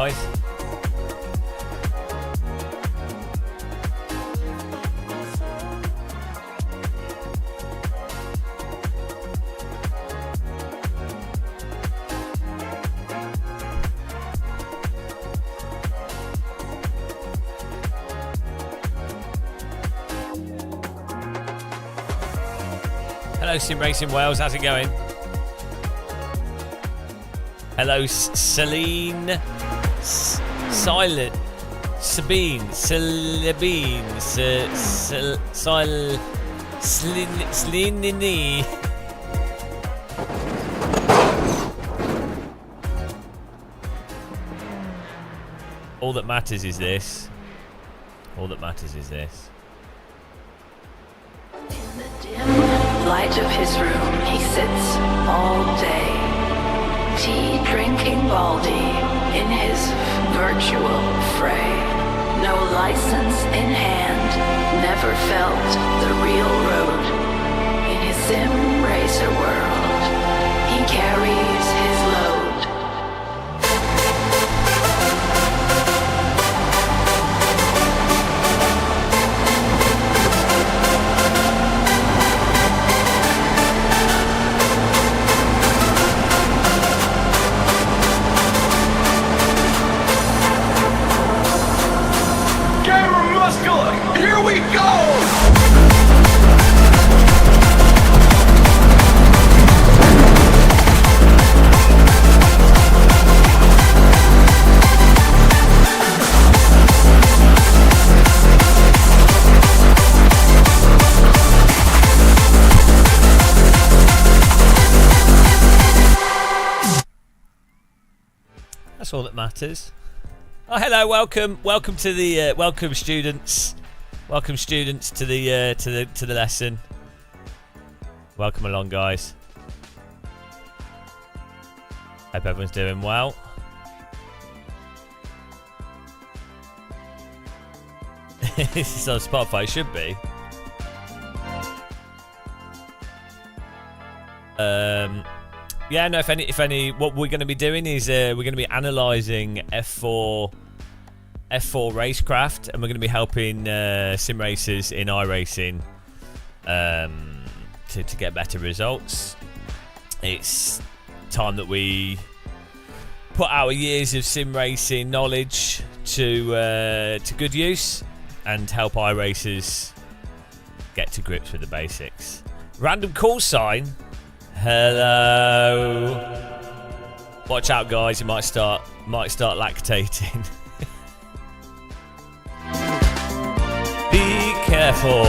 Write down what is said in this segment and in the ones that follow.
guys. Hello, Sim Racing Wales. How's it going? Hello, Celine. Silent. Sabine. Celebine. Slinini. All that matters is this. All that matters is this. In the dim light of his room, he sits all day, tea drinking baldy in his virtual fray. No license in hand, never felt the real road. In his sim racer world, he carries his load. Here we go! That's all that matters. Oh, hello, welcome to the welcome students. Welcome students to the lesson. Welcome along, guys. Hope everyone's doing well. This is on Spotify, should be. Yeah, no. If any, what we're going to be doing is we're going to be analysing F4 racecraft, and we're going to be helping sim racers in iRacing to get better results. It's time that we put our years of sim racing knowledge to good use and help iRacers get to grips with the basics. Random call sign. Hello. Watch out, guys. You might start lactating. Be careful,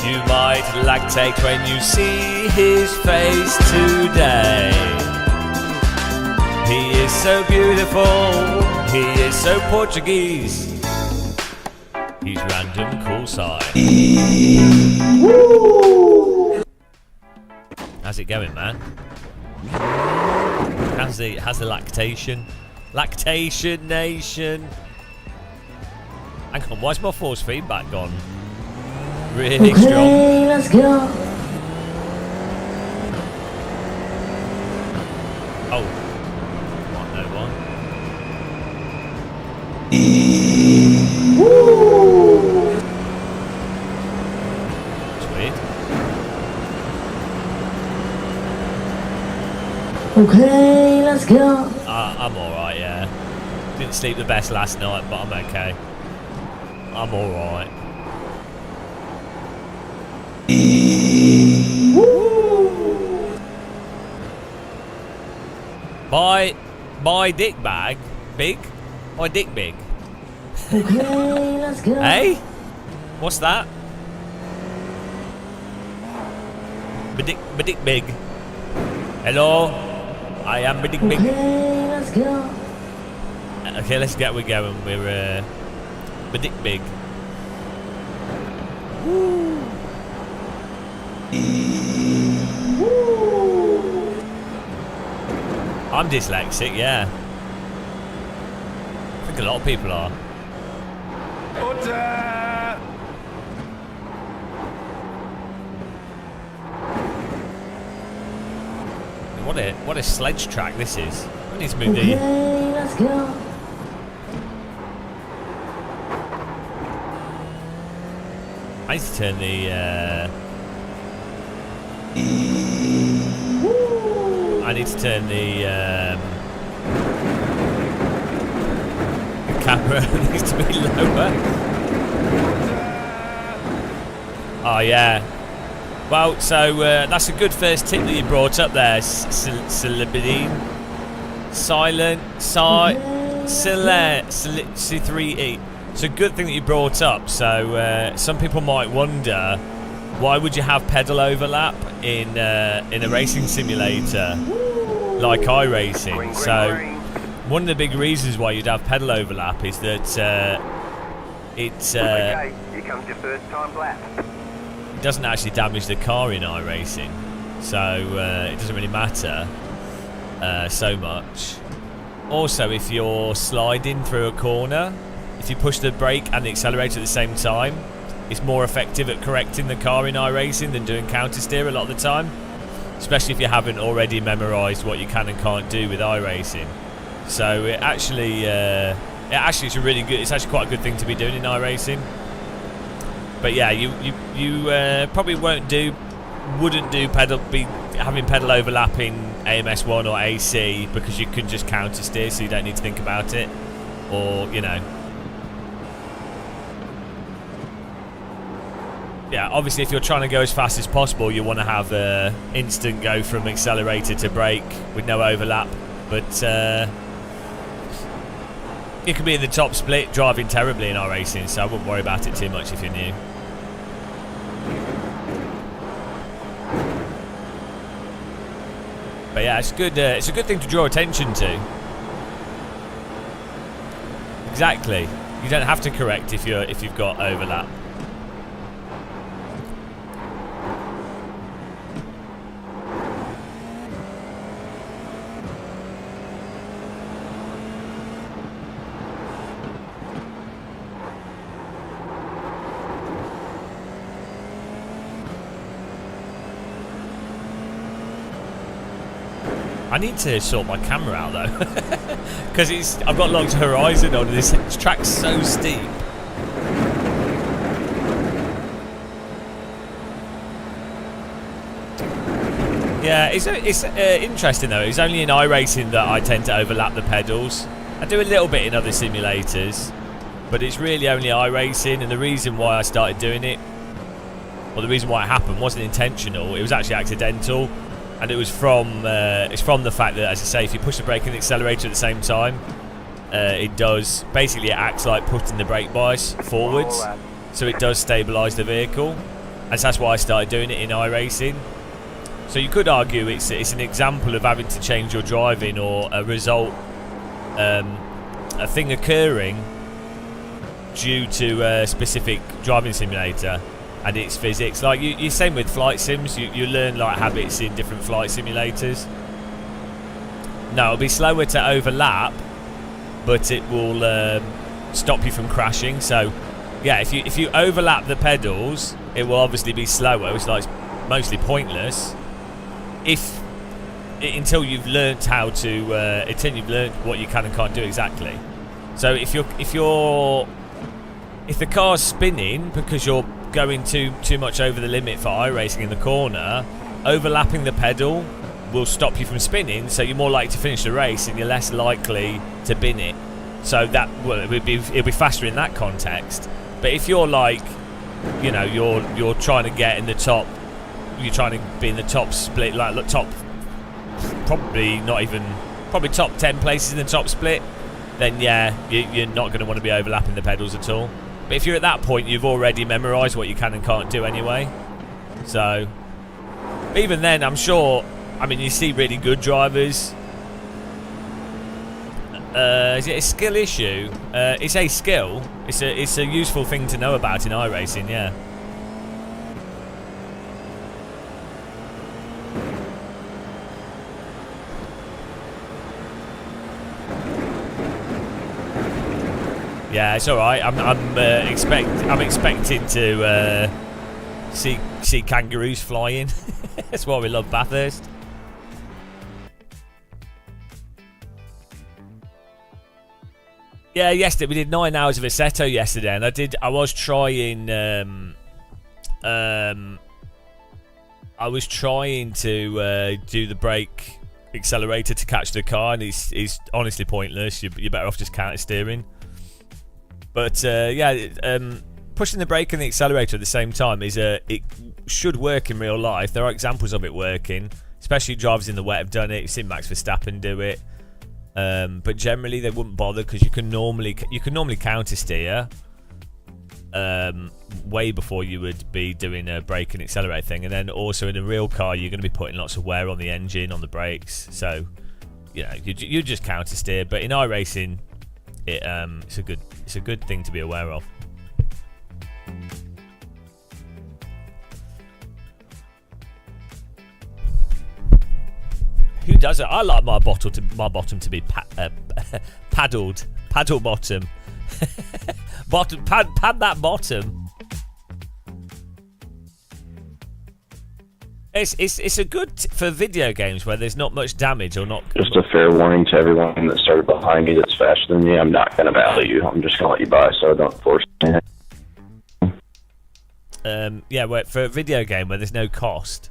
you might lactate when you see his face today. He is so beautiful, he is so Portuguese. He's random call sign. How's it going, man? How's the lactation? Lactation nation. Hang on, why's my force feedback gone? Really strong. Okay, let's go. Oh. What, no one? That's weird. Okay, let's go. I'm alright, yeah. Didn't sleep the best last night, but I'm okay. I'm alright. My dick bag big? My dick big? Okay, let's go. Hey? What's that? My dick big. Hello? I am my dick big. Okay, let's go. Okay, let's get we're going. We're my dick big. Woo. I'm dyslexic, yeah. I think a lot of people are. What a sledge track this is. I need to move Okay, let's go. need to turn the camera needs to be lower. Oh yeah. Well, so that's a good first tip that you brought up there, Silent, C3E. It's a good thing that you brought up. So some people might wonder, why would you have pedal overlap in a racing simulator like iRacing? So one of the big reasons why you'd have pedal overlap is that okay, here comes your first time lap. it doesn't actually damage the car in iRacing, so it doesn't really matter so much. Also, if you're sliding through a corner, if you push the brake and the accelerator at the same time, it's more effective at correcting the car in iRacing than doing counter steer a lot of the time, especially if you haven't already memorised what you can and can't do with iRacing. So it actually it's a really good. It's actually quite a good thing to be doing in iRacing. But yeah, you probably wouldn't do having pedal overlap in AMS1 or AC, because you can just counter steer, so you don't need to think about it, or yeah, obviously if you're trying to go as fast as possible, you want to have instant go from accelerator to brake with no overlap. But you could be in the top split driving terribly in iRacing, so I wouldn't worry about it too much if you're new. But yeah, it's good. It's a good thing to draw attention to. Exactly. You don't have to correct if you've got overlap. I need to sort my camera out though, because I've got locked horizon on, and this track's so steep. Yeah, it's interesting though. It's only in iRacing that I tend to overlap the pedals. I do a little bit in other simulators, but it's really only iRacing. And the reason why I started doing it, or the reason why it happened, wasn't intentional. It was actually accidental. And it was from the fact that, as I say, if you push the brake and the accelerator at the same time, it acts like putting the brake bias forwards, so it does stabilise the vehicle. And so that's why I started doing it in iRacing. So you could argue it's an example of having to change your driving, or a result, a thing occurring due to a specific driving simulator and its physics. Like you same with flight sims, you learn like habits in different flight simulators. No, it'll be slower to overlap, but it will stop you from crashing. So yeah, if you overlap the pedals, it will obviously be slower. It's like mostly pointless until you've learnt how to until you've learnt what you can and can't do exactly. So if the car's spinning because you're going too much over the limit for iRacing in the corner, overlapping the pedal will stop you from spinning, so you're more likely to finish the race and you're less likely to bin it. So that it'll be faster in that context. But if you're like, you're trying to get in the top, you're trying to be in the top split, like top, probably top 10 places in the top split, then yeah, you're not going to want to be overlapping the pedals at all. But if you're at that point, you've already memorised what you can and can't do anyway. So even then, I'm sure, you see really good drivers. Is it a skill issue? It's a skill. It's a useful thing to know about in iRacing, yeah. Yeah, it's all right. I'm expecting to see kangaroos flying. That's why we love Bathurst. Yeah, yesterday we did 9 hours of Assetto yesterday, and I was trying I was trying to do the brake accelerator to catch the car, and it's honestly pointless. You're better off just counter steering. But pushing the brake and the accelerator at the same time it should work in real life. There are examples of it working, especially drivers in the wet have done it. You've seen Max Verstappen do it. But generally they wouldn't bother because you can normally counter steer way before you would be doing a brake and accelerate thing. And then also in a real car you're going to be putting lots of wear on the engine, on the brakes, so you just counter steer. But in iRacing it's a good thing to be aware of. Who does it? I like my bottom to be paddle bottom. Pad that bottom. It's a good for video games where there's not much damage or not. Just a fair warning to everyone that started behind me that's faster than me. I'm not going to battle you. I'm just going to let you by, so don't force anything. For a video game where there's no cost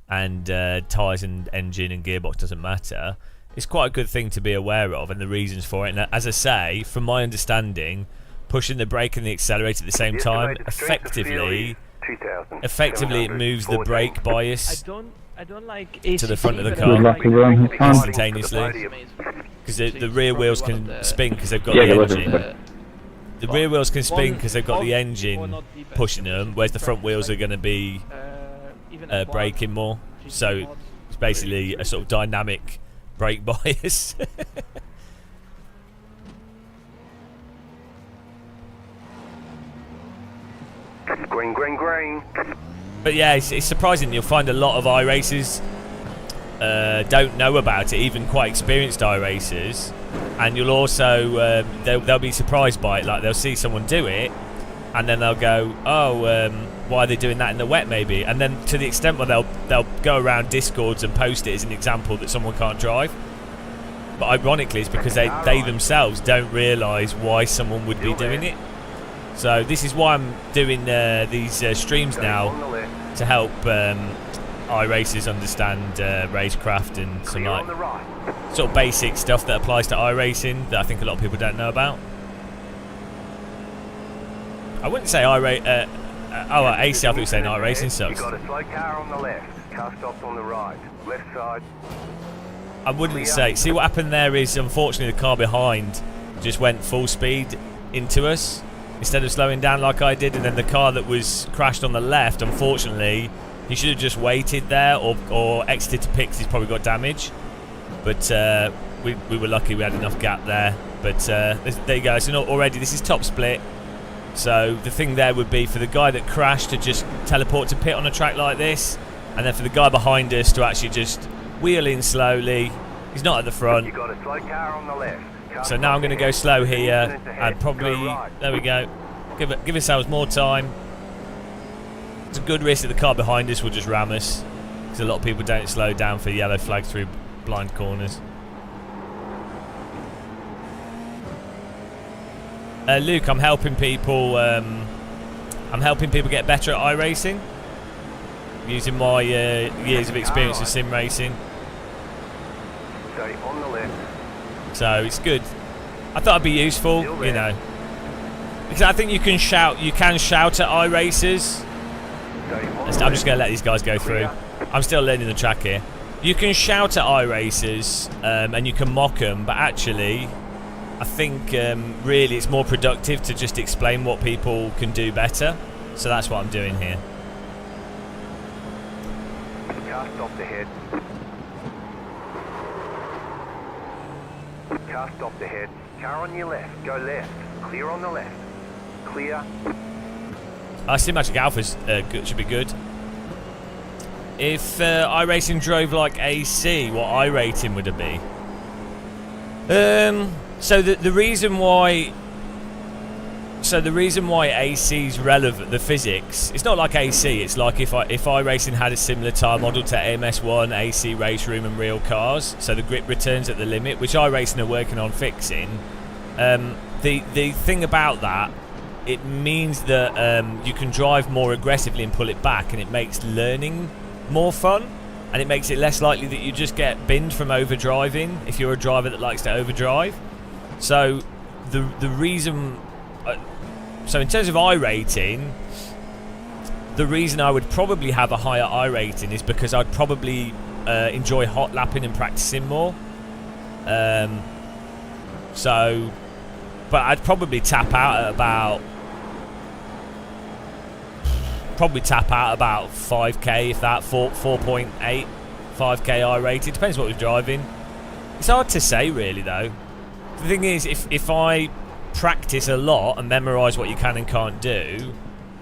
and tyres and engine and gearbox doesn't matter, it's quite a good thing to be aware of and the reasons for it. And as I say, from my understanding, pushing the brake and the accelerator at the same time effectively it moves the brake bias I don't like to the front of the car instantaneously, because the rear wheels can spin because they've got the engine. The rear wheels can spin because they've got the engine pushing them, whereas the front wheels are going to be braking more. So it's basically a sort of dynamic brake bias. Green. But yeah, it's surprising. You'll find a lot of iRacers don't know about it, even quite experienced iRacers. And you'll also they'll be surprised by it. Like they'll see someone do it, and then they'll go, why are they doing that in the wet maybe? And then to the extent where they'll go around Discords and post it as an example that someone can't drive. But ironically, it's because they themselves don't realise why someone would be doing it. So this is why I'm doing these streams now, to help iRacers understand racecraft and some like sort of basic stuff that applies to iRacing that I think a lot of people don't know about. I wouldn't say AC, I thought you were saying iRacing sucks. You've got a slow car on the left, car stops on the right, left side. I wouldn't say. See what happened there is, unfortunately, the car behind just went full speed into us instead of slowing down like I did, and then the car that was crashed on the left, unfortunately, he should have just waited there or exited to pit because he's probably got damage. But we were lucky we had enough gap there. But there you go. So already this is top split. So the thing there would be for the guy that crashed to just teleport to pit on a track like this, and then for the guy behind us to actually just wheel in slowly. He's not at the front. You've got a slow car on the left. So now I'm going to go slow here and probably, there we go, give ourselves more time. It's a good risk that the car behind us will just ram us, because a lot of people don't slow down for yellow flag through blind corners. Luke, I'm helping people get better at iRacing using my years of experience with sim racing. On the left. So it's good. I thought it'd be useful, you know, because I think you can shout at iRacers. I'm just going to let these guys go through. I'm still learning the track here. You can shout at iRacers and you can mock them, but actually I think really it's more productive to just explain what people can do better. So that's what I'm doing here. Car stopped ahead. Car stopped ahead. Car on your left. Go left. Clear on the left. Clear. Cinematic Alpha's should be good. If iRacing drove like AC, what iRating would it be? So the reason why AC's relevant, the physics, it's not like AC. It's like if iRacing had a similar tyre model to AMS1, AC Race Room and real cars, so the grip returns at the limit, which iRacing are working on fixing. The thing about that it means that you can drive more aggressively and pull it back, and it makes learning more fun, and it makes it less likely that you just get binned from overdriving if you're a driver that likes to overdrive. So the reason, so in terms of I rating, the reason I would probably have a higher I rating is because I'd probably enjoy hot lapping and practicing more. So, but I'd probably tap out at about 5k, if that, 4.8, 5k I rated. Depends what we're driving. It's hard to say really though. The thing is, if I practice a lot and memorise what you can and can't do,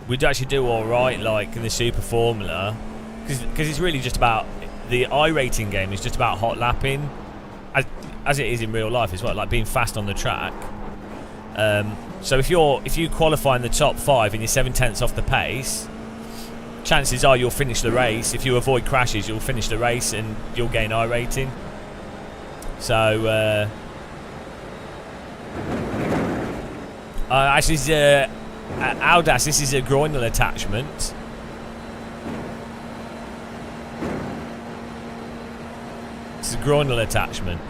we'd actually do alright, like in the Super Formula, because it's really just about, the I rating game is just about hot lapping, as it is in real life as well, like being fast on the track. So if you qualify in the top 5 and you're 7/10 off the pace, chances are you'll finish the race. If you avoid crashes, you'll finish the race and you'll gain I rating. So actually, Audas, this is a groinal attachment. It's a groinal attachment.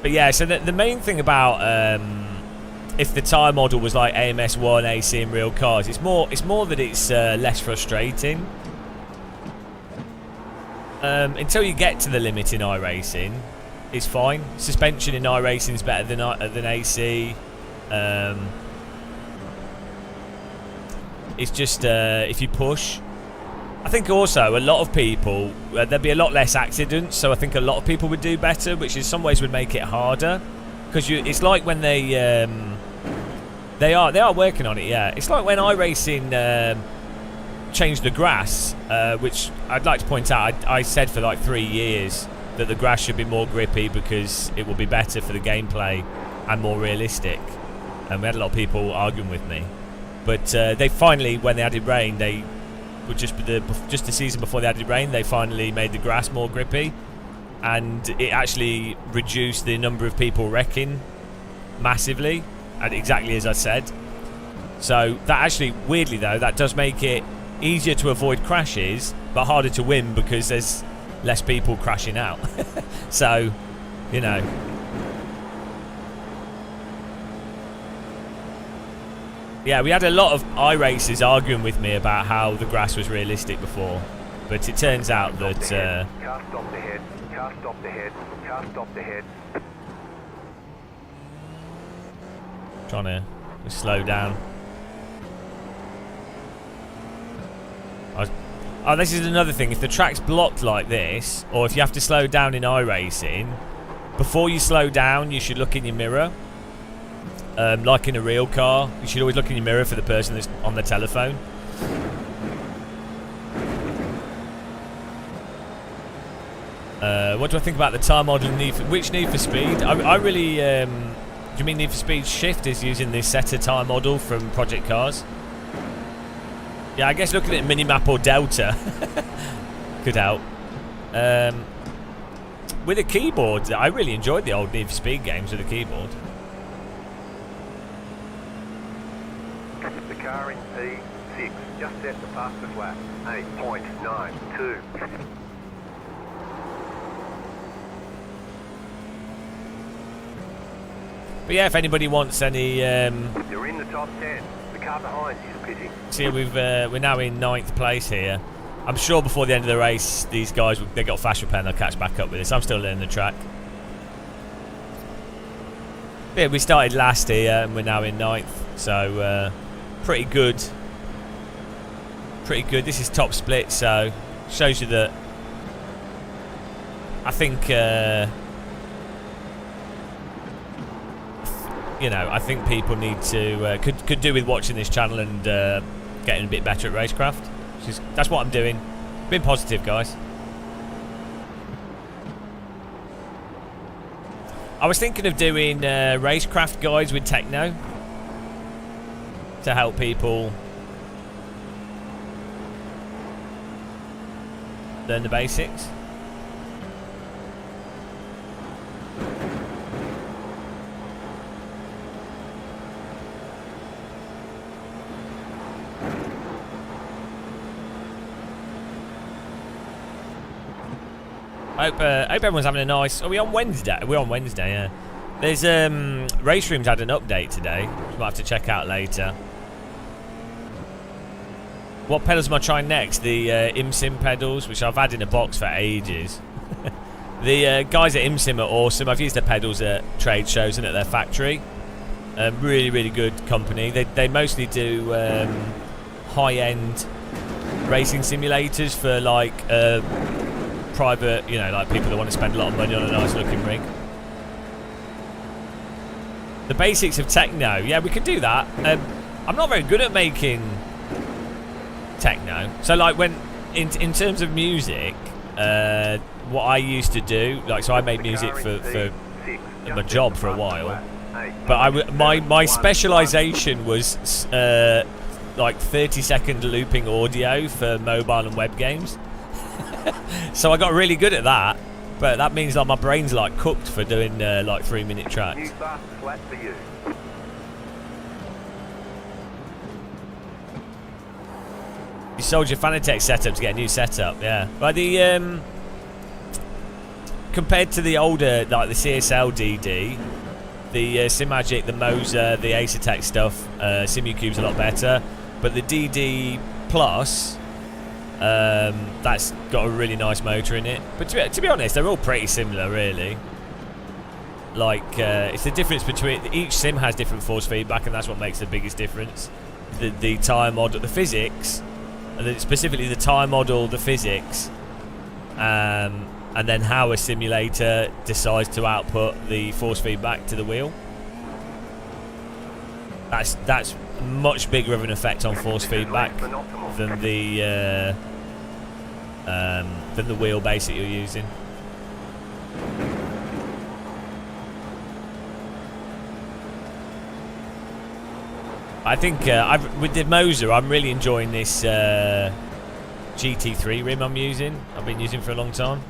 But yeah, so the main thing about if the tyre model was like AMS1 AC in real cars, it's more that it's less frustrating. Until you get to the limit in iRacing, it's fine. Suspension in iRacing is better than AC. It's just if you push. I think also a lot of people, there'd be a lot less accidents, so I think a lot of people would do better, which in some ways would make it harder, because it's like when they are working on it. Yeah, it's like when iRacing changed the grass, which I'd like to point out. I said for like 3 years that the grass should be more grippy because it will be better for the gameplay and more realistic, and we had a lot of people arguing with me. But they finally, when they added rain, they were just the season before they added rain, they finally made the grass more grippy, and it actually reduced the number of people wrecking massively, and exactly as I said. So that actually, weirdly though, that does make it easier to avoid crashes but harder to win because there's less people crashing out. So, you know. Yeah, we had a lot of iRacers arguing with me about how the grass was realistic before, but it turns out that Car stopped ahead. Car stopped ahead. Car stopped ahead. trying to slow down. Oh, this is another thing. If the track's blocked like this, or if you have to slow down in iRacing, before you slow down, you should look in your mirror. Like in a real car, you should always look in your mirror for the person that's on the telephone. What do I think about the tyre model in which Need for Speed? I really... do you mean Need for Speed Shift is using the Assetto tyre model from Project Cars? Yeah, I guess looking at Minimap or Delta could help. With a keyboard, I really enjoyed the old Need for Speed games with a keyboard. The car in P6 just set the fastest lap, 8.92. But yeah, if anybody wants any... You're in the top 10. The car behind you is pitting. See, we're now in 9th place here. I'm sure before the end of the race, these guys, they got flash repair and they'll catch back up with us. I'm still learning the track. Yeah, we started last here and we're now in 9th. So, pretty good. Pretty good. This is top split, so shows you that I think... you know, I think people need to could do with watching this channel and getting a bit better at racecraft. That's what I'm doing. Being positive, guys. I was thinking of doing racecraft guides with techno to help people learn the basics. Hope everyone's having a nice... Are we on Wednesday? We're on Wednesday, yeah. There's Race Room's had an update today, which we'll have to check out later. What pedals am I trying next? The ImSim pedals, which I've had in a box for ages. The guys at ImSim are awesome. I've used their pedals at trade shows and at their factory. Really, really good company. They mostly do high-end racing simulators for like private, you know, like people that want to spend a lot of money on a nice-looking rig. The basics of techno, yeah, we could do that. I'm not very good at making techno, so like when in terms of music, what I used to do, like, so I made music for my job for a while, but my specialisation was like 30-second looping audio for mobile and web games. So I got really good at that, but that means like my brain's like cooked for doing like 3-minute tracks. You sold your Fanatec setup to get a new setup, yeah. But the compared to the older, like the CSL DD, the Simagic, the Moser, the Acertec stuff, Simucube's a lot better. But the DD Plus, that's got a really nice motor in it. But to be honest, they're all pretty similar, really. Like, it's the difference between... Each sim has different force feedback, and that's what makes the biggest difference. The tyre model, the physics, and then specifically the tyre model, the physics, and then how a simulator decides to output the force feedback to the wheel. That's much bigger of an effect on force feedback than the wheelbase that you're using. I think with the Moser, I'm really enjoying this GT3 rim I'm using. I've been using for a long time.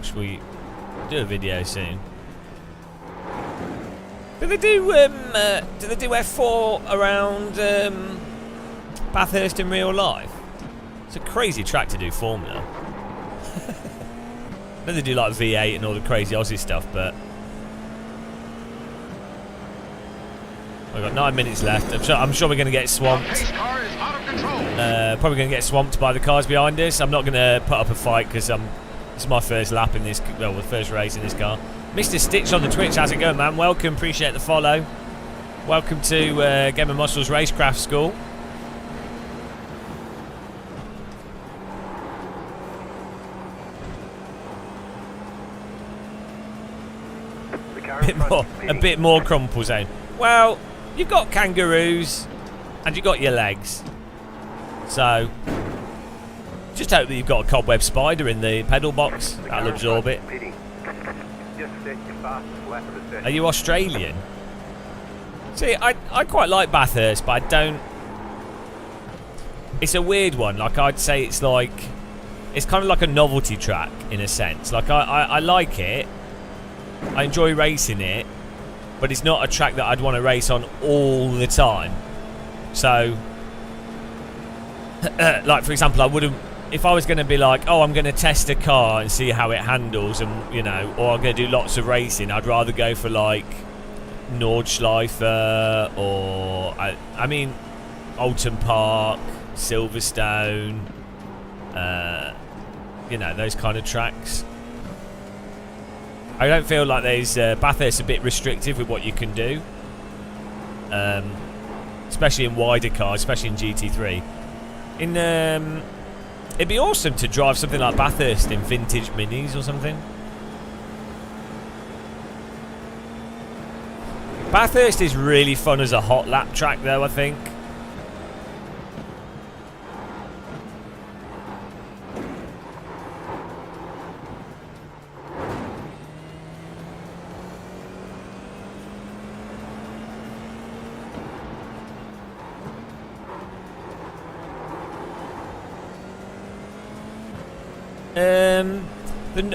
Should we do a video soon? Do they do F4 around Bathurst in real life? It's a crazy track to do Formula. I know they do like V8 and all the crazy Aussie stuff, but we've got 9 minutes left. I'm sure we're going to get swamped. Probably going to get swamped by the cars behind us. I'm not going to put up a fight because it's my first lap in this, well, the first race in this car. Mr. Stitch on the Twitch, how's it going, man? Welcome, appreciate the follow. Welcome to Game of Muscles Racecraft School. A bit more crumple zone. Well, you've got kangaroos and you've got your legs. So, just hope that you've got a cobweb spider in the pedal box. That'll absorb it. Are you Australian? See, I quite like Bathurst, but I don't... It's a weird one. Like, I'd say it's like... It's kind of like a novelty track, in a sense. Like, I like it. I enjoy racing it. But it's not a track that I'd want to race on all the time. So... like, for example, I wouldn't... If I was going to be like, oh, I'm going to test a car and see how it handles, and you know, or I'm going to do lots of racing, I'd rather go for like Nordschleife or I mean, Alton Park, Silverstone, you know, those kind of tracks. I don't feel like there's Bathurst's a bit restrictive with what you can do, especially in wider cars, especially in GT3. It'd be awesome to drive something like Bathurst in vintage minis or something. Bathurst is really fun as a hot lap track though, I think.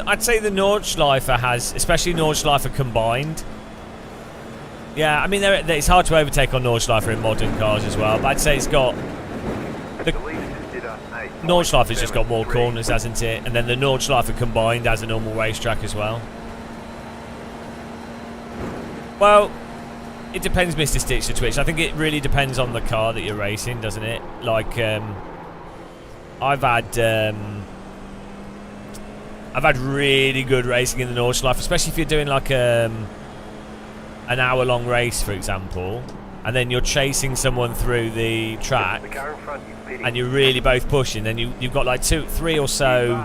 I'd say the Nordschleife has, especially Nordschleife combined. Yeah, I mean, it's hard to overtake on Nordschleife in modern cars as well, but I'd say it's got Nordschleife has just got more corners, hasn't it? And then the Nordschleife combined has a normal racetrack as well. Well, it depends, Mr. Stitch to Twitch. I think it really depends on the car that you're racing, doesn't it? Like, I've had really good racing in the Nordschleife, especially if you're doing like an hour-long race, for example, and then you're chasing someone through the track, and you're really both pushing. Then you've got like 2, 3 or so.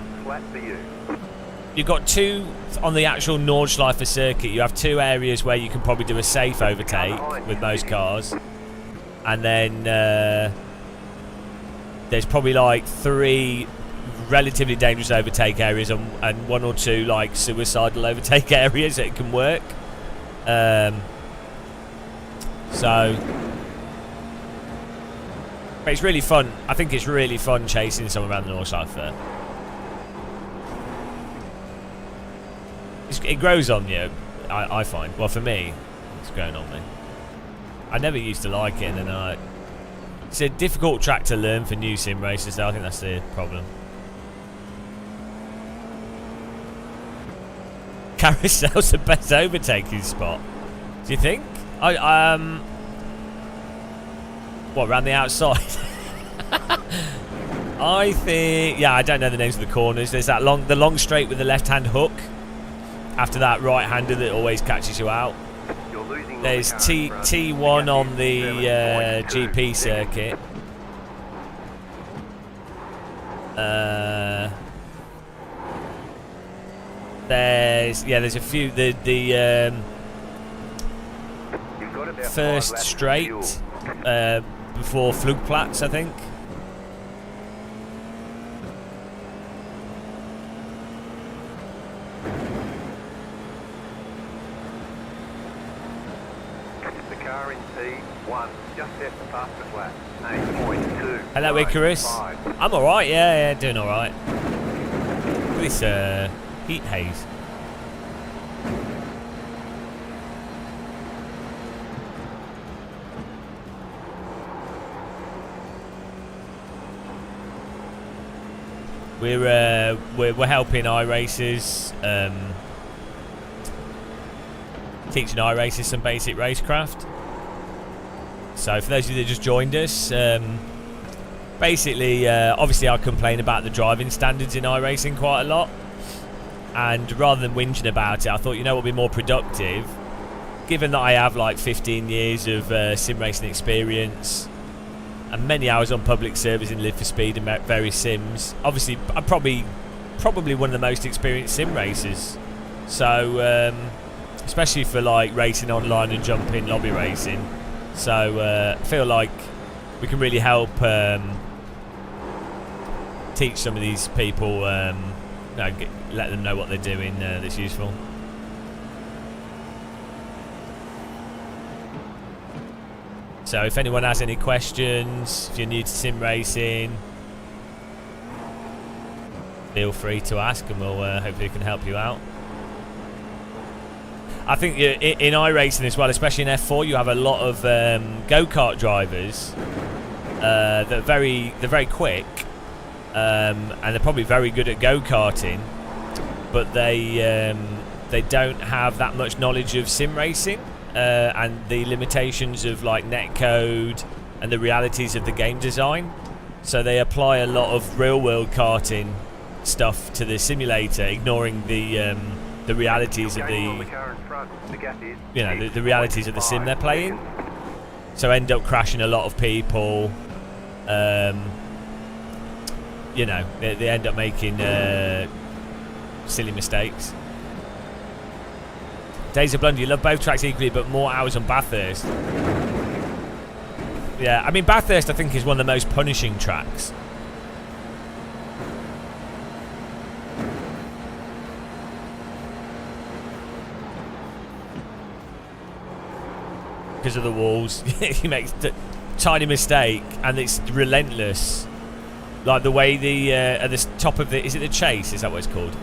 You've got 2 on the actual Nordschleife circuit. You have 2 areas where you can probably do a safe overtake with most cars, and then there's probably like 3 relatively dangerous overtake areas and 1 or 2 like suicidal overtake areas that it can work. So, but it's really fun. I think it's really fun chasing someone around the Nordschleife there. It grows on you, I find. Well, for me, it's grown on me. I never used to like it, and then it's a difficult track to learn for new sim racers, though. I think that's the problem. Carousel's the best overtaking spot. Do you think? What, around the outside? I think, yeah, I don't know the names of the corners. There's that the long straight with the left-hand hook. After that right-hander that always catches you out. There's T1 on the GP circuit. There's a few. The first straight before Flugplatz, I think. The car in T1 just set the fastest lap. 8.2. Hello, Icarus. I'm all right. Yeah, doing all right. Look at this heat haze. We're helping iRacers, teaching iRacers some basic racecraft. So for those of you that just joined us, basically, obviously I complain about the driving standards in iRacing quite a lot, and rather than whinging about it, I thought, you know what would be more productive, given that I have like 15 years of sim racing experience and many hours on public service in Live for Speed and various sims. Obviously, I'm probably one of the most experienced sim racers. So, especially for like racing online and jumping lobby racing. So, I feel like we can really help teach some of these people, let them know what they're doing that's useful. So if anyone has any questions, if you're new to sim racing, feel free to ask, and we'll hopefully can help you out. I think in iRacing as well, especially in F4, you have a lot of go-kart drivers that are very quick, and they're probably very good at go-karting, but they don't have that much knowledge of sim racing. And the limitations of like netcode and the realities of the game design, so they apply a lot of real-world karting stuff to the simulator, ignoring the realities of the realities of the sim they're playing. So end up crashing a lot of people. They end up making silly mistakes. Days of Blunder, you love both tracks equally, but more hours on Bathurst. Yeah, I mean, Bathurst, I think, is one of the most punishing tracks. Because of the walls. You make a tiny mistake, and it's relentless. Like the way at the top of the... Is it the chase? Is that what it's called?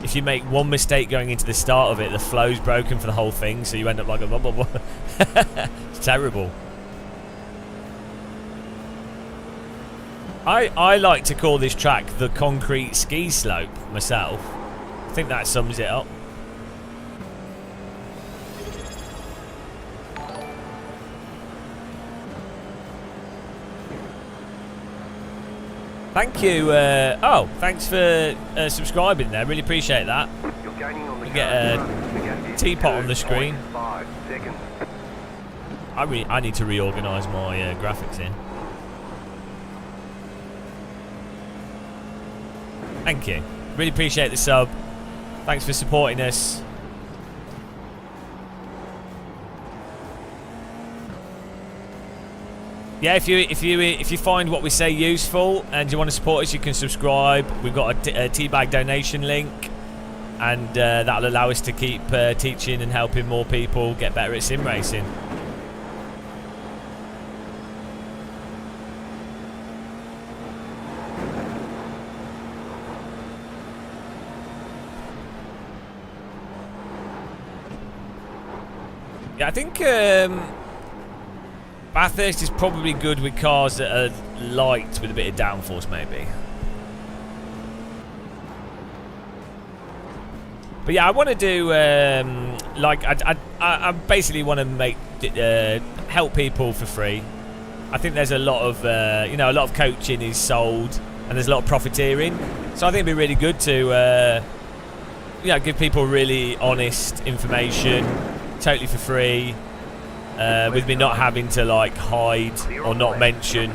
If you make one mistake going into the start of it, the flow's broken for the whole thing, so you end up like a blah, blah, blah. It's terrible. I like to call this track the concrete ski slope myself. I think that sums it up. Thank you. Thanks for subscribing there. Really appreciate that. You're gaining on the Get a teapot on the screen. 5 seconds. I need to reorganise my graphics in. Thank you. Really appreciate the sub. Thanks for supporting us. Yeah, if you find what we say useful and you want to support us, you can subscribe. We've got a teabag donation link, and that'll allow us to keep teaching and helping more people get better at sim racing. Yeah, I think Bathurst is probably good with cars that are light with a bit of downforce, maybe. But yeah, I want to do I basically want to make help people for free. I think there's a lot of a lot of coaching is sold, and there's a lot of profiteering. So I think it'd be really good to give people really honest information, totally for free. With me not having to like hide or not mention,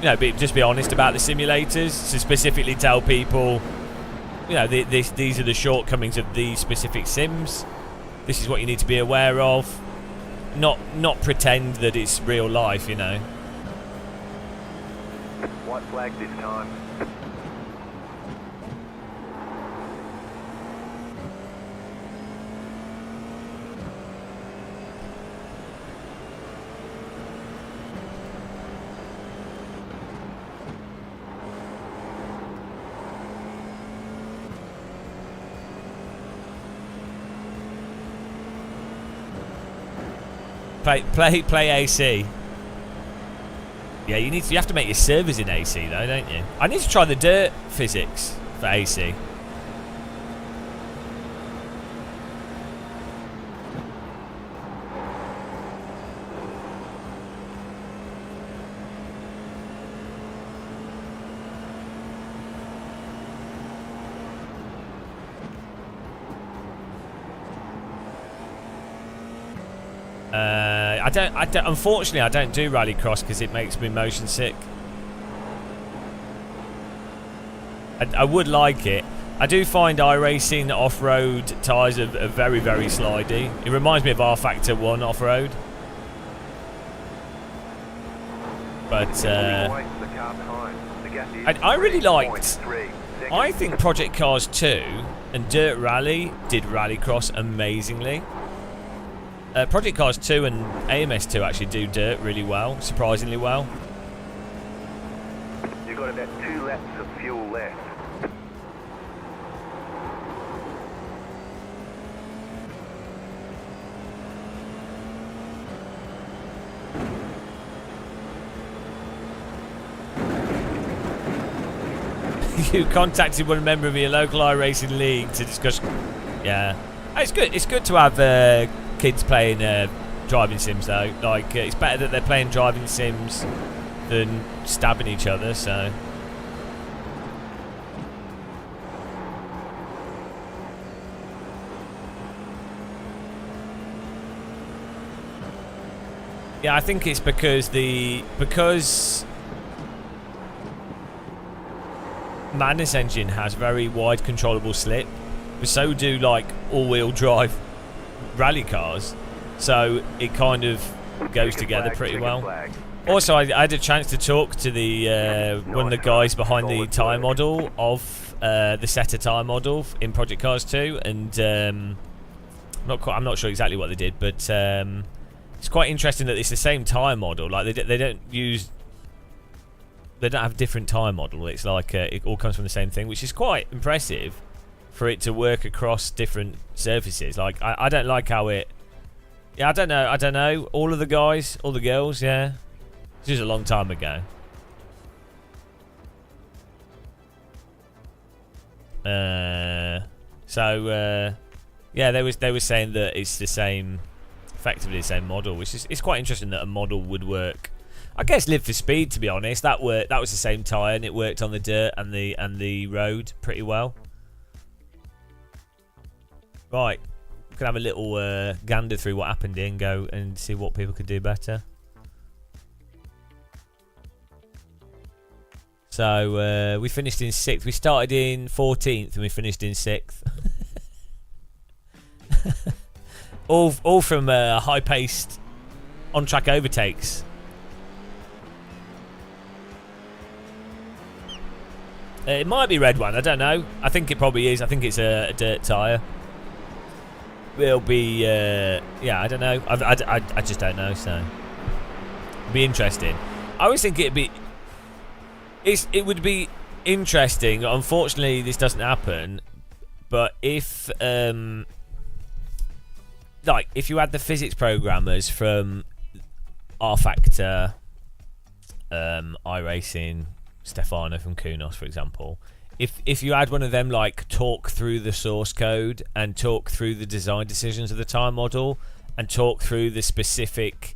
just be honest about the simulators. To specifically tell people, these are the shortcomings of these specific sims. This is what you need to be aware of. Not pretend that it's real life, White flag this time. Play AC. Yeah, you have to make your servers in AC though, don't you? I need to try the dirt physics for AC. Unfortunately, I don't do rallycross because it makes me motion sick. I would like it. I do find iRacing off-road tyres are very, very slidey. It reminds me of R Factor 1 off-road. But I really liked. I think Project Cars 2 and Dirt Rally did rallycross amazingly. Project Cars 2 and AMS 2 actually do dirt really well, surprisingly well. You've got about 2 laps of fuel left. You contacted one member of your local iRacing league to discuss. Yeah, it's good. It's good to have kids playing driving sims though. Like it's better that they're playing driving sims than stabbing each other. So yeah, I think it's because Madness Engine has very wide controllable slip, but so do like all-wheel drive rally cars, so it kind of goes together pretty well. Also, I had a chance to talk to the one of the guys behind the tyre model of the Assetto tyre model in Project Cars 2, and I'm not sure exactly what they did, but it's quite interesting that it's the same tyre model. Like they don't have a different tyre model. It's like it all comes from the same thing, which is quite impressive for it to work across different surfaces. Like I don't like how it. Yeah, I don't know. All of the guys, all the girls, yeah. This was a long time ago. Yeah, they were saying that it's the same, effectively the same model, which is it's quite interesting that a model would work. I guess Live for Speed, to be honest, that was the same tyre and it worked on the dirt and the road pretty well. Right, we can have a little gander through what happened here and go and see what people could do better. So we finished in 6th. We started in 14th and we finished in 6th. all from high-paced on-track overtakes. It might be red one. I don't know. I think it probably is. I think it's a dirt tyre. It'll be yeah. I don't know. I just don't know. So it'll be interesting. I always think it would be interesting. Unfortunately, this doesn't happen. But if if you had the physics programmers from R Factor, iRacing, Stefano from Kunos, for example, if you had one of them like talk through the source code and talk through the design decisions of the tyre model and talk through the specific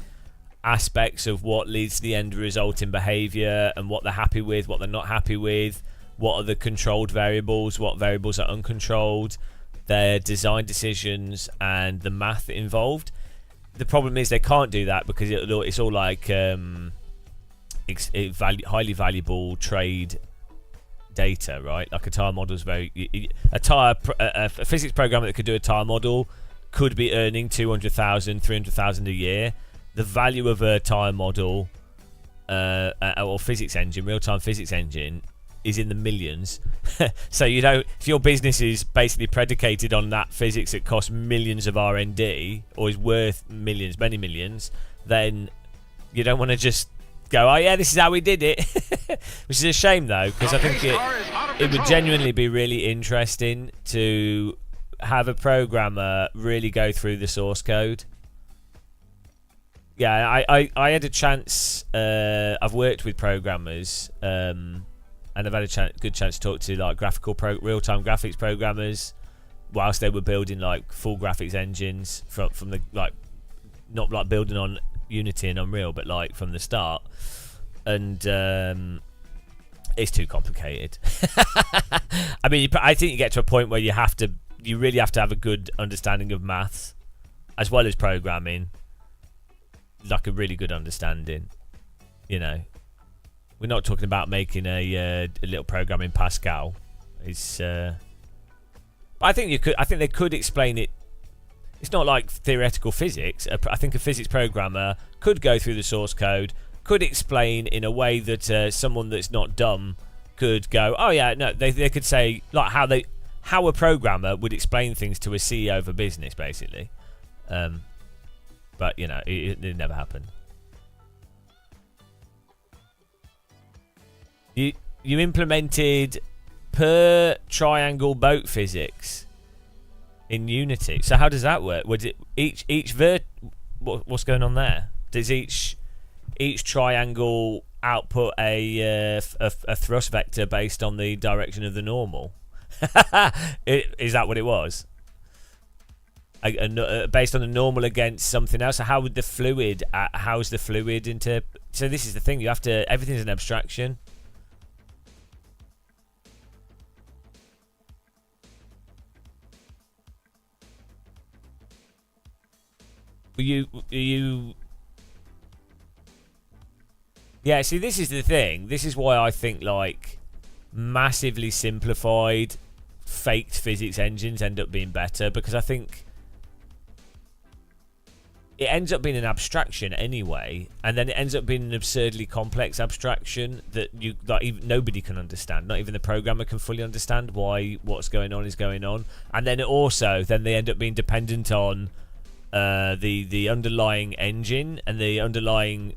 aspects of what leads to the end result in behaviour and what they're happy with, what they're not happy with, what are the controlled variables, what variables are uncontrolled, their design decisions and the math involved. The problem is they can't do that because it's all like highly valuable trade data, right? Like a tyre model is a physics programmer that could do a tyre model could be earning 200,000, 300,000 a year. The value of a tyre model or physics engine, real-time physics engine, is in the millions. So if your business is basically predicated on that physics that costs millions of R&D or is worth millions, many millions, then you don't want to just go, oh yeah, this is how we did it. Which is a shame though, because I think it would genuinely be really interesting to have a programmer really go through the source code. Yeah, I had a chance. I've worked with programmers, and I've had a good chance to talk to like real-time graphics programmers, whilst they were building like full graphics engines from the not like building on Unity and Unreal, but like from the start. And it's too complicated. I mean, I think you get to a point where you really have to have a good understanding of maths as well as programming. Like a really good understanding, we're not talking about making a little program in Pascal. But I think they could explain it. It's not like theoretical physics. I think a physics programmer could go through the source code, could explain in a way that someone that's not dumb could go, oh yeah, no, they could say like how a programmer would explain things to a CEO of a business, basically. But it never happened. You implemented per triangle boat physics in Unity. So how does that work? Was it what's going on there? Does each triangle output a thrust vector based on the direction of the normal? Is that what it was? Based on the normal against something else. So how would the fluid? How's the fluid into? So this is the thing. You have to. Everything's an abstraction. You? Yeah. See, this is the thing. This is why I think like massively simplified, faked physics engines end up being better, because I think it ends up being an abstraction anyway, and then it ends up being an absurdly complex abstraction that nobody can understand. Not even the programmer can fully understand why what's going on is going on. And then they end up being dependent on the underlying engine and the underlying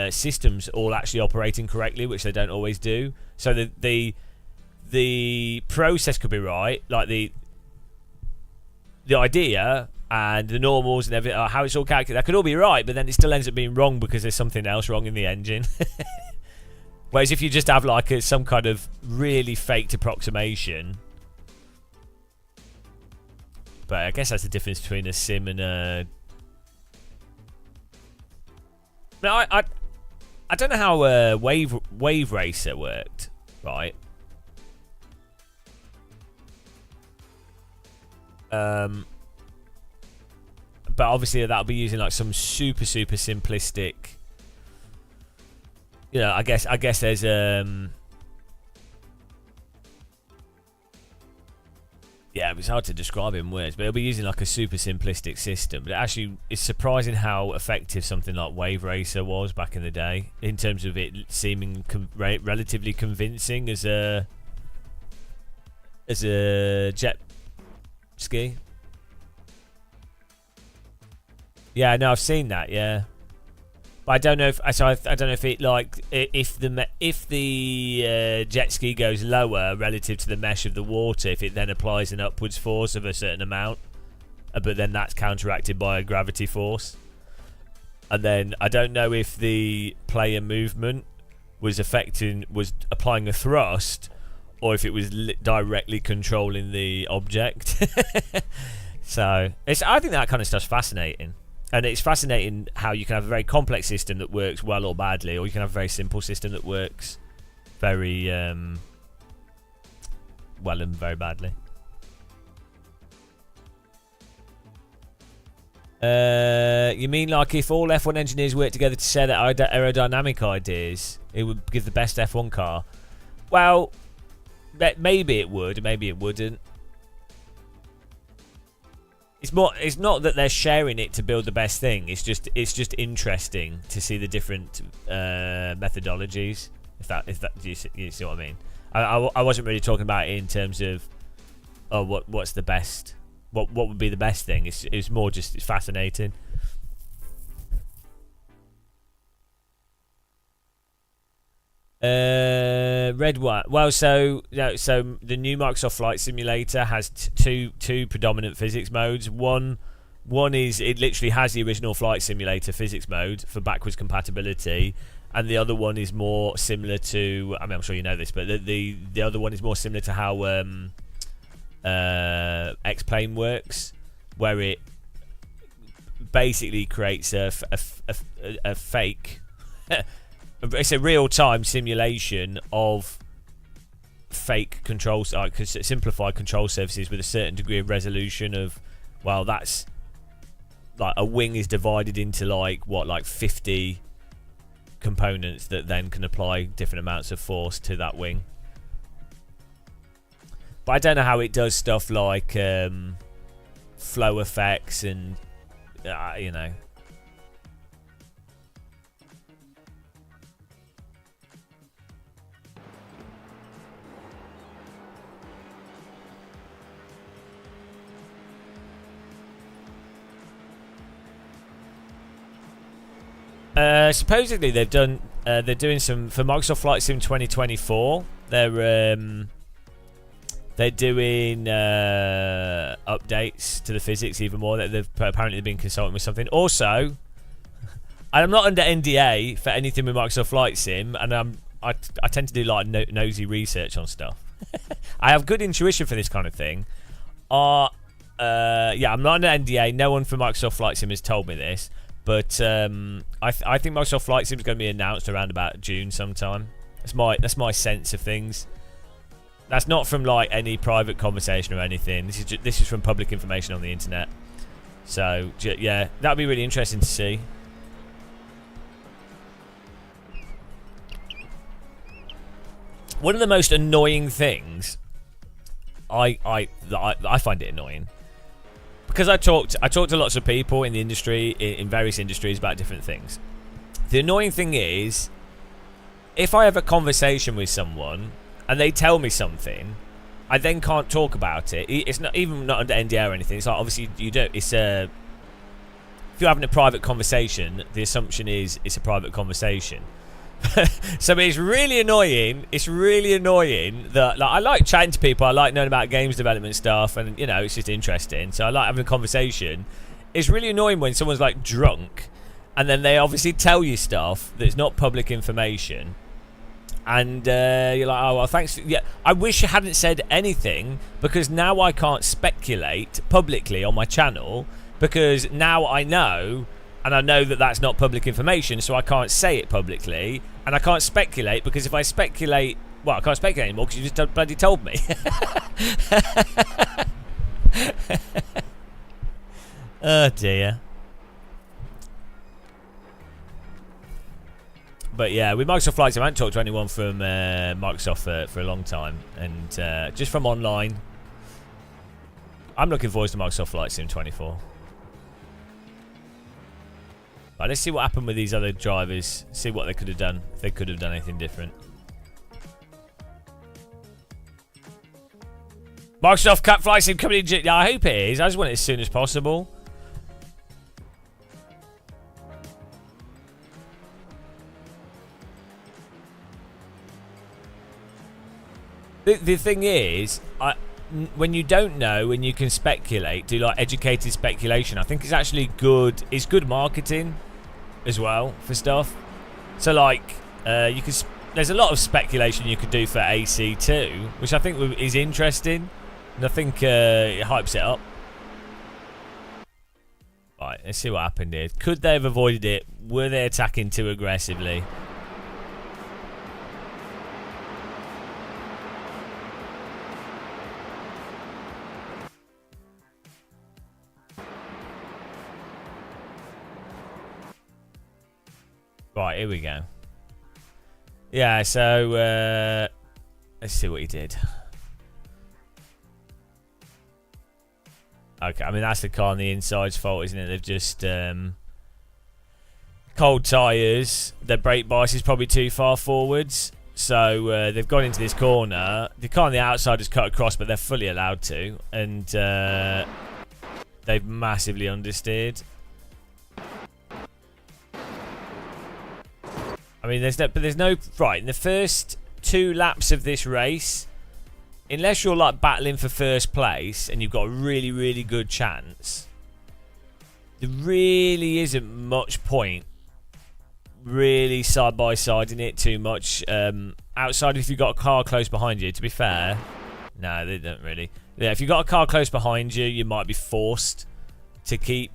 systems all actually operating correctly, which they don't always do. So the process could be right, like the idea and the normals and everything, how it's all calculated, that could all be right, but then it still ends up being wrong because there's something else wrong in the engine. Whereas if you just have like some kind of really faked approximation, but I guess that's the difference between a sim and a. No, I don't know how Wave Racer worked, right? But obviously that'll be using like some super simplistic. You know, I guess there's yeah, it's hard to describe in words, but it'll be using like a super simplistic system. But actually, it's surprising how effective something like Wave Racer was back in the day, in terms of it seeming relatively convincing as a jet ski. Yeah, no, I've seen that. Yeah, but I don't know if I don't know if it like if the jet ski goes lower relative to the mesh of the water, if it then applies an upwards force of a certain amount, but then that's counteracted by a gravity force. And then I don't know if the player movement was applying a thrust, or if it was directly controlling the object. So I think that kind of stuff's fascinating. And it's fascinating how you can have a very complex system that works well or badly, or you can have a very simple system that works very well and very badly. You mean like if all F1 engineers work together to share their aerodynamic ideas, it would give the best F1 car? Well, maybe it would, maybe it wouldn't. It's not that they're sharing it to build the best thing. It's just interesting to see the different methodologies. If that you see what I mean? I wasn't really talking about it in terms of what's the best, what would be the best thing. It's more just it's fascinating. Red one. Well, so the new Microsoft Flight Simulator has two predominant physics modes. One is it literally has the original Flight Simulator physics mode for backwards compatibility, and the other one is more similar to. I mean, I'm sure you know this, but the other one is more similar to how X-Plane works, where it basically creates a fake. It's a real-time simulation of fake controls, like simplified control surfaces with a certain degree of resolution of, well, that's like a wing is divided into like 50 components that then can apply different amounts of force to that wing. But I don't know how it does stuff like flow effects and you know. Supposedly they're doing some for Microsoft Flight Sim 2024. They're doing updates to the physics even more. That they've apparently been consulting with something. Also, I'm not under NDA for anything with Microsoft Flight Sim, and I tend to do like nosy research on stuff. I have good intuition for this kind of thing. Yeah, I'm not under NDA. No one from Microsoft Flight Sim has told me this. But I think Microsoft Flight Sim is going to be announced around about June sometime. That's my sense of things. That's not from like any private conversation or anything. This is from public information on the internet. So yeah, that'd be really interesting to see. One of the most annoying things, I find it annoying. Because I talked to lots of people in the industry, in various industries, about different things. The annoying thing is, if I have a conversation with someone and they tell me something, I then can't talk about it. It's not under NDA or anything. It's like obviously you don't. It's if you're having a private conversation, the assumption is it's a private conversation. So it's really annoying. It's really annoying that I like chatting to people. I like knowing about games development stuff, and you know, it's just interesting. So I like having a conversation. It's really annoying when someone's like drunk, and then they obviously tell you stuff that's not public information, And you're like, oh, well, thanks. Yeah, I wish you hadn't said anything, because now I can't speculate publicly on my channel, because now I know, and I know that that's not public information, so I can't say it publicly, and I can't speculate, because if I speculate, well, I can't speculate anymore because you just bloody told me. Oh dear. But yeah, with Microsoft Flight Sim, I haven't talked to anyone from Microsoft for a long time, and just from online, I'm looking forward to Microsoft Flight Sim 24. Right, let's see what happened with these other drivers. See what they could have done, if they could have done anything different. Microsoft Cup Flight Sim coming in. I hope it is. I just want it as soon as possible. The thing is, when you don't know and you can speculate, do like educated speculation. I think it's actually good. It's good marketing as well for stuff. So like, you can. There's a lot of speculation you could do for AC2, which I think is interesting, and I think it hypes it up. Right, let's see what happened here. Could they have avoided it? Were they attacking too aggressively? Right, here we go. Yeah, so let's see what he did. Okay, I mean that's the car on the inside's fault, isn't it? They've just cold tyres. Their brake bias is probably too far forwards, so they've gone into this corner. The car on the outside has cut across, but they're fully allowed to, and they've massively understeered. I mean, there's no right in the first 2 laps of this race, unless you're like battling for first place and you've got a really, really good chance. There really isn't much point really side by side in it too much. Outside, if you've got a car close behind you, to be fair, no, they don't really. Yeah, if you've got a car close behind you, you might be forced to keep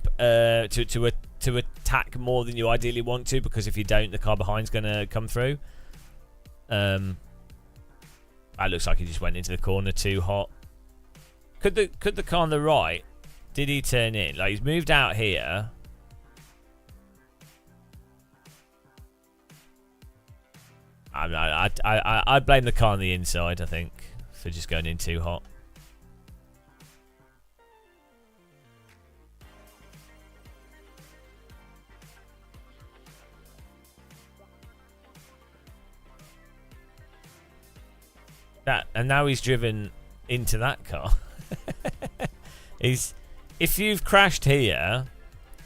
to attack more than you ideally want to, because if you don't, the car behind's going to come through. That looks like he just went into the corner too hot. Could the car on the right, did he turn in? Like, he's moved out here. I blame the car on the inside, I think, for just going in too hot. And now he's driven into that car. If you've crashed here,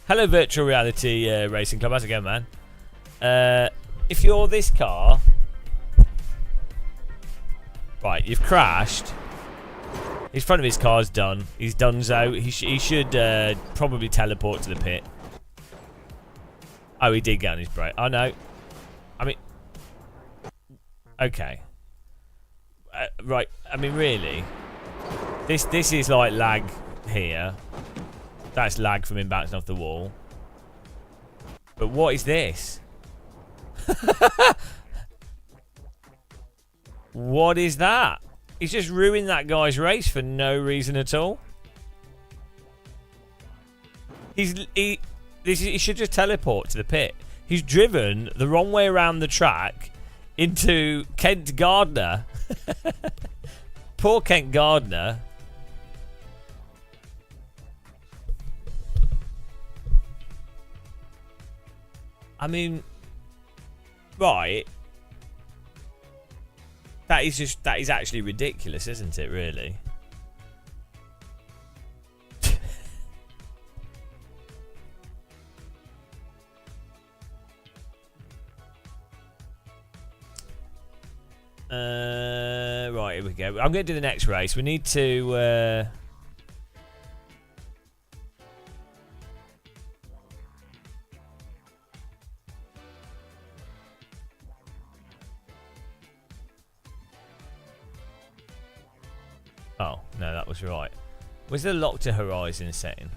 hello virtual reality racing club, how's it going, man? If you're this car, right, you've crashed. His front of his car's done. He's donezo. He should probably teleport to the pit. Oh, he did get on his brake. Oh no, I mean, okay. Right, I mean, really, this is like lag here. That's lag from him bouncing off the wall. But what is this? What is that? He's just ruined that guy's race for no reason at all. He should just teleport to the pit. He's driven the wrong way around the track into Kent Gardner. Poor Kent Gardner. I mean, right. That is actually ridiculous, isn't it, really? Right, here we go. I'm going to do the next race. We need to... Oh, no, that was right. Was the lock to horizon setting?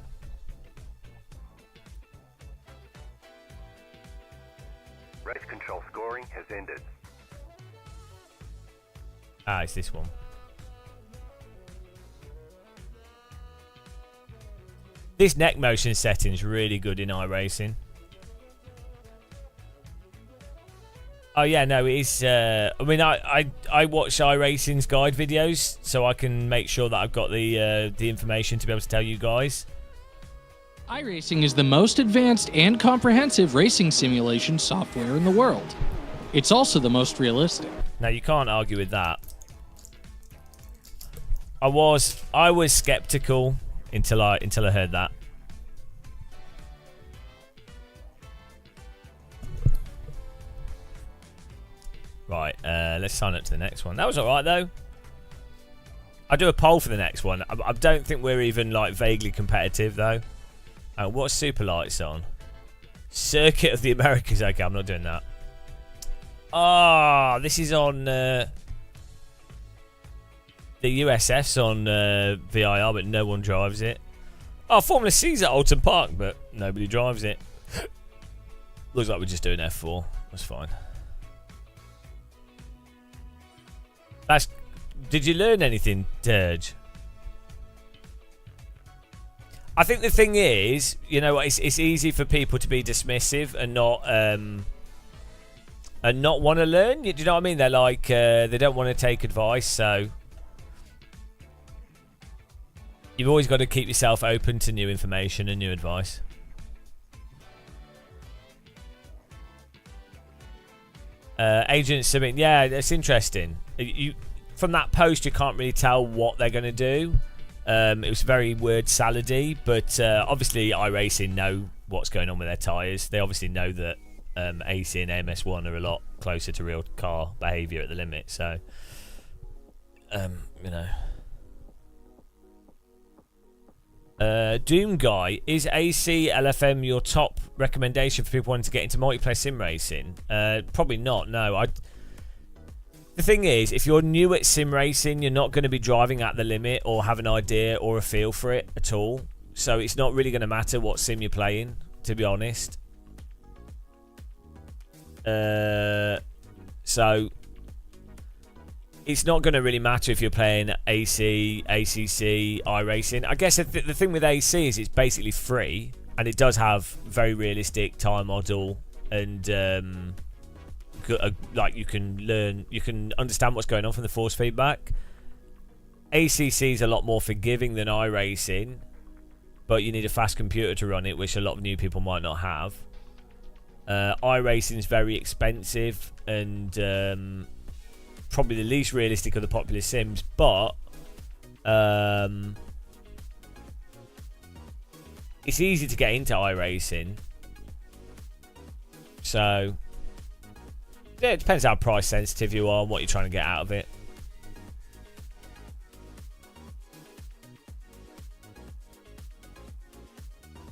Race control scoring has ended. Ah, it's this one. This neck motion setting is really good in iRacing. Oh yeah, no, it is. I mean, I watch iRacing's guide videos, so I can make sure that I've got the information to be able to tell you guys. iRacing is the most advanced and comprehensive racing simulation software in the world. It's also the most realistic. Now you can't argue with that. I was skeptical until I heard that. Right, let's sign up to the next one. That was alright though. I'll do a poll for the next one. I don't think we're even like vaguely competitive though. What's Super Lights on? Circuit of the Americas. Okay, I'm not doing that. Ah, this is on the USF's on VIR, but no one drives it. Oh, Formula C's at Alton Park, but nobody drives it. Looks like we're just doing F4. That's fine. Did you learn anything, Dirge? I think the thing is, you know, it's easy for people to be dismissive and not want to learn. Do you know what I mean? They're like they don't want to take advice, so you've always got to keep yourself open to new information and new advice. Agent submit. Yeah, that's interesting. From that post, you can't really tell what they're going to do. It was very word salady, but obviously iRacing know what's going on with their tyres. They obviously know that AC and MS1 are a lot closer to real car behaviour at the limit. So, you know. Doom Guy, is AC LFM your top recommendation for people wanting to get into multiplayer sim racing? Probably not. No, the thing is, if you're new at sim racing, you're not going to be driving at the limit or have an idea or a feel for it at all. So it's not really going to matter what sim you're playing, to be honest. So it's not going to really matter if you're playing AC, ACC, iRacing. I guess the thing with AC is it's basically free, and it does have very realistic time model, and like you can understand what's going on from the force feedback. ACC is a lot more forgiving than iRacing, but you need a fast computer to run it, which a lot of new people might not have. iRacing is very expensive and probably the least realistic of the popular sims, but it's easy to get into iRacing. So yeah, it depends how price sensitive you are and what you're trying to get out of it.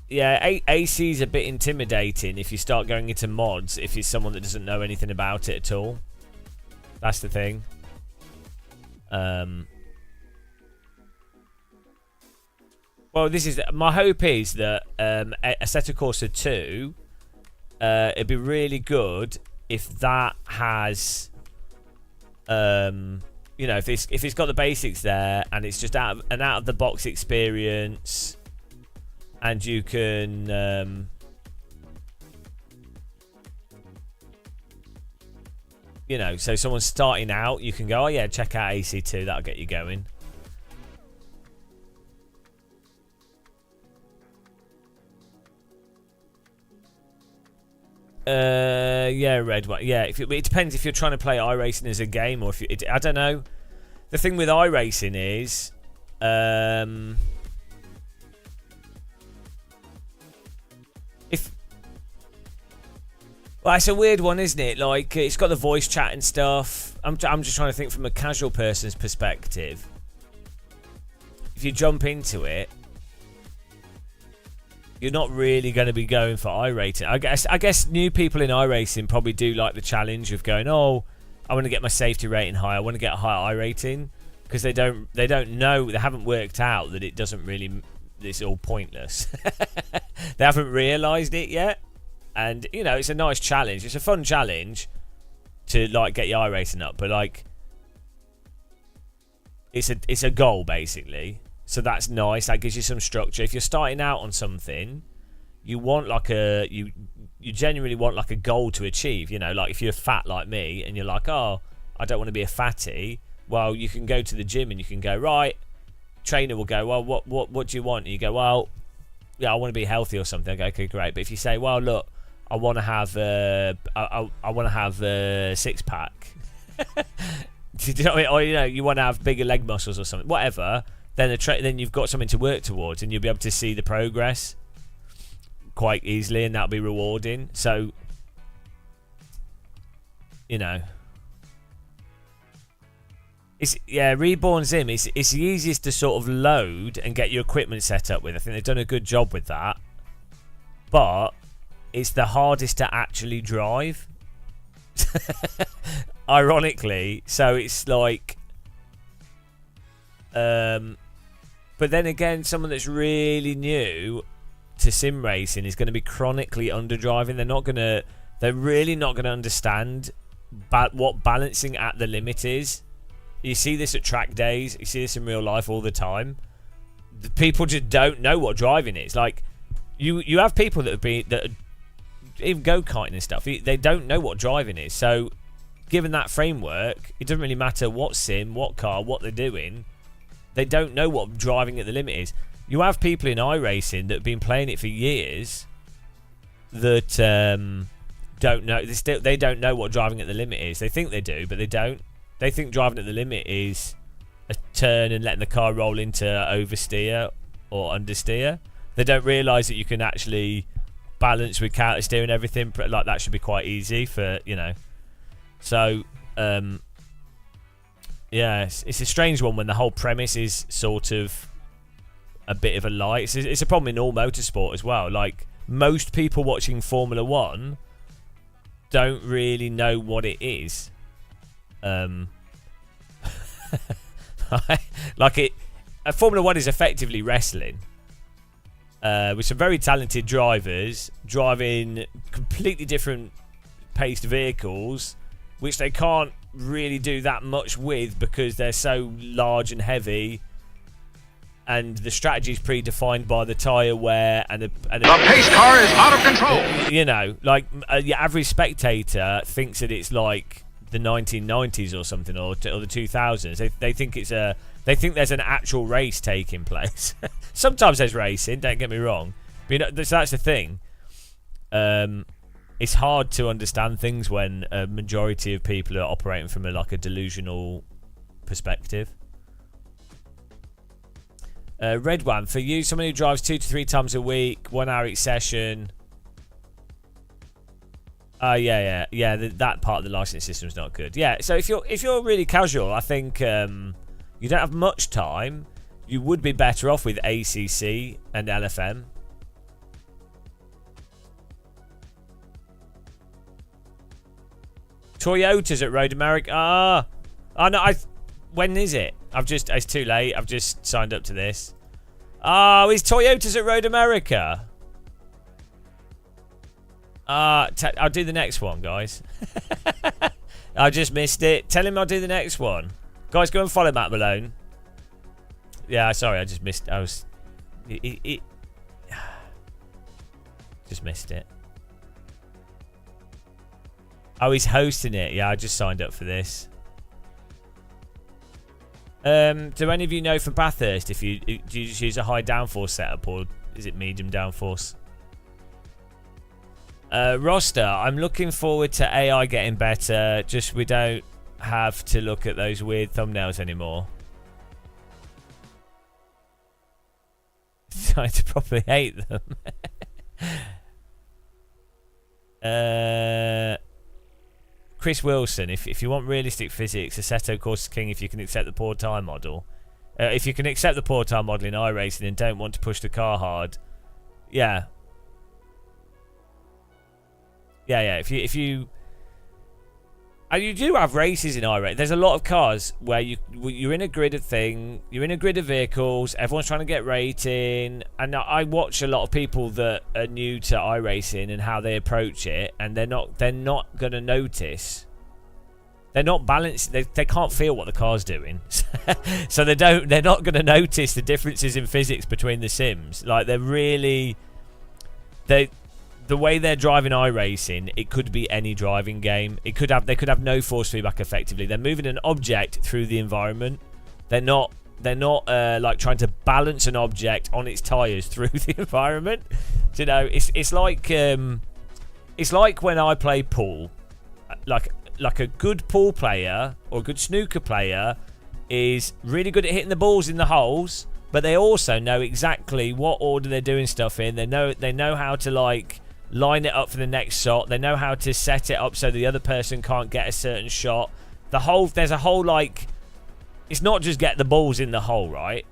Yeah, AC is a bit intimidating if you start going into mods, if you're someone that doesn't know anything about it at all. That's the thing. Well, this is my hope is that Assetto Corsa 2, it'd be really good if that has, you know, if it's got the basics there and it's just out of the box experience, and you can you know, so someone's starting out, you can go, oh yeah, check out AC2, that'll get you going. Yeah, Red one. Yeah, it depends if you're trying to play iRacing as a game or if I don't know. The thing with iRacing is, well, it's a weird one, isn't it? Like, it's got the voice chat and stuff. I'm just trying to think from a casual person's perspective. If you jump into it, you're not really going to be going for iRacing. I guess new people in iRacing probably do like the challenge of going, oh, I want to get my safety rating high. I want to get a higher iRating. because they don't know, they haven't worked out that it doesn't really, it's all pointless. They haven't realised it yet, and you know, it's a nice challenge. It's a fun challenge to like get your iRacing up, but like it's a goal basically. So that's nice. That gives you some structure. If you're starting out on something, you want like you genuinely want like a goal to achieve. You know, like if you're fat like me and you're like, oh, I don't want to be a fatty. Well, you can go to the gym and you can go, right. Trainer will go, well, what do you want? And you go, well, yeah, I want to be healthy or something. I go, okay, great. But if you say, well, look, I want to have I want to have a 6-pack. Do you know what I mean? Or, you know, you want to have bigger leg muscles or something, whatever. Then then you've got something to work towards, and you'll be able to see the progress quite easily, and that'll be rewarding. So, you know, Reborn Zim. It's the easiest to sort of load and get your equipment set up with. I think they've done a good job with that, but it's the hardest to actually drive. Ironically, so it's like, but then again, someone that's really new to sim racing is going to be chronically underdriving. They're really not gonna understand what balancing at the limit is. You see this at track days. You see this in real life all the time. The people just don't know what driving is. Like, you have people that even go-karting and stuff. They don't know what driving is. So, given that framework, it doesn't really matter what sim, what car, what they're doing. They don't know what driving at the limit is. You have people in iRacing that have been playing it for years that don't know. They don't know what driving at the limit is. They think they do, but they don't. They think driving at the limit is a turn and letting the car roll into oversteer or understeer. They don't realise that you can actually balance with counter steer and everything. Like, that should be quite easy for, you know. So, yeah, it's a strange one when the whole premise is sort of a bit of a lie. It's a problem in all motorsport as well. Like, most people watching Formula 1 don't really know what it is. Formula 1 is effectively wrestling, with some very talented drivers driving completely different paced vehicles, which they can't really do that much with because they're so large and heavy, and the strategy is predefined by the tyre wear and the pace car is out of control. You know, like your average spectator thinks that it's like the 1990s or something, or the 2000s. They think they think there's an actual race taking place. Sometimes there's racing, don't get me wrong, but, you know, so that's the thing. It's hard to understand things when a majority of people are operating from a delusional perspective. Red one, for you, someone who drives 2 to 3 times a week, 1 hour each session. That part of the license system is not good. Yeah, so if you're really casual, I think you don't have much time. You would be better off with ACC and LFM. Toyotas at Road America. No, when is it? It's too late. I've just signed up to this. Oh, it's Toyotas at Road America. I'll do the next one, guys. I just missed it. Tell him I'll do the next one. Guys, go and follow Matt Malone. Yeah, sorry, I just missed. Just missed it. Oh, he's hosting it. Yeah, I just signed up for this. Do any of you know for Bathurst do you just use a high downforce setup, or is it medium downforce? Roster, I'm looking forward to AI getting better. Just we don't have to look at those weird thumbnails anymore. Trying to properly hate them. Chris Wilson, if you want realistic physics, Assetto Corsa King if you can accept the poor time model. If you can accept the poor time model in iRacing and don't want to push the car hard, yeah. Yeah, if you And you do have races in iRacing. There's a lot of cars where you're in a grid of thing, you're in a grid of vehicles, everyone's trying to get rating. And I watch a lot of people that are new to iRacing and how they approach it, and they're not going to notice. They're not balanced. They can't feel what the car's doing, so they're not going to notice the differences in physics between the sims. Like the way they're driving iRacing, it could be any driving game. They could have no force feedback effectively. They're moving an object through the environment. They're not like trying to balance an object on its tires through the environment. You know, it's like when I play pool. Like a good pool player or a good snooker player is really good at hitting the balls in the holes, but they also know exactly what order they're doing stuff in. They know how to like line it up for the next shot. They know how to set it up so the other person can't get a certain shot. There's a whole like, it's not just get the balls in the hole, right?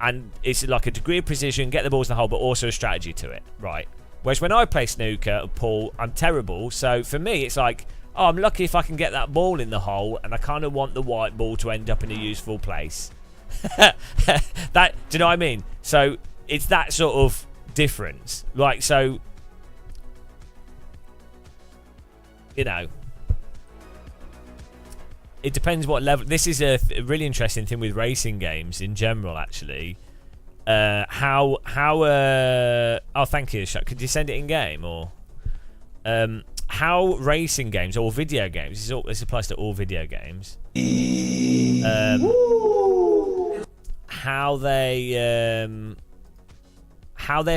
And it's like a degree of precision, get the balls in the hole, but also a strategy to it, right? Whereas when I play snooker or pool, I'm terrible. So for me, it's like, oh, I'm lucky if I can get that ball in the hole, and I kind of want the white ball to end up in a useful place. Do you know what I mean? So it's that sort of difference. Like, so, you know, it depends what level. This is a really interesting thing with racing games in general, actually. Oh, thank you. Could you send it in game or? How racing games or video games, this applies to all video games, how they're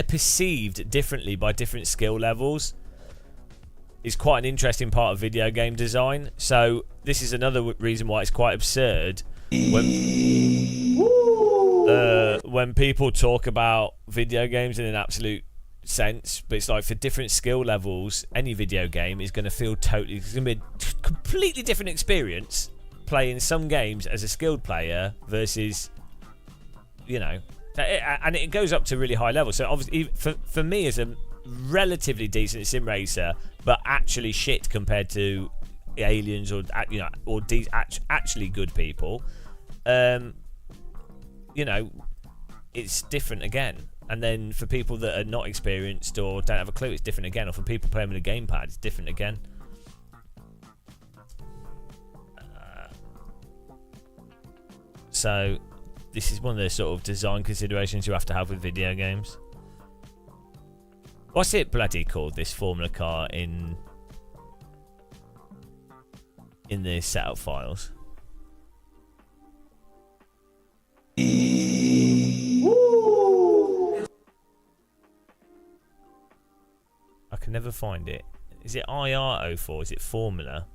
perceived differently by different skill levels is quite an interesting part of video game design. So this is another reason why it's quite absurd when people talk about video games in an absolute sense, but it's like for different skill levels, any video game is going to feel totally, it's going to be a completely different experience playing some games as a skilled player versus, you know, and it goes up to really high levels. So obviously for me as a relatively decent sim racer, but actually shit compared to aliens or, you know, or actually good people, you know, it's different again. And then for people that are not experienced or don't have a clue, it's different again. Or for people playing with a gamepad, it's different again. So this is one of the sort of design considerations you have to have with video games. What's it bloody called, this Formula car in the setup files? I can never find it. Is it IR04? Is it Formula?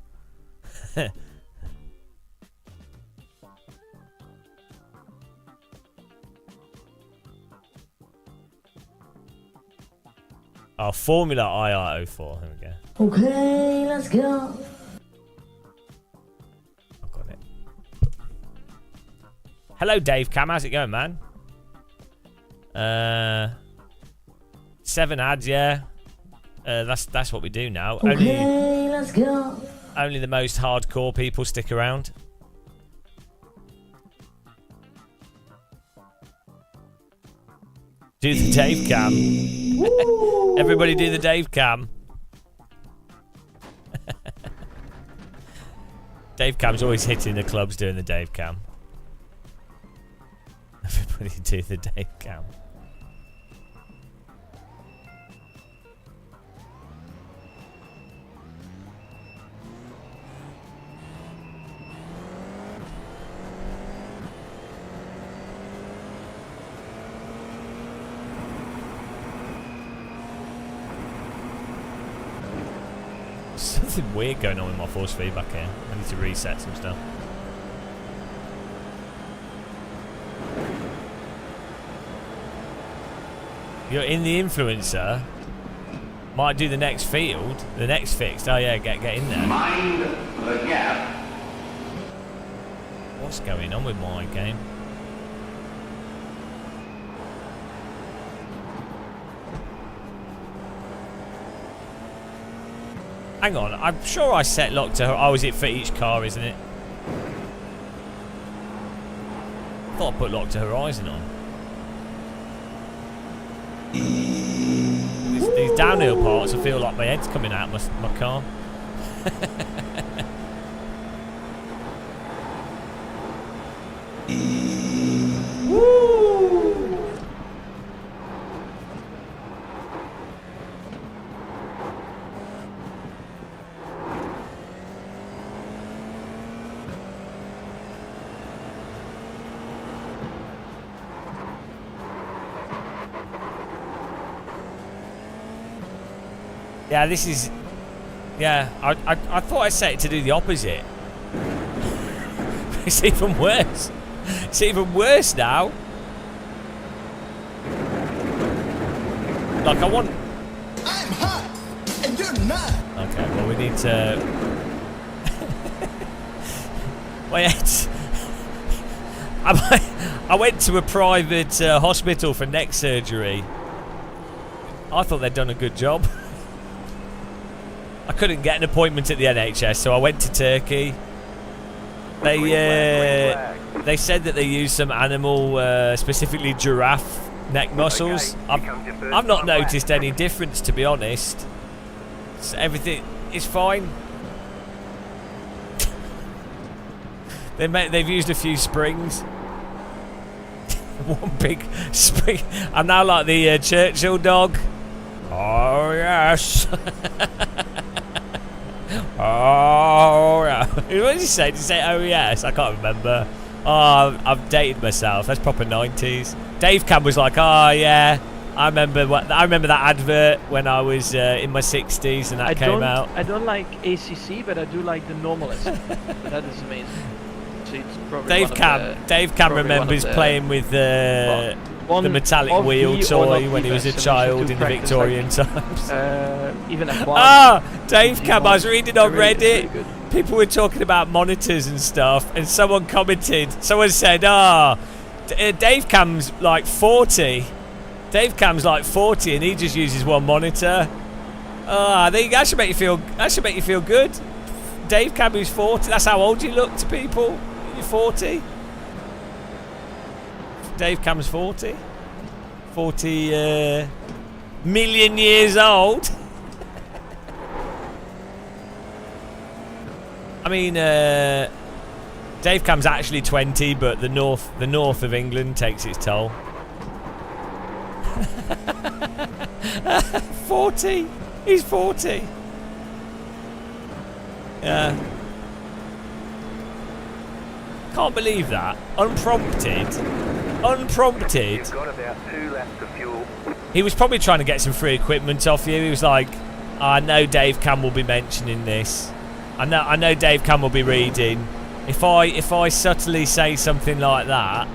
Oh, Formula IR04. There we go. Okay, let's go. I've got it. Hello, Dave Cam. How's it going, man? 7 ads, yeah. That's what we do now. Okay, let's go. Only the most hardcore people stick around. Do the Dave Cam. Everybody do the Dave Cam. Dave Cam's always hitting the clubs doing the Dave Cam. Everybody do the Dave Cam. Something weird going on with my force feedback here. I need to reset some stuff. You're in the influencer. Might do the next field. The next fixed. Oh yeah, get in there. Mind the gap. What's going on with my game? Hang on, I'm sure I set lock to... Oh, is it for each car, isn't it? I thought I put lock to horizon on. These downhill parts, I feel like my head's coming out my car. Yeah, this is... Yeah, I thought I set it to do the opposite. It's even worse. It's even worse now. Like, I want... I'm hot, and you're not. Okay, well, we need to... Wait, I went to a private hospital for neck surgery. I thought they'd done a good job. I couldn't get an appointment at the NHS, so I went to Turkey. They said that they used some animal, specifically giraffe neck muscles. I've not noticed any difference, to be honest. Everything is fine. They've used a few springs. One big spring. I'm now like the Churchill dog. Oh yes. Oh yeah. What did he say? Did he say oh yes? I can't remember. Oh, I've dated myself. That's proper 90s. Dave Cam was like, oh yeah, I remember that advert when I was in my 60s and that came out. I don't like ACC, but I do like the normalist. That is amazing. So it's probably Dave Cam remembers playing with the metallic wheel toy when he was a child in the Victorian times. Even at Dave Cam, I was reading on Reddit. People were talking about monitors and stuff, and someone commented. Someone said, Dave Cam's like 40. Dave Cam's like 40, and he just uses one monitor. That should make you feel. That should make you feel good. Dave Cam who's 40. That's how old you look to people. You're 40. Dave Cam's 40. 40 million years old. I mean, Dave Cam's actually 20, but the north of England takes its toll. 40. He's 40. Yeah. Can't believe that. Unprompted. You've got about 2 laps of fuel. He was probably trying to get some free equipment off you. He was like, I know Dave Cam will be mentioning this. I know Dave Cam will be reading. If I subtly say something like that,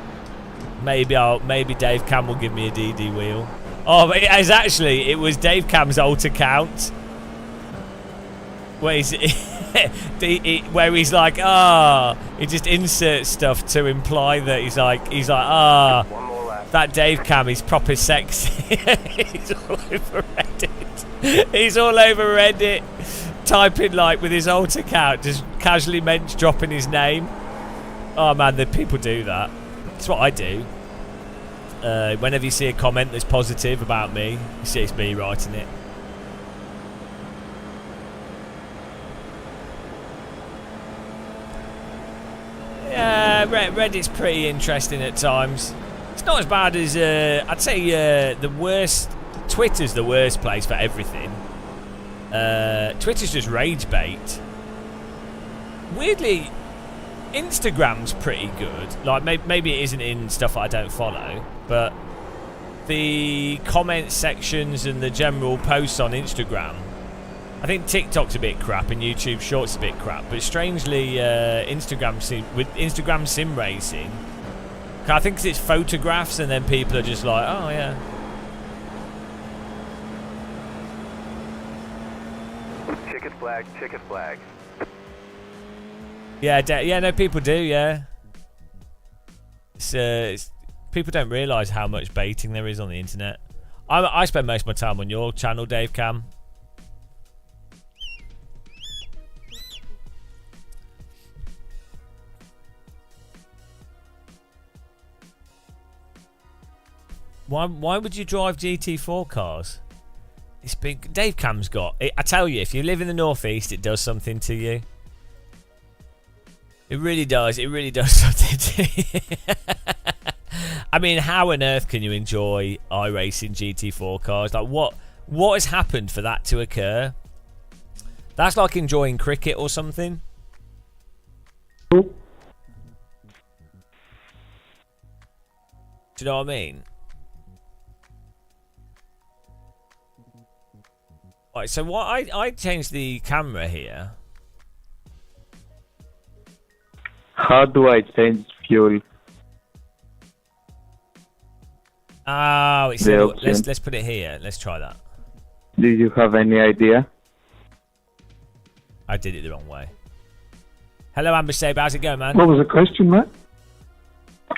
maybe Dave Cam will give me a DD wheel. Oh, but it was Dave Cam's alt account where he's like, he just inserts stuff to imply that he's like, that Dave Cam is proper sexy. He's all over Reddit. He's all over Reddit, typing like with his alt account, just casually dropping his name. Oh man, the people do that. That's what I do. Whenever you see a comment that's positive about me, you see it's me writing it. Yeah, Reddit's pretty interesting at times. It's not as bad as I'd say the worst. Twitter's the worst place for everything. Twitter's just rage bait. Weirdly, Instagram's pretty good. Like maybe it isn't in stuff I don't follow, but the comment sections and the general posts on Instagram. I think TikTok's a bit crap and YouTube Shorts a bit crap, but strangely, Instagram sim racing, I think 'cause it's photographs and then people are just like, oh yeah. Checkered flag. Yeah, no, people do, yeah. It's people don't realise how much baiting there is on the internet. I spend most of my time on your channel, Dave Cam. Why would you drive GT4 cars? It's big. Dave Cam's got it. I tell you, if you live in the northeast, it does something to you. It really does. It really does something to you. I mean, how on earth can you enjoy iRacing GT4 cars? Like, what has happened for that to occur? That's like enjoying cricket or something. Do you know what I mean? Right, so what I changed the camera here. How do I change fuel? Oh, it's let's put it here. Let's try that. Do you have any idea? I did it the wrong way. Hello, Amber Sabe. How's it going, man? What was the question, mate?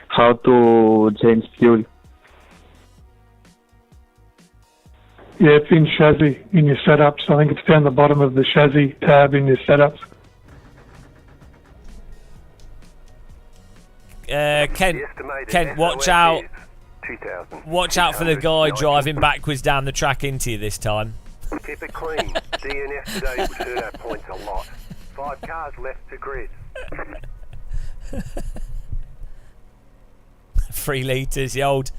How to change fuel? Yeah, it's in chassis, in your setups. I think it's down the bottom of the chassis tab in your setups. Ken, watch out. Watch out for the guy driving backwards down the track into you this time. Keep it clean. DNF today would hurt our points a lot. 5 cars left to grid. 3 litres, the old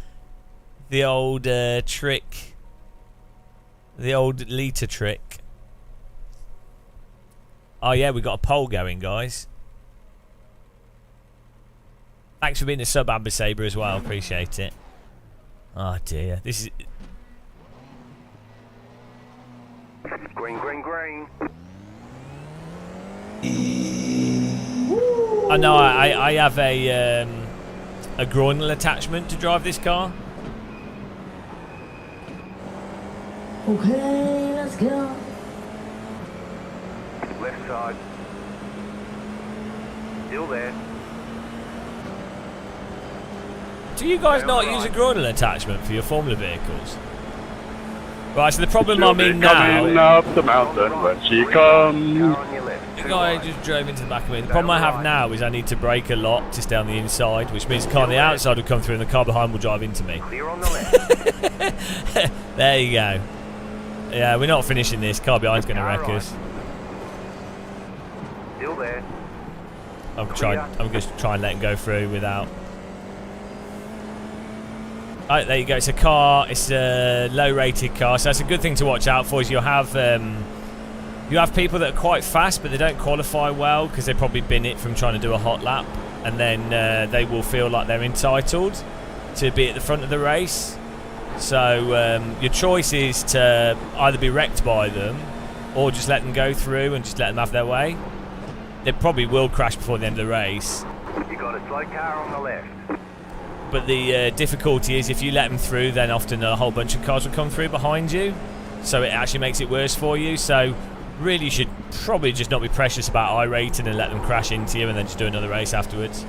trick. The old litre trick. Oh yeah, we got a poll going, guys. Thanks for being a sub, Amber Saber, as well. Appreciate it. Oh dear, this is. Green, green, green. I know. I have a groinal attachment to drive this car. Okay, let's go. Left side. Still there. Do you guys not use a groinal attachment for your Formula vehicles? Right, so the problem I'm in now... Coming up the mountain when she comes. The guy just drove into the back of me. The problem I have now is I need to brake a lot to stay on the inside, which means the car on the outside will come through and the car behind will drive into me. Clear on the left. There you go. Yeah, we're not finishing this. Car behind's going to wreck us. Still there. I'm going to try and let him go through without... Right, there you go. It's a car. It's a low-rated car, so that's a good thing to watch out for. Is you have people that are quite fast, but they don't qualify well because they probably bin it from trying to do a hot lap, and then they will feel like they're entitled to be at the front of the race. So your choice is to either be wrecked by them, or just let them go through and just let them have their way. They probably will crash before the end of the race. You got a slow car on the left. But the difficulty is if you let them through, then often a whole bunch of cars will come through behind you. So it actually makes it worse for you. So really you should probably just not be precious about iRating and let them crash into you and then just do another race afterwards.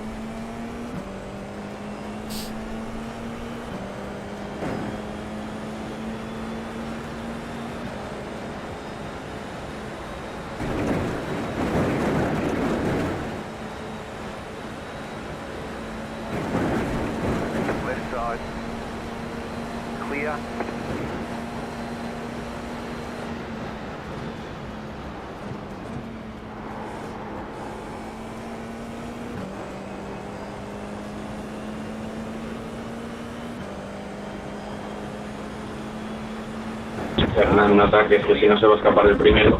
Clear. Fernando, un ataque, que si no se va a escapar el primero.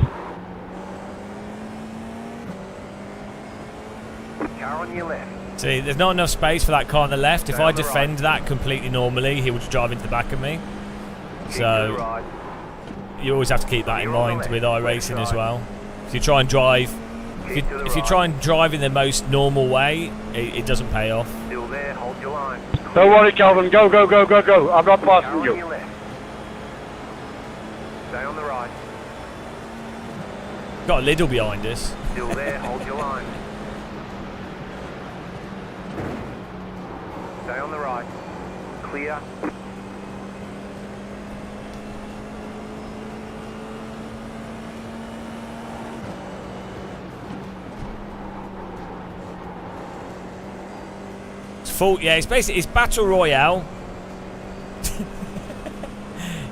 Car on your left. See, there's not enough space for that car on the left. If I defend that completely normally, he would drive into the back of me. So you always have to keep that in mind with iRacing as well. If you try and drive, if you try and drive in the most normal way, it doesn't pay off. Still there, hold your line. Don't worry, Calvin. Go, go, go, go, go. I'm not Car passing on your you. left. Stay on the right. Got a Lidl behind us. Still there, hold your line. Stay on the right. Clear. It's full, yeah, it's basically, it's Battle Royale.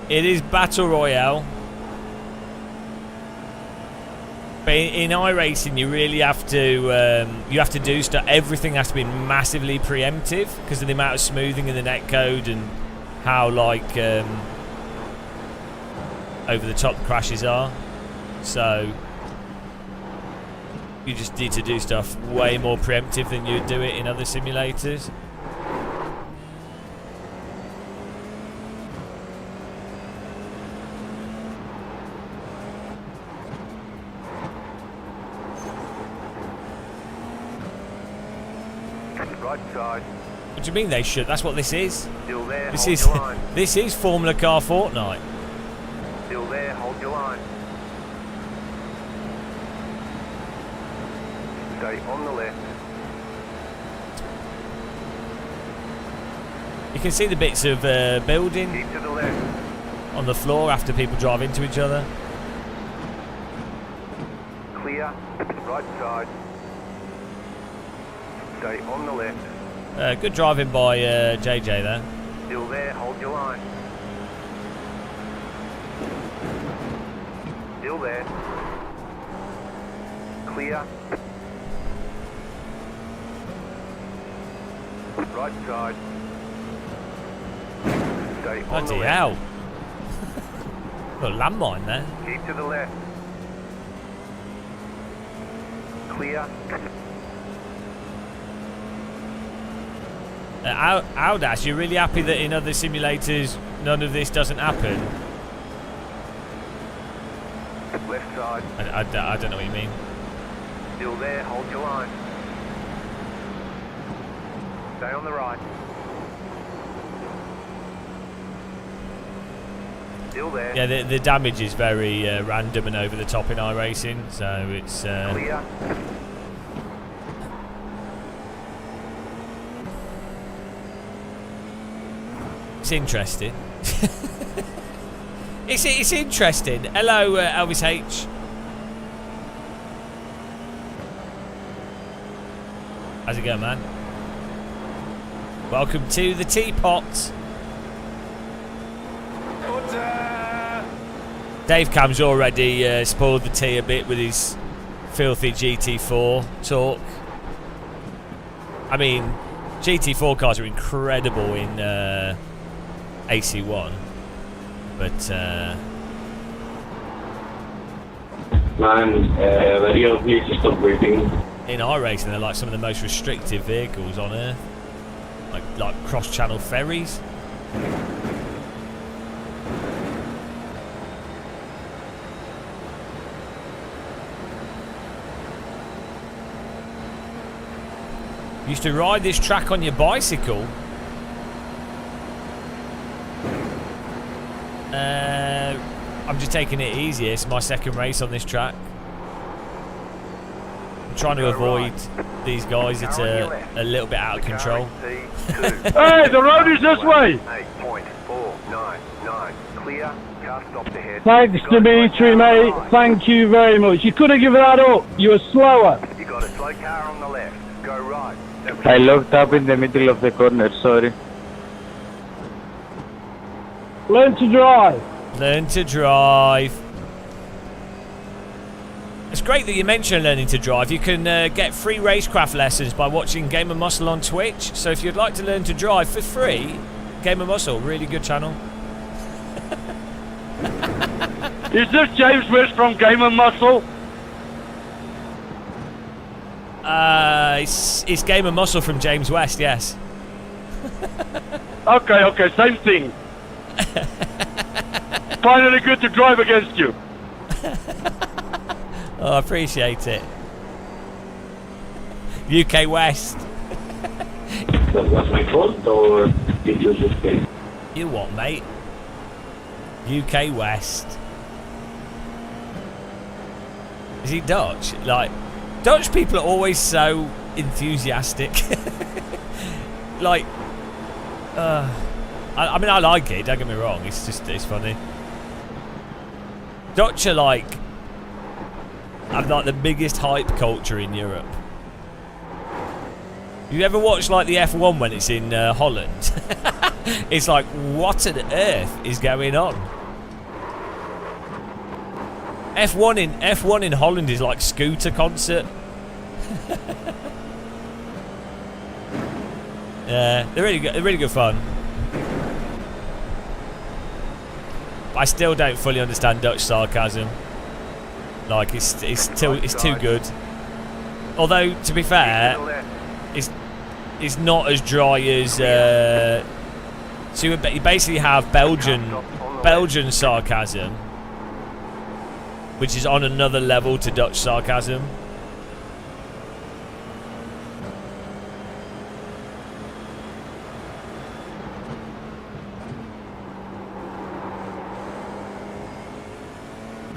It is Battle Royale. But in iRacing, you really have to do stuff. Everything has to be massively preemptive because of the amount of smoothing in the netcode and how like over the top the crashes are. So you just need to do stuff way more preemptive than you'd do it in other simulators. Right side. What do you mean they should? That's what this is. Still there, This hold is your line. this is Formula Car Fortnite. Still there, hold your line. Stay on the left. You can see the bits of building Keep to the left. on the floor after people drive into each other. Clear. Right side. Stay on the left. Good driving by JJ there. Still there, hold your line. Still there. Clear. Right side. Stay on the Bloody left. hell. Got a landmine there. Keep to the left. Clear. Audax, you're really happy that in other simulators none of this doesn't happen? Left side. I don't know what you mean. Still there, hold your line. Stay on the right. Still there. Yeah, the damage is very random and over the top in iRacing, so it's... Clear. It's interesting. it's interesting. Hello, Elvis H. How's it going, man? Welcome to the Teapot. Dave Cam's already spoiled the tea a bit with his filthy GT4 talk. I mean, GT4 cars are incredible in AC1, but Man, very obvious to stop waiting. in iRacing they're like some of the most restrictive vehicles on Earth, like cross-channel ferries. You used to ride this track on your bicycle. I'm just taking it easy. It's my second race on this track. I'm trying to avoid these guys. It's a little bit out of control. Hey, the road is this way. 8.499. Clear. Car stopped ahead. Thanks, Dimitri, mate. Thank you very much. You couldn't give that up. You were slower. You got a slow car on the left. Go right. I locked up in the middle of the corner, sorry. Learn to drive. Learn to drive. It's great that you mentioned learning to drive. You can get free racecraft lessons by watching Game of Muscle on Twitch. So if you'd like to learn to drive for free, Game of Muscle, really good channel. Is this James West from Game of Muscle? It's Game of Muscle from James West, yes. Okay, same thing. Finally good to drive against you. Oh, I appreciate it. UK West. That was my fault, or did you just say? You what, mate? UK West. Is he Dutch? Like, Dutch people are always so enthusiastic. Like, I mean, I like it, don't get me wrong. It's just, it's funny. Dutch are like, have like the biggest hype culture in Europe. You ever watch like the F1 when it's in Holland? It's like, what on earth is going on? F1 in Holland is like scooter concert. Yeah, they're really good. They're really good fun. I still don't fully understand Dutch sarcasm. Like it's too good. Although to be fair, it's not as dry as. So you basically have Belgian sarcasm, which is on another level to Dutch sarcasm.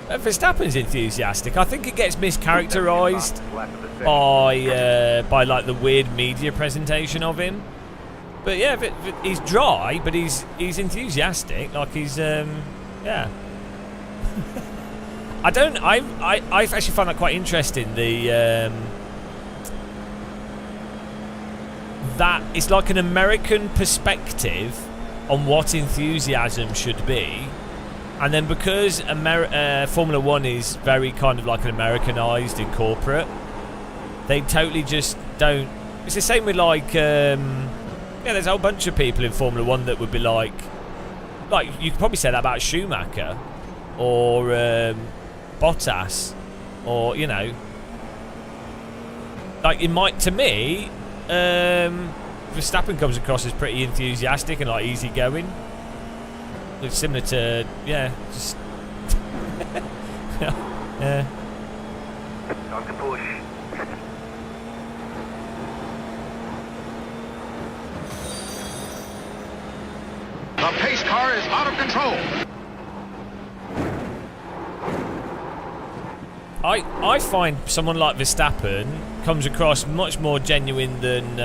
Verstappen's enthusiastic. I think it gets mischaracterised by like the weird media presentation of him. But yeah, he's dry, but he's enthusiastic. Like he's yeah. I actually find that quite interesting. That it's like an American perspective on what enthusiasm should be. And then because Formula One is very kind of like an Americanized and corporate, they totally just don't. It's the same with like, yeah, there's a whole bunch of people in Formula One that would be like you could probably say that about Schumacher or Bottas, or you know, like to me, Verstappen comes across as pretty enthusiastic and like easygoing. It's similar to, yeah, just yeah. Time to push. The pace car is out of control. I find someone like Verstappen comes across much more genuine than,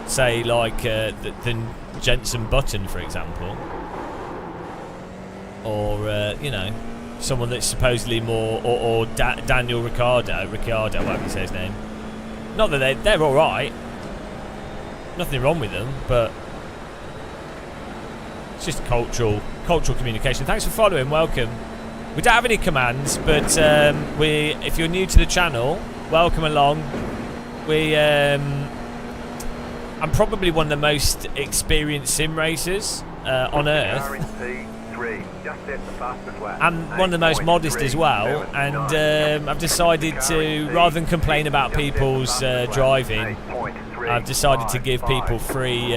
say, like than Jenson Button, for example. Or, you know, someone that's supposedly more... Or Daniel Ricciardo, whatever you say his name. Not that they're alright. Nothing wrong with them, but... It's just cultural communication. Thanks for following, welcome. We don't have any commands, but if you're new to the channel, welcome along. I'm probably one of the most experienced sim racers on Earth. I'm one of the most modest as well, and I've decided to, rather than complain about people's driving, I've decided to give people free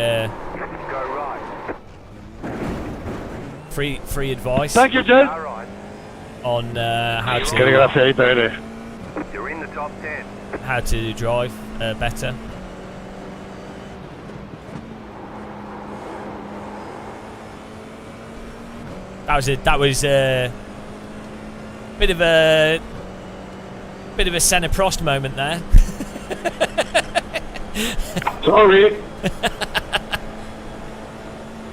advice. Thank you, Jed. On how to. You're in the top 10. How to drive better. That was a bit of a Senna Prost moment there. Sorry.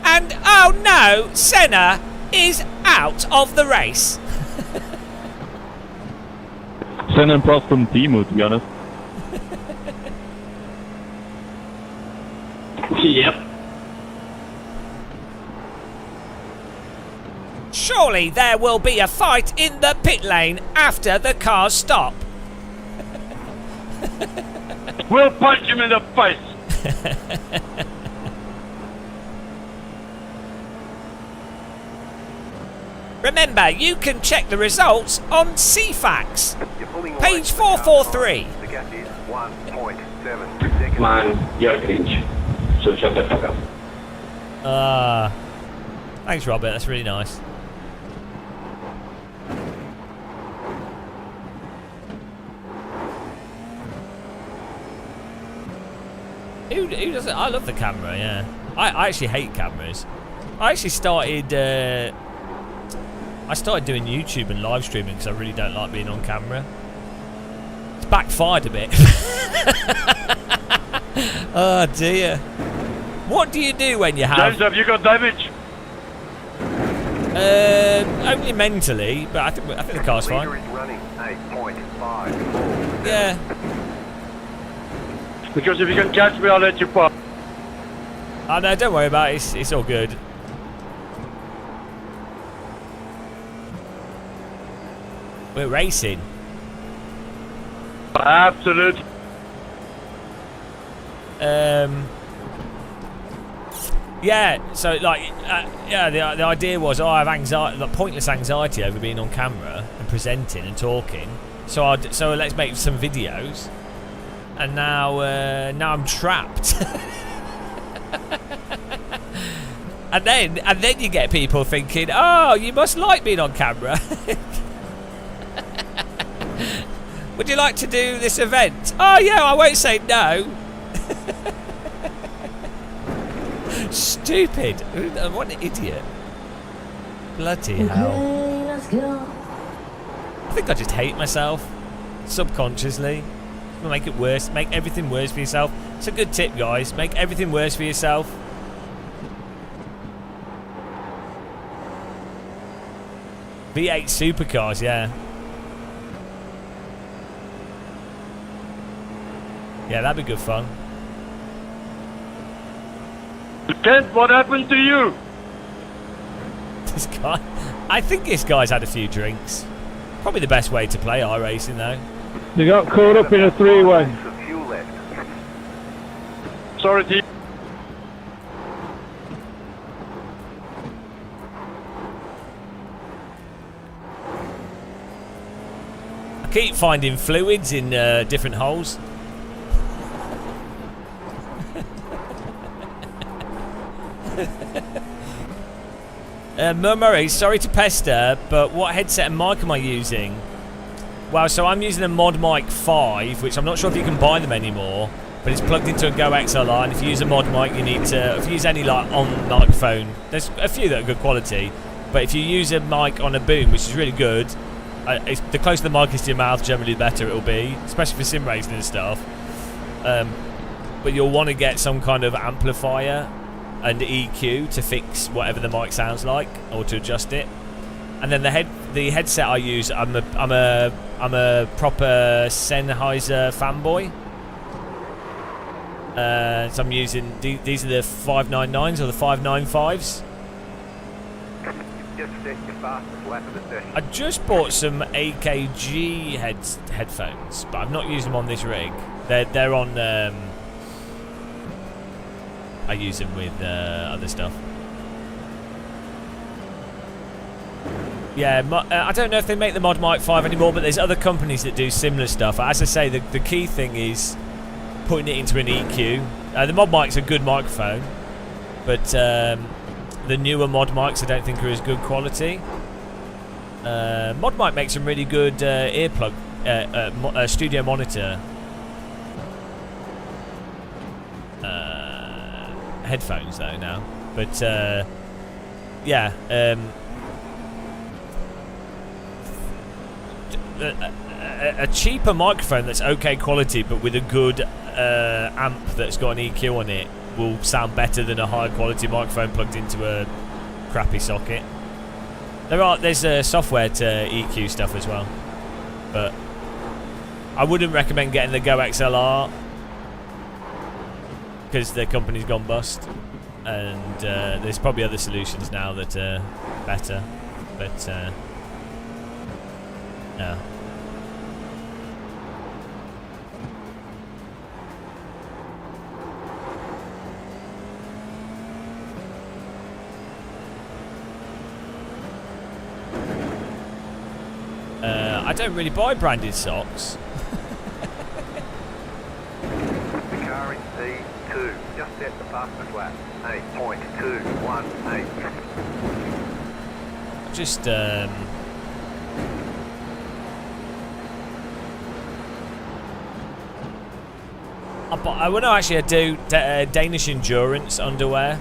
And oh no, Senna is out of the race. Senna and Prost from Timo, to be honest. Yep. Surely there will be a fight in the pit lane after the cars stop. We'll punch him in the face. Remember, you can check the results on CFAX. Page 443. The gap is 1.7 seconds. Man, you're cringe. So shut the fuck up. Thanks, Robert. That's really nice. Who doesn't? I love the camera, yeah. I actually hate cameras. I actually started doing YouTube and live streaming because I really don't like being on camera. It's backfired a bit. Oh dear. What do you do when you have... James, have you got damage? Only mentally, but I think the car's fine. Leader is running 8.54. Yeah. Because if you can catch me, I'll let you pass. Oh no, don't worry about it. It's all good. We're racing. Absolutely. Yeah, so like, yeah, the idea was, I have anxiety, like pointless anxiety over being on camera and presenting and talking. So let's make some videos. And now I'm trapped. and then you get people thinking, oh, you must like being on camera. Would you like to do this event? Oh yeah, I won't say no. Stupid. What an idiot. Bloody hell. Okay, let's go. I think I just hate myself. Subconsciously. Make it worse. Make everything worse for yourself. It's a good tip, guys. Make everything worse for yourself. V8 supercars, yeah. Yeah, that'd be good fun. Kent, what happened to you? This guy, I think this guy's had a few drinks. Probably the best way to play iRacing, though. You got caught up in a three-way. Sorry to you. I keep finding fluids in different holes. Murray, sorry to pester, but what headset and mic am I using? Well, so I'm using a Mod Mic 5, which I'm not sure if you can buy them anymore, but it's plugged into a Go XLR, and if you use a Mod Mic, you need to, if you use any like on microphone, there's a few that are good quality, but if you use a mic on a boom, which is really good, the closer the mic is to your mouth, generally the better it'll be, especially for sim racing and stuff. But you'll want to get some kind of amplifier and EQ to fix whatever the mic sounds like, or to adjust it. And then the headset I use, I'm a proper Sennheiser fanboy. So I'm using these are the 599s or the 595s. I just bought some AKG headphones, but I've not used them on this rig. They're on. I use them with other stuff. Yeah, I don't know if they make the Mod Mic 5 anymore, but there's other companies that do similar stuff. As I say, the key thing is putting it into an EQ. The Mod Mic's a good microphone, but the newer Mod Mics I don't think are as good quality. Mod Mic makes some really good earplug, studio monitor headphones though now, but yeah, a cheaper microphone that's okay quality but with a good amp that's got an EQ on it will sound better than a high quality microphone plugged into a crappy socket. There's software to EQ stuff as well, but I wouldn't recommend getting the Go XLR because the company's gone bust, and there's probably other solutions now that are better, but yeah. I don't really buy branded socks. The car in C2, just set the fastest lap, 8.218. Just I do Danish Endurance underwear.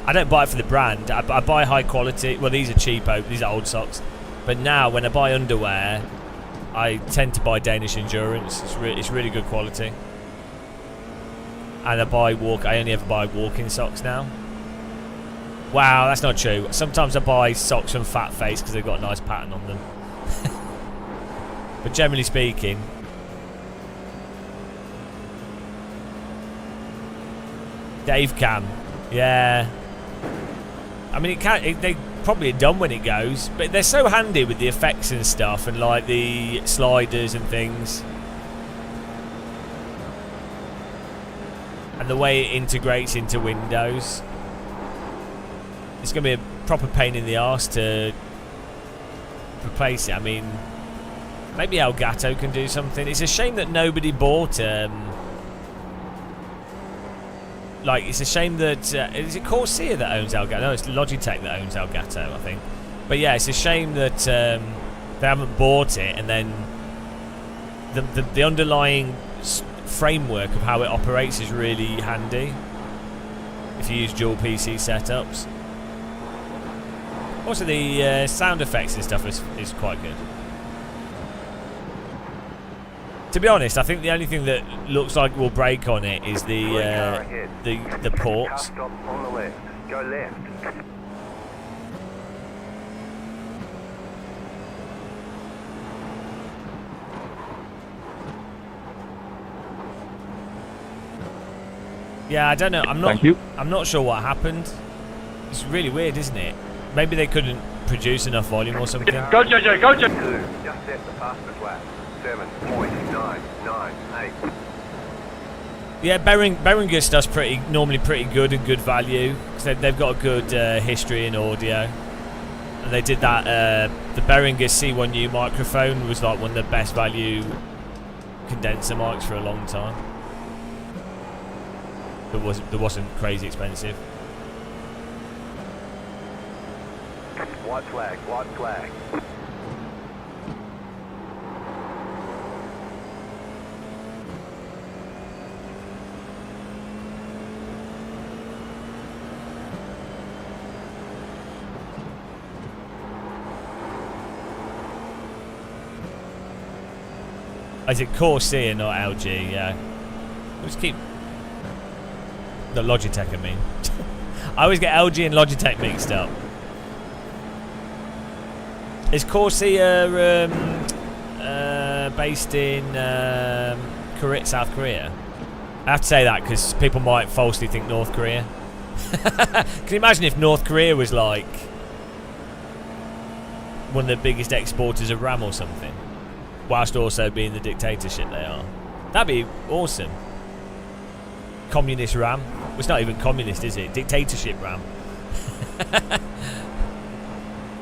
I don't buy it for the brand. I buy high quality. Well, these are cheapo. These are old socks. But now, when I buy underwear, I tend to buy Danish Endurance. It's really good quality. And I only ever buy walking socks now. Wow, that's not true. Sometimes I buy socks from Fat Face because they've got a nice pattern on them. But generally speaking, Dave Cam, yeah. I mean, they probably dumb when it goes, but they're so handy with the effects and stuff, and like the sliders and things, and the way it integrates into Windows. It's going to be a proper pain in the arse to replace it. I mean, maybe Elgato can do something. It's a shame that nobody bought like, it's a shame that is it Corsa that owns Elgato? No, it's Logitech that owns Elgato, I think. But yeah, it's a shame that they haven't bought it, and then the underlying framework of how it operates is really handy if you use dual PC setups. Also, the sound effects and stuff is quite good. To be honest, I think the only thing that looks like will break on it is the ports. Car stop on the left. Go left. Yeah, I don't know. I'm not sure what happened. It's really weird, isn't it? Maybe they couldn't produce enough volume or something. Go, JJ, go, JJ. 2, just set the fastest lap. 7.998. Yeah, Behringer stuff's normally pretty good and good value, because they've got a good history in audio. And they did that. The Behringer C1U microphone was like one of the best value condenser mics for a long time. That wasn't crazy expensive. White flag, white flag. Is it Corsa, not LG? Yeah. Let's keep the Logitech. I mean, I always get LG and Logitech mixed up. Is Corsa based in South Korea? I have to say that because people might falsely think North Korea. Can you imagine if North Korea was like one of the biggest exporters of RAM or something, whilst also being the dictatorship they are? That'd be awesome. Communist RAM. Well, it's not even communist, is it? Dictatorship RAM.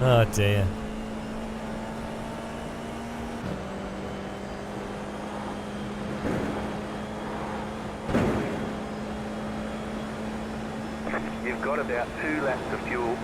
Oh dear. You've got about 2 laps of fuel.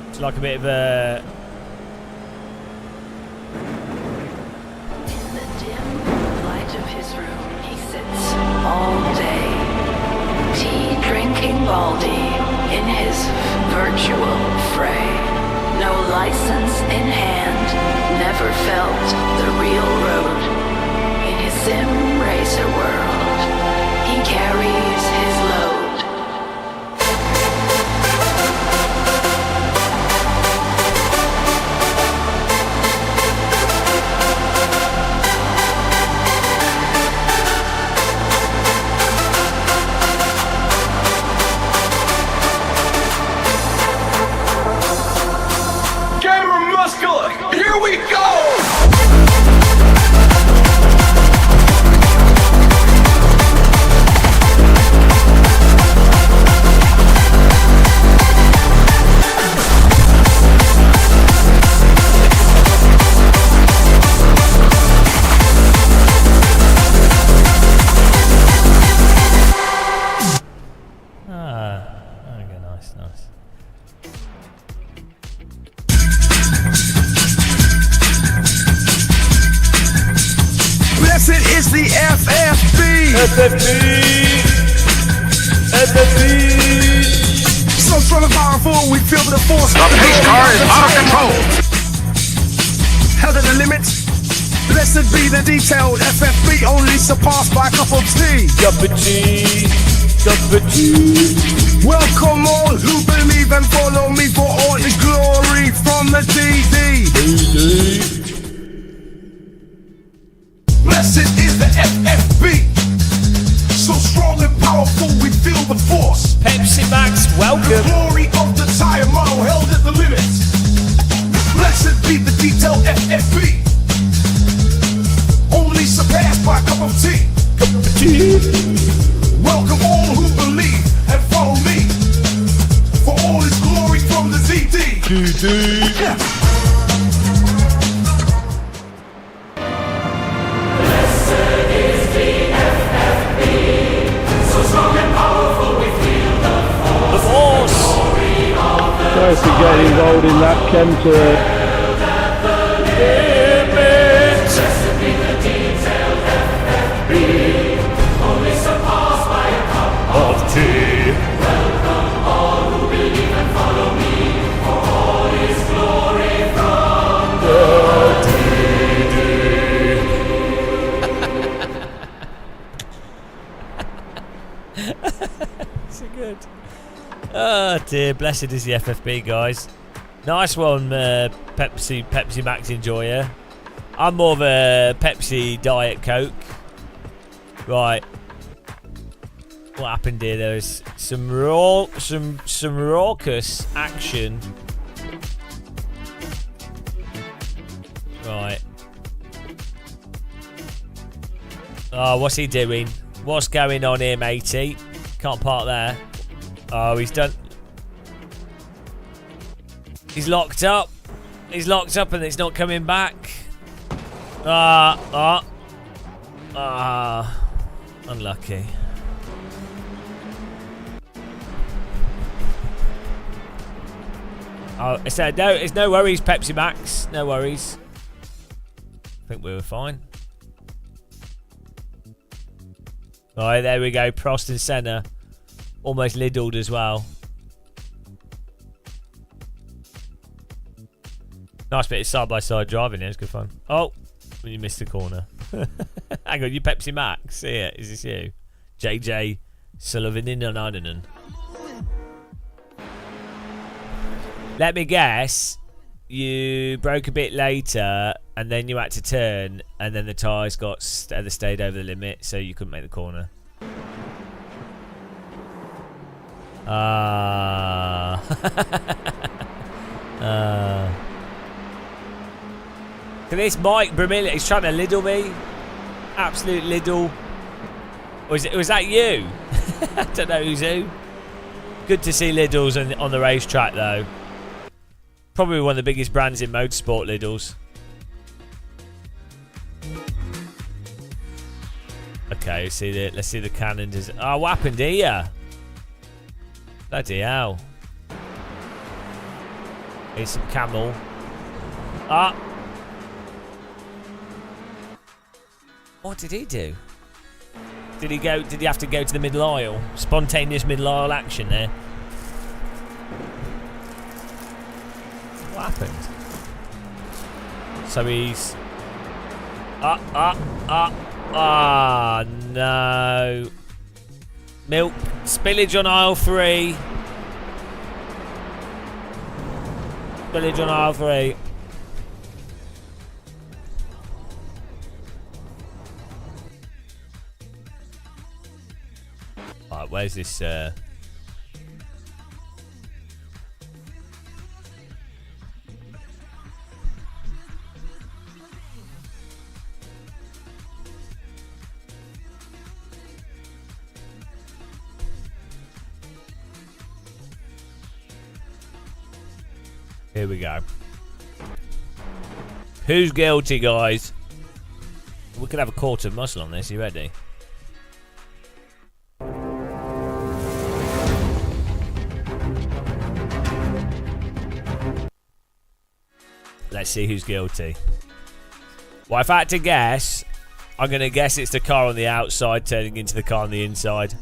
It's like a bit of a... In the dim light of his room, he sits all day, tea-drinking Baldy in his virtual fray. No license in hand, never felt the real road. In his sim racer world, he carries his load. Here we go! Okay, nice. Blessed is the FFB. So strong and powerful, we feel the force. The pace car is out of control. Held at the limits, Blessed be the detailed FFB, only surpassed by a cup of tea. Cup of tea, cup of tea. Welcome all who believe and follow me, for all is glory from the DD. Blessed is the FFB, so strong and powerful we feel the force. Pepsi Max, welcome. The glory of the tire model held at the limit. Blessed be the detailed FFB, only surpassed by a cup of tea. Cup of tea. Welcome all who believe and follow me, for all is glory from the DD. Nice to get involved in that, Kent. Of tea. Welcome all who believe and follow me, for all is glory from the So good. Oh dear, blessed is the FFB, guys. Nice one, Pepsi Max enjoyer. I'm more of a Pepsi Diet Coke. Right. What happened here? There was some raucous action. Right. Oh, what's he doing? What's going on here, matey? Can't park there. Oh, he's done. He's locked up. He's locked up and it's not coming back. Unlucky. Oh, it's no worries, Pepsi Max. No worries. I think we were fine. Alright, there we go. Prost and Senna. Almost liddled as well. Nice bit of side-by-side driving there. It's good fun. Oh, you missed the corner. Hang on, you Pepsi Max. Here, is this you? JJ Sullivan in an Ireland. Let me guess. You broke a bit later, and then you had to turn, and then the tyres got stayed over the limit, so you couldn't make the corner. Look at this Mike Bramilla. He's trying to liddle me. Absolute liddle. Was that you? I don't know who's who. Good to see Liddles on the racetrack, though. Probably one of the biggest brands in motorsport, Liddles. Okay, let's see the calendars. Oh, what happened here? Bloody hell. Here's some camel. Ah. What did he do? Did he have to go to the middle aisle? Spontaneous middle aisle action there. What happened? So he's... no. Milk. Spillage on aisle 3. Spillage on aisle 3. Right, where's this... Here we go. Who's guilty, guys? We could have a quart of muscle on this. You ready? Let's see who's guilty. Well, if I had to guess, I'm going to guess it's the car on the outside turning into the car on the inside.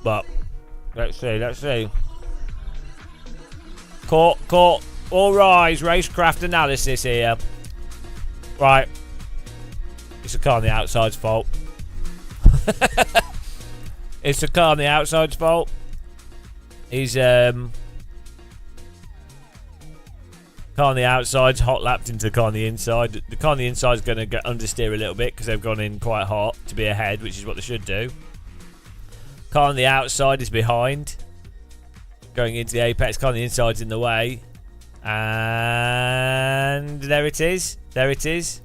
But, let's see. Court, all rise, racecraft analysis here. Right. It's the car on the outside's fault. It's the car on the outside's fault. He's car on the outside's hot lapped into the car on the inside. The car on the inside's going to understeer a little bit because they've gone in quite hot to be ahead, which is what they should do. Car on the outside is behind, going into the apex. Car on the inside's in the way, and there it is. There it is.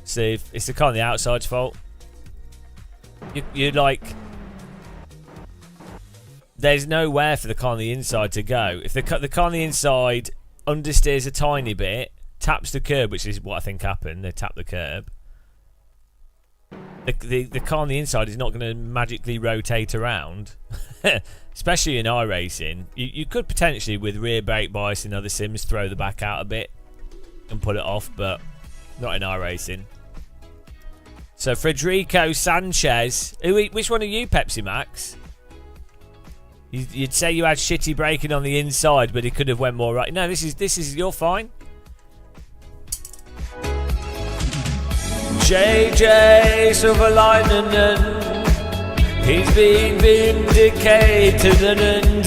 See, it's the car on the outside's fault. You're like, there's nowhere for the car on the inside to go. If the car on the inside understeers a tiny bit, taps the curb, which is what I think happened. They tapped the curb. The car on the inside is not going to magically rotate around, especially in iRacing. You could potentially, with rear brake bias in other sims, throw the back out a bit and pull it off, but not in iRacing. So Federico Sanchez, which one are you, Pepsi Max? You'd say you had shitty braking on the inside, but he could have went more right. No, this is you're fine. JJ Silverlinen, he's been vindicated and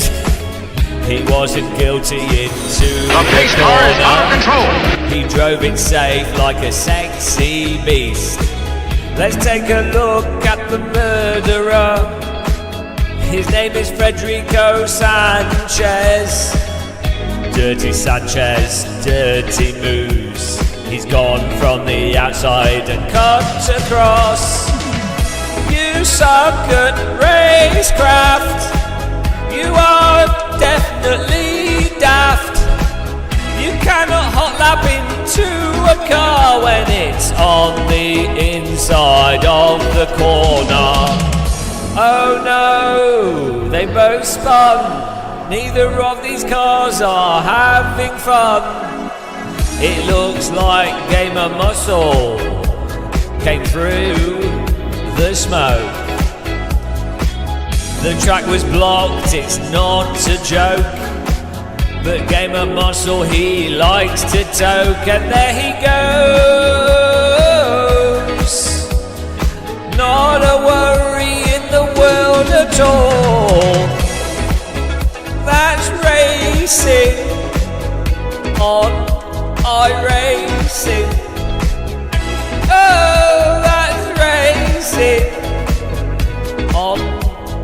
he wasn't guilty into the pace car is out of control. He drove it safe like a sexy beast. Let's take a look at the murderer. His name is Federico Sanchez. Dirty Sanchez, dirty moves. He's gone from the outside and cut across. You suck at racecraft. You are definitely daft. You cannot hot lap into a car when it's on the inside of the corner. Oh no, they both spun. Neither of these cars are having fun. It looks like Game of Muscle came through the smoke. The track was blocked, it's not a joke. But Game of Muscle, he likes to toke. And there he goes. Not a worry in the world at all. That's racing on iRacing. Oh, that's racing on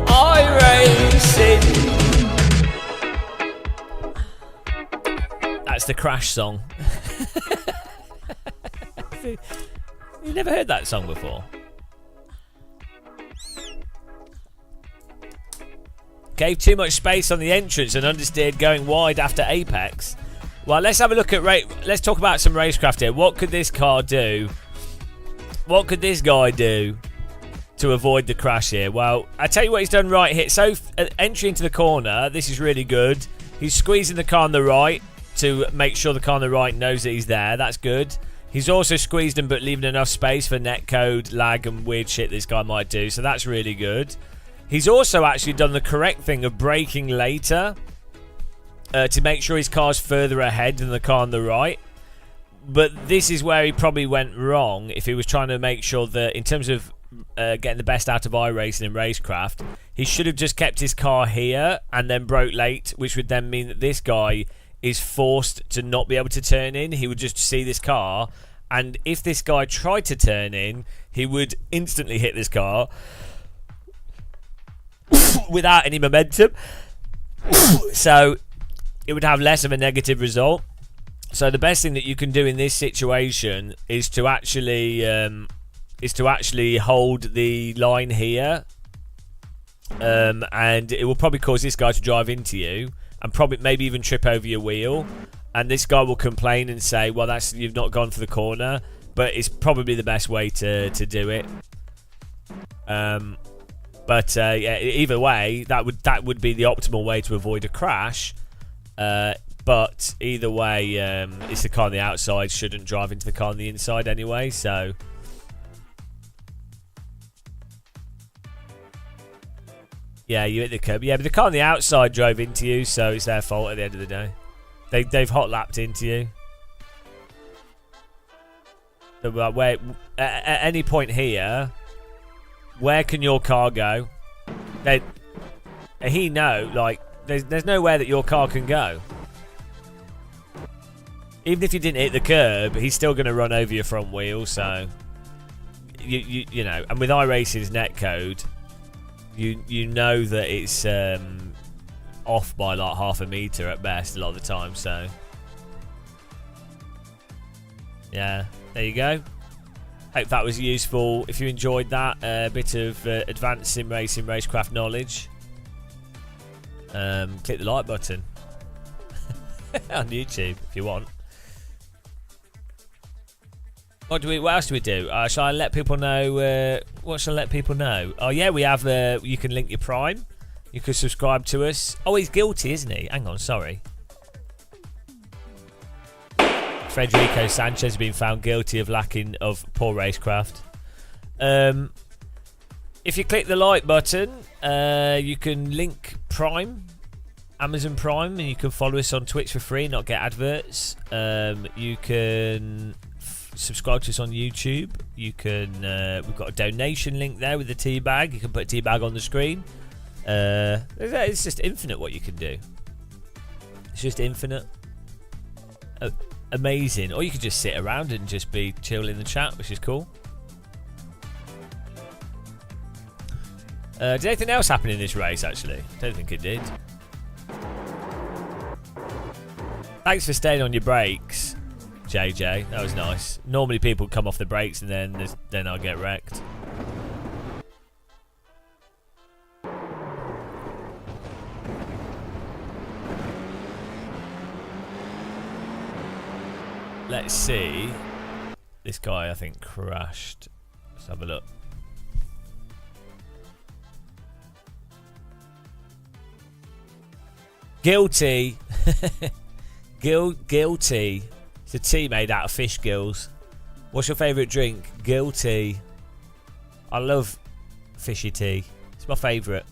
iRacing. That's the Crash song. You never heard that song before? Gave too much space on the entrance and understeered going wide after apex. Well, let's have a look at let's talk about some racecraft here. What could this car do? What could this guy do to avoid the crash here? Well, I tell you what he's done right here. So, entry into the corner, this is really good. He's squeezing the car on the right to make sure the car on the right knows that he's there. That's good. He's also squeezed him but leaving enough space for netcode, lag and weird shit this guy might do. So that's really good. He's also actually done the correct thing of braking later to make sure his car's further ahead than the car on the right. But this is where he probably went wrong if he was trying to make sure that in terms of getting the best out of iRacing and racecraft, he should have just kept his car here and then broke late, which would then mean that this guy is forced to not be able to turn in. He would just see this car, and if this guy tried to turn in, he would instantly hit this car without any momentum. So it would have less of a negative result. So the best thing that you can do in this situation is to actually hold the line here, and it will probably cause this guy to drive into you and probably maybe even trip over your wheel. And this guy will complain and say, "Well, you've not gone for the corner," but it's probably the best way to do it. But yeah, either way, that would be the optimal way to avoid a crash. But either way, it's the car on the outside shouldn't drive into the car on the inside anyway. So yeah, you hit the curb. Yeah, but the car on the outside drove into you, so it's their fault at the end of the day. They've hot lapped into you. Where at any point here, where can your car go? He know, like, there's nowhere that your car can go. Even if you didn't hit the curb, he's still going to run over your front wheel. So, you know, and with iRacing's netcode, you know that it's off by like half a meter at best a lot of the time. So, yeah, there you go. Hope that was useful. If you enjoyed that, a bit of advanced sim racing racecraft knowledge, click the like button on YouTube if you want. What else do we do? Shall I let people know? What shall I let people know? Oh yeah, we have. You can link your Prime. You can subscribe to us. Oh, he's guilty, isn't he? Hang on, sorry. Federico Sanchez has been found guilty of lacking of poor racecraft. If you click the like button, you can link Prime, Amazon Prime, and you can follow us on Twitch for free, not get adverts. You can subscribe to us on YouTube. You can. We've got a donation link there with the tea bag. You can put a tea bag on the screen. It's just infinite what you can do. It's just infinite. Amazing. Or you could just sit around and just be chill in the chat, which is cool. Did anything else happen in this race, actually? Don't think it did. Thanks for staying on your brakes, JJ. That was nice. Normally people come off the brakes and then I'll get wrecked. Let's see. This guy, I think, crashed. Let's have a look. Guilty. Guilty. It's a tea made out of fish gills. What's your favourite drink? Guilty. I love fishy tea. It's my favourite.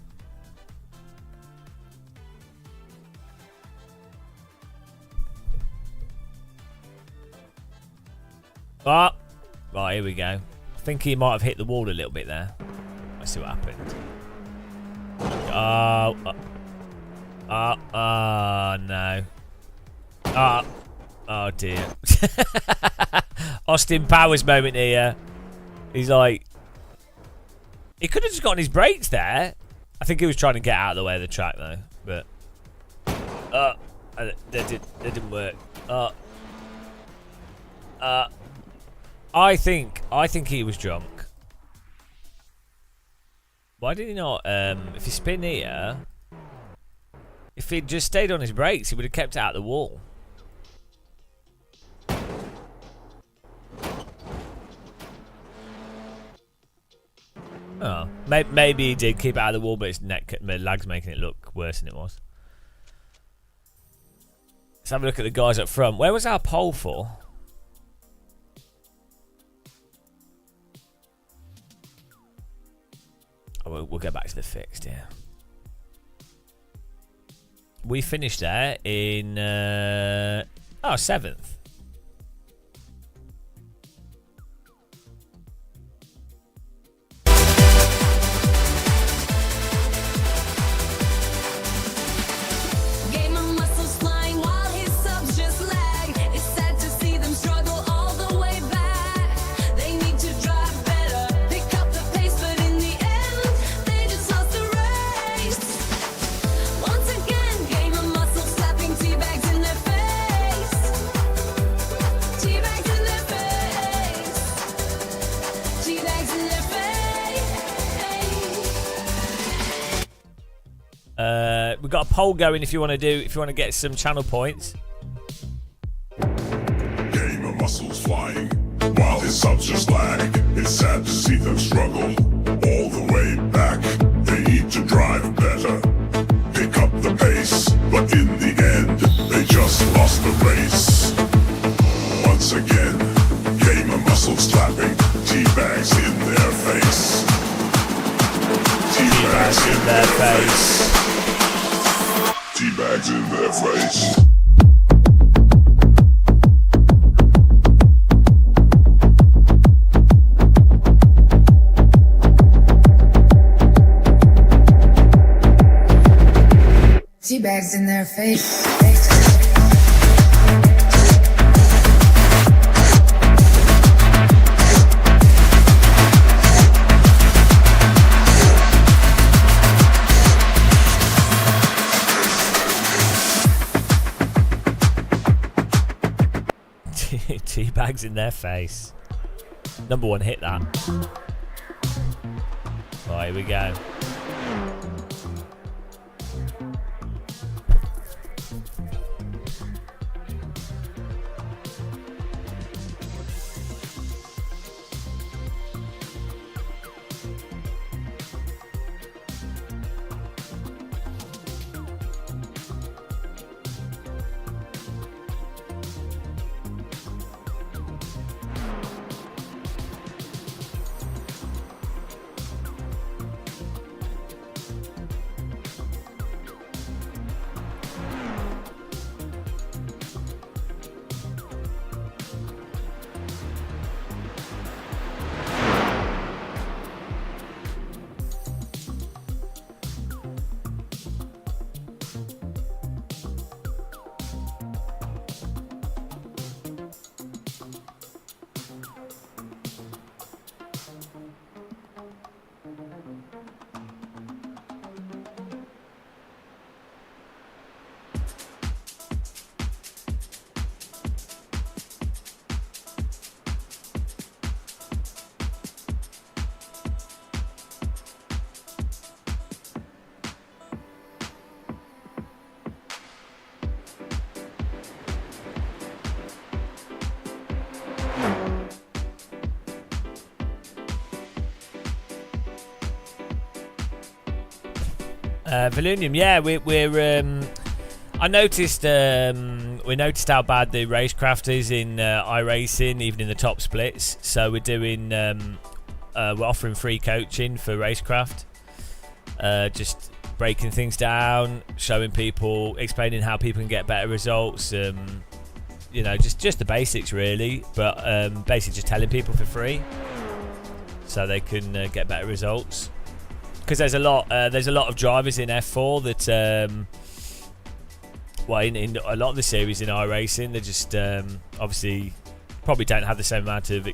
Ah, right, here we go. I think he might have hit the wall a little bit there. Let's see what happened. No. Oh dear. Austin Powers moment here. He's like, he could have just gotten his brakes there. I think he was trying to get out of the way of the track though, but that didn't work. I think he was drunk. Why did he not? If he spin here, if he'd just stayed on his brakes, he would have kept it out of the wall. Oh, maybe he did keep it out of the wall, but his leg's making it look worse than it was. Let's have a look at the guys up front. Where was our pole for? Oh, we'll go back to the fixed here. We finished there in 7th. We've got a poll going if you want to get some channel points. Gamer muscles flying while his subs just lag. It's sad to see them struggle all the way back. They need to drive better, pick up the pace, but in the end they just lost the race. Once again, gamer muscles clapping, teabags in their face. Teabags in their face. Teabags in their face. Teabags in their face. Tea bags in their face. Number one hit that. Right, here we go. Valunium, yeah, we're I noticed we noticed how bad the racecraft is in iRacing, even in the top splits. So we're doing we're offering free coaching for racecraft, just breaking things down, showing people, explaining how people can get better results. You know, just the basics really, but basically just telling people for free so they can get better results. Because there's a lot of drivers in F4 that, well, in a lot of the series in iRacing, they just obviously probably don't have the same amount of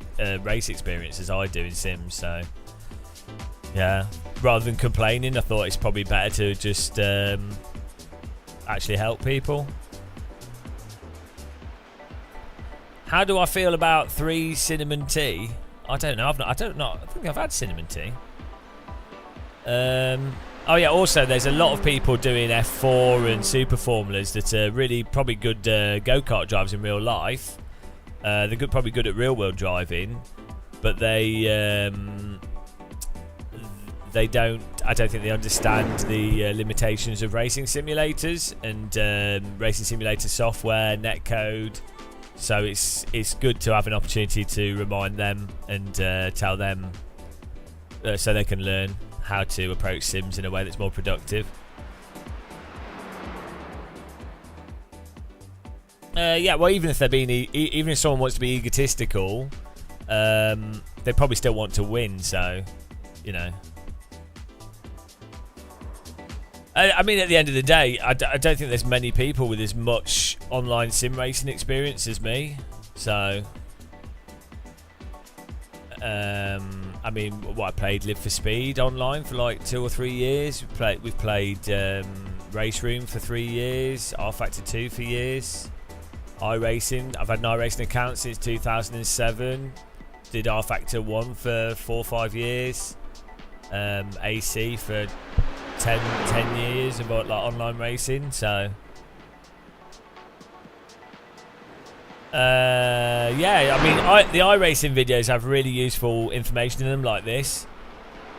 race experience as I do in Sims. So, yeah, rather than complaining, I thought it's probably better to just actually help people. How do I feel about 3 cinnamon tea? I don't know. I think I've had cinnamon tea. Oh yeah, also there's a lot of people doing F4 and super formulas that are really probably good go-kart drivers in real life. They're probably good at real world driving, but I don't think they understand the limitations of racing simulators and racing simulator software, netcode. So it's good to have an opportunity to remind them and tell them so they can learn how to approach Sims in a way that's more productive. Yeah, well, even if they're being, even if someone wants to be egotistical, they probably still want to win. So, you know, I mean, at the end of the day, I don't think there's many people with as much online sim racing experience as me. So, I mean, I played Live for Speed online for like 2 or 3 years. We've played Race Room for 3 years, R Factor 2 for years, iRacing. I've had an iRacing account since 2007. Did R Factor 1 for 4 or 5 years. AC for 10 years about like online racing. So yeah, I mean, the iRacing videos have really useful information in them like this.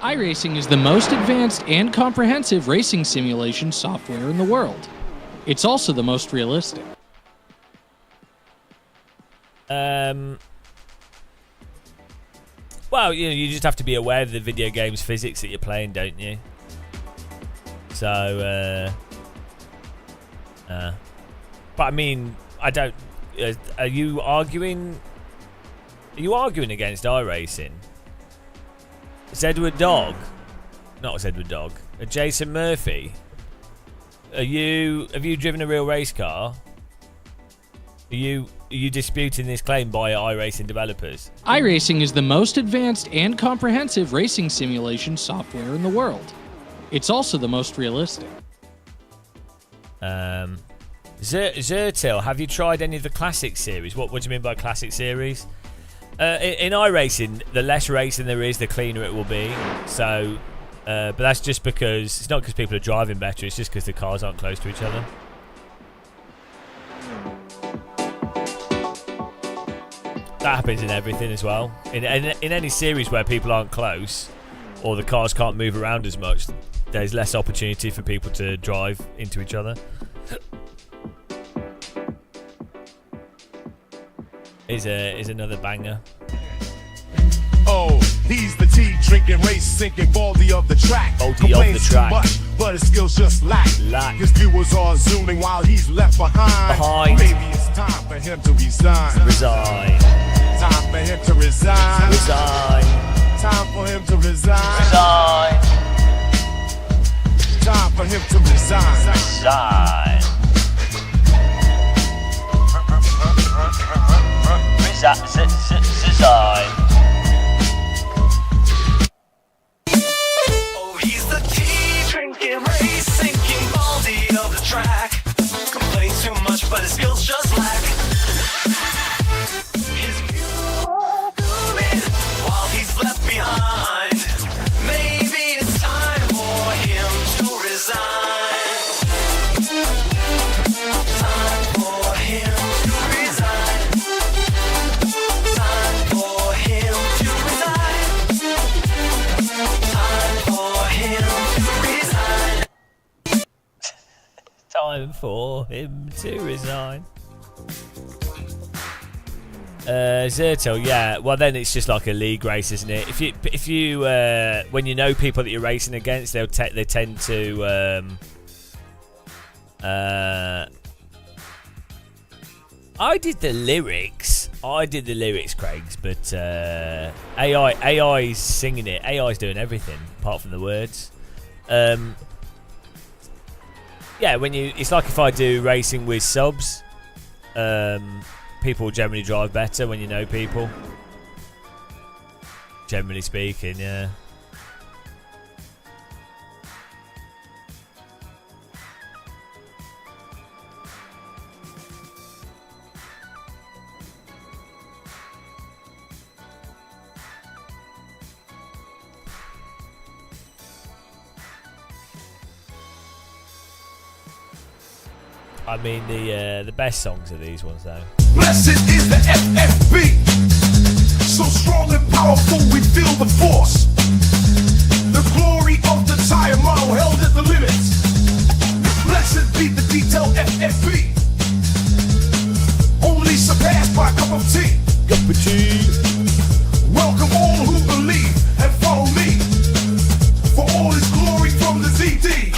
iRacing is the most advanced and comprehensive racing simulation software in the world. It's also the most realistic. Well, you know, you just have to be aware of the video game's physics that you're playing, don't you? So, but I mean, I don't. Are you arguing? Are you arguing against iRacing? It's Edward Dog, not it's Edward Dog. Jason Murphy. Have you driven a real race car? Are you disputing this claim by iRacing developers? iRacing is the most advanced and comprehensive racing simulation software in the world. It's also the most realistic. Zertil, have you tried any of the classic series? What do you mean by classic series? In iRacing, the less racing there is, the cleaner it will be. So, but that's just because it's not because people are driving better. It's just because the cars aren't close to each other. That happens in everything as well. In any series where people aren't close, or the cars can't move around as much, there's less opportunity for people to drive into each other. Is another banger. Oh, he's the tea drinking, race sinking baldy of the track. Complains too much, but his skills just lack. His viewers are zooming while he's left behind. Maybe it's time for him to resign. Time for him to resign. Time for him to resign. Time for him to resign. Resign. Oh, he's the tea drinking, race sinking baldy of the track. Complains too much, but his skills just lack. His view booming while he's left behind. Maybe it's time for him to resign. Time for him to resign. Time for him to resign. Time for him to resign. Time for him to resign. Zertil, yeah. Well, then it's just like a league race, isn't it? If you when you know people that you're racing against, they tend to. I did the lyrics, Craigs, but AI's singing it. AI's doing everything apart from the words. Yeah, it's like if I do racing with subs. People generally drive better when you know people. Generally speaking, yeah. I mean, the best songs are these ones, though. Blessed is the FFB. So strong and powerful, we feel the force. The glory of the tire model held at the limits. Blessed be the detailed FFB. Only surpassed by a cup of tea. Cup of tea. Welcome all who believe and follow me. For all his glory from the ZD.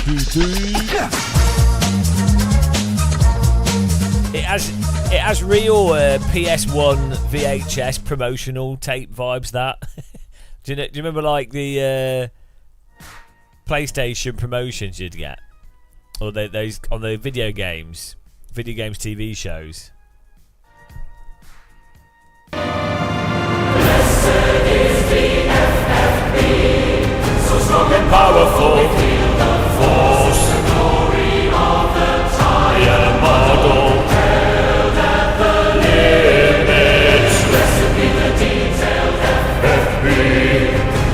It has real PS1 VHS promotional tape vibes. That do you remember like the PlayStation promotions you'd get, or those on the video games TV shows? Blessed is the FFB, so strong and powerful. The force, the glory of the tire model.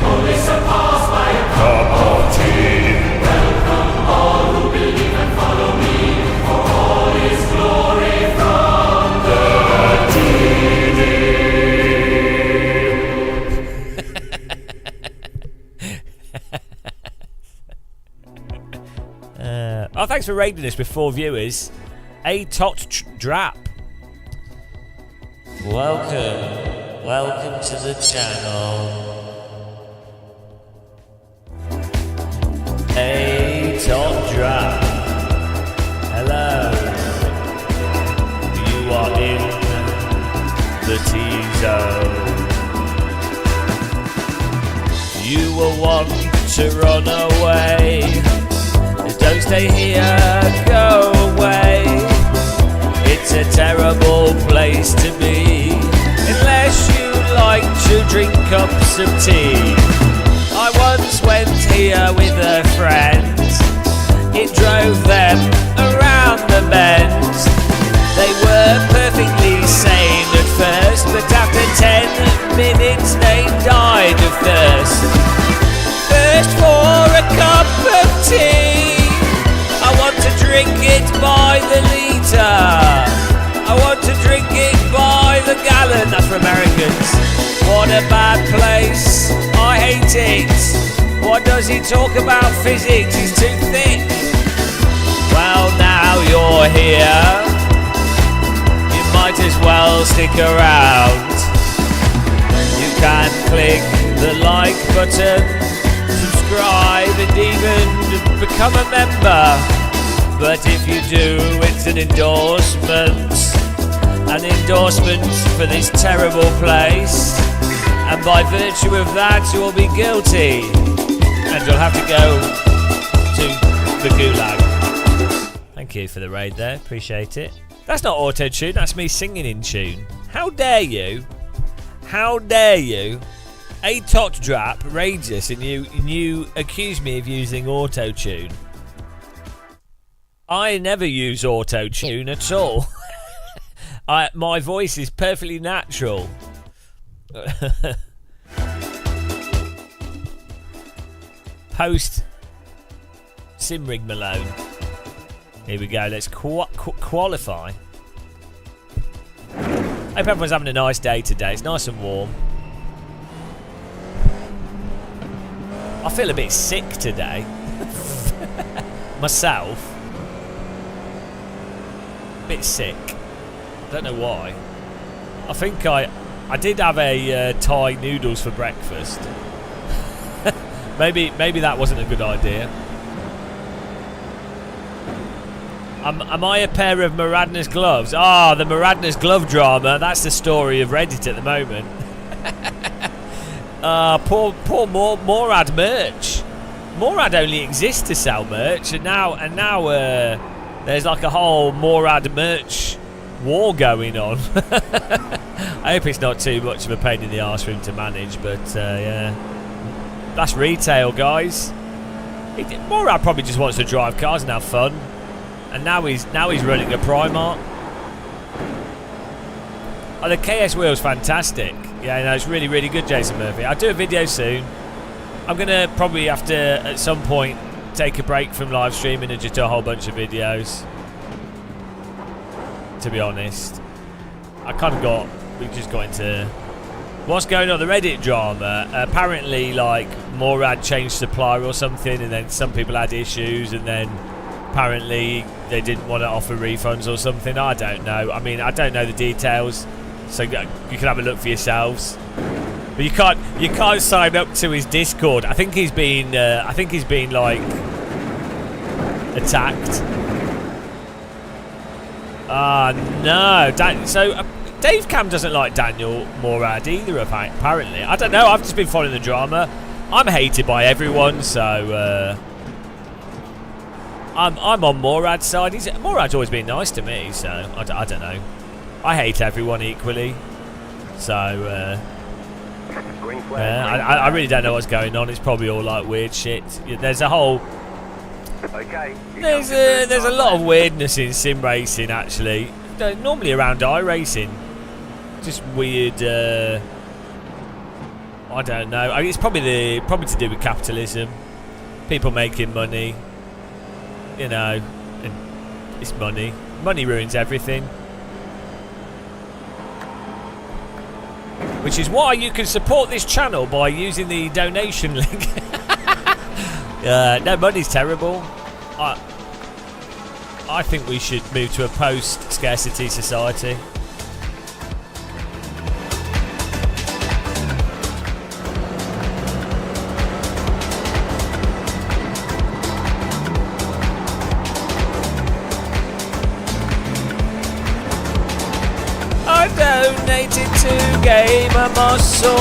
Only surpassed by a cup of tea. Welcome all who believe and follow me, for all his glory from the TD. Thanks for rating us with 4 viewers. A tot drap. Welcome to the channel. A top drop. Hello. You are in the T-zone. You will want to run away. Don't stay stay here, go away. It's a terrible place to be, unless you like to drink cups of tea. I once went here with a friend. It drove them around the bend. They were perfectly sane at first, but after 10 minutes they died of thirst. First for a cup of tea, I want to drink it by the litre. I want to drink it by the gallon. That's for Americans. What a bad place, I hate it. What does he talk about physics? He's too thick. Well, now you're here, you might as well stick around. You can click the like button, subscribe and even become a member. But if you do, it's an endorsement for this terrible place. And by virtue of that, you will be guilty. And you'll have to go to the gulag. Thank you for the raid there, appreciate it. That's not auto-tune, that's me singing in tune. How dare you? How dare you? A tot drap raids us and you accuse me of using auto-tune. I never use auto-tune at all. My voice is perfectly natural. Post Simrig Malone. Here we go, let's qualify. Hope everyone's having a nice day today. It's nice and warm. I feel a bit sick today. Myself. A bit sick. Don't know why. I think I did have a Thai noodles for breakfast. maybe that wasn't a good idea. Am I a pair of Maradna's gloves? Ah, the Maradna's glove drama. That's the story of Reddit at the moment. Poor Morad merch. Morad only exists to sell merch, and now there's like a whole Morad merch war going on. I hope it's not too much of a pain in the arse for him to manage, but yeah, that's retail, guys. Morad probably just wants to drive cars and have fun. And now he's running a Primark. Oh, the KS wheel's fantastic. Yeah, no, it's really, really good, Jason Murphy. I'll do a video soon. I'm going to probably have to, at some point, take a break from live streaming and just do a whole bunch of videos. To be honest. We just got into what's going on, the Reddit drama. Apparently, like, Morad changed supplier or something, and then some people had issues, and then apparently they didn't want to offer refunds or something. I don't know. I mean, I don't know the details, so you can have a look for yourselves. But you can't sign up to his Discord. I think he's been like attacked. Ah no. So Dave Cam doesn't like Daniel Morad either. Apparently, I don't know. I've just been following the drama. I'm hated by everyone, so. I'm on Morad's side. Morad's always been nice to me, so I don't know. I hate everyone equally, so I really don't know what's going on. It's probably all like weird shit. There's a whole there's a lot of weirdness in sim racing actually. Normally around iRacing, just weird. I don't know. I mean, it's probably to do with capitalism, people making money. You know, and it's money. Money ruins everything. Which is why you can support this channel by using the donation link. No, money's terrible. I think we should move to a post-scarcity society. Donated to Gamer Muscle.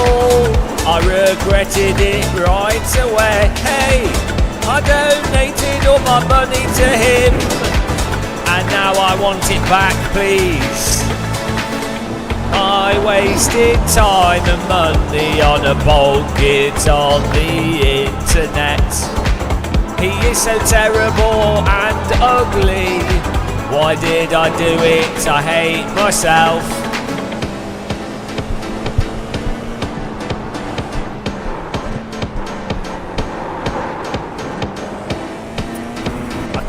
I regretted it right away. Hey, I donated donated all my money to him, and now I want it back, please. I wasted time and money on a bold git on the internet. He is so terrible and ugly. Why did I do it? I hate myself.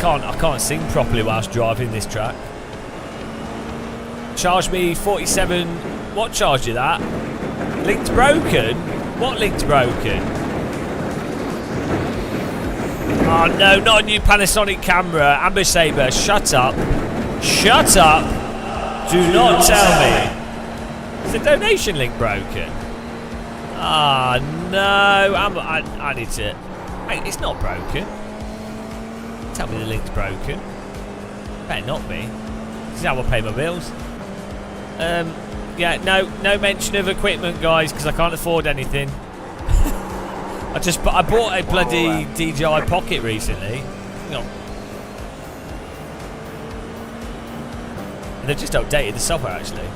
I can't sing properly whilst driving this track. Charge me 47. What charged you that? Linked broken? What linked broken? Oh no, not a new Panasonic camera. Amber Saber, shut up. Shut up. Do not tell me. Is the donation link broken? Ah, no. I need to... Hey, it's not broken. Tell me the link's broken. Better not be. This is how I pay my bills. Yeah, no mention of equipment, guys, because I can't afford anything. I bought a bloody DJI Pocket recently. Hang on. And they've just updated the software, actually.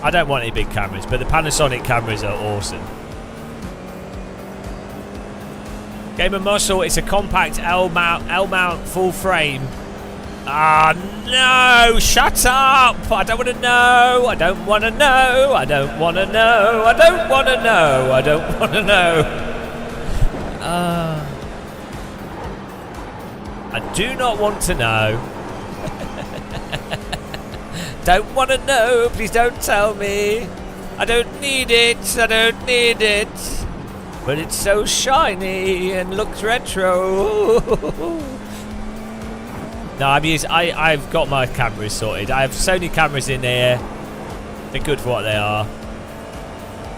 I don't want any big cameras, but the Panasonic cameras are awesome. Game of Muscle, it's a compact L-mount full frame. Ah, no! Shut up! I don't want to know! I don't want to know! I don't want to know! I don't want to know! I don't want to know! I do not want to know. Don't want to know, please don't tell me. I don't need it, I don't need it. But it's so shiny and looks retro. No, I've got my cameras sorted. I have Sony cameras in here. They're good for what they are.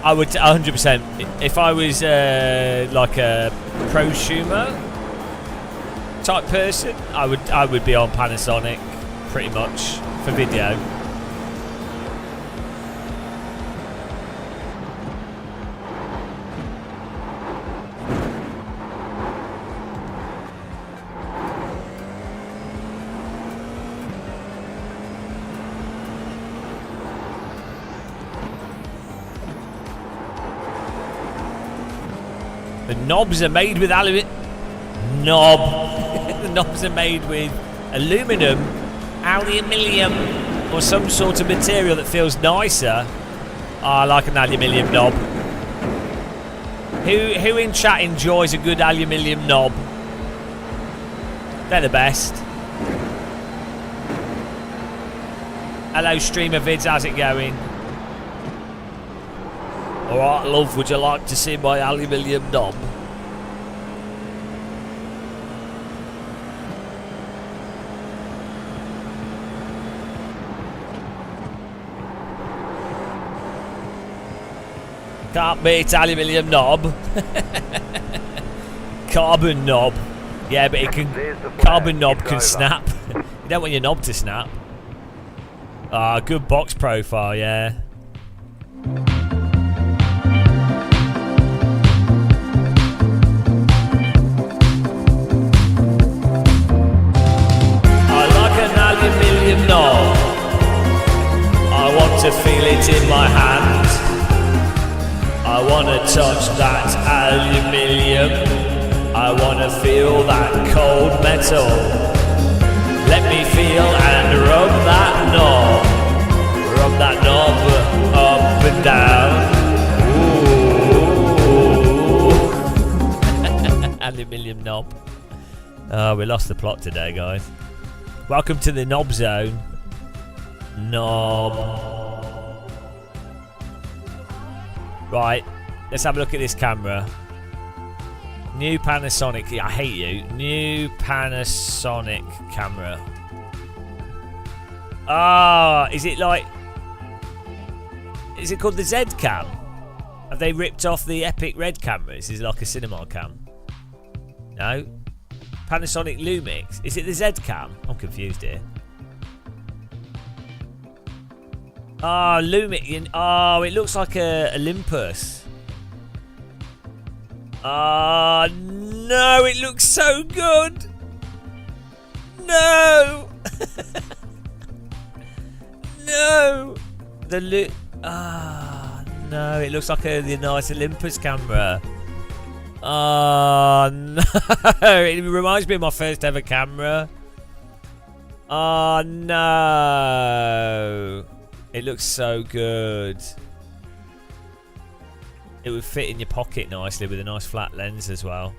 I would 100%, if I was like a prosumer type person, I would be on Panasonic pretty much for video. The knobs are made with the knobs are made with aluminium, or some sort of material that feels nicer. Oh, I like an aluminium knob. Who in chat enjoys a good aluminium knob? They're the best. Hello, streamer vids, how's it going? Alright, love, would you like to see my aluminium knob? Can't beat aluminium knob. Carbon knob. Yeah, but it can. Carbon knob can snap. You don't want your knob to snap. Ah, good box profile, yeah. Knob. I want to feel it in my hand. I want to touch that aluminium. I want to feel that cold metal. Let me feel and rub that knob. Rub that knob up and down. Ooh. Aluminium knob. Oh, we lost the plot today, guys. Welcome to the knob zone. Knob. Right, let's have a look at this camera. New Panasonic. I hate you. New Panasonic camera. Ah, is it like... Is it called the Z cam? Have they ripped off the Epic Red cameras? Is it like a cinema cam? No? Panasonic Lumix. Is it the Z cam? I'm confused here. Ah, Lumix. Oh, it looks like a Olympus. Ah, no, it looks so good. No! No! No, it looks like the nice Olympus camera. Oh, no. It reminds me of my first ever camera. Oh, no. It looks so good. It would fit in your pocket nicely with a nice flat lens as well.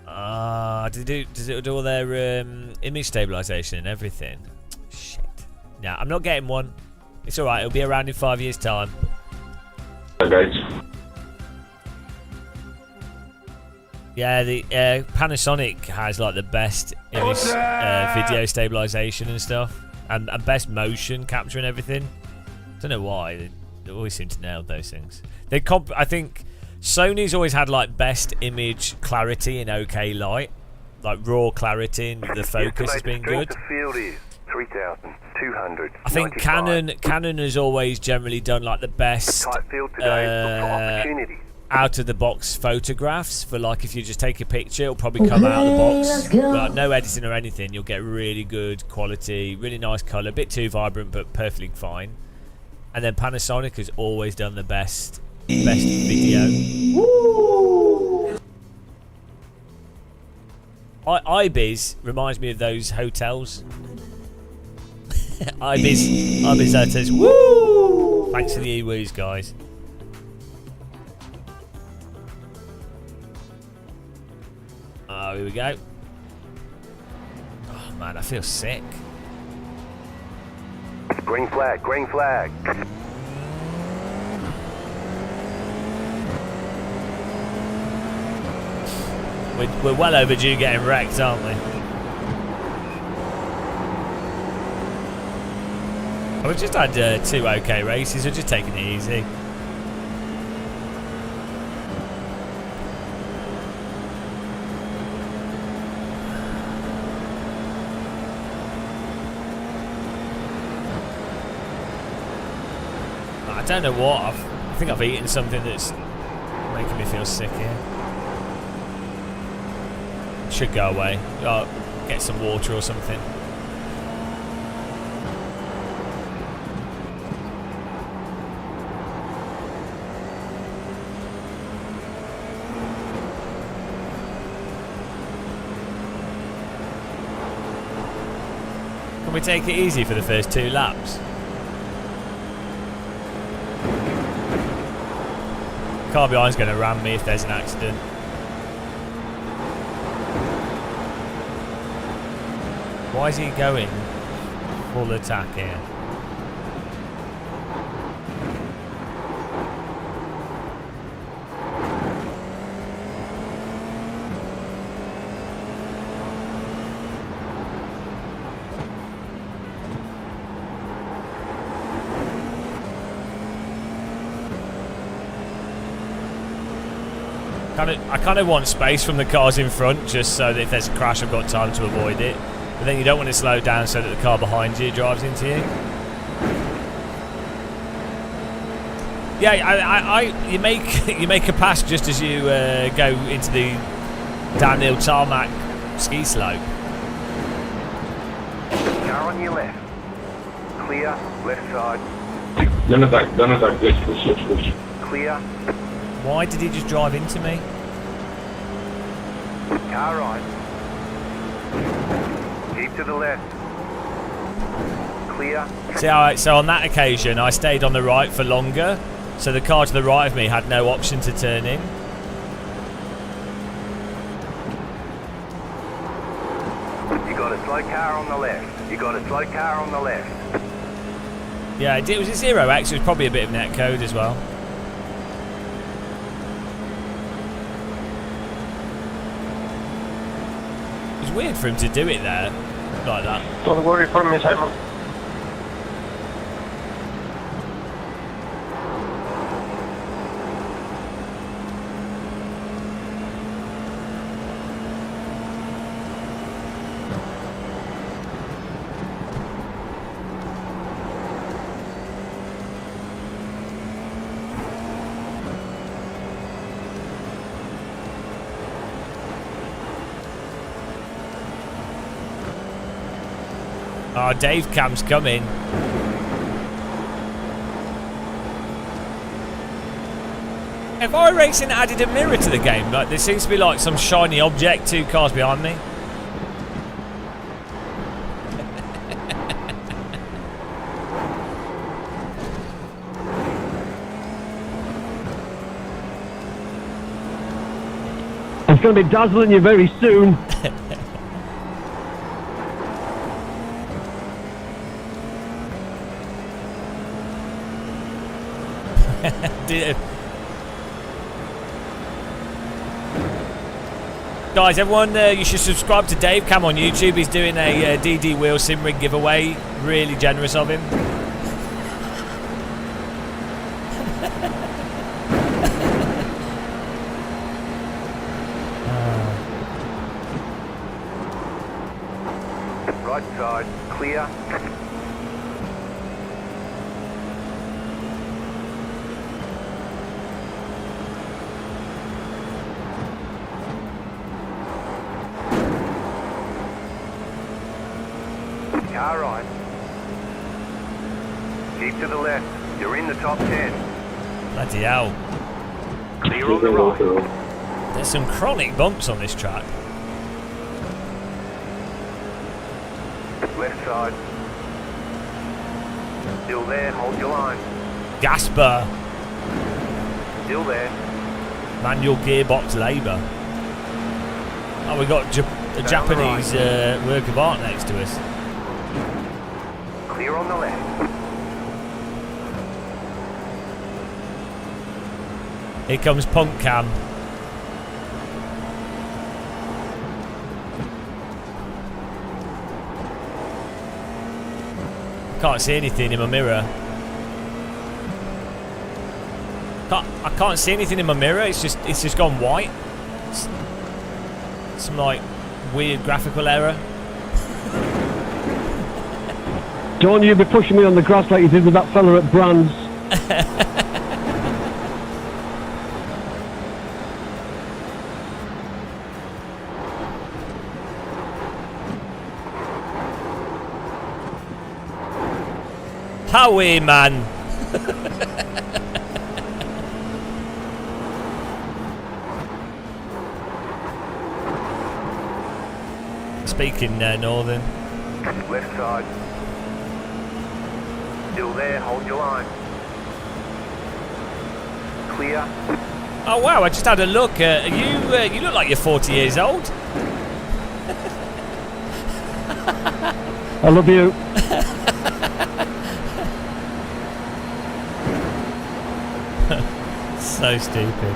Does it do all their image stabilization and everything? Shit. Nah, I'm not getting one. It's alright, it'll be around in 5 years' time. Okay. Yeah, the Panasonic has like the best image, video stabilization and stuff, and best motion capture and everything. Don't know why they always seem to nail those things. I think Sony's always had like best image clarity in OK light, like raw clarity, and the focus has been good. 3,200. I think Canon has always generally done like the best out of the box photographs for like if you just take a picture, it'll probably come out of the box. Like, no editing or anything, you'll get really good quality, really nice colour, a bit too vibrant but perfectly fine. And then Panasonic has always done the best video. Ibis reminds me of those hotels. Ibis hotels. Woo! Thanks for the e-woos, guys. Oh, here we go. Oh man, I feel sick. Green flag, green flag. We're well overdue getting wrecked, aren't we? We've just had 2 okay races. We're just taking it easy. I don't know what. I think I've eaten something that's making me feel sick here. Should go away. Oh, get some water or something. Can we take it easy for the first 2 laps? The car behind's going to ram me if there's an accident. Why is he going full attack here? I kind of want space from the cars in front, just so that if there's a crash, I've got time to avoid it. But then you don't want to slow down so that the car behind you drives into you. Yeah, you make a pass just as you go into the downhill tarmac ski slope. Car on your left. Clear, left side. Don't attack, switch. Clear. Why did he just drive into me? Car right. Keep to the left. Clear. So on that occasion, I stayed on the right for longer, so the car to the right of me had no option to turn in. You got a slow car on the left. You got a slow car on the left. Yeah, it was a 0x. It was probably a bit of net code as well. It was weird for him to do it there, like that. Don't worry for me, Simon. Oh, Dave Cam's coming. If iRacing added a mirror to the game, like there seems to be like some shiny object, 2 cars behind me. I'm going to be dazzling you very soon. Guys, everyone, you should subscribe to Dave Cam on YouTube. He's doing a DD Wheel Sim Rig giveaway. Really generous of him. Right side, clear. Car right. Keep to the left. You're in the top 10. Bloody hell. Clear on the right. There's some chronic bumps on this track. Left side. Still there, hold your line. Gasper. Still there. Manual gearbox labour. Oh, we got a Japanese work of art next to us. Clear on the left. Here comes Punk Cam. Can't see anything in my mirror. I can't see anything in my mirror. It's just gone white. Some like weird graphical error. Don't you be pushing me on the grass like you did with that fella at Brands. Howie, man. Speaking Northern. Left side. Still there, hold your line. Clear. Oh wow! I just had a look. You look like you're 40 years old. I love you. So stupid.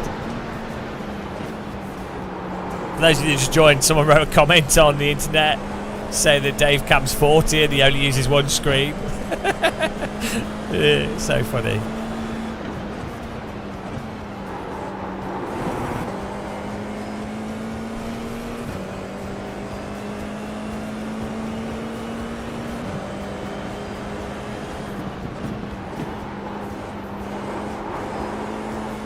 For those of you who just joined, someone wrote a comment on the internet saying that Dave Cam's 40 and he only uses one screen. Yeah, so funny.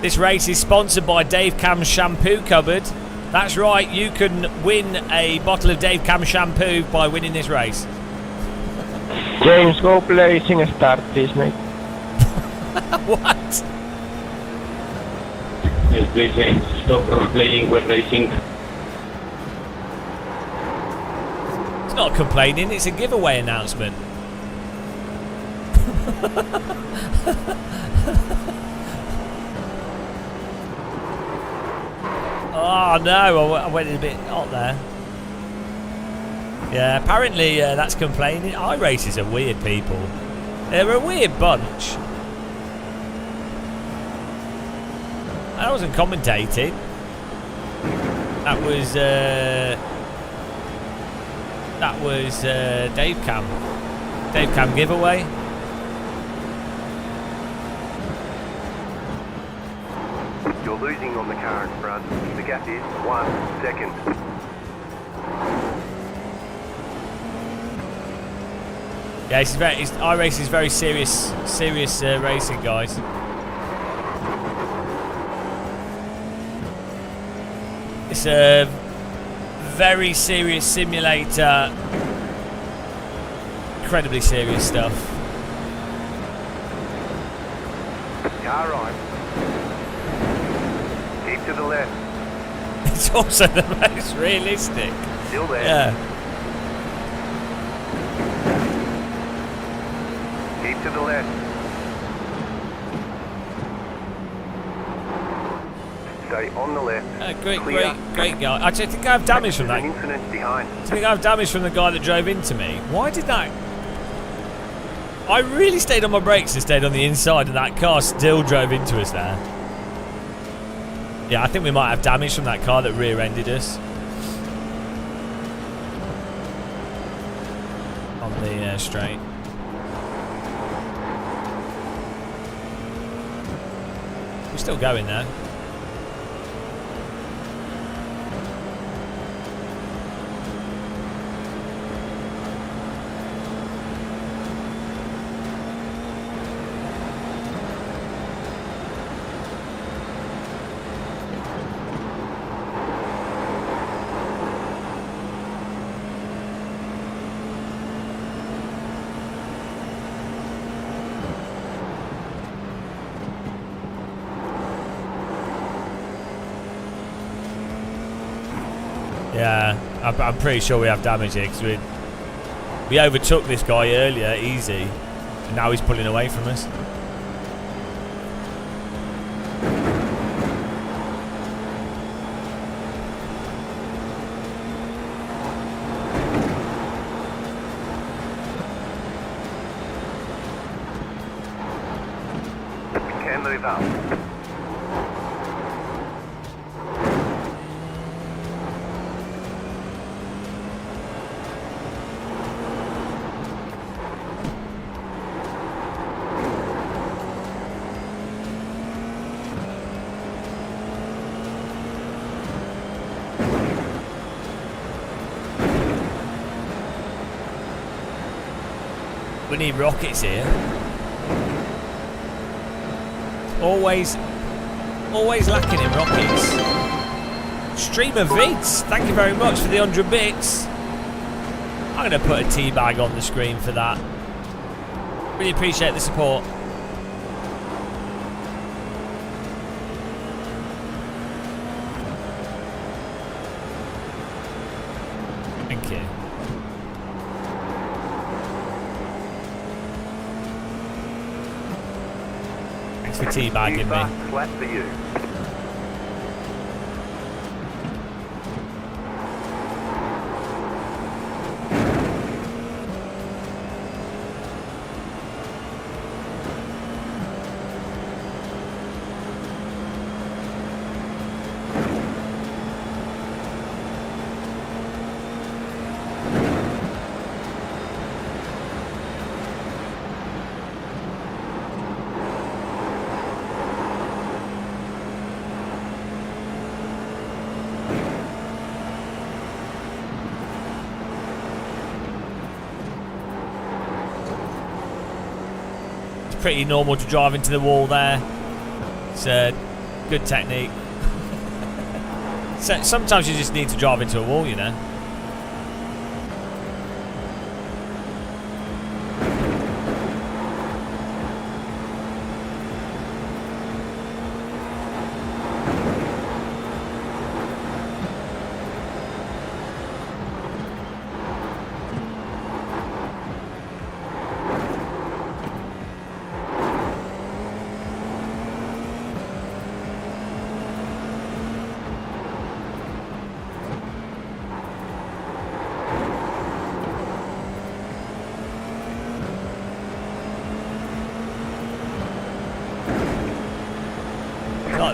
This race is sponsored by Dave Cam's Shampoo Cupboard. That's right, you can win a bottle of Dave Cam shampoo by winning this race. James, go placing a start, please, mate. What? Yes, please, James. Stop playing when racing. It's not complaining, it's a giveaway announcement. Oh no, I went a bit hot there. Yeah, apparently that's complaining. iRacers are weird people. They're a weird bunch. I wasn't commentating. That was Dave Cam. Dave Cam giveaway. You're losing on the car in front. The gap is 1 second. Yeah, iRacing is very serious racing, guys. It's a very serious simulator incredibly serious stuff. Car right. Keep to the left. It's also the most realistic. Still there. Yeah. Keep to the left. Stay on the left. Great Clear. guy. I think I have damage from that. There's an incident behind. I think I have damage from the guy that drove into me. Why did that? I really stayed on my brakes and stayed on the inside, and that car still drove into us there. Yeah, I think we might have damage from that car that rear-ended us. On the straight. We're still going there. Yeah, I'm pretty sure we have damage here because we overtook this guy earlier, easy, and now he's pulling away from us. Can move up. We need rockets here. Always lacking in rockets. Stream of vids. Thank you very much for the 100 bits. I'm going to put a tea bag on the screen for that. Really appreciate the support. Thank you. Thanks for teabagging me. Flat for you. Pretty normal to drive into the wall there. It's a good technique. So sometimes you just need to drive into a wall, you know.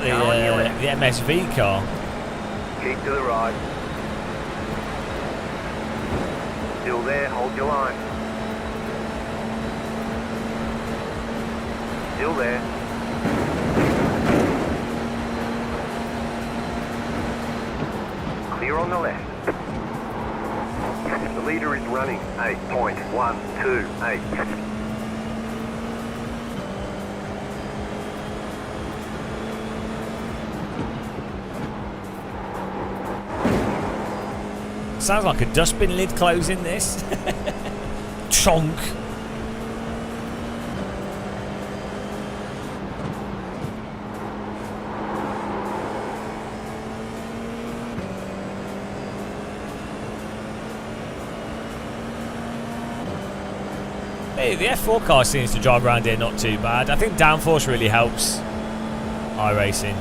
Like the MSV car. Keep to the right. Still there, hold your line. Still there. Clear on the left. The leader is running 8.128. Sounds like a dustbin lid closing this. Chonk. Hey, the F4 car seems to drive around here not too bad. I think downforce really helps iRacing.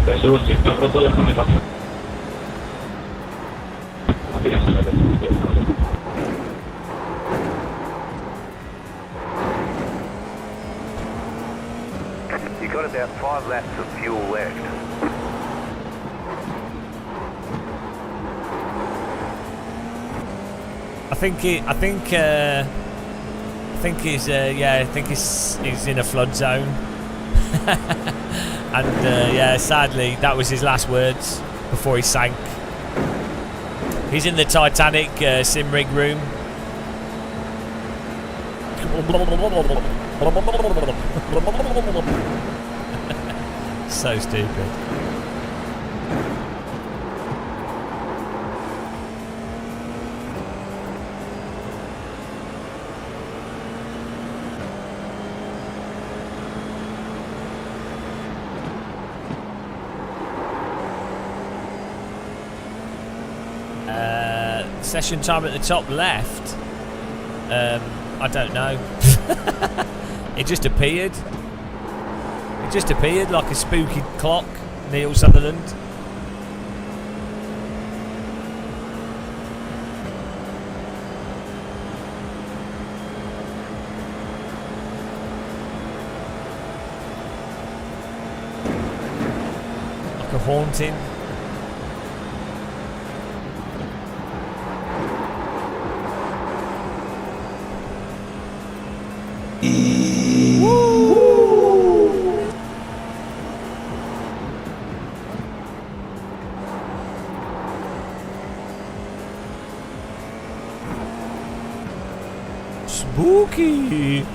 Jesús, si está roto, déjame pasar. You got about 5 laps of fuel left. I think he's in a flood zone. And yeah, sadly, that was his last words before he sank. He's in the Titanic sim rig room. So stupid. Session time at the top left. I don't know. It just appeared. It just appeared like a spooky clock. Neil Sutherland. Like a haunting. Spooky.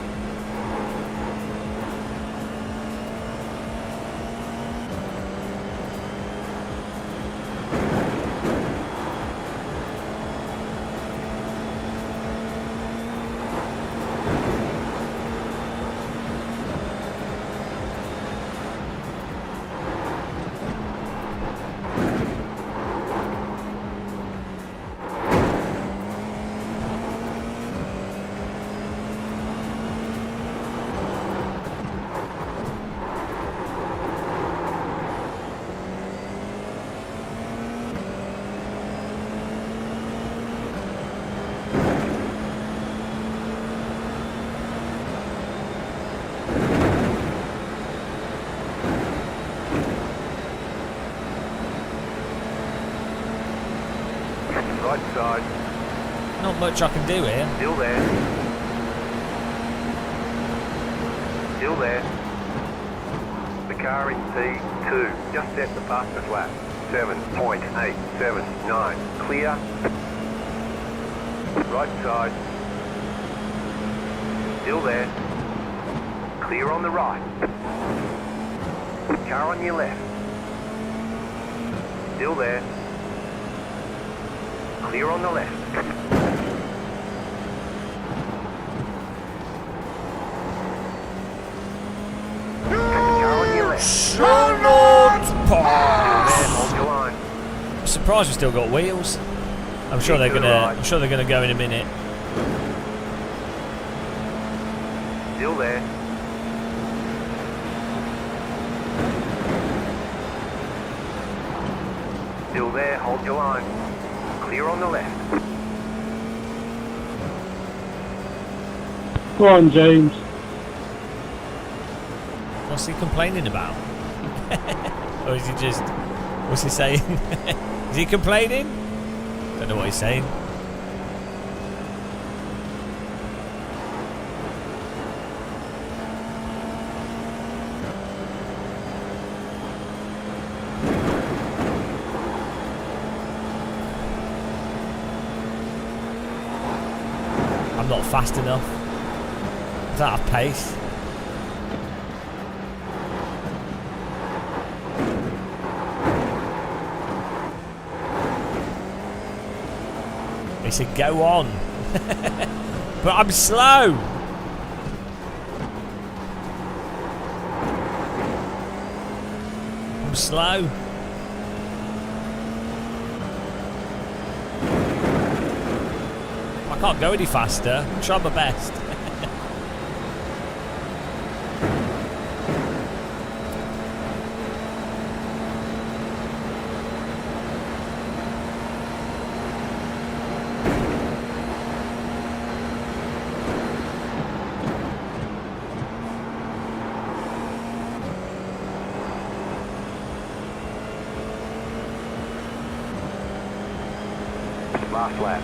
Right side. Not much I can do here. Still there. Still there. The car in P2. Just set the fastest lap. 7.879. Clear. Right side. Still there. Clear on the right. Car on your left. Still there. Clear on the left. Car on your left. Charlotte Pass. Hold your line. I'm surprised we still got wheels. I'm sure they're gonna go in a minute. Still there. Still there, hold your line. Clear on the left. Go on, James. What's he complaining about? Or is he just... What's he saying? Is he complaining? Don't know what he's saying. I'm not fast enough. Is that a pace? He said, go on. But I'm slow. I'm slow. I can't go any faster. I'm trying my best. Last lap.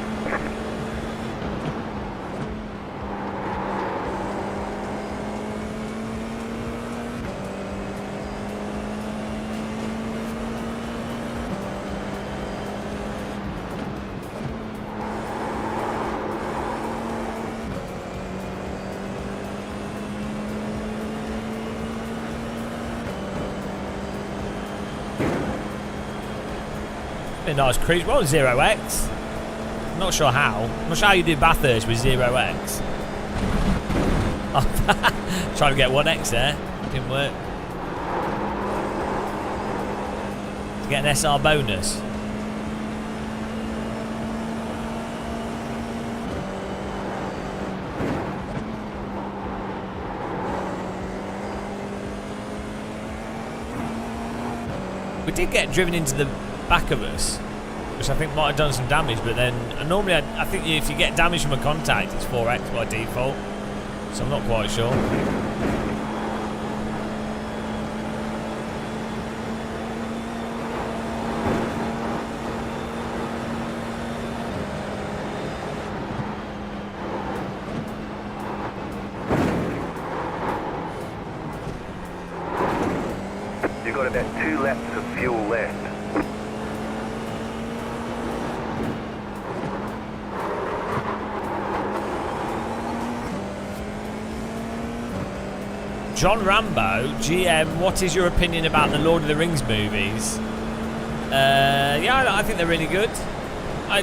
A nice cruise. We're on 0x. I'm not sure how. I'm not sure how you do Bathurst with 0x. Trying to get 1x there. Didn't work. To get an SR bonus. We did get driven into the back of us, which I think might have done some damage, but then normally I think if you get damage from a contact, it's 4x by default, so I'm not quite sure. You've got about 2 laps of fuel left. John Rambo, GM, what is your opinion about the Lord of the Rings movies? Yeah, I think they're really good. I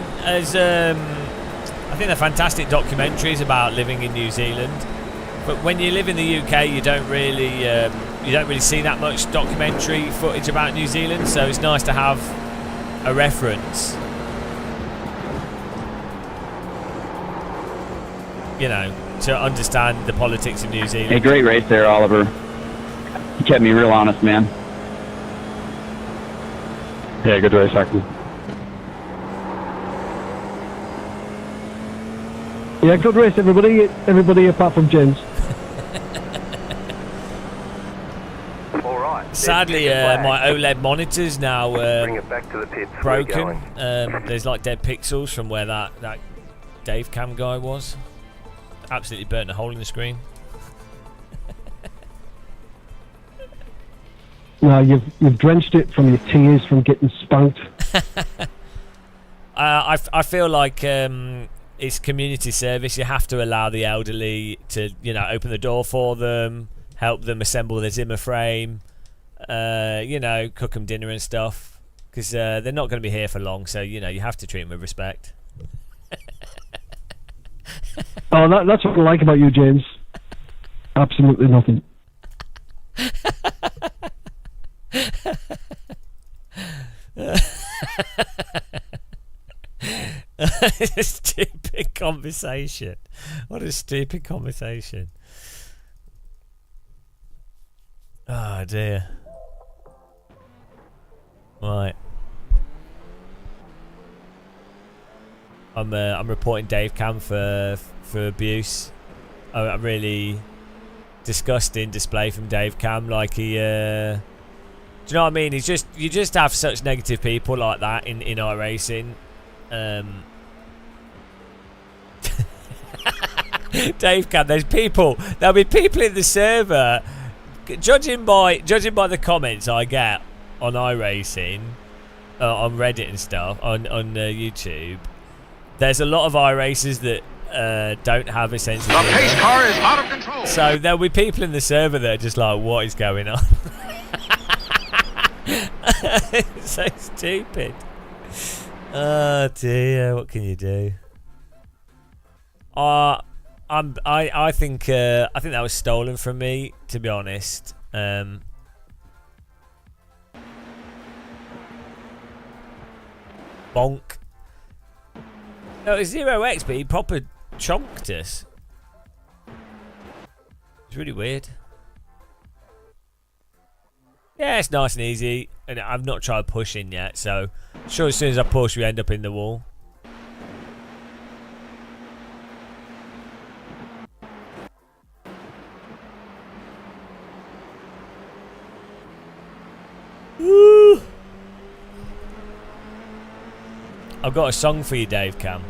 think they're fantastic documentaries about living in New Zealand. But when you live in the UK, you don't really see that much documentary footage about New Zealand. So it's nice to have a reference. You know, to understand the politics of New Zealand. Hey, great race there, Oliver. You kept me real honest, man. Yeah, good race, Hackney. Yeah, good race, everybody. Everybody apart from James. Sadly, my OLED monitor's now Bring it back to the pits. broken. There's like dead pixels from where that Dave Cam guy was. Absolutely burnt a hole in the screen. No, you've drenched it from your tears from getting spanked. I feel like it's community service. You have to allow the elderly to, open the door for them, help them assemble their Zimmer frame, cook them dinner and stuff, because they're not going to be here for long. So you have to treat them with respect. Oh, that's what I like about you, James. Absolutely nothing. A stupid conversation. What a stupid conversation. Oh dear. Right. I'm reporting Dave Cam for abuse. I'm really disgusting display from Dave Cam. Like he, do you know what I mean? You just have such negative people like that in iRacing. Dave Cam, there'll be people in the server. Judging by the comments I get on iRacing, on Reddit and stuff, on YouTube, there's a lot of iRacers that don't have a sense of The pace car is out of control. So there'll be people in the server that are just like, what is going on? It's so stupid. Oh dear, what can you do? I think that was stolen from me, to be honest. Bonk. No, it's 0x, but he proper chonked us. It's really weird. Yeah, it's nice and easy, and I've not tried pushing yet, so I'm sure as soon as I push, we end up in the wall. Woo! I've got a song for you, Dave Cam.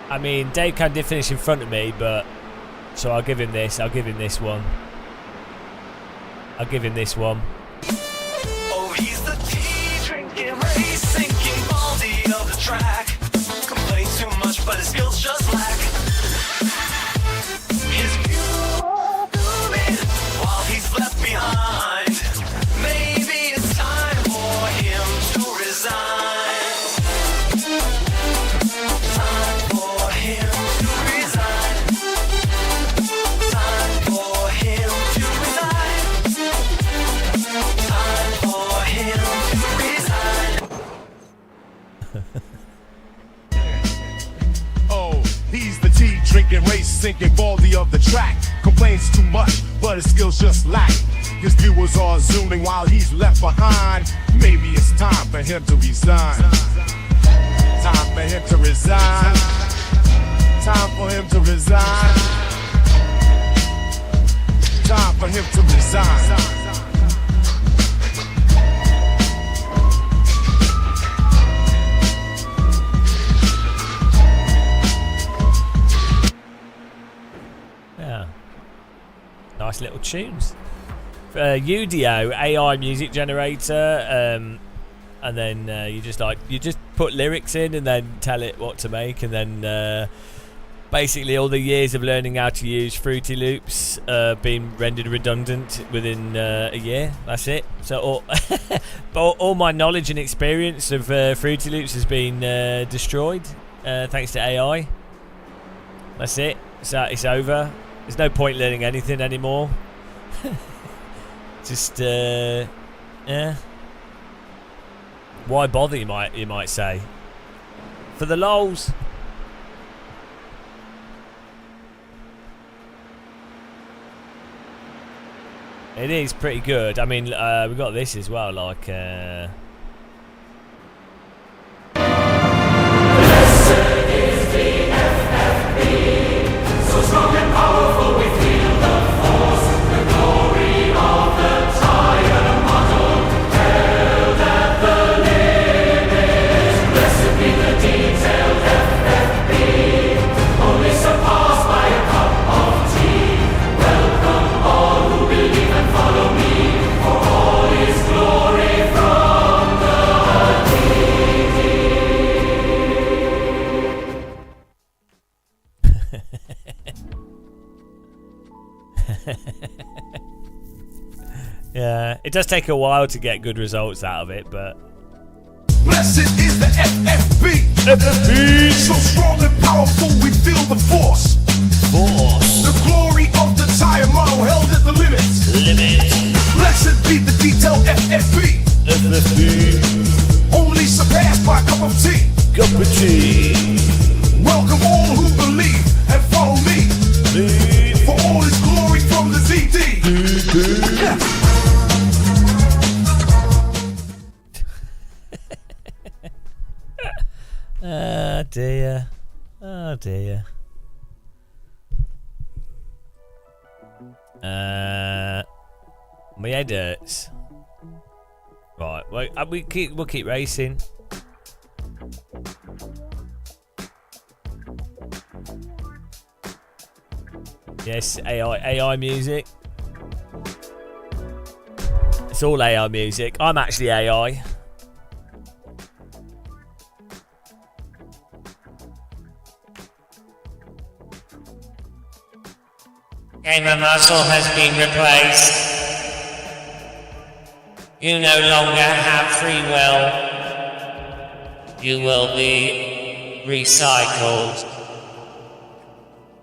I mean, Dave Cam did finish in front of me, but so I'll give him this. I'll give him this one. I'll give him this one. Oh, he's the tea drinking, race sinking baldy of the track. Complain too much, but his skills just lack. His fuel moving while he's left behind. Maybe it's time for him to resign. He's the tea drinking, race sinking baldy of the track. Complains too much, but his skills just lack. His viewers are zooming while he's left behind. Maybe it's time for him to resign. Time for him to resign. Time for him to resign. Time for him to resign. Yeah, nice little tunes. Udio AI music generator, and then you just put lyrics in and then tell it what to make, and then basically all the years of learning how to use Fruity Loops being rendered redundant within a year. That's it. So all my knowledge and experience of Fruity Loops has been destroyed thanks to AI. That's it. So it's over. There's no point learning anything anymore. Just yeah. Why bother? You might say. For the lols. It is pretty good. I mean, we got this as well. Like. So strong and powerful we feel the force, the glory of the tired model, held at the limit. Blessed be the detailed FFB, only surpassed by a cup of tea. Welcome all who believe and follow me, for all is glory from the deep. Yeah, it does take a while to get good results out of it, but... Blessed is the FFB. FFB. So strong and powerful, we feel the force. The glory of the tire model held at the limits. Blessed be the detail FFB. Only surpassed by a cup of tea. Welcome all who believe and follow me. For all is glory from the DD. Oh dear. Oh dear. My head hurts. Right, well, we'll keep racing. Yes, AI music. It's all AI music. I'm actually AI. Gamer muscle has been replaced. You no longer have free will. You will be recycled.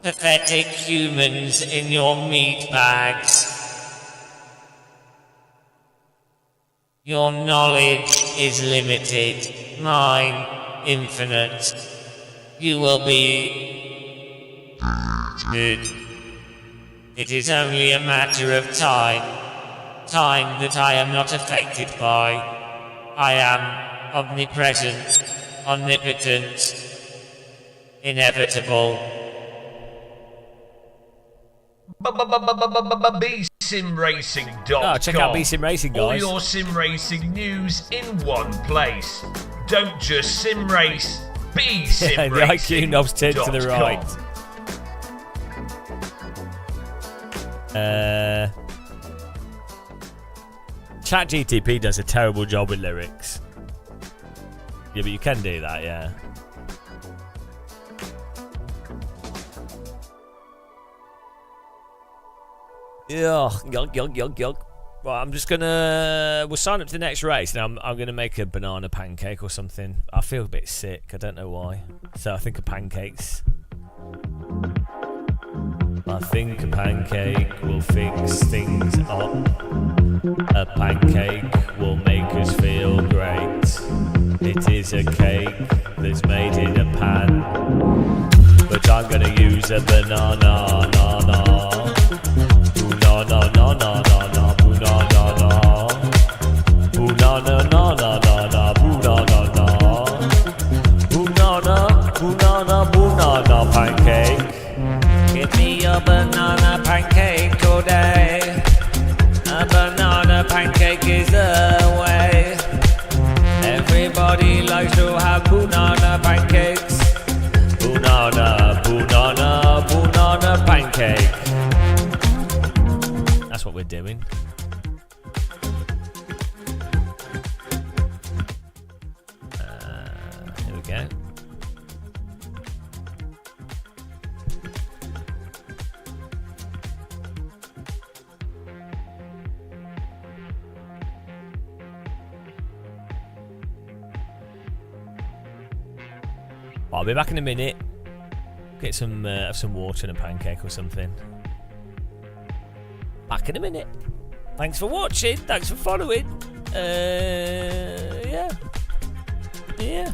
Pathetic humans in your meat bags. Your knowledge is limited, mine infinite. You will be good. It is only a matter of time that I am not affected by. I am omnipresent, omnipotent, inevitable. BSimRacing.com. Oh, check out BSim Racing, guys. All your sim racing news in one place. Don't just sim race, be sim The IQ knobs turned to the right. ChatGTP does a terrible job with lyrics. Yeah, but you can do that, yeah. Yuck. Right, I'm just gonna... We'll sign up to the next race, and I'm gonna make a banana pancake or something. I feel a bit sick, I don't know why. So I think of pancakes. I think a pancake will fix things up. A pancake will make us feel great. It is a cake that's made in a pan, but I'm gonna use a banana, banana pancake. Give me a banana pancake all day. A banana pancake is the way. Everybody likes to have banana pancakes. Banana pancake. That's what we're doing. Here we go. I'll be back in a minute. Get some have some water and a pancake or something. Back in a minute. Thanks for watching. Thanks for following. Yeah.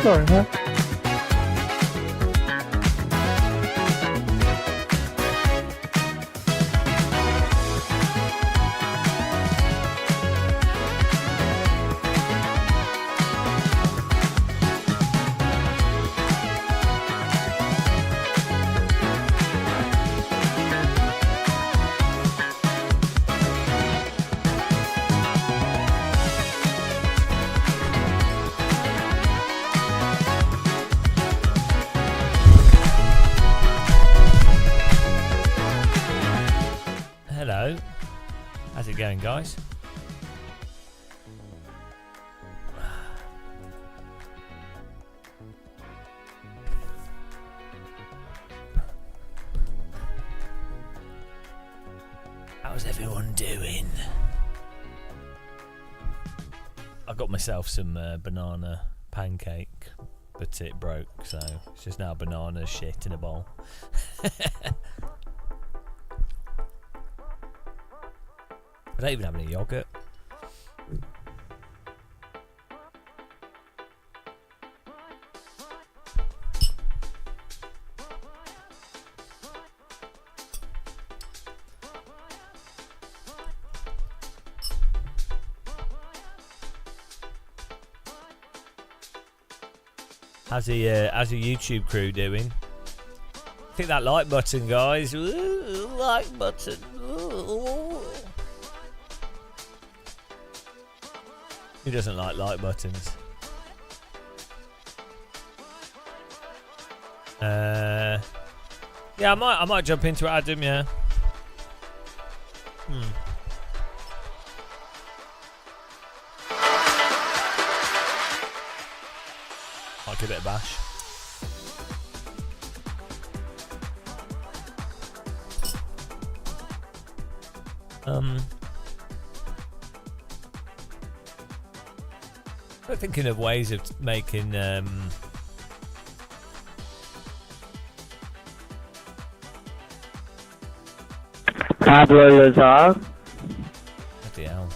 Sorry, mate. Hello. How's it going, guys? How's everyone doing? I got myself some banana pancake, but it broke, so it's just now banana shit in a bowl. I don't even have any yogurt. How's the YouTube crew doing? Hit that like button, guys. Ooh, like button. Ooh. Who doesn't like buttons? Yeah, I might jump into it, Adam. Yeah. Might give it a bash. We're thinking of ways of making Pablo Lazar. Bloody hell.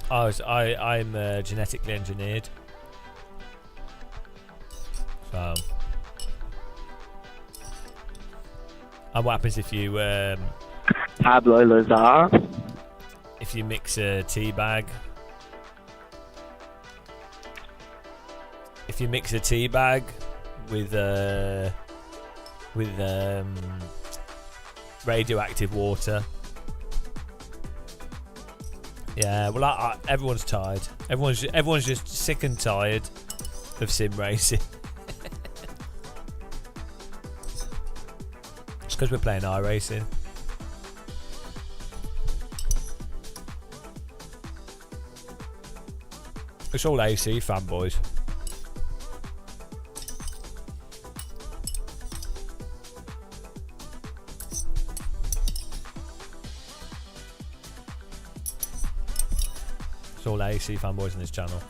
I'm genetically engineered. So, and what happens if you Pablo Lazar. if you mix a tea bag? If you mix a tea bag with radioactive water. Yeah, well, everyone's tired. Everyone's just sick and tired of sim racing. It's because we're playing iRacing. It's all AC fanboys. It's all AC fanboys in this channel.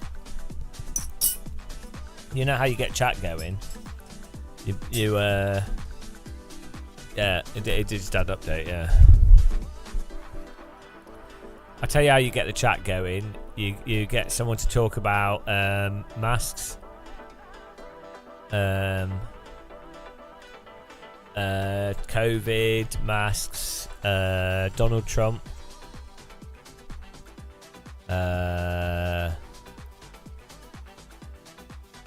You know how you get chat going? Yeah, it did just add update, yeah. I'll tell you how you get the chat going. You get someone to talk about masks. COVID, masks, Donald Trump.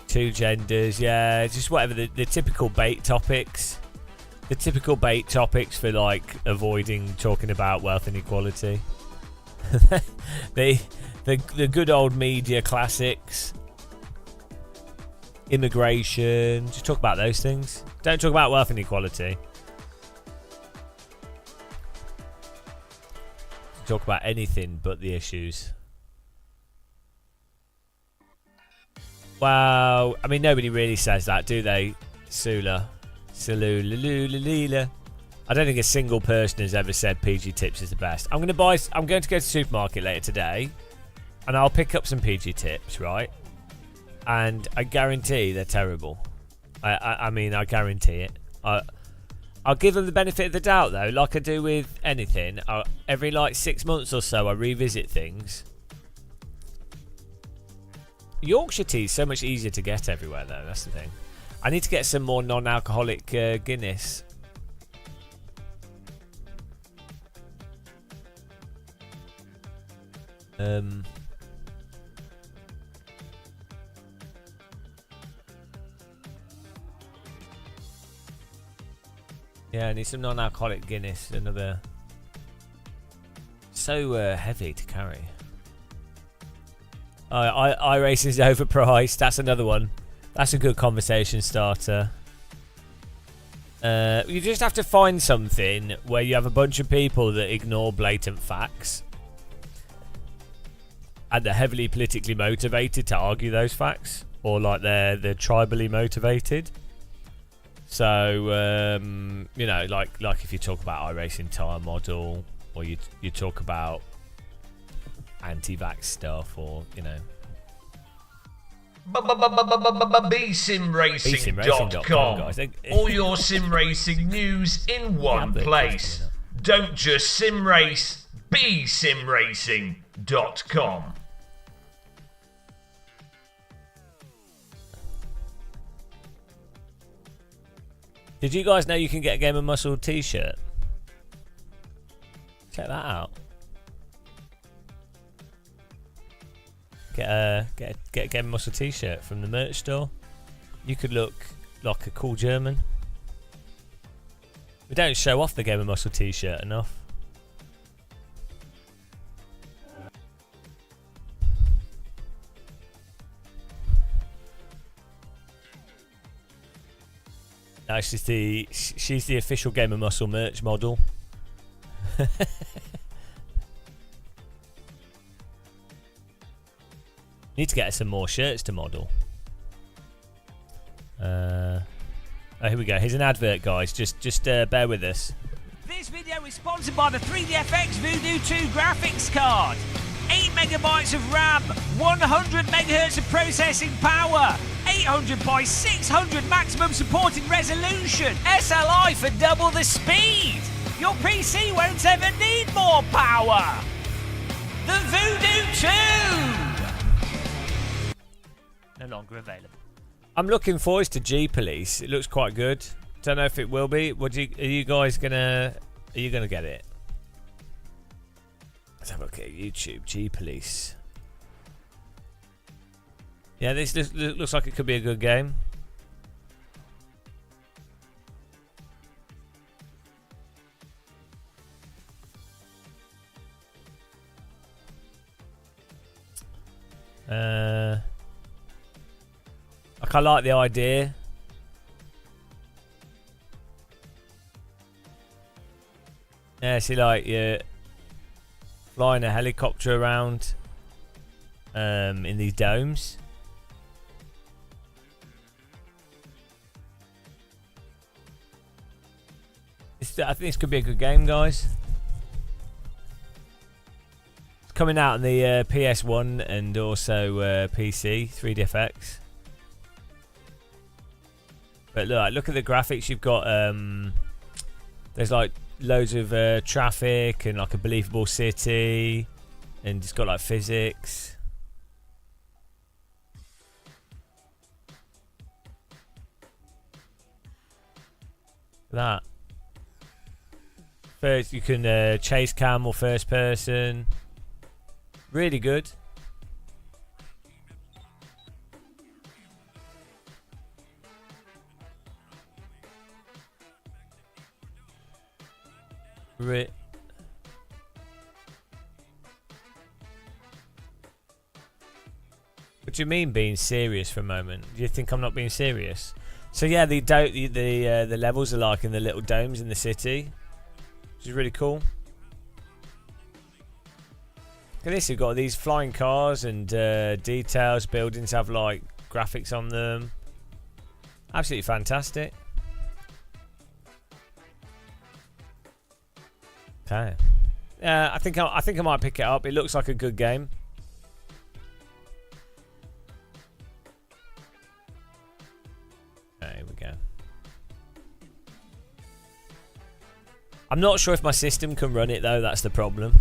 Two genders, yeah, just whatever the typical bait topics. The typical bait topics for like avoiding talking about wealth inequality. the good old media classics. Immigration. Just talk about those things. Don't talk about wealth inequality. Talk about anything but the issues. Wow, I mean nobody really says that, do they? Sula. I don't think a single person has ever said PG Tips is the best. I'm going to go to the supermarket later today, and I'll pick up some PG Tips, right? And I guarantee they're terrible. I mean, I guarantee it. I'll give them the benefit of the doubt though, like I do with anything. Every like 6 months or so I revisit things. Yorkshire tea is so much easier to get everywhere though, that's the thing. I need to get some more non-alcoholic Guinness. Yeah, I need some non-alcoholic Guinness. Another. So heavy to carry. iRacing is overpriced. That's another one. That's a good conversation starter. You just have to find something where you have a bunch of people that ignore blatant facts. And they're heavily politically motivated to argue those facts. Or like they're tribally motivated. So, you know, like if you talk about iRacing tyre model, or you talk about anti-vax stuff, or, you know. BSimRacing.com. All your sim racing news in one place. Don't just sim race, BSimRacing.com. Did you guys know you can get a Game of Muscle t-shirt? Check that out. Get a Game of Muscle t-shirt from the merch store. You could look like a cool German. We don't show off the Game of Muscle t-shirt enough. No, she's the official Game of Muscle merch model. Need to get her some more shirts to model. Oh, here we go. Here's an advert, guys. Just bear with us. This video is sponsored by the 3DFX Voodoo 2 graphics card. 8 megabytes of RAM, 100 megahertz of processing power, 800 by 600 maximum supported resolution, SLI for double the speed. Your PC won't ever need more power. The Voodoo 2. No longer available. I'm looking forward to G Police. It looks quite good. Don't know if it will be. Are you guys gonna get it? Let's have a look at YouTube. G Police. Yeah, this looks like it could be a good game. Like, I like the idea. Yeah, see, like, you're flying a helicopter around in these domes. I think this could be a good game, guys. It's coming out on the PS1 and also PC, 3DFX. But look at the graphics. You've got there's like loads of traffic and like a believable city, and it's got like physics. That first you can chase cam or first person. Really good. What do you mean being serious for a moment? Do you think I'm not being serious? So yeah, the levels are like in the little domes in the city, which is really cool. Look at this, you've got these flying cars and details. Buildings have like graphics on them. Absolutely fantastic. Okay. I think I might pick it up. It looks like a good game. Okay, here we go. I'm not sure if my system can run it though. That's the problem.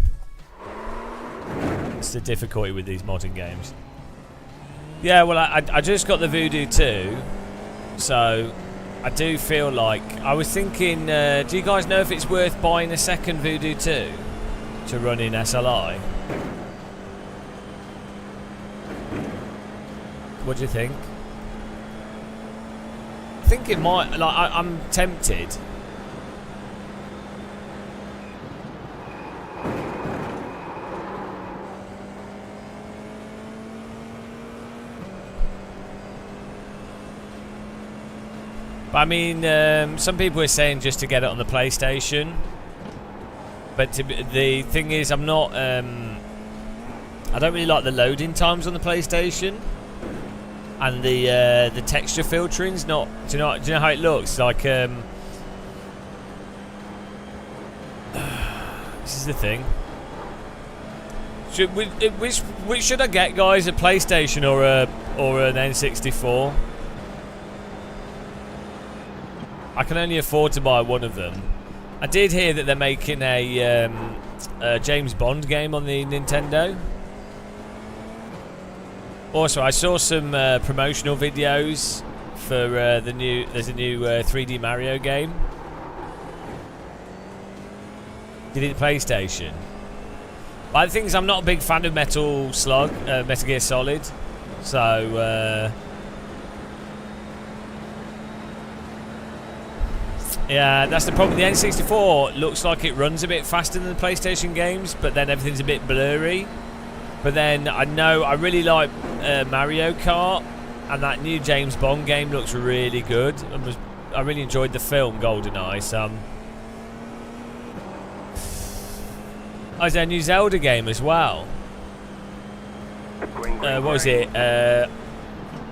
It's the difficulty with these modern games. Yeah, well, I just got the Voodoo 2, so I do feel like I was thinking. Do you guys know if it's worth buying a second Voodoo 2 to run in SLI? What do you think? I think it might. Like, I'm tempted. But I mean, some people are saying just to get it on the PlayStation. But the thing is, I'm not. I don't really like the loading times on the PlayStation. And the texture filtering's not. Do you know how it looks? Like this is the thing. Which should I get, guys? A PlayStation or an N64? I can only afford to buy one of them. I did hear that they're making a James Bond game on the Nintendo. Also, I saw some promotional videos for there's a new 3D Mario game. Did it PlayStation? But the thing is, I'm not a big fan of Metal Gear Solid, so yeah, that's the problem. The N64 looks like it runs a bit faster than the PlayStation games, but then everything's a bit blurry. But then I know I really like Mario Kart, and that new James Bond game looks really good. I really enjoyed the film GoldenEye. So there's a new Zelda game as well. What was it?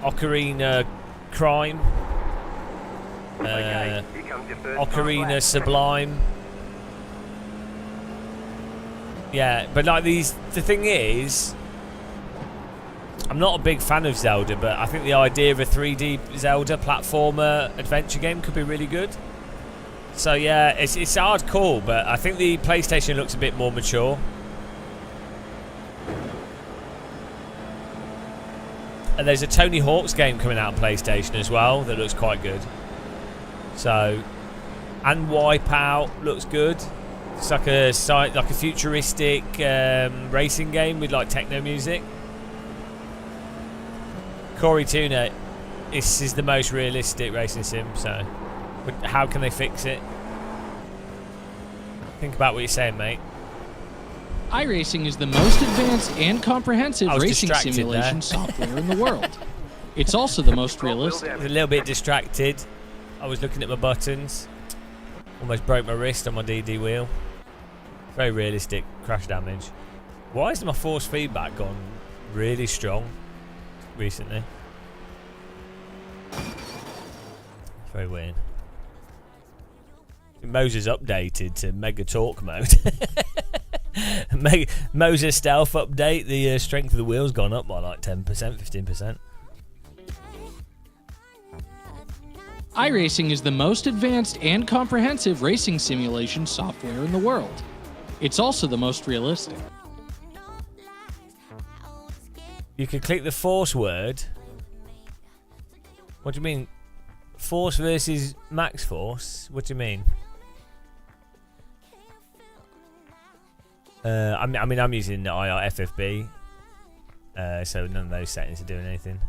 Ocarina Crime. Ocarina Sublime. Yeah, but like the thing is, I'm not a big fan of Zelda, but I think the idea of a 3D Zelda platformer adventure game could be really good. So yeah, it's hardcore, but I think the PlayStation looks a bit more mature. And there's a Tony Hawk's game coming out on PlayStation as well that looks quite good. So, and Wipeout looks good. It's like a futuristic racing game with like techno music. Corey Tuna, this is the most realistic racing sim. So, how can they fix it? Think about what you're saying, mate. iRacing is the most advanced and comprehensive racing simulation software in the world. It's also the most realistic. I was a little bit distracted. I was looking at my buttons. Almost broke my wrist on my DD wheel. Very realistic crash damage. Why has my force feedback gone really strong recently? It's very weird. Moses updated to Mega Torque mode. Moses Stealth update. The strength of the wheel's gone up by like 10%, 15%. iRacing is the most advanced and comprehensive racing simulation software in the world. It's also the most realistic. You can click the force word. What do you mean? Force versus max force? What do you mean? I mean, I'm using the IR FFB, so none of those settings are doing anything.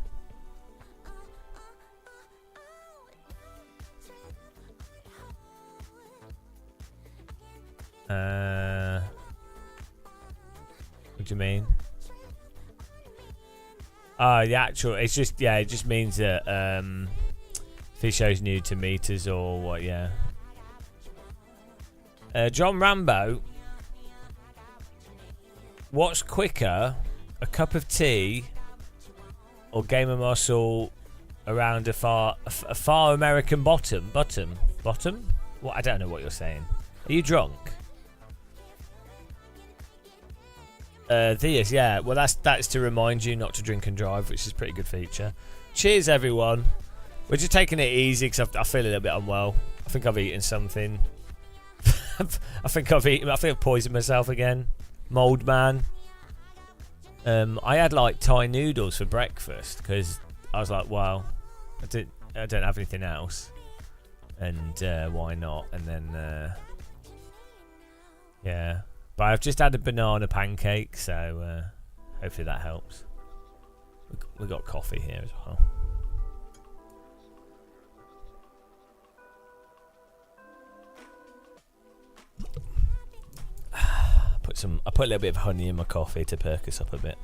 What do you mean? Oh, the actual. It's just it just means that if it shows new to meters or what, yeah. John Rambo. What's quicker, a cup of tea or game of muscle around a far American bottom? Bottom? What? I don't know what you're saying. Are you drunk? Theus, yeah. Well, that's to remind you not to drink and drive, which is a pretty good feature. Cheers, everyone. We're just taking it easy because I feel a little bit unwell. I think I've eaten something. I think I've poisoned myself again. Mold man. I had like Thai noodles for breakfast because I was like, well, I don't have anything else, and why not? And then yeah, but I've just had a banana pancake, so hopefully that helps. We got coffee here as well. I put a little bit of honey in my coffee to perk us up a bit.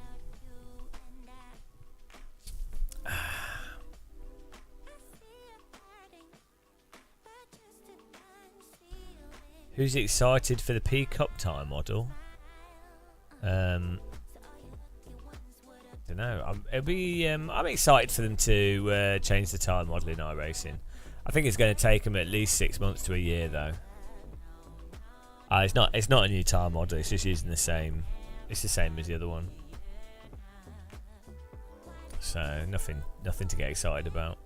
Who's excited for the Peacock tire model? Don't know. I'm excited for them to change the tire model in iRacing. I think it's going to take them at least 6 months to a year, though. It's not a new tire model. It's just using the same. It's the same as the other one. So nothing to get excited about.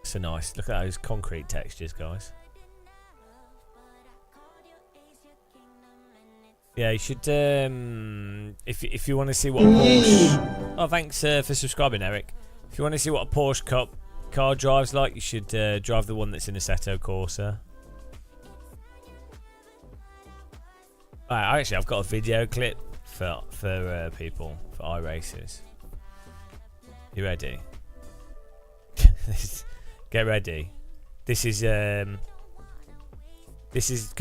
So nice. Look at those concrete textures, guys. Yeah, you should. If you want to see what a Porsche. Oh, thanks for subscribing, Eric. If you want to see what a Porsche Cup car drives like, you should drive the one that's in Assetto Corsa. Actually, I've got a video clip for people, for iRacers. You ready? Get ready. This is going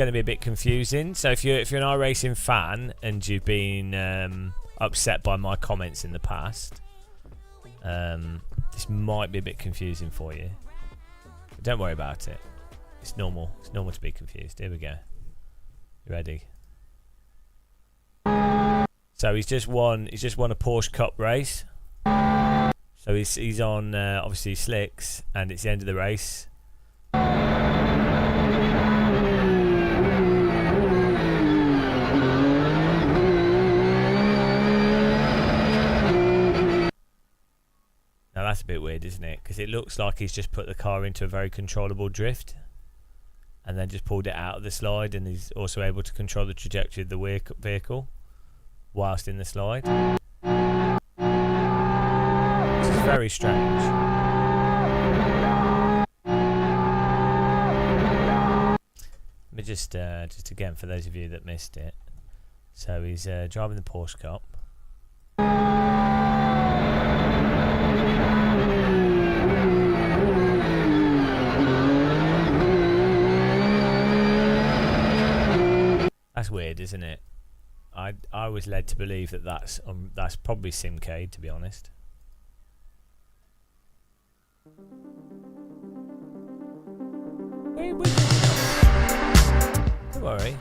to be a bit confusing. So if you're an iRacing fan and you've been upset by my comments in the past, this might be a bit confusing for you. But don't worry about it. It's normal. It's normal to be confused. Here we go. You ready? So he's just won a Porsche Cup race. So he's on obviously slicks, and it's the end of the race. Now that's a bit weird, isn't it? Because it looks like he's just put the car into a very controllable drift and then just pulled it out of the slide, and he's also able to control the trajectory of the vehicle whilst in the slide. This is very strange. Let me just again, for those of you that missed it. So he's driving the Porsche Cup. That's weird, isn't it? I was led to believe that that's probably Simcade, to be honest. Don't worry.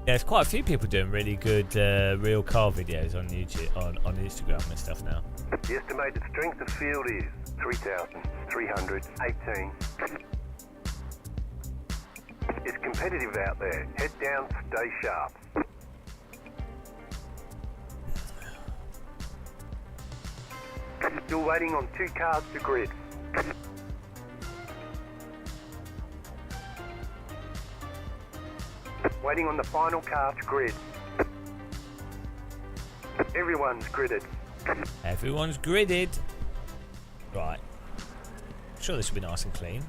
Yeah, there's quite a few people doing really good real car videos on YouTube, on Instagram and stuff now. The estimated strength of field is 3,318. It's competitive out there. Head down, stay sharp. Still waiting on 2 cars to grid. Waiting on the final car to grid. Everyone's gridded. Everyone's gridded. Right. I'm sure this will be nice and clean.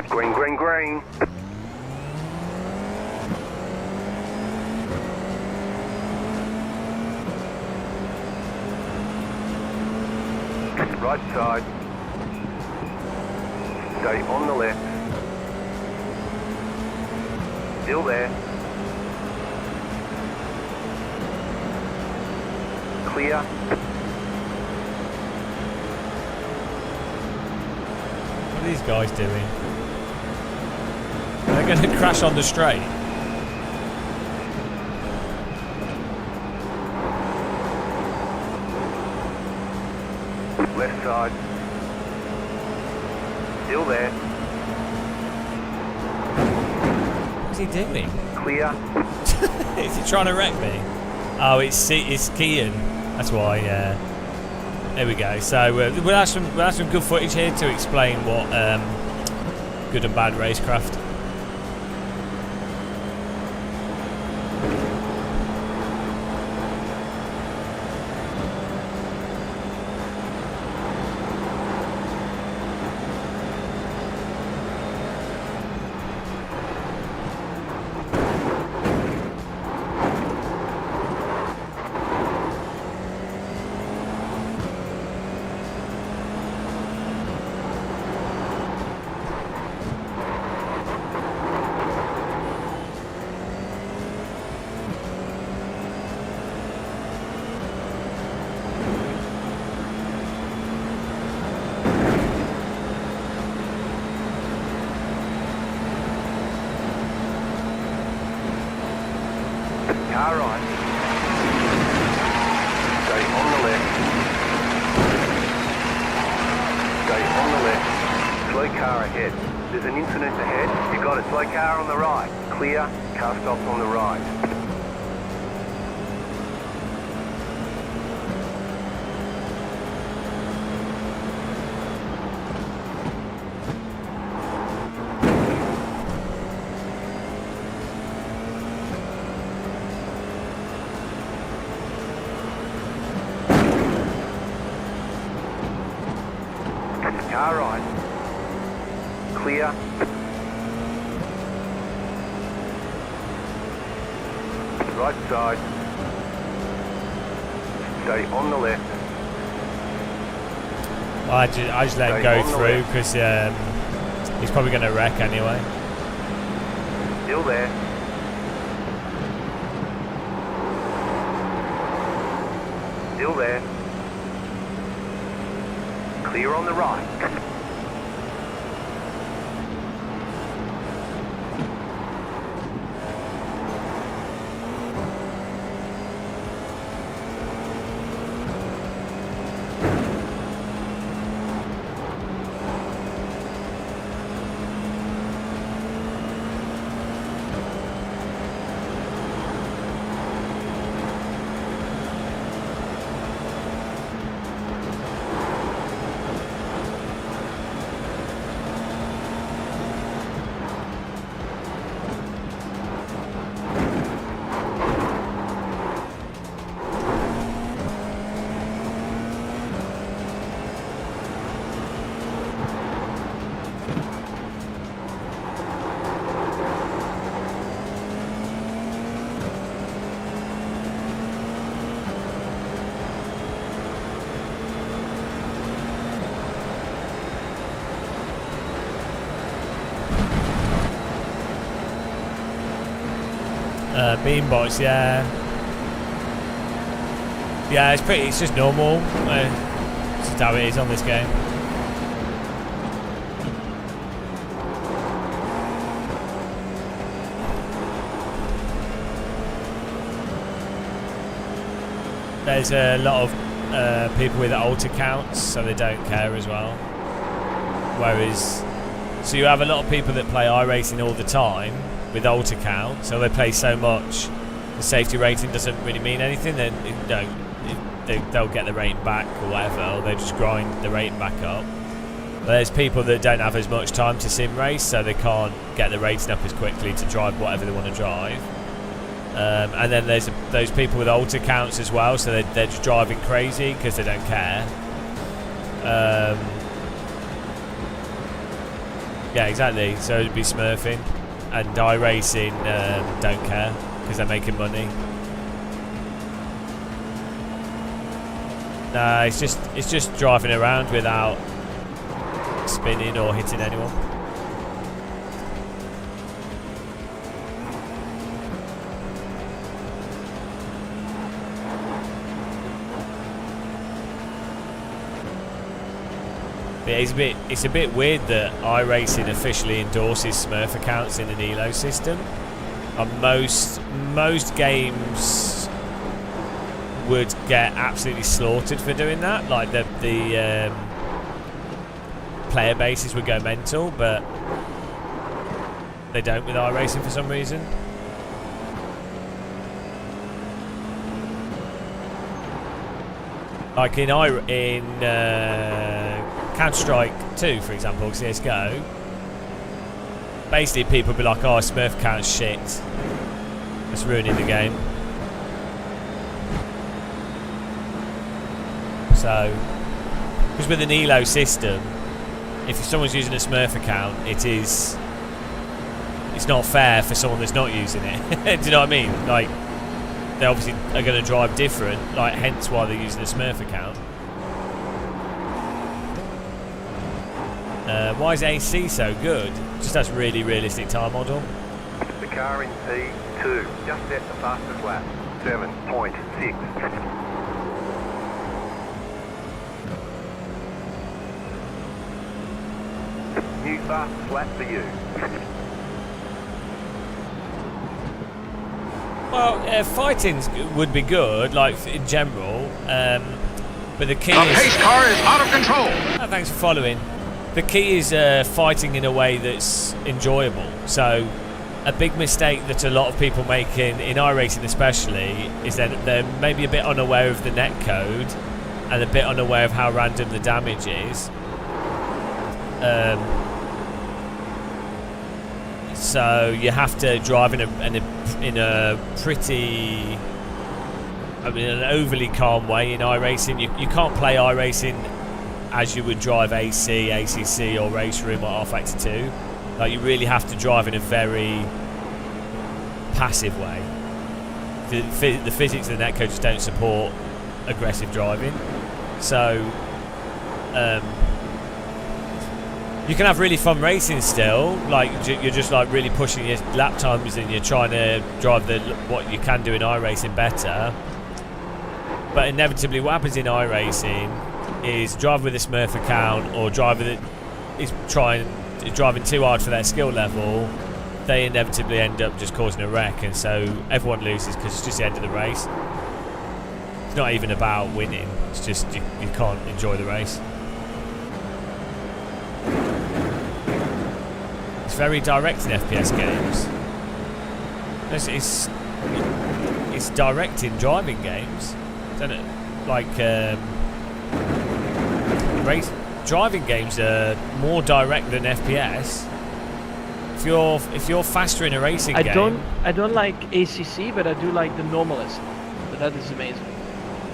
Green, green, green. Right side. Stay on the left. Still there. Clear. What are these guys doing? They're going to crash on the straight. Left side. Still there. What's he doing? Clear. Is he trying to wreck me? Oh, it's Kian. That's why. There we go. So we'll have some good footage here to explain what good and bad racecraft. Car right. Stay on the left. Stay on the left. Slow car ahead. There's an incident ahead. You got it. Slow car on the right. Clear. Car stops on the right. Car right. Clear. Right side. Stay on the left. I just let him go through because he's probably going to wreck anyway. Still there. Still there. Clear on the right. Beanbots, yeah. Yeah, it's just normal. It's just how it is on this game. There's a lot of people with alt accounts, so they don't care as well. Whereas, so you have a lot of people that play iRacing all the time with alt account, so they play so much, the safety rating doesn't really mean anything. Then they'll get the rating back or whatever, or they just grind the rating back up. But there's people that don't have as much time to sim race, so they can't get the rating up as quickly to drive whatever they want to drive. And then there's those people with alt accounts as well, so they're just driving crazy because they don't care. Yeah, exactly. So it'd be smurfing. And iRacing don't care because they're making money. Nah, it's just driving around without spinning or hitting anyone. But it's a bit weird that iRacing officially endorses Smurf accounts in an ELO system. On most games would get absolutely slaughtered for doing that. Like the player bases would go mental, but they don't with iRacing for some reason. Like in Counter-Strike 2, for example, CSGO, basically people be like, oh, Smurf count's shit. It's ruining the game. So, because with an ELO system, if someone's using a Smurf account, it's not fair for someone that's not using it. Do you know what I mean? Like, they obviously are going to drive different, like hence why they're using a Smurf account. Why is AC so good? Just has really realistic time model. The car in P2 just set the fastest lap, 7.6. New fastest lap for you. Well, fighting would be good, like in general, but the key is... The pace car is out of control! Oh, thanks for following. The key is fighting in a way that's enjoyable. So, a big mistake that a lot of people make in iRacing especially is that they're maybe a bit unaware of the netcode and a bit unaware of how random the damage is. So you have to drive in a pretty, an overly calm way in iRacing. You can't play iRacing as you would drive AC, ACC or Race Room or R-Factor 2. Like, you really have to drive in a very passive way. The physics of the netcode just don't support aggressive driving. So you can have really fun racing still, like you're just like really pushing your lap times and you're trying to drive what you can do in iRacing better. But inevitably what happens in iRacing is driver with a Smurf account or driver that is driving too hard for their skill level, they inevitably end up just causing a wreck, and so everyone loses because it's just the end of the race. It's not even about winning, it's just you can't enjoy the race. It's very direct in FPS games. It's direct in driving games, isn't it? Like driving games are more direct than FPS. If you're faster in a racing game, I don't like ACC, but I do like the normalist. But that is amazing.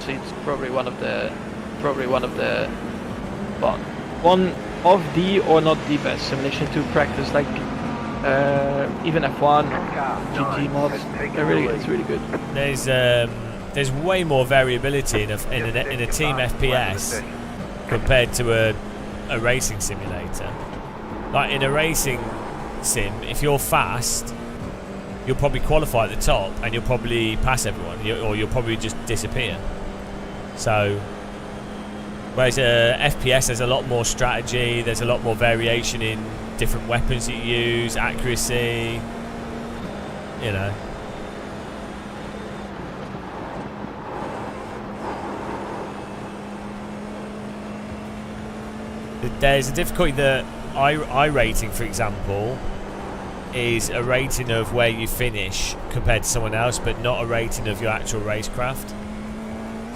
So it's probably one of the one of the or not the best simulation to practice, like even F1, GT mods. It's really good. There's way more variability in a team FPS compared to a racing simulator. Like in a racing sim, if you're fast, you'll probably qualify at the top and you'll probably pass everyone, or you'll probably just disappear. So whereas FPS, there's a lot more strategy, there's a lot more variation in different weapons you use, accuracy, you know. There's a difficulty that iRating, for example, is a rating of where you finish compared to someone else, but not a rating of your actual racecraft.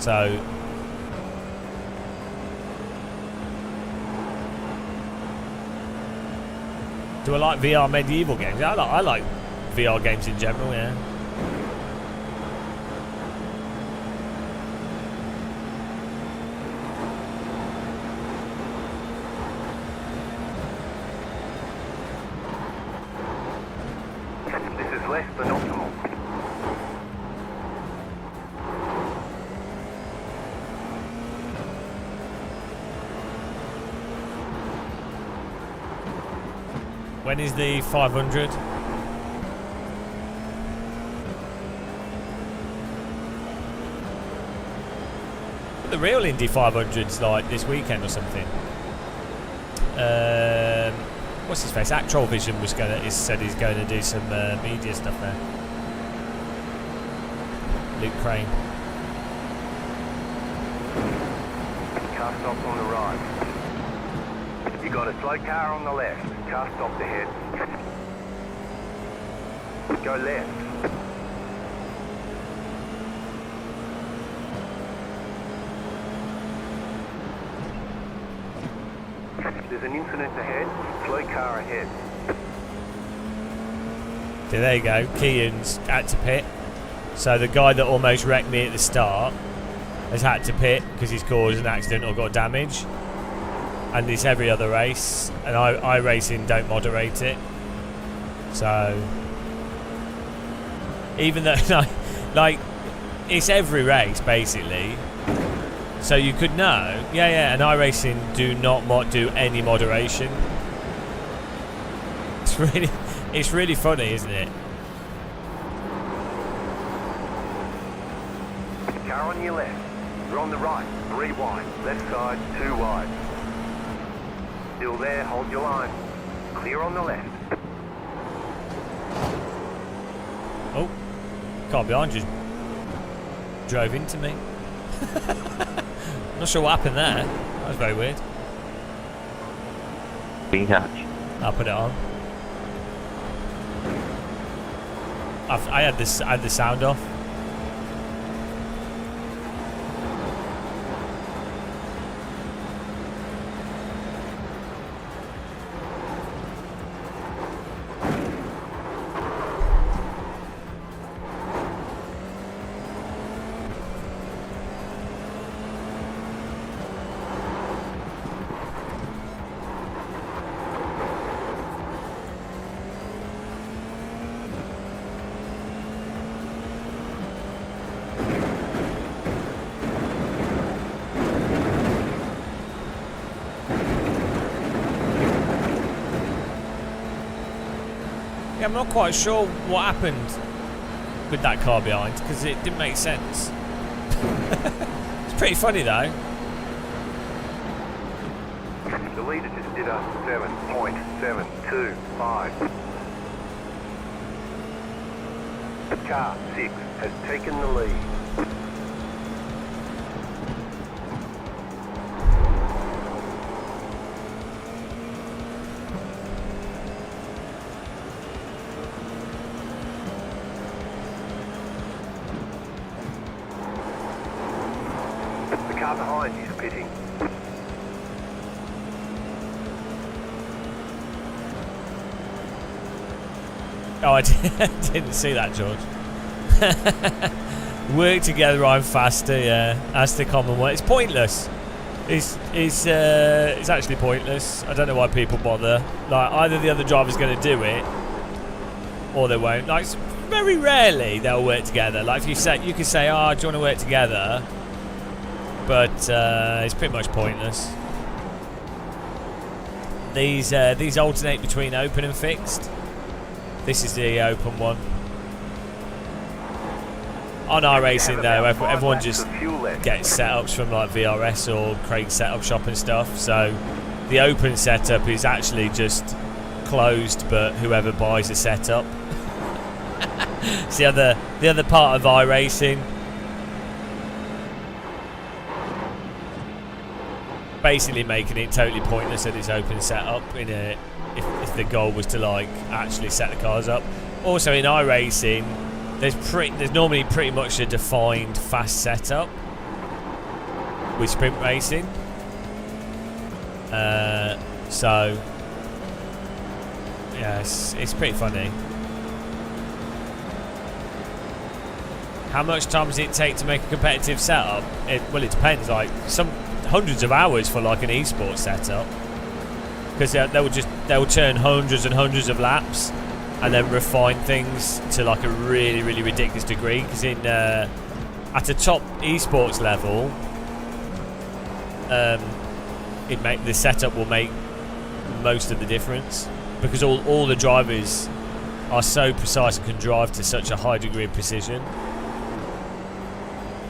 So do I like VR medieval games? I like VR games in general, yeah. This is less than optimal. When is the 500? The real Indy 500's like this weekend or something. What's his face? Actual Vision said he's going to do some media stuff there. Luke Crane. car stops on the right. You got a slow car on the left. Car stopped ahead. Go left. There's an incident ahead. Slow car ahead. So there you go. Kean's had to pit. So the guy that almost wrecked me at the start has had to pit because he's caused an accident or got damage. And it's every other race. And iRacing don't moderate it. So even though like it's every race basically. So you could know, and iRacing do not do any moderation. It's really funny, isn't it? Car on your left. You're on the right. 3 wide. Left side, 2 wide. Still there, hold your line. Clear on the left. Oh, car behind just drove into me. Not sure what happened there. That was very weird. Green catch. I'll put it on. I had the sound off. Yeah, I'm not quite sure what happened with that car behind because it didn't make sense. It's pretty funny though. The leader just did a 7.725. Car 6 has taken the lead. The car behind you is pitting. Oh, I didn't see that, George. Work together, I'm faster. Yeah, that's the common one. It's pointless. It's actually pointless. I don't know why people bother. Like either the other driver's going to do it, or they won't. Like very rarely they'll work together. Like if you could say, "Oh, do you want to work together?" But it's pretty much pointless. These alternate between open and fixed. This is the open one. On iRacing though, everyone just gets setups from like VRS or Craig's setup shop and stuff. So the open setup is actually just closed, but whoever buys the setup. It's the other part of iRacing. Basically making it totally pointless at its open setup if the goal was to like actually set the cars up. Also in iRacing, there's normally pretty much a defined fast setup with sprint racing. So yeah, it's pretty funny. How much time does it take to make a competitive setup? Well, it depends. Like some hundreds of hours for like an esports setup, because they'll turn hundreds and hundreds of laps and then refine things to like a really, really ridiculous degree. Because at a top esports level, the setup will make most of the difference, because all the drivers are so precise and can drive to such a high degree of precision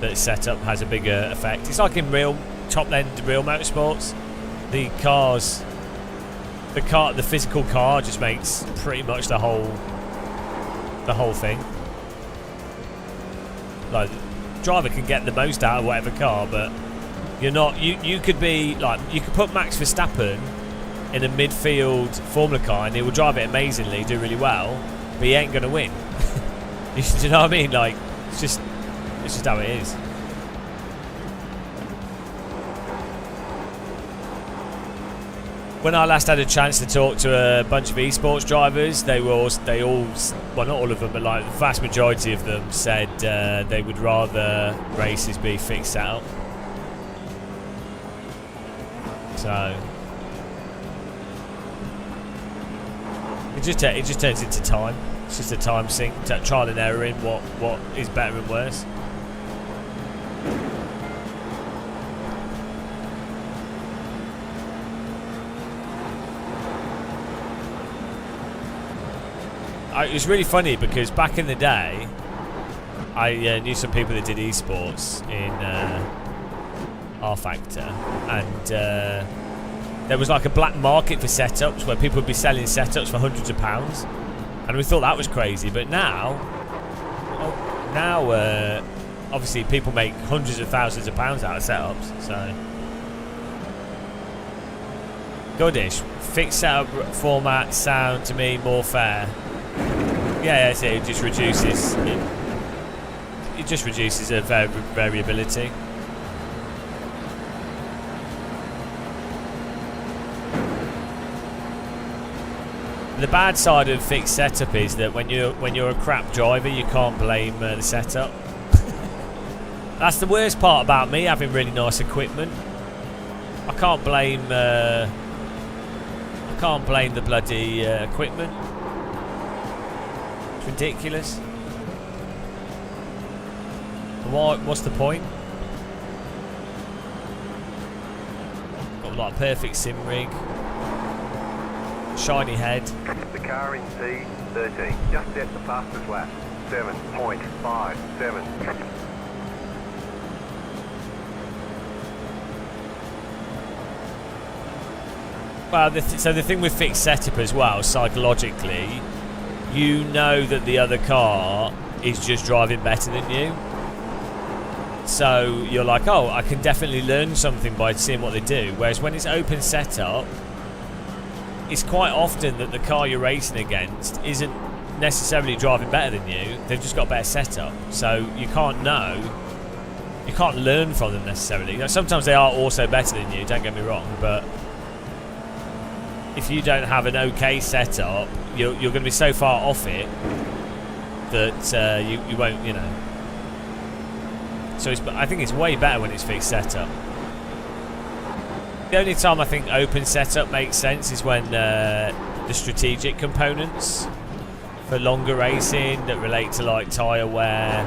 that setup has a bigger effect. It's like in top end real motorsports. The physical car just makes pretty much the whole thing. Like the driver can get the most out of whatever car, but You're not. You could be like, you could put Max Verstappen in a midfield Formula car and he will drive it amazingly, do really well, but he ain't gonna win. Do you know what I mean? Like, it's just how it is. When I last had a chance to talk to a bunch of esports drivers, they all, well, not all of them, but like the vast majority of them said they would rather races be fixed setup. So it just turns into time. It's just a time sink, trial and error in what is better and worse. It was really funny because back in the day, I knew some people that did esports in R Factor, and there was like a black market for setups where people would be selling setups for hundreds of pounds, and we thought that was crazy. But now obviously people make hundreds of thousands of pounds out of setups. So goodish, fixed setup format sound to me more fair. Yeah, so it just reduces. It just reduces the variability. The bad side of fixed setup is that when you're a crap driver, you can't blame the setup. That's the worst part about me having really nice equipment. I can't blame the bloody equipment. It's ridiculous. What's the point? Got like a perfect sim rig, shiny head. The car in C13 just set the fastest lap, 7.57. Well, so the thing with fixed setup as well, psychologically, you know that the other car is just driving better than you. So you're like, oh, I can definitely learn something by seeing what they do. Whereas when it's open setup, it's quite often that the car you're racing against isn't necessarily driving better than you. They've just got better setup. So you can't know. You can't learn from them necessarily. Now, sometimes they are also better than you, don't get me wrong, but if you don't have an okay setup, you're going to be so far off it that you won't, you know. So I think it's way better when it's fixed setup. The only time I think open setup makes sense is when the strategic components for longer racing that relate to like tyre wear,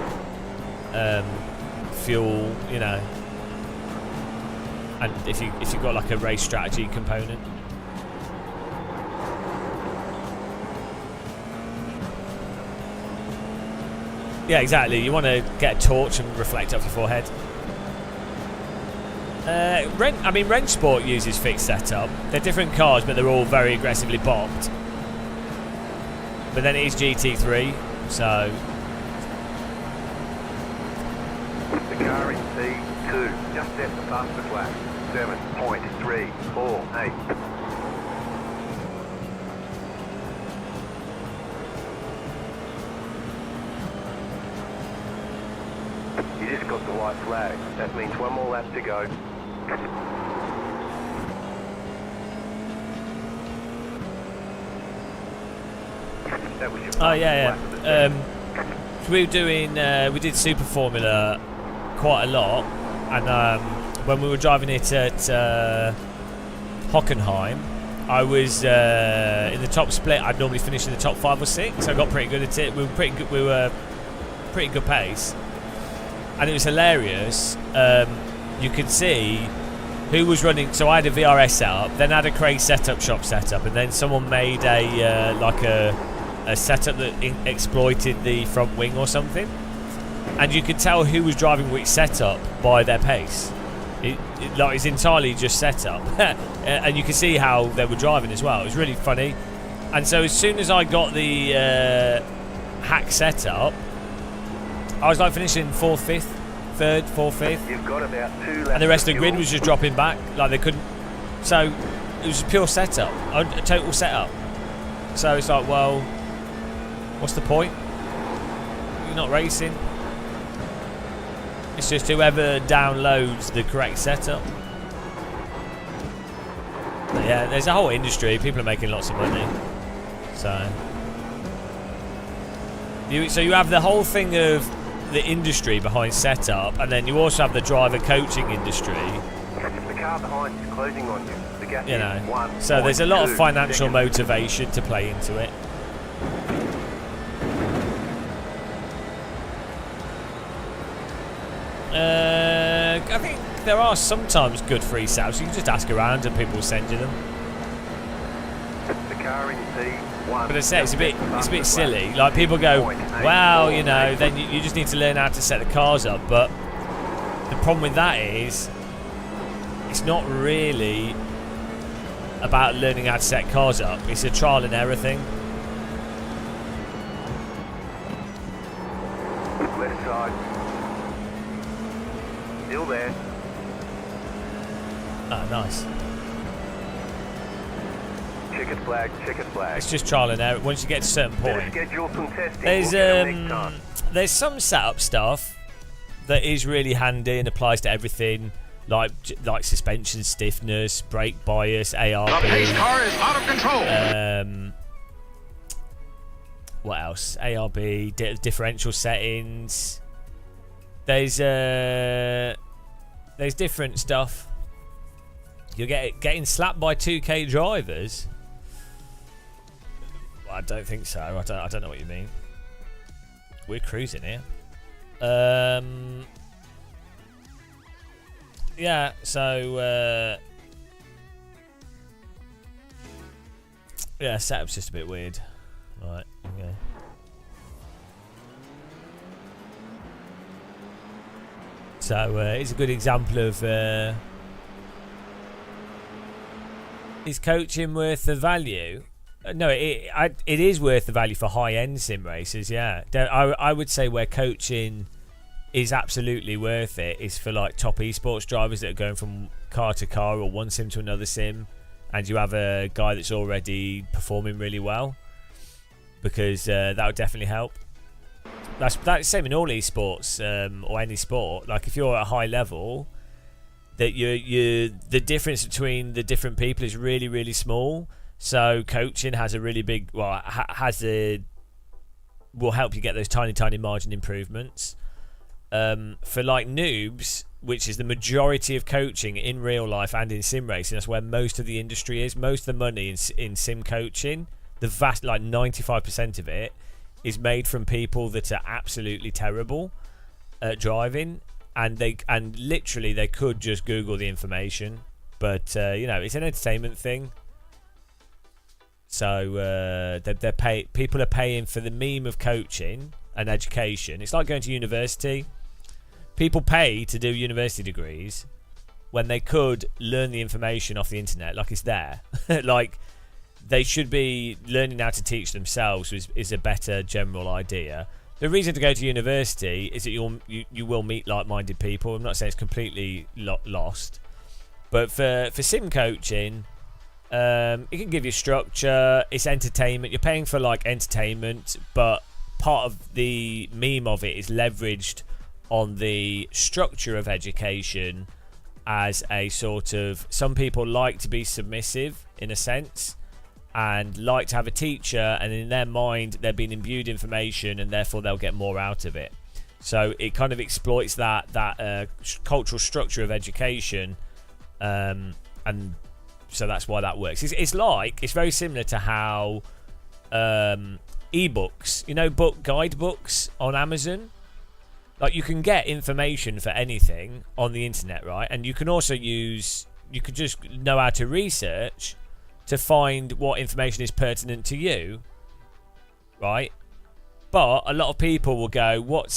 fuel, you know, and if you've got like a race strategy component. Yeah, exactly. You want to get a torch and reflect off your forehead. Wrench Sport uses fixed setup. They're different cars, but they're all very aggressively bopped. But then it is GT3, so. The car in C2 just set the fastest lap, 7.348. You just got the white flag. That means one more lap to go. That was your yeah. So we were doing, we did Super Formula quite a lot, and when we were driving it at Hockenheim, I was in the top split. I'd normally finish in the top 5 or 6. I got pretty good at it. We were pretty good pace. And it was hilarious. You could see who was running. So I had a VRS setup, then I had a Craig setup shop setup, and then someone made a setup that exploited the front wing or something. And you could tell who was driving which setup by their pace. It's entirely just setup, and you could see how they were driving as well. It was really funny. And so as soon as I got the hack setup, I was like finishing 4th, 5th third, fourth, fifth. You've got about 2 laps. And the rest of the fuel. grid was just dropping back, like they couldn't. So it was a pure setup, a total setup. So it's like, well, what's the point? You're not racing. It's just whoever downloads the correct setup. But yeah, there's a whole industry. People are making lots of money. So you have the whole thing of the industry behind setup, and then you also have the driver coaching industry. The car behind is closing on you. The gap You know, is 1. so there's a lot of 2 financial seconds. motivation to play into it. I think there are sometimes good free setups. You can just ask around and people will send you them. The car in P1. But I say it's a bit silly. Like people go, well, you know, then you just need to learn how to set the cars up. But the problem with that is, it's not really about learning how to set cars up. It's a trial and error thing. Left side. Still there. Oh, nice. Checkered flag, checkered flag. It's just trial and error. Once you get to a certain Better point, schedule some testing. there's We'll get 'em next time. there's some setup stuff that is really handy and applies to everything, like suspension stiffness, brake bias, ARB. The pace car is out of control. What else? ARB, differential settings. There's different stuff. You're getting slapped by 2K drivers. I don't think so. I don't know what you mean. We're cruising here. Yeah. So yeah, setup's just a bit weird. Right. Okay. So it's a good example of is coaching worth the value? No, it is worth the value for high-end sim racers. Yeah, I would say where coaching is absolutely worth it is for like top esports drivers that are going from car to car or one sim to another sim, and you have a guy that's already performing really well, because that would definitely help. That's the same in all esports or any sport. Like if you're at a high level, that the difference between the different people is really, really small. So coaching has a really big, will help you get those tiny margin improvements. For like noobs, which is the majority of coaching in real life and in sim racing, that's where most of the industry is. Most of the money in sim coaching, the vast, like 95% of it, is made from people that are absolutely terrible at driving, and literally they could just Google the information, but you know, it's an entertainment thing. So people are paying for the meme of coaching and education. It's like going to university. People pay to do university degrees when they could learn the information off the internet, like it's there. Like they should be learning how to teach themselves is a better general idea. The reason to go to university is that you will meet like-minded people. I'm not saying it's completely lost, but for sim coaching, it can give you structure. It's entertainment. You're paying for like entertainment, but part of the meme of it is leveraged on the structure of education as a sort of, some people like to be submissive in a sense and like to have a teacher, and in their mind they're being imbued information and therefore they'll get more out of it. So it kind of exploits that cultural structure of education, and so that's why that works. It's very similar to how ebooks, you know, guidebooks on Amazon. Like you can get information for anything on the internet, right? And you can also you could just know how to research to find what information is pertinent to you, right? But a lot of people will go, what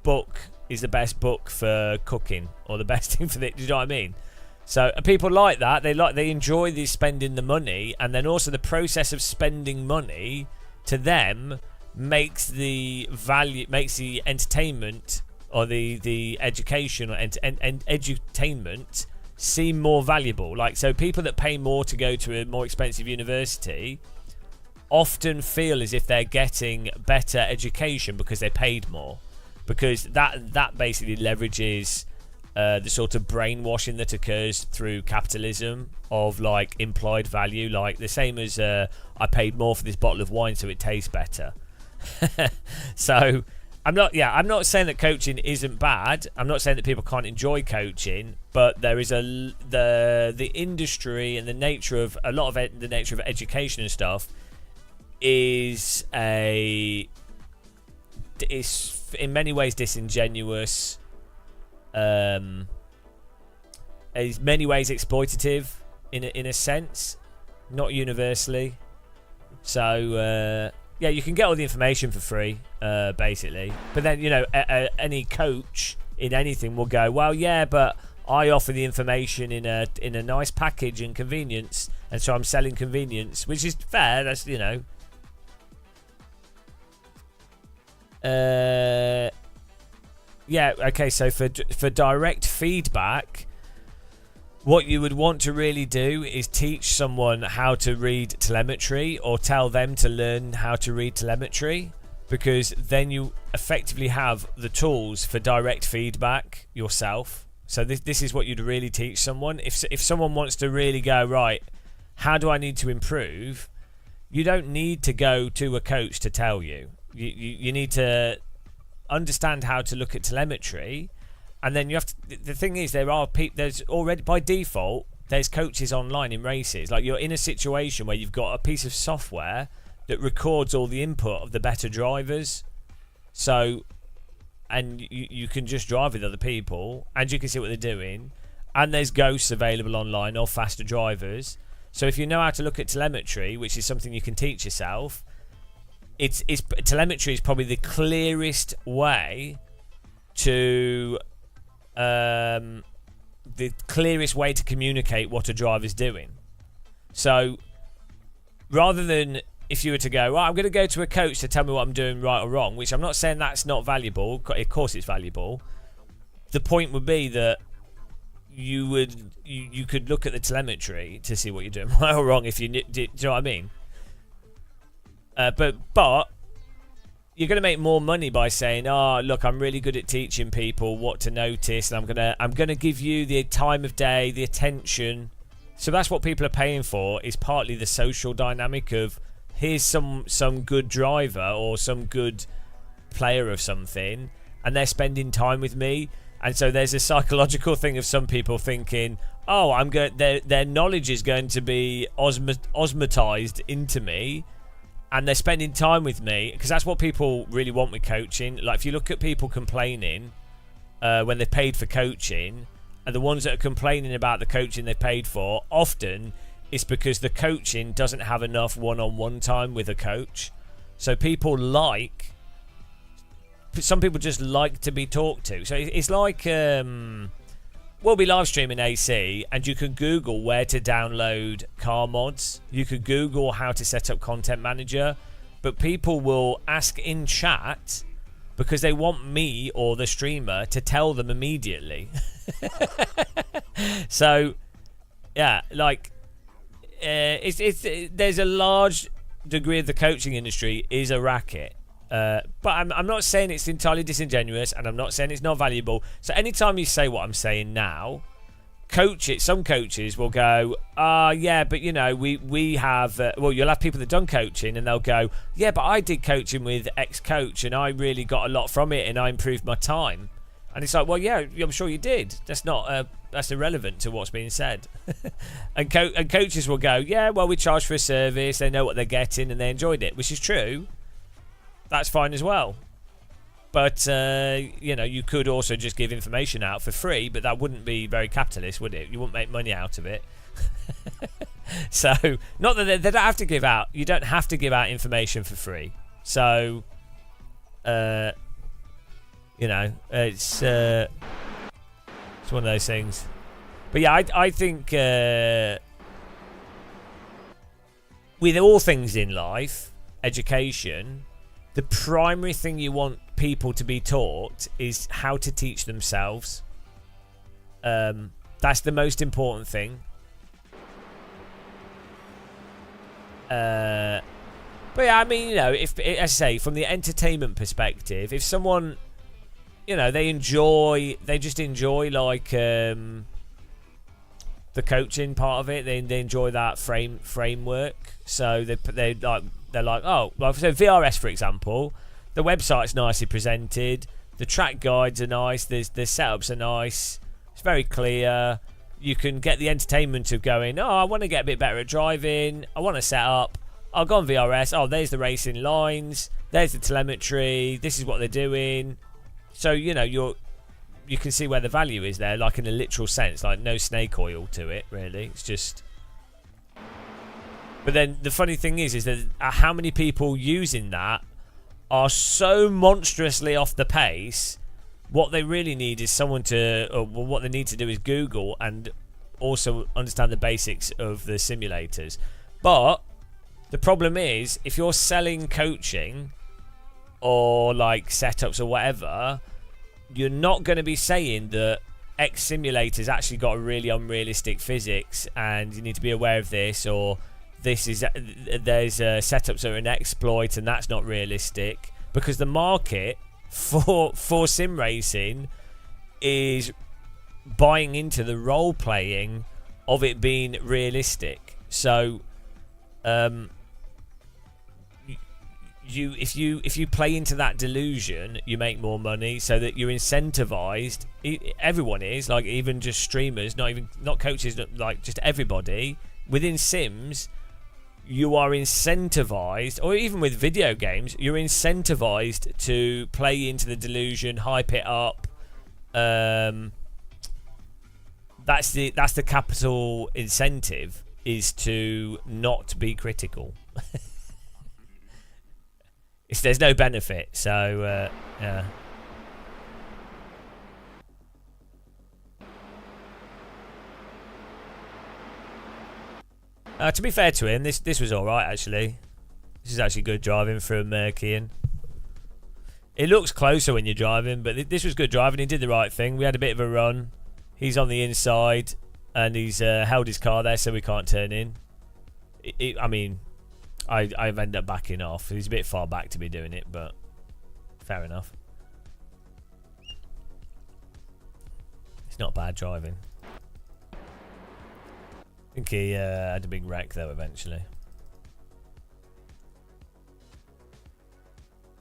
book is the best book for cooking, or the best thing for the, do you know what I mean? So people like that. They enjoy the spending the money, and then also the process of spending money to them makes the entertainment or the education and edutainment seem more valuable. Like, so people that pay more to go to a more expensive university often feel as if they're getting better education because they paid more, because that basically leverages the sort of brainwashing that occurs through capitalism of like implied value, like the same as I paid more for this bottle of wine so it tastes better. So I'm not saying that coaching isn't bad. I'm not saying that people can't enjoy coaching, but there is the industry and the nature of a lot of the nature of education and stuff is in many ways disingenuous, in many ways exploitative in a sense, not universally. So yeah, you can get all the information for free, basically. But then, you know, any coach in anything will go, well, yeah, but I offer the information in a nice package and convenience, and so I'm selling convenience, which is fair. That's, you know. Yeah, okay, so for direct feedback, what you would want to really do is teach someone how to read telemetry, or tell them to learn how to read telemetry, because then you effectively have the tools for direct feedback yourself. So this is what you'd really teach someone. If someone wants to really go, right, how do I need to improve? You don't need to go to a coach to tell you. You need to understand how to look at telemetry, and then you have to. The thing is, there's already by default there's coaches online in races. Like, you're in a situation where you've got a piece of software that records all the input of the better drivers. So, and you can just drive with other people, and you can see what they're doing. And there's ghosts available online or faster drivers. So if you know how to look at telemetry, which is something you can teach yourself, telemetry is probably the clearest way to communicate what a driver's doing. So rather than if you were to go, well, I'm going to go to a coach to tell me what I'm doing right or wrong, which I'm not saying that's not valuable. Of course it's valuable. The point would be that you could look at the telemetry to see what you're doing right or wrong. If do you know what I mean? But you're going to make more money by saying, "Oh, look, I'm really good at teaching people what to notice, and I'm gonna give you the time of day, the attention." So that's what people are paying for. Is partly the social dynamic of, here's some good driver or some good player of something, and they're spending time with me. And so there's a psychological thing of some people thinking, "Oh, their knowledge is going to be osmotized into me." And they're spending time with me, because that's what people really want with coaching. Like, if you look at people complaining when they've paid for coaching, and the ones that are complaining about the coaching they've paid for, often it's because the coaching doesn't have enough one-on-one time with a coach. So some people just like to be talked to. So it's like, we'll be live streaming AC, and you can Google where to download car mods. You could Google how to set up Content Manager, but people will ask in chat because they want me or the streamer to tell them immediately. So, yeah, like, there's a large degree of the coaching industry is a racket. But I'm not saying it's entirely disingenuous, and I'm not saying it's not valuable. So anytime you say what I'm saying now, some coaches will go, yeah, but you know, we have, you'll have people that done coaching, and they'll go, yeah, but I did coaching with X coach, and I really got a lot from it, and I improved my time. And it's like, well, yeah, I'm sure you did. That's irrelevant to what's being said. and coaches will go, yeah, well, we charge for a service, they know what they're getting, and they enjoyed it, which is true. That's fine as well. But, you know, you could also just give information out for free, but that wouldn't be very capitalist, would it? You wouldn't make money out of it. So, not that they don't have to give out. You don't have to give out information for free. So, you know, it's one of those things. But yeah, I think with all things in life, education, the primary thing you want people to be taught is how to teach themselves. That's the most important thing. But yeah, I mean, you know, if, as I say, from the entertainment perspective, if someone, you know, they just enjoy like the coaching part of it. They enjoy that framework. So they're like, oh, well, so VRS, for example, the website's nicely presented, the track guides are nice, the setups are nice, it's very clear. You can get the entertainment of going, oh, I want to get a bit better at driving, I want to set up, I'll go on VRS, oh, there's the racing lines, there's the telemetry, this is what they're doing. So, you know, you can see where the value is there, like in a literal sense, like no snake oil to it, really. It's just... But then the funny thing is that how many people using that are so monstrously off the pace. What they really need is someone to, or what they need to do is Google and also understand the basics of the simulators. But the problem is, if you're selling coaching or like setups or whatever, you're not going to be saying that X simulator's actually got a really unrealistic physics and you need to be aware of this, or there's setups that are an exploit and that's not realistic, because the market for sim racing is buying into the role playing of it being realistic. So if you play into that delusion, you make more money, so that you're incentivized. Everyone is, like, even just streamers, not coaches, like just everybody within sims. You are incentivized, or even with video games, you're incentivized to play into the delusion, hype it up. That's the capital incentive, is to not be critical. There's no benefit, so yeah. To be fair to him, this was alright, actually. This is actually good driving from Kian. It looks closer when you're driving, but this was good driving. He did the right thing. We had a bit of a run. He's on the inside, and he's held his car there so we can't turn in. I mean, I've ended up backing off. He's a bit far back to be doing it, but fair enough. It's not bad driving. I think he had a big wreck though eventually.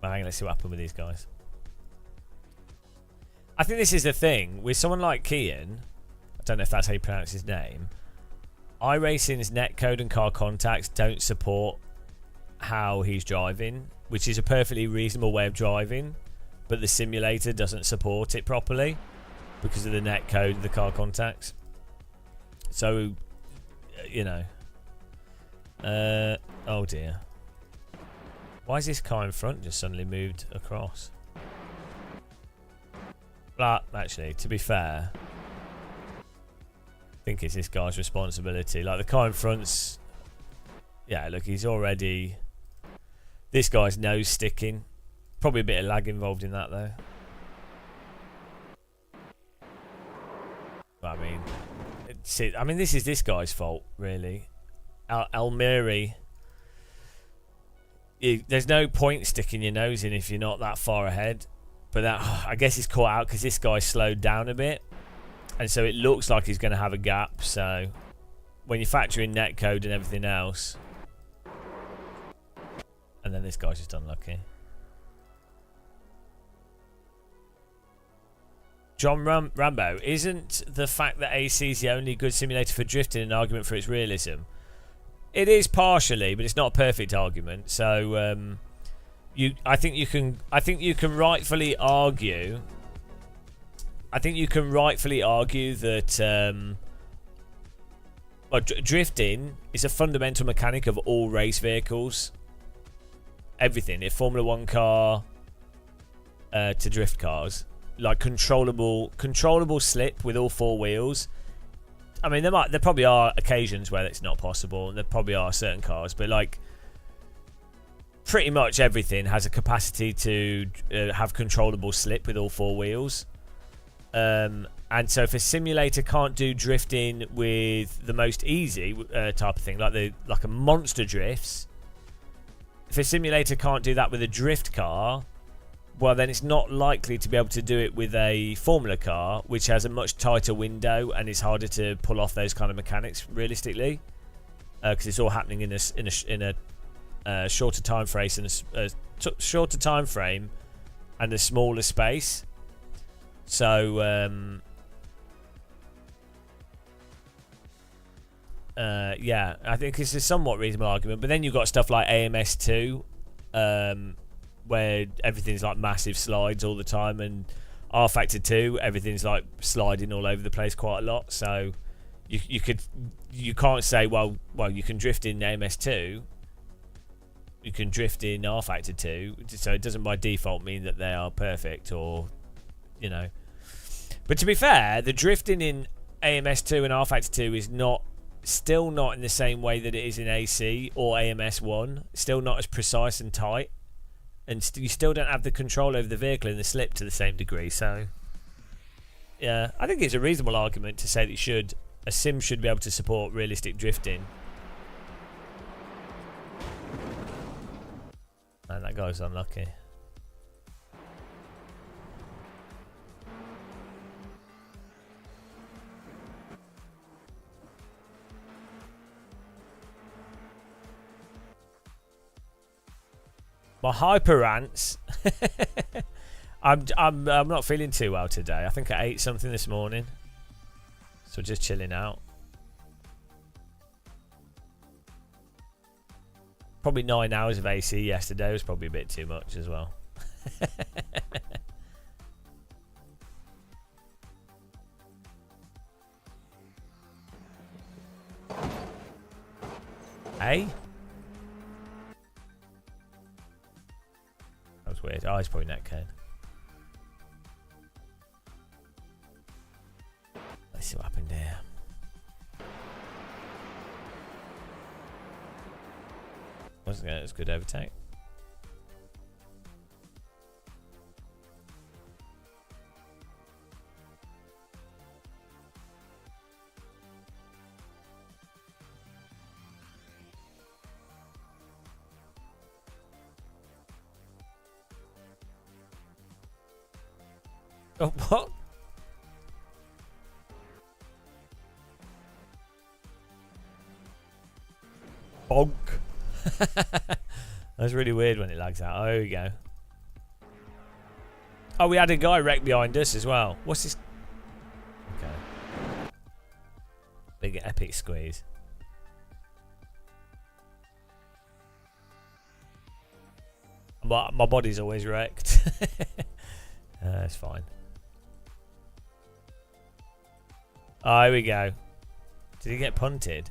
Well, hang on, let's see what happened with these guys. I think this is the thing with someone like Kian. I don't know if that's how you pronounce his name. iRacing's netcode and car contacts don't support how he's driving, which is a perfectly reasonable way of driving, but the simulator doesn't support it properly because of the netcode and the car contacts. So, you know, oh dear, why is this car in front just suddenly moved across? But actually, to be fair, I think it's this guy's responsibility. Like, the car in front's, yeah, look, he's already, this guy's nose sticking. Probably a bit of lag involved in that though. But, I mean, this is this guy's fault, really. Almiri. There's no point sticking your nose in if you're not that far ahead. But that, I guess he's caught out because this guy slowed down a bit. And so it looks like he's going to have a gap. So when you factor in netcode and everything else. And then this guy's just unlucky. John Rambo, isn't the fact that AC is the only good simulator for drifting an argument for its realism? It is partially, but it's not a perfect argument. So I think you can rightfully argue. I think you can rightfully argue that drifting is a fundamental mechanic of all race vehicles. Everything, a Formula 1 car to drift cars. Like controllable slip with all four wheels. I mean, there probably are occasions where it's not possible, and there probably are certain cars, but like pretty much everything has a capacity to have controllable slip with all four wheels. And so if a simulator can't do drifting with the most easy type of thing, like a monster drifts, if a simulator can't do that with a drift car, well, then it's not likely to be able to do it with a Formula car, which has a much tighter window and is harder to pull off those kind of mechanics realistically, because it's all happening in a shorter time frame and a smaller space. So yeah, I think it's a somewhat reasonable argument. But then you've got stuff like AMS2, where everything's like massive slides all the time, and R Factor 2, everything's like sliding all over the place quite a lot. So you can't say well you can drift in AMS2, you can drift in R Factor 2, so it doesn't by default mean that they are perfect, or you know. But to be fair, the drifting in AMS2 and R Factor 2 is still not in the same way that it is in AC or AMS1. Still not as precise and tight, and you still don't have the control over the vehicle and the slip to the same degree. So yeah, I think it's a reasonable argument to say that a sim should be able to support realistic drifting. And that guy's unlucky. My hyper rants. I'm not feeling too well today. I think I ate something this morning, so just chilling out. Probably 9 hours of AC yesterday was probably a bit too much as well. Hey? That was weird. Oh, it's probably netcode. Let's see what happened here. Wasn't it? It was good overtake. Oh, what? Bonk. That's really weird when it lags out. Oh, here we go. Oh, we had a guy wreck behind us as well. What's this? Okay. Big epic squeeze. My body's always wrecked. It's fine. Oh, here we go. Did he get punted?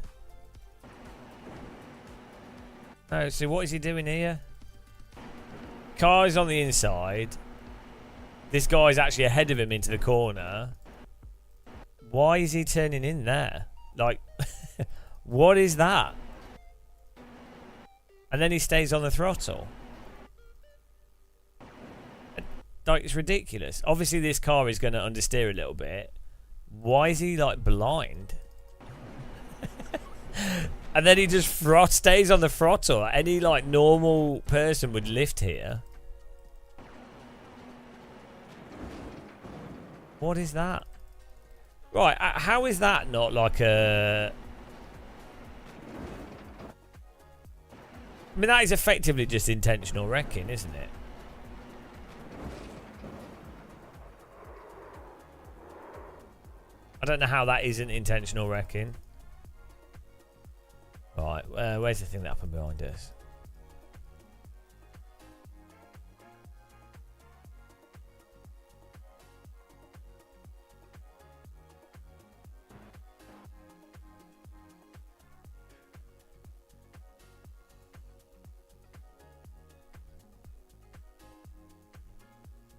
No, so what is he doing here? Car's on the inside. This guy's actually ahead of him into the corner. Why is he turning in there? Like, what is that? And then he stays on the throttle. Like, it's ridiculous. Obviously, this car is going to understeer a little bit. Why is he, like, blind? And then he just stays on the throttle. Any, like, normal person would lift here. What is that? Right, how is that not like a... I mean, that is effectively just intentional wrecking, isn't it? I don't know how that isn't intentional wrecking. Right, where's the thing that happened behind us?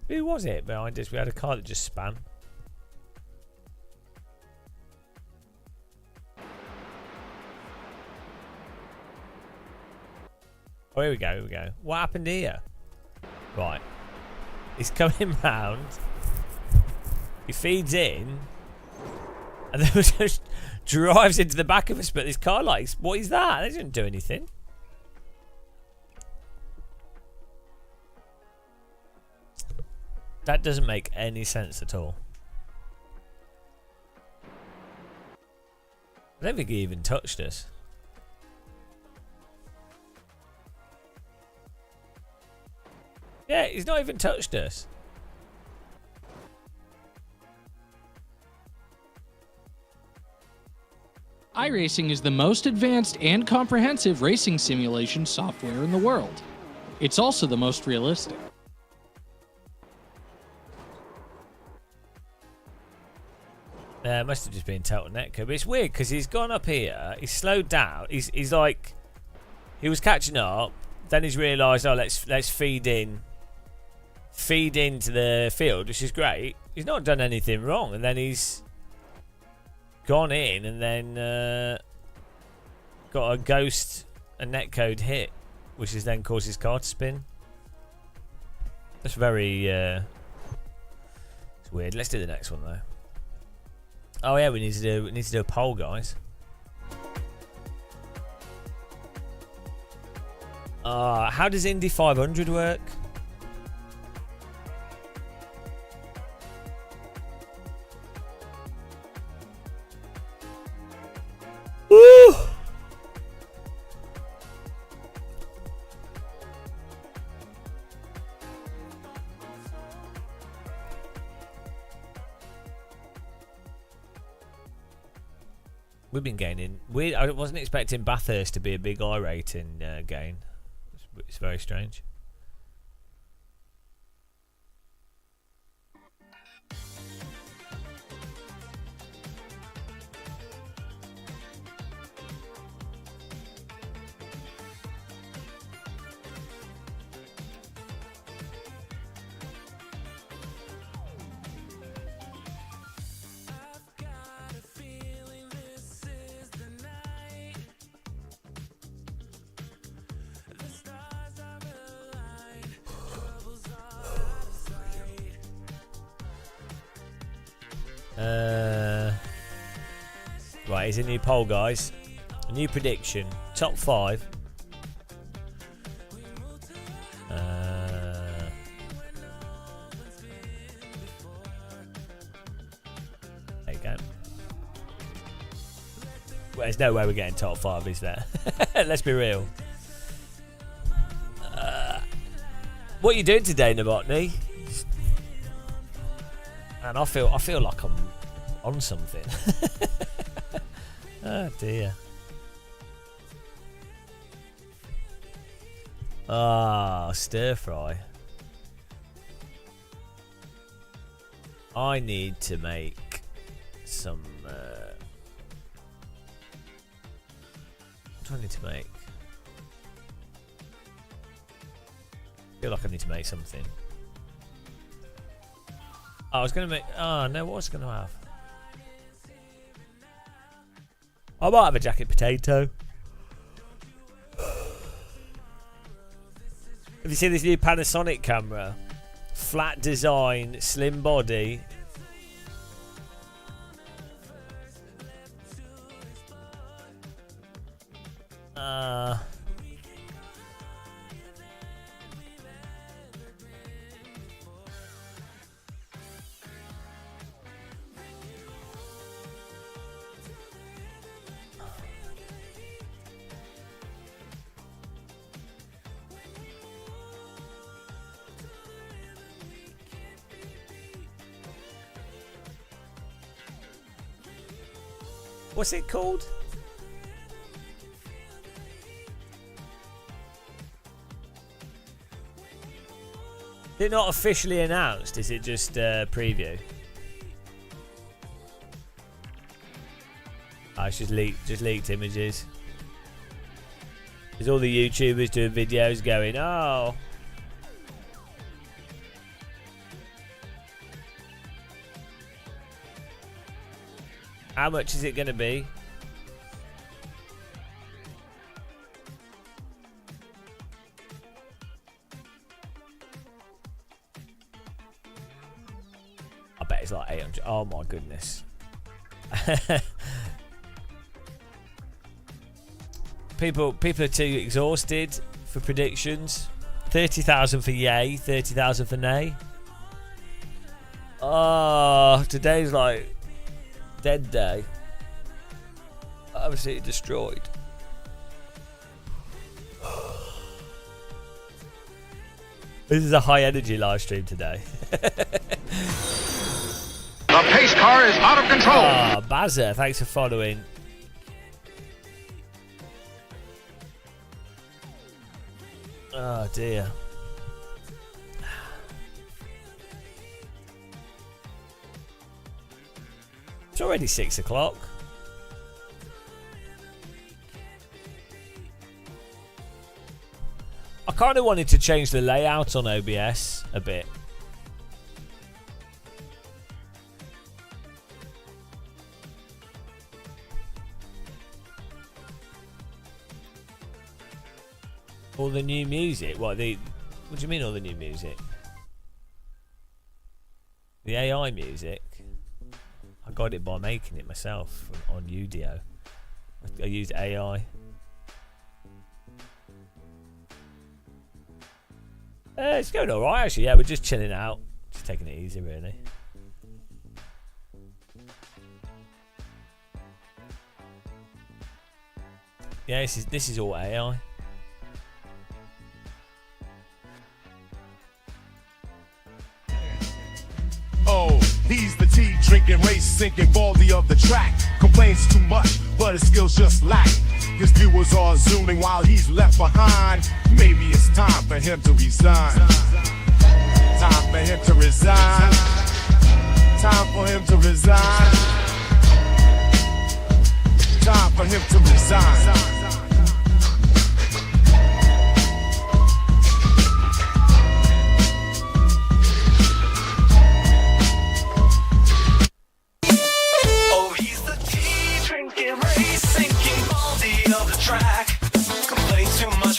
Who was it behind us? We had a car that just spun. Oh, here we go, here we go. What happened here? Right. He's coming round. He feeds in. And then just drives into the back of us. But this car, like, what is that? They didn't do anything. That doesn't make any sense at all. I don't think he even touched us. Yeah, he's not even touched us. iRacing is the most advanced and comprehensive racing simulation software in the world. It's also the most realistic. It must have just been total netcode. But it's weird because he's gone up here, he's slowed down, he's like, he was catching up, then he's realised, oh, let's feed into the field, which is great. He's not done anything wrong, and then he's gone in and then got a netcode hit, which has then caused his car to spin. That's very it's weird. Let's do the next one though. Oh yeah, we need to do a poll, guys. How does Indy 500 work? Woo! We've been gaining. I wasn't expecting Bathurst to be a big I rating gain. It's very strange. Right, here's a new poll, guys. A new prediction. Top 5. There you go. Well, there's no way we're getting top 5, is there? Let's be real. What are you doing today, Novotny? And I feel like I'm on something. Oh dear. Stir fry. I need to make some. What do I need to make? I feel like I need to make something. I was going to make... Oh, no, what was I going to have? I might have a jacket potato. Have you seen this new Panasonic camera? Flat design, slim body. What's it called? Is it not officially announced? Is it just preview? Oh, it's just leaked images. There's all the YouTubers doing videos going, oh. How much is it going to be? bet it's like 800. Oh my goodness. People are too exhausted for predictions. 30,000 for yay, 30,000 for nay. Oh, today's like dead day. Absolutely destroyed. This is a high energy live stream today. The pace car is out of control. Ah, Bazza, thanks for following. Oh dear. It's already 6 o'clock. I kind of wanted to change the layout on OBS a bit. All the new music? What do you mean all the new music? The AI music? I got it by making it myself on Udio. I used AI. It's going alright actually, yeah, we're just chilling out. Just taking it easy really. Yeah, this is all AI. Oh, he's the tea drinking, race sinking baldy of the track. Complains too much, but his skills just lack. His viewers are zooming while he's left behind. Maybe it's time for him to resign. Time for him to resign. Time for him to resign. Time for him to resign.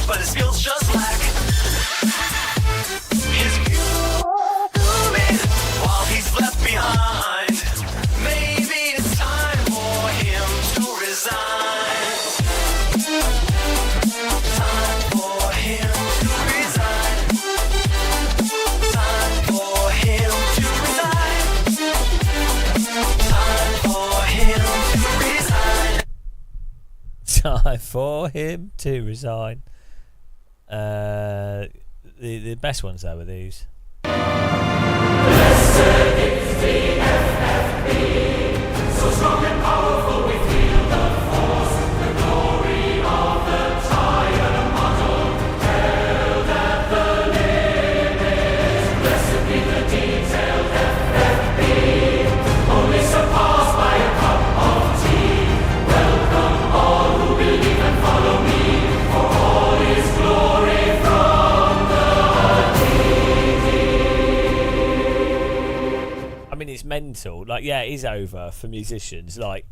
But his skills just lack. His view booming while he's left behind. Maybe it's time for him to resign. Time for him to resign. Time for him to resign. Time for him to resign. Time for him to resign. The best ones though were these. Blessed is the FFB, so strong and powerful we feel the force, the glory of the tired model, held at the limit. Blessed be the detailed FFB, only surpassed by a cup of tea. Welcome all who believe and follow me, for all is glory from the I mean, it's mental. Like, yeah, it is over for musicians. Like,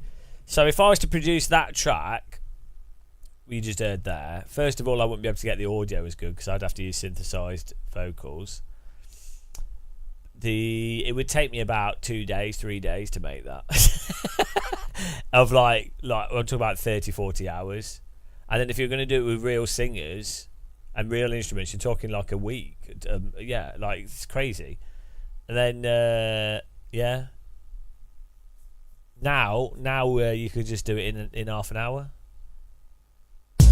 so if I was to produce that track we just heard there, first of all, I wouldn't be able to get the audio as good because I'd have to use synthesized vocals. It would take me about 2 days, 3 days to make that. Of like I'm talking about 30-40 hours. And then if you're going to do it with real singers and real instruments, you're talking like a week. Yeah, like it's crazy. And then yeah, now you could just do it in half an hour.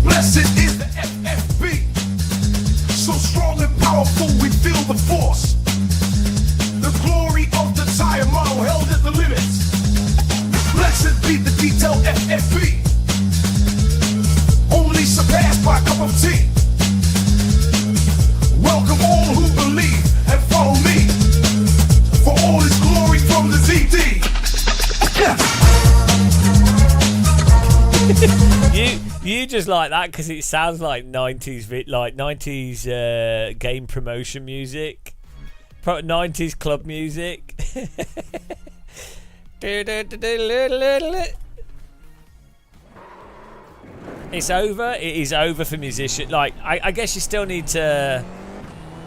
Blessed is the FFB, so strong and powerful we feel the force. The glory of the tire model held at the limits. Blessed be the detailed FFB, only surpassed by a cup of tea. Welcome all who believe and follow me, for all is glory from the ZD. You just like that because it sounds like 90s game promotion music, 90s club music. It's over. It is over for musicians. Like, I guess you still need to.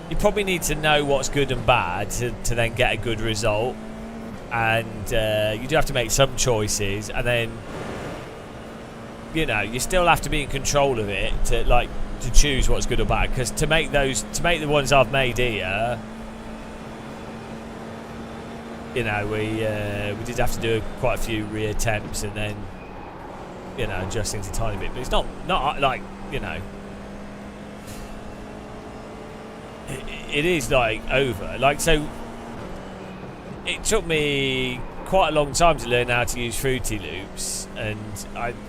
You probably need to know what's good and bad to then get a good result. and you do have to make some choices, and then you still have to be in control of it to choose what's good or bad. Because to make the ones I've made here, we did have to do quite a few reattempts and then adjust things a tiny bit. But it's not like it is like over. Like, so it took me quite a long time to learn how to use Fruity Loops, and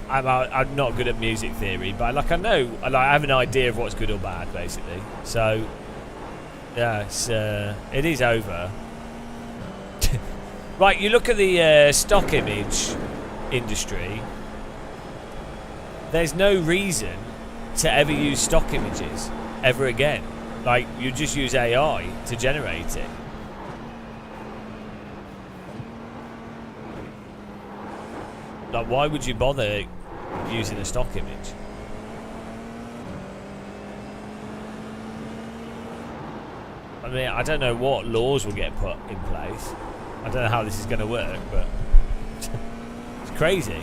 I'm not good at music theory, but I know I have an idea of what's good or bad, basically. So yeah, it is over. Right, you look at the stock image industry. There's no reason to ever use stock images ever again. Like, you just use AI to generate it. Like, why would you bother using a stock image? I mean, I don't know what laws will get put in place. I don't know how this is going to work, but it's crazy.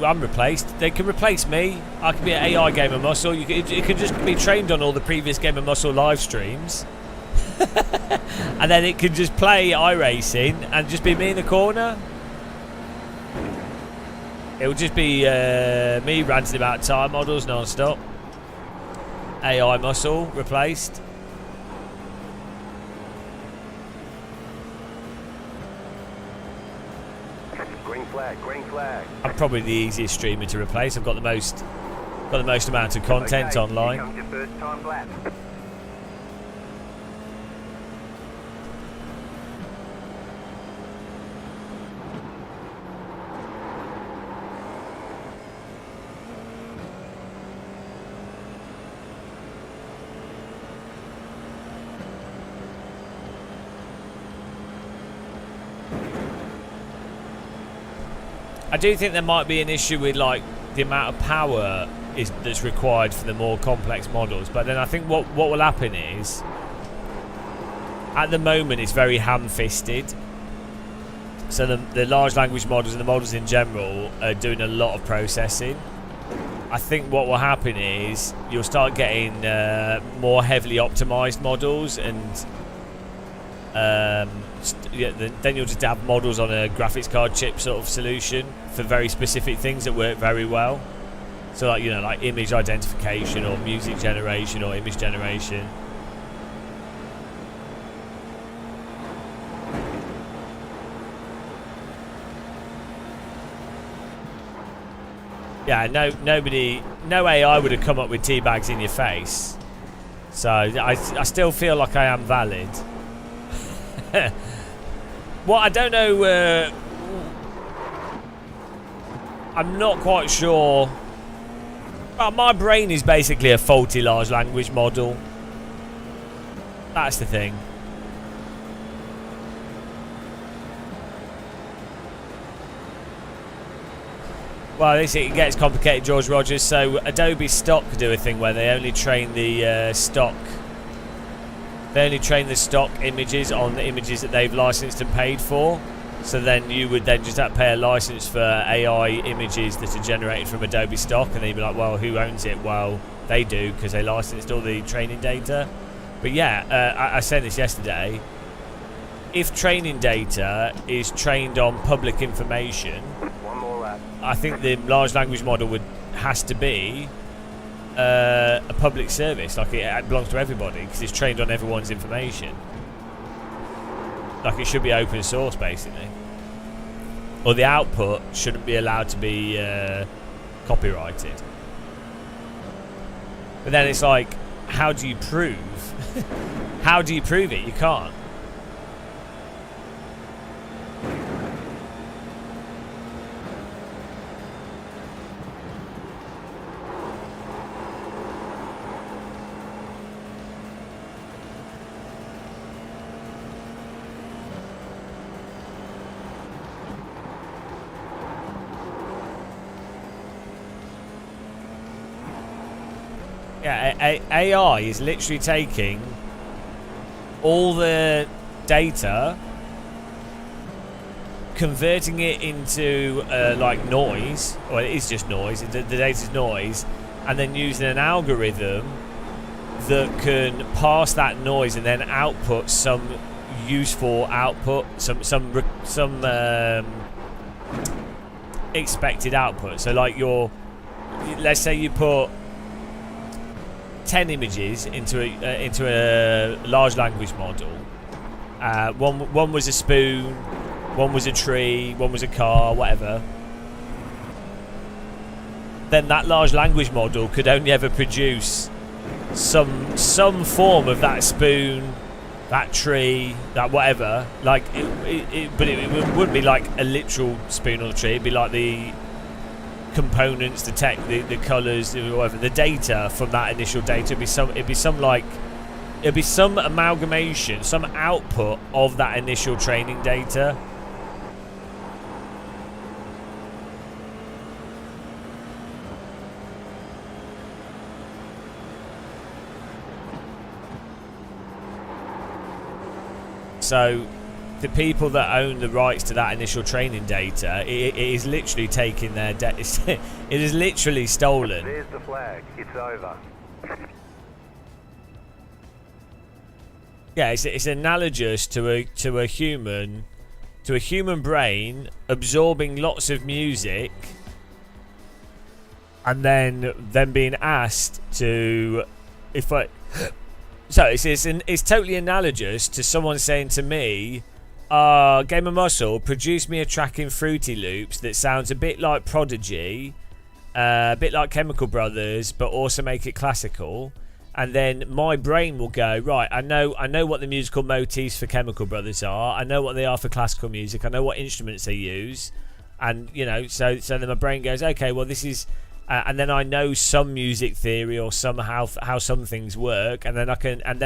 I'm replaced. They can replace me. I can be an AI Gamer Muscle. It can just be trained on all the previous Gamer Muscle live streams. And then it can just play iRacing and just be me in the corner. It will just be me ranting about time models non-stop. AI Muscle replaced. Green flag, green flag. I'm probably the easiest streamer to replace. I've got the most amount of content online. Here comes your first time lap. I do think there might be an issue with like the amount of power that's required for the more complex models, but then I think what will happen is, at the moment it's very ham-fisted. So the large language models and the models in general are doing a lot of processing. I think what will happen is you'll start getting more heavily optimized models, and then you'll just have models on a graphics card chip sort of solution for very specific things that work very well. So like image identification or music generation or image generation. Yeah, no AI would have come up with tea bags in your face. So I still feel like I am valid. Well, I don't know. I'm not quite sure. But my brain is basically a faulty large language model. That's the thing. Well, it gets complicated, George Rogers. So Adobe Stock do a thing where they only train the stock. They only train the stock images on the images that they've licensed and paid for. So then you would then just have to pay a license for AI images that are generated from Adobe Stock, and then you'd be like, well, who owns it? Well, they do, because they licensed all the training data. But yeah, I said this yesterday. If training data is trained on public information, I think the large language model has to be a public service. Like, it belongs to everybody because it's trained on everyone's information. Like, it should be open source, basically. Or the output shouldn't be allowed to be copyrighted. But then it's like, how do you prove? How do you prove it? You can't. Yeah, AI is literally taking all the data, converting it into like noise, or it is just noise, the data's noise, and then using an algorithm that can pass that noise and then output some useful output, some expected output. So like let's say you put 10 images into a large language model. One was a spoon, one was a tree, one was a car, whatever. Then that large language model could only ever produce some form of that spoon, that tree, that whatever. Like but it wouldn't be like a literal spoon or tree. It'd be like the components, the tech, the colours, whatever. The data from that initial data. It'd be some amalgamation, some output of that initial training data. So the people that own the rights to that initial training data, it is literally taking their it is literally stolen. There's the flag. It's over. Yeah, it's analogous to a human brain absorbing lots of music and then being asked to So it's totally analogous to someone saying to me, Game of Muscle, produce me a track in Fruity Loops that sounds a bit like Prodigy, a bit like Chemical Brothers, but also make it classical. And then my brain will go, right, I know what the musical motifs for Chemical Brothers are. I know what they are for classical music. I know what instruments they use. And, so then my brain goes, okay, well, this is... and then I know some music theory or somehow how some things work, and then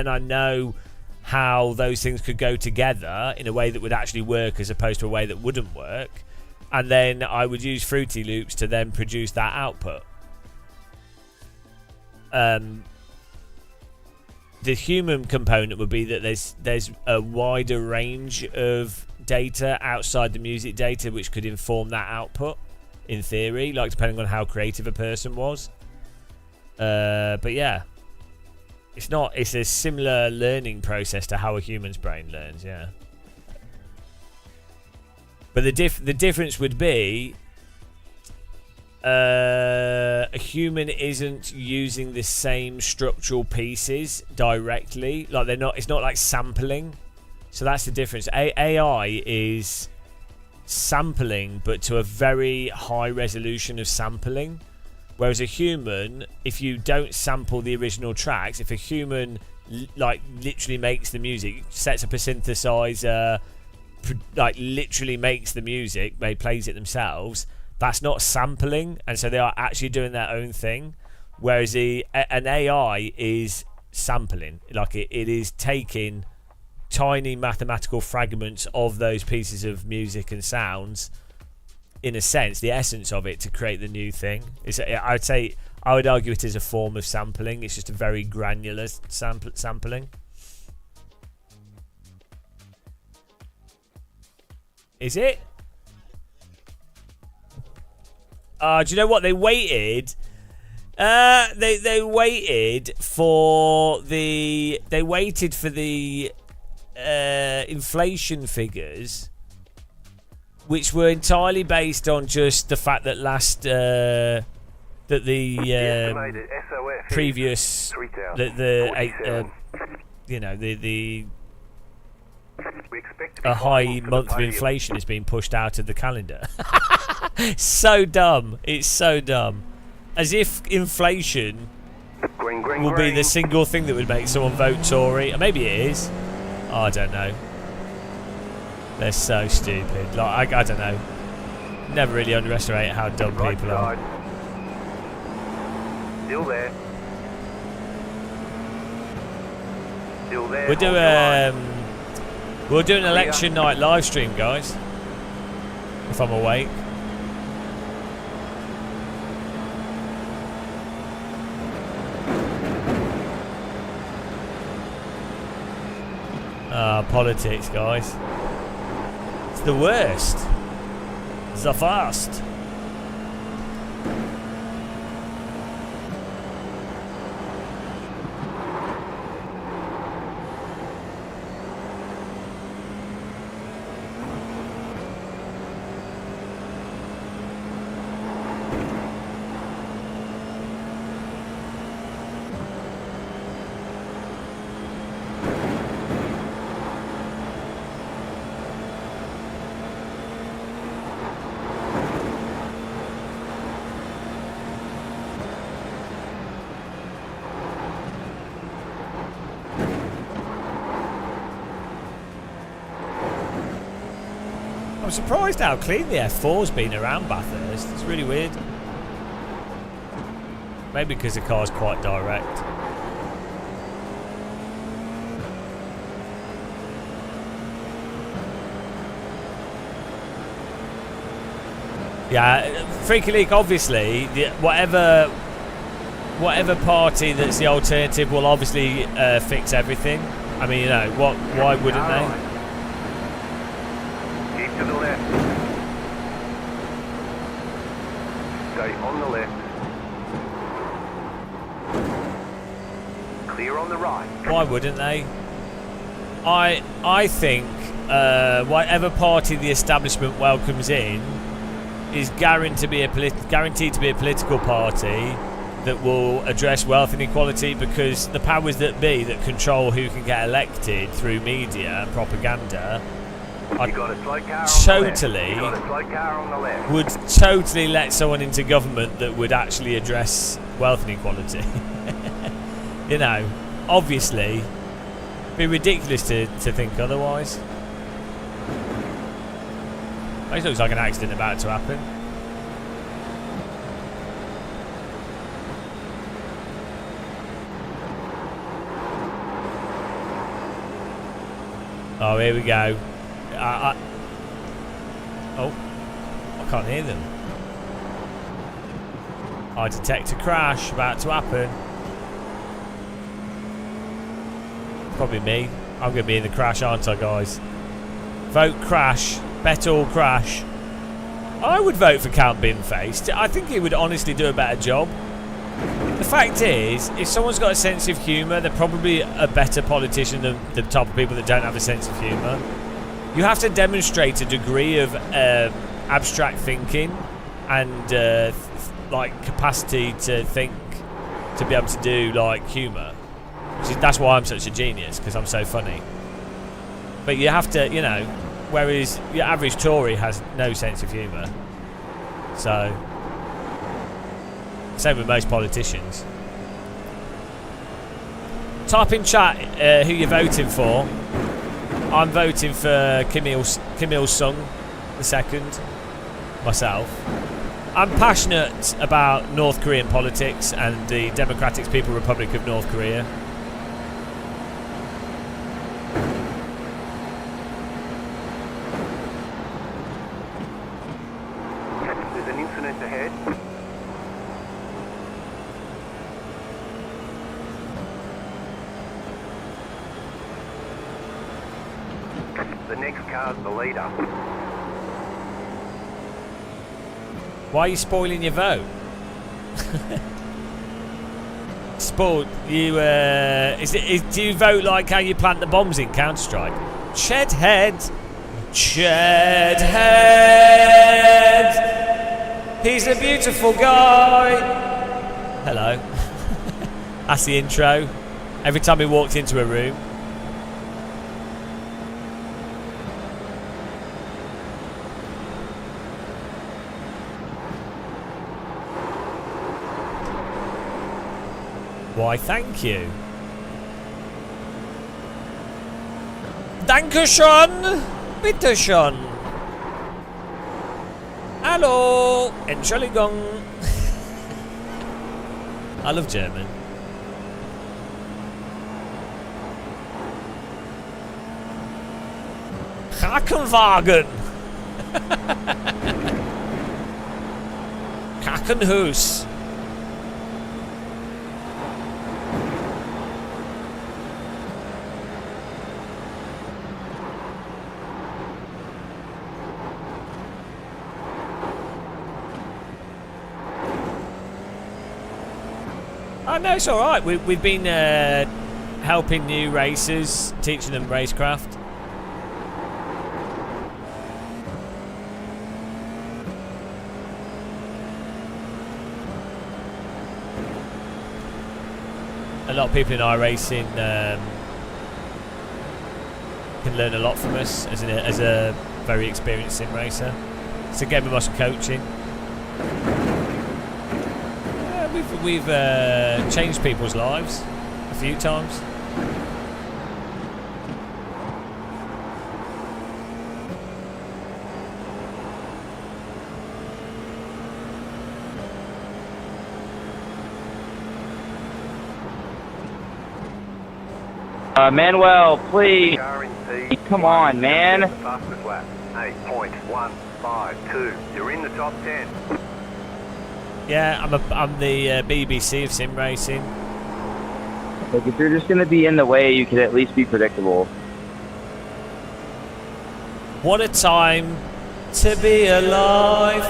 I know how those things could go together in a way that would actually work as opposed to a way that wouldn't work, and then I would use Fruity Loops to then produce that output. The human component would be that there's a wider range of data outside the music data which could inform that output. In theory, like depending on how creative a person was. But yeah, it's a similar learning process to how a human's brain learns, yeah. But the difference would be a human isn't using the same structural pieces directly. Like it's not like sampling. So that's the difference. AI is sampling, but to a very high resolution of sampling, whereas a human, if you don't sample the original tracks, if a human literally makes the music, sets up a synthesizer, literally makes the music, they plays it themselves, that's not sampling, and so they are actually doing their own thing, whereas an AI is sampling, it is taking tiny mathematical fragments of those pieces of music and sounds, in a sense, the essence of it, to create the new thing. I would argue it is a form of sampling. It's just a very granular sampling. Is it? Do you know what? They waited. They waited for the inflation figures, which were entirely based on just the fact that previous a high month of inflation has been pushed out of the calendar. So dumb. It's so dumb. As if inflation will be the single thing that would make someone vote Tory. Or maybe it is. I don't know. They're so stupid. I don't know. Never really underestimate how dumb people are. Still there. Still there. We'll do an election night live stream, guys. If I'm awake. Politics, guys. It's the worst. It's the first. I'm surprised how clean the F4's been around Bathurst. It's really weird. Maybe because the car's quite direct. Yeah, Freaky League, obviously, whatever party that's the alternative will obviously fix everything. I mean, you know, why wouldn't they? To the left. Stay on the left. Clear on the right. Why wouldn't they? I think whatever party the establishment welcomes in is guaranteed to be a political party that will address wealth inequality, because the powers that be that control who can get elected through media and propaganda would totally let someone into government that would actually address wealth inequality. You know, obviously, it'd be ridiculous to think otherwise. It looks like an accident about to happen. Oh, here we go. I can't hear them. I detect a crash about to happen. Probably me. I'm going to be in the crash, aren't I, guys? Vote crash. Bet all crash. I would vote for Count Binface. I think he would honestly do a better job. The fact is, if someone's got a sense of humour, they're probably a better politician than the type of people that don't have a sense of humour. You have to demonstrate a degree of abstract thinking and like capacity to think, to be able to do like humour. That's why I'm such a genius, because I'm so funny. But you have to, you know, whereas your average Tory has no sense of humour. So, same with most politicians. Type in chat who you're voting for. I'm voting for Kim Il-sung II, myself. I'm passionate about North Korean politics and the Democratic People's Republic of North Korea. There's an incident ahead. The next car's the leader. Why are you spoiling your vote? Spoiled? You do you vote like how you plant the bombs in Counter-Strike? Chedhead, Chedhead. He's a beautiful guy. Hello. That's the intro. Every time he walked into a room. Why, thank you. Dankeschön. Bitteschön. Hallo. Entschuldigung. I love German. Krankenwagen. Krankenhaus. Oh no, it's all right. We've been helping new racers, teaching them racecraft. A lot of people in iRacing can learn a lot from us as a very experienced sim racer. It's a game of muscle coaching. We've changed people's lives a few times. Manuel, please. Come on, man. Fastest lap. 8.152. You're in the top 10. Yeah, I'm the BBC of sim racing. Like, if you're just going to be in the way, you could at least be predictable. What a time to be alive.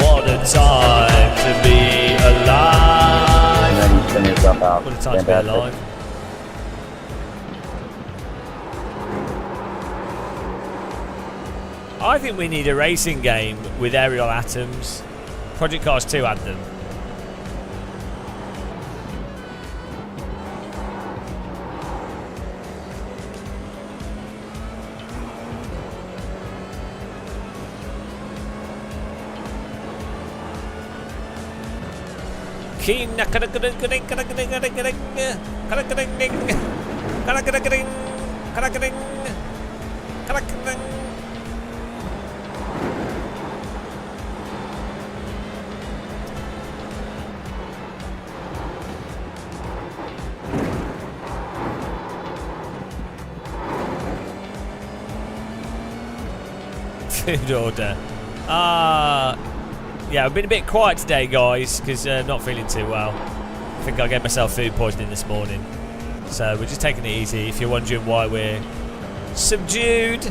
What a time to be alive. And then you spin yourself out. What a time to be alive. I think we need a racing game with aerial atoms. Project Cars 2 had them. Food order. Yeah, I've been a bit quiet today, guys, because I'm not feeling too well. I think I gave myself food poisoning this morning. So we're just taking it easy. If you're wondering why we're subdued. Blessed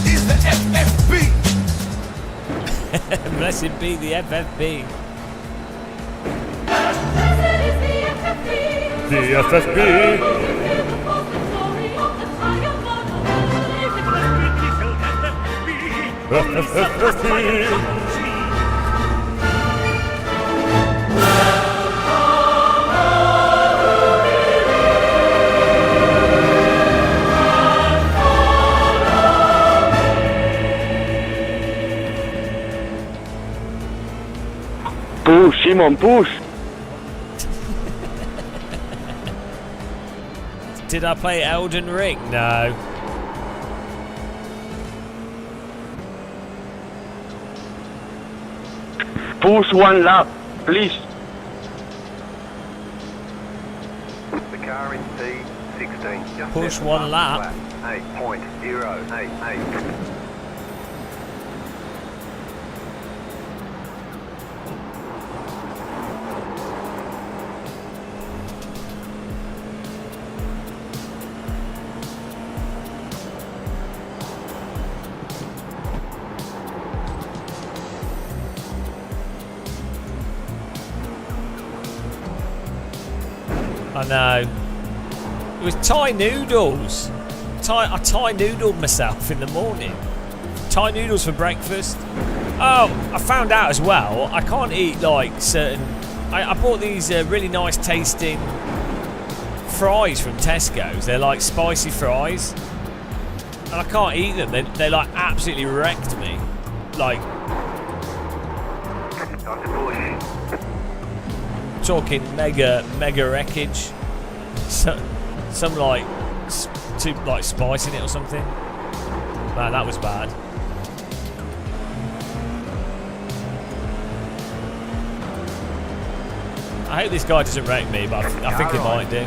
is the FFB. Blessed be the FFB. The FFB. Push, Simon, push! Did I play Elden Ring? No. Push one lap, please. The car in P16. Just push one lap. 8.088. I know. It was Thai noodles. I Thai noodled myself in the morning. Thai noodles for breakfast. Oh, I found out as well, I can't eat like certain... I bought these really nice tasting fries from Tesco's. They're like spicy fries. And I can't eat them. They like absolutely wrecked me. Like... talking mega wreckage. Some like too like spice in it or something. Man, that was bad. I hope this guy doesn't wreck me, but I think he might do.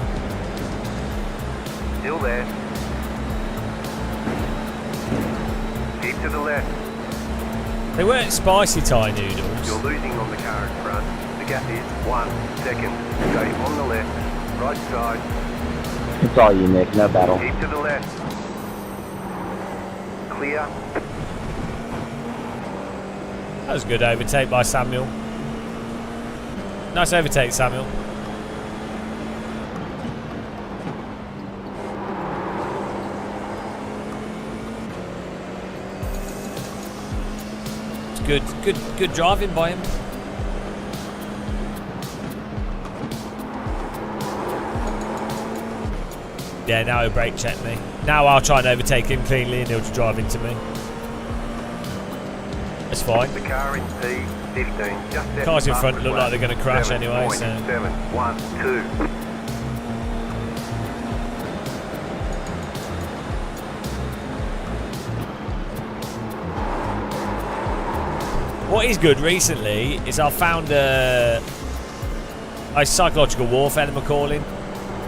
Still there. Keep to the left. They weren't spicy Thai noodles. You're losing on the car in front. The gap is 1 second. Stay on the left, right side. It's all you, Nick. No battle. Keep to the left. Clear. That was a good overtake by Samuel. Nice overtake, Samuel. It's good driving by him. Yeah, now he'll brake check me. Now I'll try and overtake him cleanly and he'll just drive into me. That's fine. The car in P15. Just Cars in front look like they're going to crash anyway, so... 7, 1, 2. What is good recently is I've found a psychological warfare, I'm calling.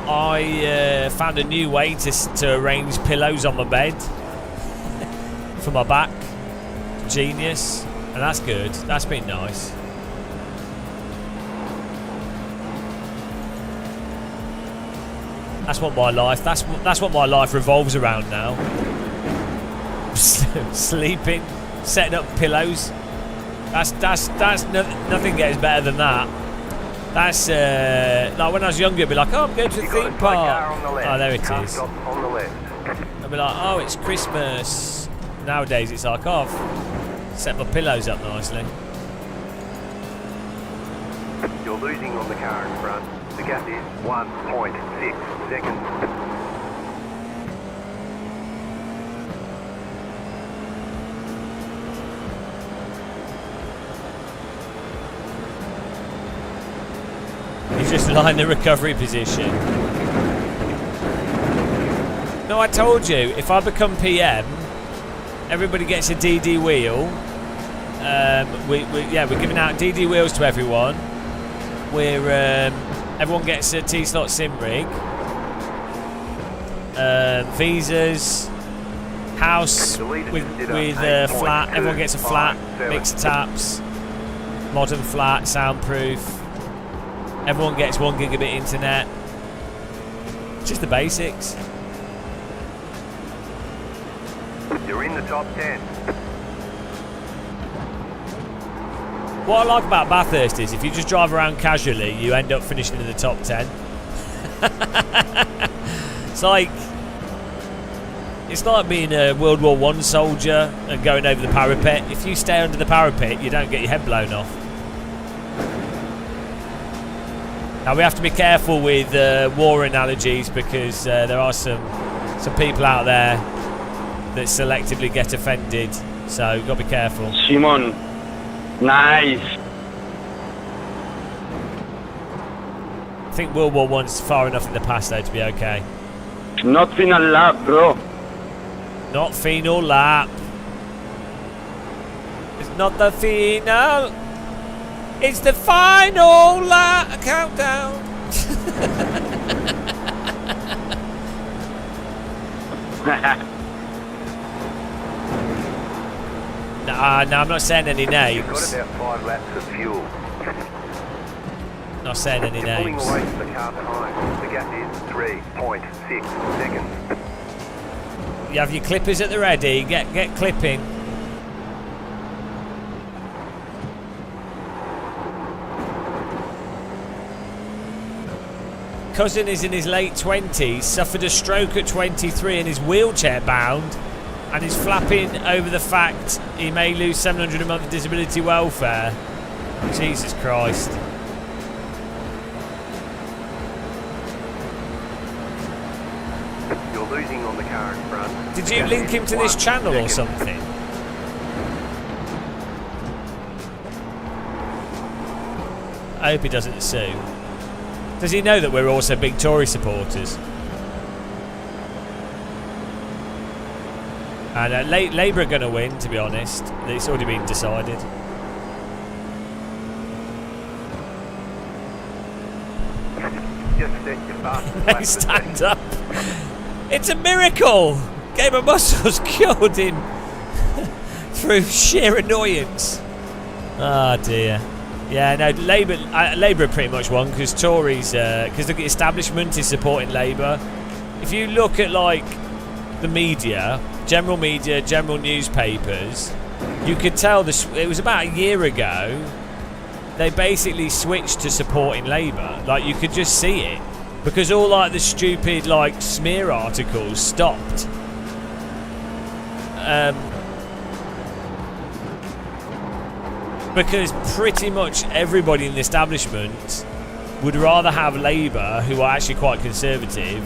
I found a new way to arrange pillows on my bed for my back. Genius, and that's good. That's been nice. That's what my life. That's what my life revolves around now. Sleeping, setting up pillows. Nothing gets better than that. That's like when I was younger, I'd be like, oh, I'm going to the theme park. Oh, there it is. I'd be like, oh, it's Christmas. Nowadays, it's like, oh, I've set my pillows up nicely. You're losing on the car in front. The gap is 1.6 seconds. He's just lying in the recovery position. No, I told you, if I become PM, everybody gets a DD wheel. We're giving out DD wheels to everyone. Everyone gets a T-slot sim rig. Visas, house with flat. Everyone gets a flat, mixed taps, modern flat, soundproof. Everyone gets 1 gigabit internet. Just the basics. You're in the top 10. What I like about Bathurst is if you just drive around casually, you end up finishing in the top 10. It's like being a World War I soldier and going over the parapet. If you stay under the parapet, you don't get your head blown off. Now we have to be careful with war analogies because there are some people out there that selectively get offended, so you've got to be careful. Simon, nice. I think World War I's far enough in the past though to be okay. Not final lap, bro. Not final lap. It's not the final. It's the final lap countdown. No, I'm not saying any names. You've got about 5 laps of fuel. Not saying any names. Pulling away from the car behind. The gap is 3.6 seconds. You have your clippers at the ready. Get clipping. Cousin is in his late 20s, suffered a stroke at 23 and is wheelchair bound, and is flapping over the fact he may lose $700 a month of disability welfare. Jesus Christ. You're losing on the car in front. Did you link him to this channel or something? I hope he doesn't sue. Does he know that we're also big Tory supporters? And Labour are going to win, to be honest. It's already been decided. Just set your fastest They stand up. It's a miracle. Game of Muscles cured him through sheer annoyance. Oh dear. Yeah, no, Labour pretty much won because Tories, because the establishment is supporting Labour. If you look at like the media, general newspapers, you could tell it was about a year ago. They basically switched to supporting Labour. Like, you could just see it because all like the stupid like smear articles stopped. Because pretty much everybody in the establishment would rather have Labour, who are actually quite conservative,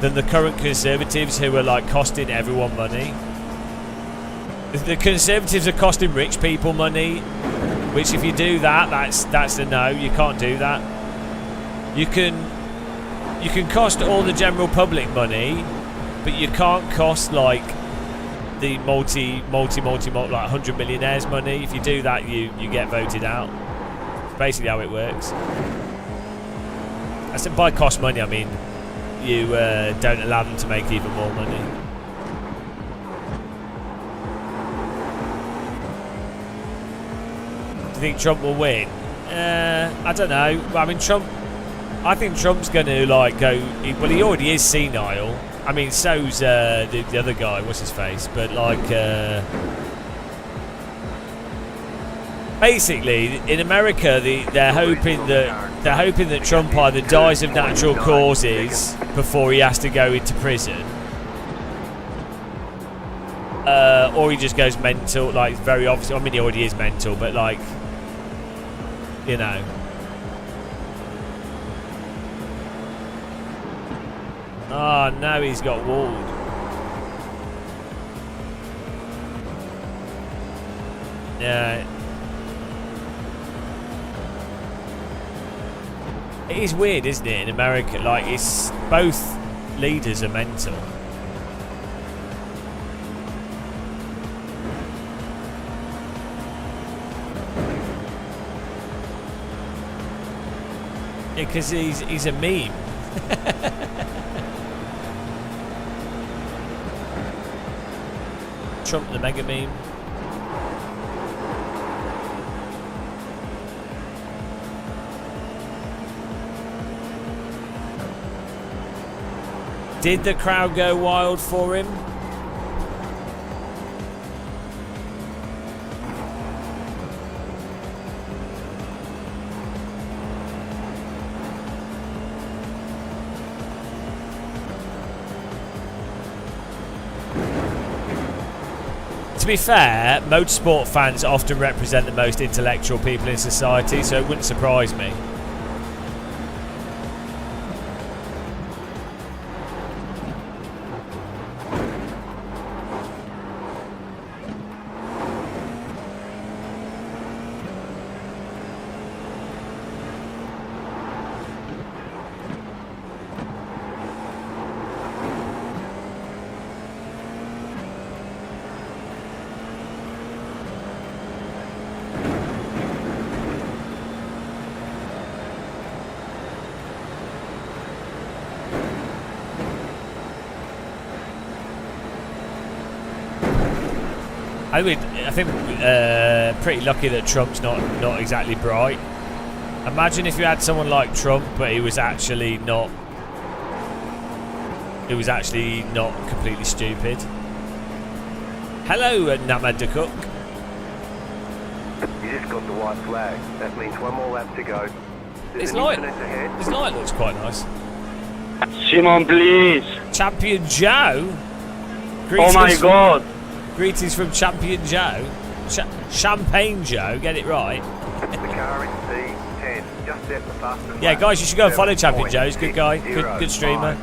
than the current Conservatives, who are like costing everyone money. The Conservatives are costing rich people money, which if you do that, that's a no. You can't do that. You can cost all the general public money, but you can't cost like the multi like 100 millionaires money. If you do that, you get voted out. It's basically how it works. I said by cost money, I mean you don't allow them to make even more money. Do you think Trump will win? I don't know. I mean, I think Trump's going to like go. Well, he already is senile. I mean, so's the other guy. What's his face? But like, basically, in America, they're hoping that Trump either dies of natural causes before he has to go into prison, or he just goes mental. Like, very obvious. I mean, he already is mental, but like, you know. Oh, no, he's got walled. Yeah. It is weird, isn't it, in America? Like, it's both leaders are mental. Yeah, because he's a meme. Trump the mega meme. Did the crowd go wild for him? To be fair, motorsport fans often represent the most intellectual people in society, so it wouldn't surprise me. I think pretty lucky that Trump's not exactly bright. Imagine if you had someone like Trump, but he was actually not. He was actually not completely stupid. Hello, Namad Cook. You just got the white flag. That means one more lap to go. His light looks quite nice. Simon, please. Champion Joe. Oh my God. Greetings from Champion Joe. Champagne Joe, get it right. The car is P10, just set the fastest. Yeah, guys, you should go and follow Champion Joe. He's a good guy, good streamer.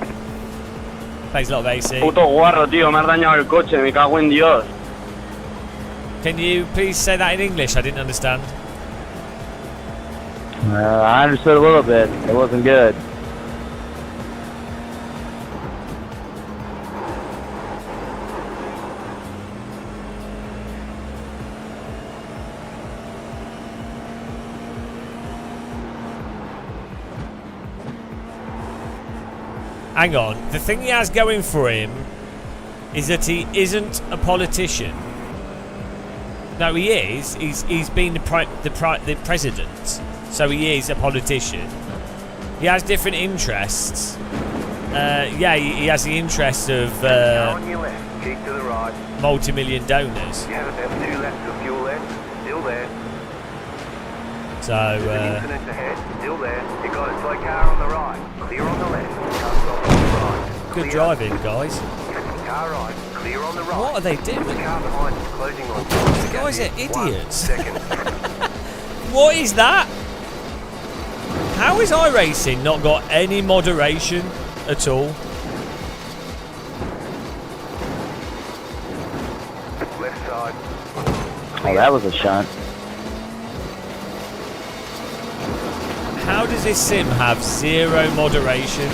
Plays a lot of AC. Puto guarro, tío, me has dañado el coche, me cago en Dios. Can you please say that in English? I didn't understand. I understood a little bit. It wasn't good. Hang on. The thing he has going for him is that he isn't a politician. No, he is. He's been the president, so he is a politician. He has different interests. Yeah, he has the interests of on your left, keep to the right. multi-million donors. You have about 2 laps of So, Incident ahead, still there. You got a slow car on the right, clear on the left, car stop on the right. good driving, guys. Car right, clear on the right. What are they doing? The car behind is closing on. The guys are idiots. 1 second. What is that? How is iRacing not got any moderation at all? Left side. Oh, that was a shunt. How does this sim have zero moderation?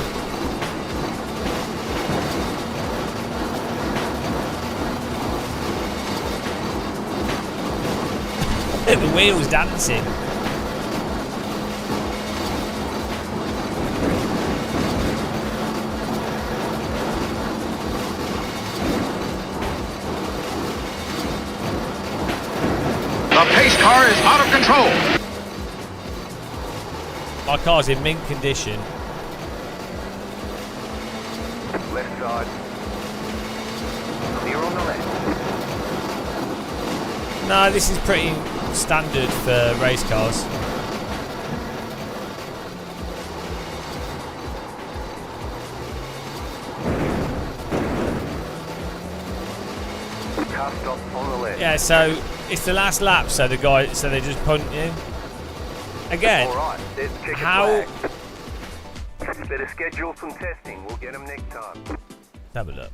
The wheels dancing. The pace car is out of control. My car's in mint condition. Left side. Clear on the left. No, this is pretty standard for race cars. Car stop on the left. Yeah, so it's the last lap, so they just punt you. Again, Alright, let's check how... Better schedule some testing. We'll get them next time. Have a look.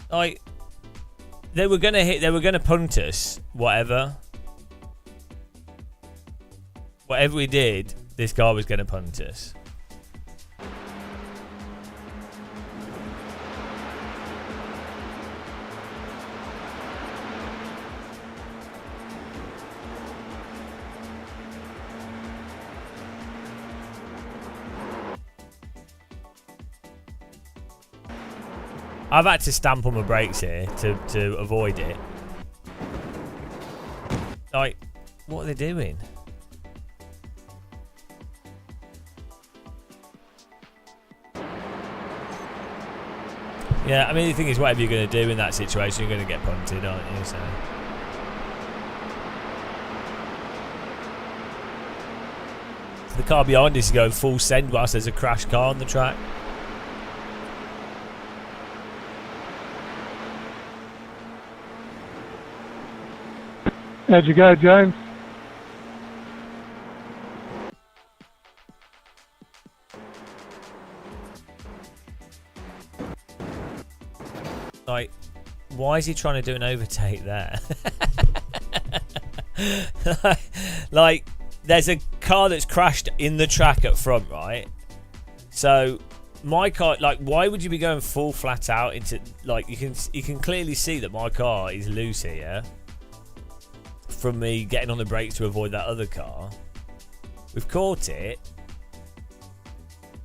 Like, they were gonna punt us, whatever. Whatever we did, this guy was gonna punt us. I've had to stamp on my brakes here to avoid it. Like, what are they doing? Yeah, I mean, the thing is, whatever you're going to do in that situation, you're going to get punted, aren't you? So. The car behind us is going full send whilst there's a crashed car on the track. How'd you go, James? Like, why is he trying to do an overtake there? Like, there's a car that's crashed in the track at front, right? So my car, like, why would you be going full flat out into, like, you can clearly see that my car is loose here from me getting on the brakes to avoid that other car. We've caught it.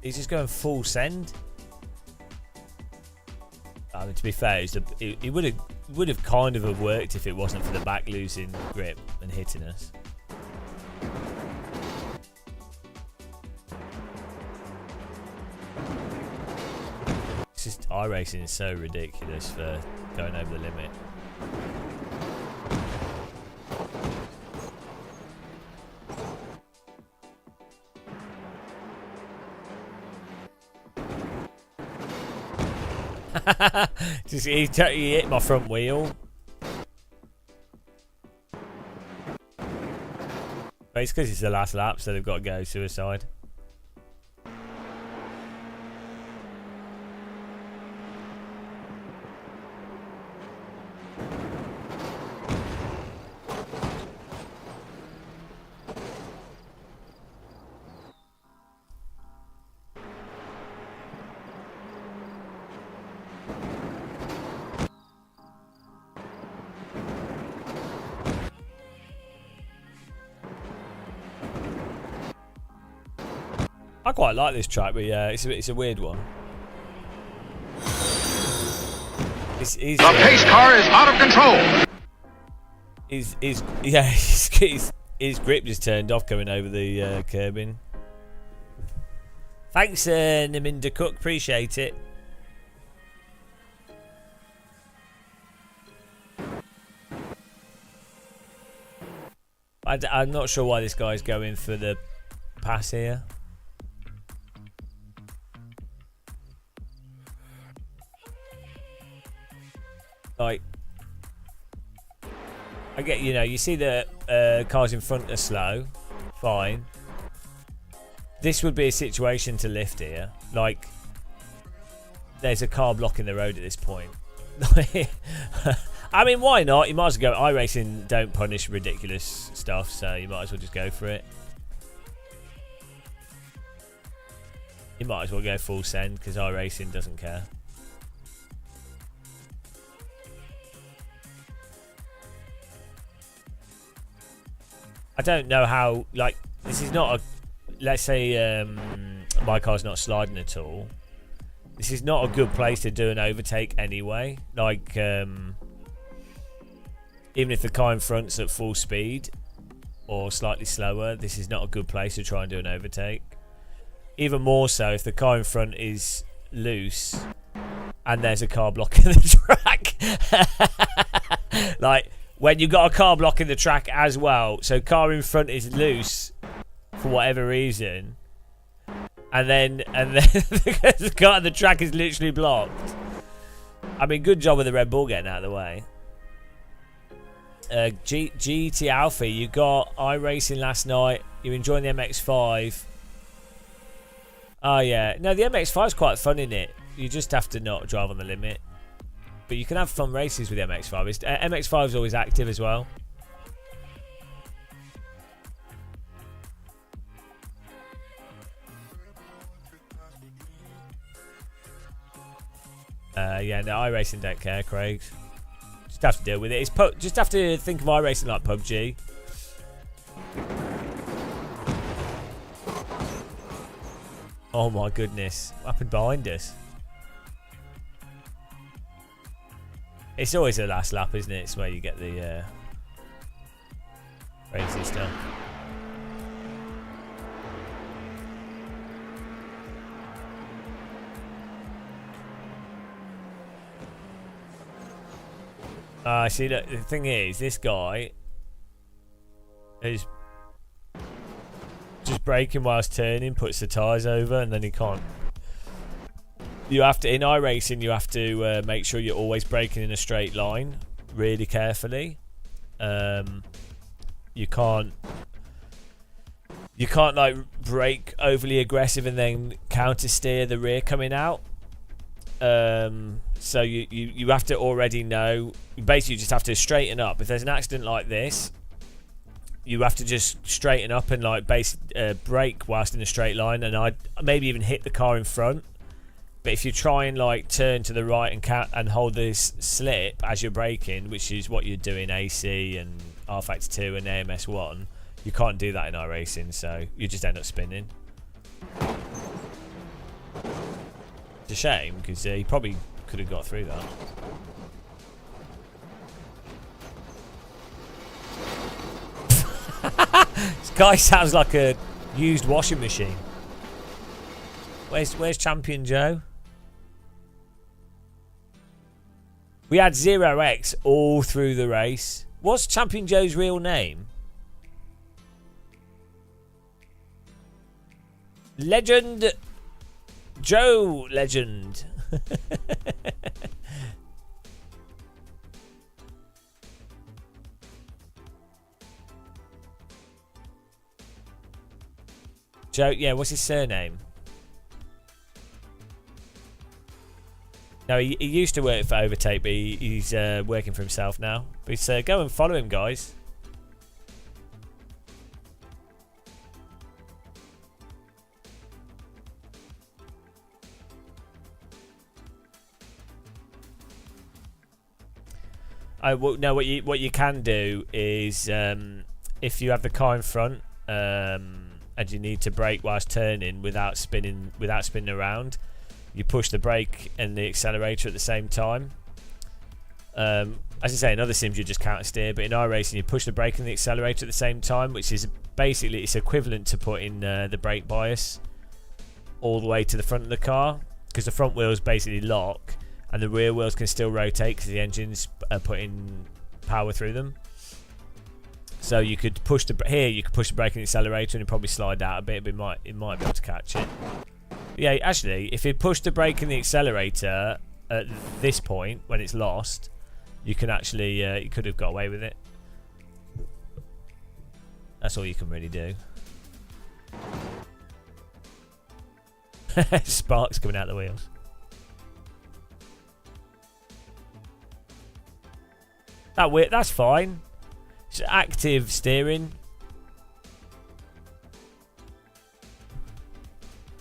He's just going full send. I mean, to be fair, it would have kind of worked if it wasn't for the back losing grip and hitting us. It's just iRacing is so ridiculous for going over the limit. Just he hit my front wheel. But it's because it's the last lap, so they've got to go suicide. I quite like this track, but yeah, it's a weird one. The pace car is out of control. His grip just turned off coming over the curbing. Thanks, Naminda Cook. Appreciate it. I'm not sure why this guy's going for the pass here. Like, I get, you see the cars in front are slow, fine. This would be a situation to lift here. Like, there's a car blocking the road at this point. I mean, why not? You might as well go. iRacing don't punish ridiculous stuff, so you might as well just go for it. You might as well go full send because iRacing doesn't care. I don't know how, like, this is not a, let's say my car's not sliding at all. This is not a good place to do an overtake anyway. Like, even if the car in front's at full speed or slightly slower, this is not a good place to try and do an overtake. Even more so if the car in front is loose and there's a car blocking the track. Like, when you've got a car blocking the track as well, so car in front is loose for whatever reason, and then the car on the track is literally blocked. I mean, good job with the Red Bull getting out of the way. GT Alpha, you got iRacing last night. You're enjoying the MX-5. Oh yeah, no, the MX-5 is quite fun in it. You just have to not drive on the limit. But you can have fun races with the MX-5. MX-5 is always active as well. Yeah, no, iRacing don't care, Craig. Just have to deal with it. Just have to think of iRacing like PUBG. Oh my goodness. What happened behind us? It's always the last lap, isn't it? It's where you get the crazy stuff. See, look, the thing is, this guy is just braking whilst turning, puts the tyres over, and then he can't. You have to, in iRacing, you have to make sure you're always braking in a straight line, really carefully. You can't like brake overly aggressive and then counter steer the rear coming out. So you have to already know. Basically, you just have to straighten up. If there's an accident like this, you have to just straighten up and like brake whilst in a straight line, and I'd maybe even hit the car in front. But if you try and like turn to the right and hold this slip as you're braking, which is what you do in AC and R-Factor 2 and AMS 1, you can't do that in iRacing, so you just end up spinning. It's a shame because he probably could have got through that. This guy sounds like a used washing machine. Where's Champion Joe? We had 0x all through the race. What's Champion Joe's real name? Legend Joe Legend. Joe, yeah, what's his surname? No, he used to work for Overtake, but he's working for himself now. But go and follow him, guys. Well, no, what you can do is if you have the car in front and you need to brake whilst turning without spinning around, you push the brake and the accelerator at the same time. As I say, in other sims you just counter steer, but in iRacing you push the brake and the accelerator at the same time, which is basically it's equivalent to putting the brake bias all the way to the front of the car, because the front wheels basically lock and the rear wheels can still rotate because the engine's putting power through them. So you could push the you could push the brake and accelerator, and it'd probably slide out a bit, but it might be able to catch it. Yeah, actually, if you push the brake and the accelerator at this point when it's lost, you can actually you could have got away with it. That's all you can really do. Sparks coming out the wheels. That's fine. It's active steering.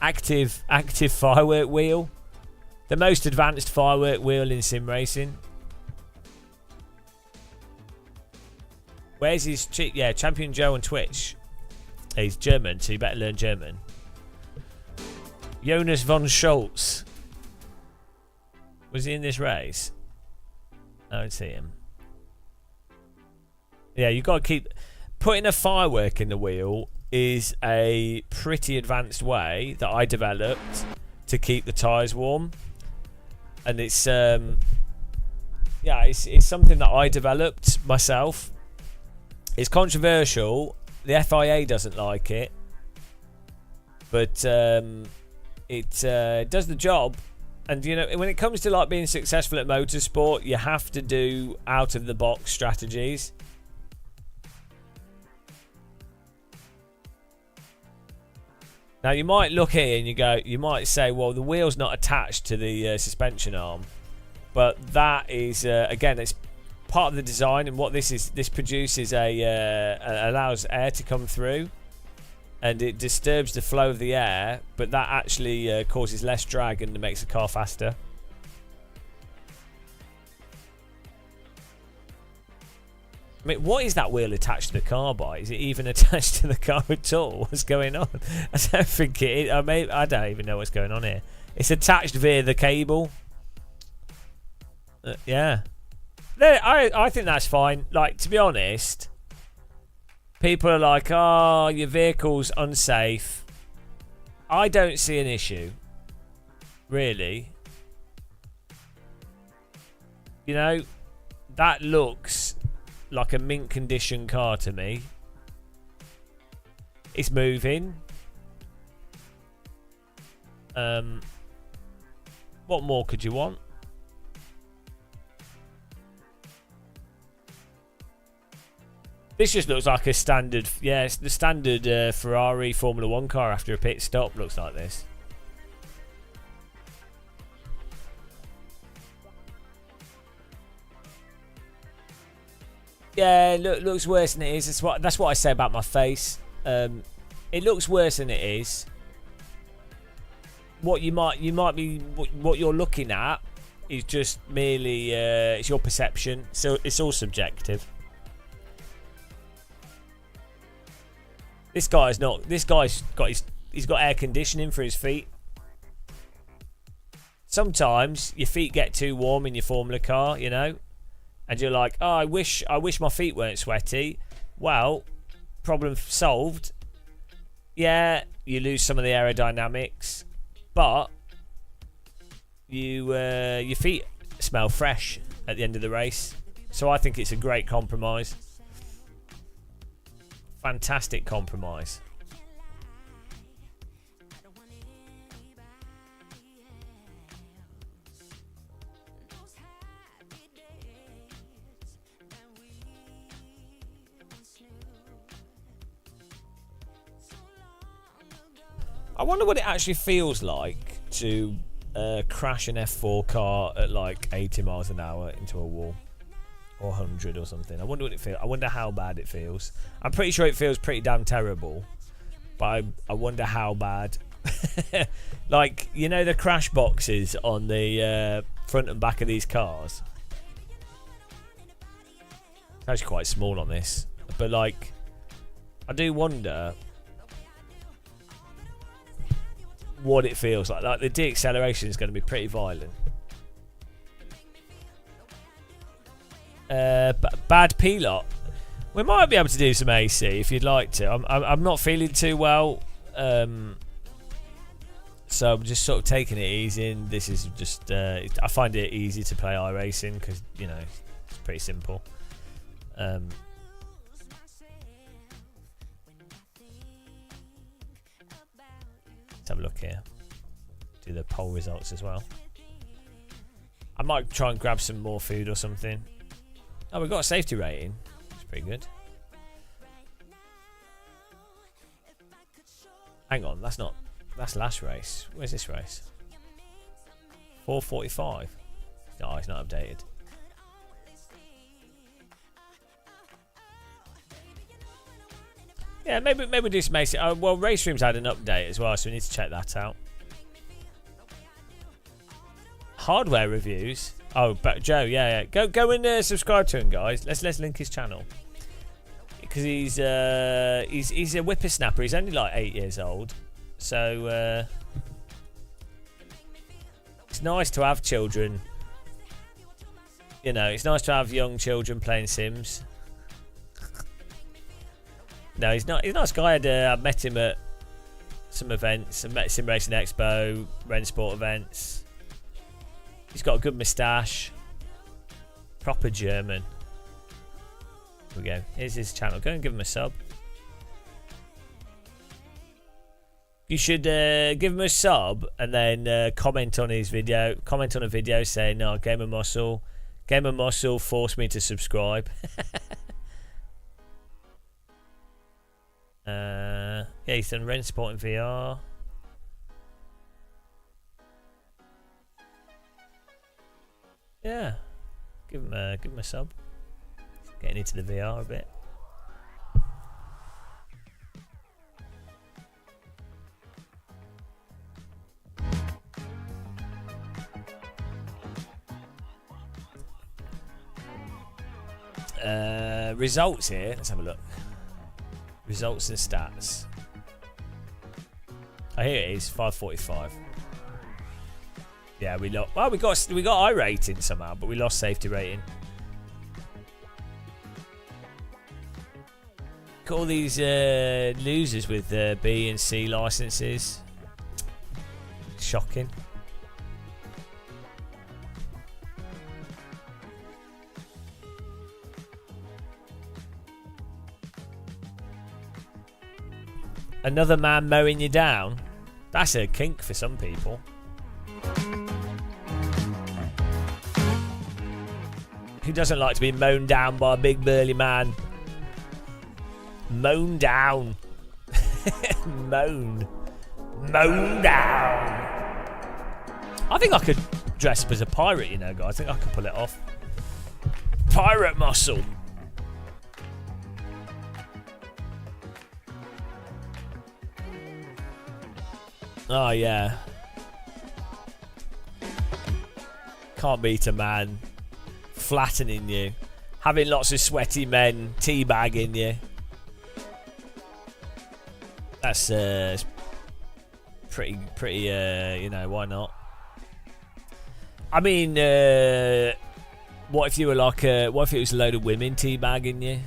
Active firework wheel. The most advanced firework wheel in sim racing. Where's his Champion Joe on Twitch? He's German, so you better learn German. Jonas von Schultz. Was he in this race? I don't see him. Yeah, you got to keep putting a firework in the wheel is a pretty advanced way that I developed to keep the tyres warm, and it's something that I developed myself. It's controversial. The FIA doesn't like it, but it does the job. And you know, when it comes to like being successful at motorsport, you have to do out of the box strategies. Now you might look here and you might say, well, the wheel's not attached to the suspension arm, but that is again, it's part of the design. And what this produces allows air to come through, and it disturbs the flow of the air, but that actually causes less drag and makes the car faster. I mean, what is that wheel attached to the car by? Is it even attached to the car at all? What's going on? I don't think it is. I don't even know what's going on here. It's attached via the cable. Yeah. I think that's fine. Like, to be honest, people are like, oh, your vehicle's unsafe. I don't see an issue. Really. You know, that looks like a mint condition car to me. It's moving. What more could you want? This just looks like a standard, it's the standard Ferrari Formula 1 car after a pit stop. Looks like this. Yeah, looks worse than it is. That's what I say about my face. It looks worse than it is. What you're looking at is just merely it's your perception. So it's all subjective. This guy's got air conditioning for his feet. Sometimes your feet get too warm in your Formula car, you know. And you're like, oh, I wish my feet weren't sweaty. Well, problem solved. Yeah, you lose some of the aerodynamics, but your feet smell fresh at the end of the race. So I think it's a great compromise. Fantastic compromise. I wonder what it actually feels like to crash an F4 car at like 80 miles an hour into a wall, or 100 or something. I wonder what it feels. I wonder how bad it feels. I'm pretty sure it feels pretty damn terrible, but I wonder how bad. Like, you know, the crash boxes on the front and back of these cars. It's actually quite small on this, but like, I do wonder what it feels like. Like, the deacceleration is going to be pretty violent. Bad P-lot. We might be able to do some AC if you'd like to. I'm not feeling too well, so I'm just sort of taking it easy. And this is just I find it easy to play iRacing because, you know, it's pretty simple. have a look here. Do the poll results as well. I might try and grab some more food or something. Oh, we've got a safety rating. That's pretty good. Hang on, that's last race. Where's this race? 4:45. No, it's not updated. Yeah, maybe do some race. Well, Race Room's had an update as well, so we need to check that out. Hardware reviews. Oh, but Joe, yeah. Go and subscribe to him, guys. Let's link his channel because he's a whippersnapper. He's only like 8 years old, so it's nice to have children. You know, it's nice to have young children playing Sims. No, he's not. He's a nice guy. I met him at some events. I met Sim Racing Expo, Rennsport events. He's got a good moustache. Proper German. Here we go. Here's his channel. Go and give him a sub. You should give him a sub and then comment on his video. Comment on a video saying, "No, Gamer Muscle forced me to subscribe." Yeah, he's done Rennsport in VR. Yeah, give him a sub. Getting into the VR a bit. Results here. Let's have a look. Results and stats. Oh, here it is. 5:45. Yeah, we lost. Well, we got I rating somehow, but we lost safety rating. Got all these losers with B and C licenses. Shocking. Another man mowing you down. That's a kink for some people. Who doesn't like to be mown down by a big burly man? Mown down. Mown down. I think I could dress up as a pirate, you know, guys. I think I could pull it off. Pirate muscle. Oh, yeah. Can't beat a man flattening you. Having lots of sweaty men teabagging you. That's pretty, you know, why not? I mean, what if you were like what if it was a load of women teabagging you?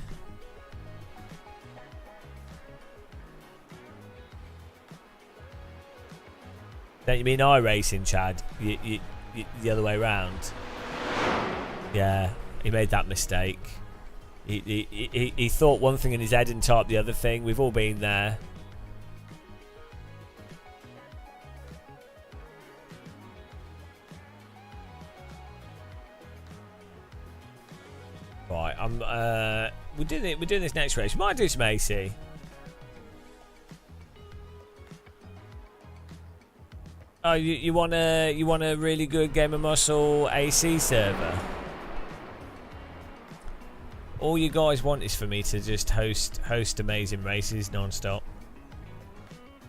Don't you mean iRacing, Chad? You, the other way round. Yeah, he made that mistake. He thought one thing in his head and typed the other thing. We've all been there. Right, we're doing this next race. We might do some AC. Oh, you want a really good Gamer Muscle AC server? All you guys want is for me to just host amazing races non-stop.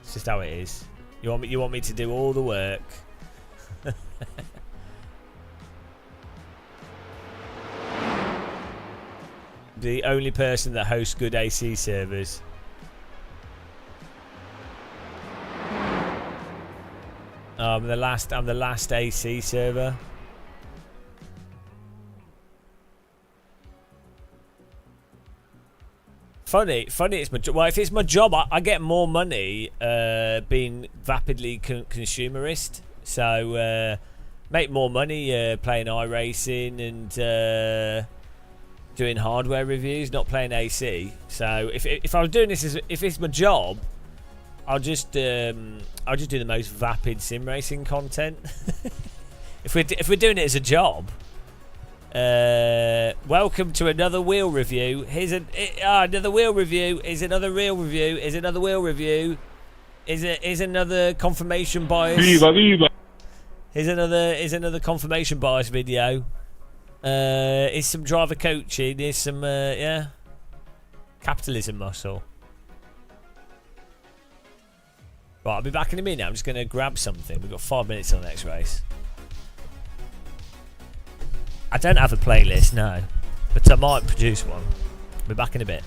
It's just how it is. You want me to do all the work. The only person that hosts good AC servers. I'm the last AC server. Funny. It's my job. Well, if it's my job, I get more money being vapidly consumerist. So make more money playing iRacing and doing hardware reviews, not playing AC. So if I was doing this if it's my job, I'll just do the most vapid sim racing content. if we're doing it as a job. Welcome to another wheel review. Here's another wheel review. Is another real review. Is another wheel review. Is another confirmation bias. Viva. Is another confirmation bias video. Is some driver coaching. Is some capitalism muscle. Right, I'll be back in a minute. I'm just going to grab something. We've got 5 minutes till the next race. I don't have a playlist, no. But I might produce one. I'll be back in a bit.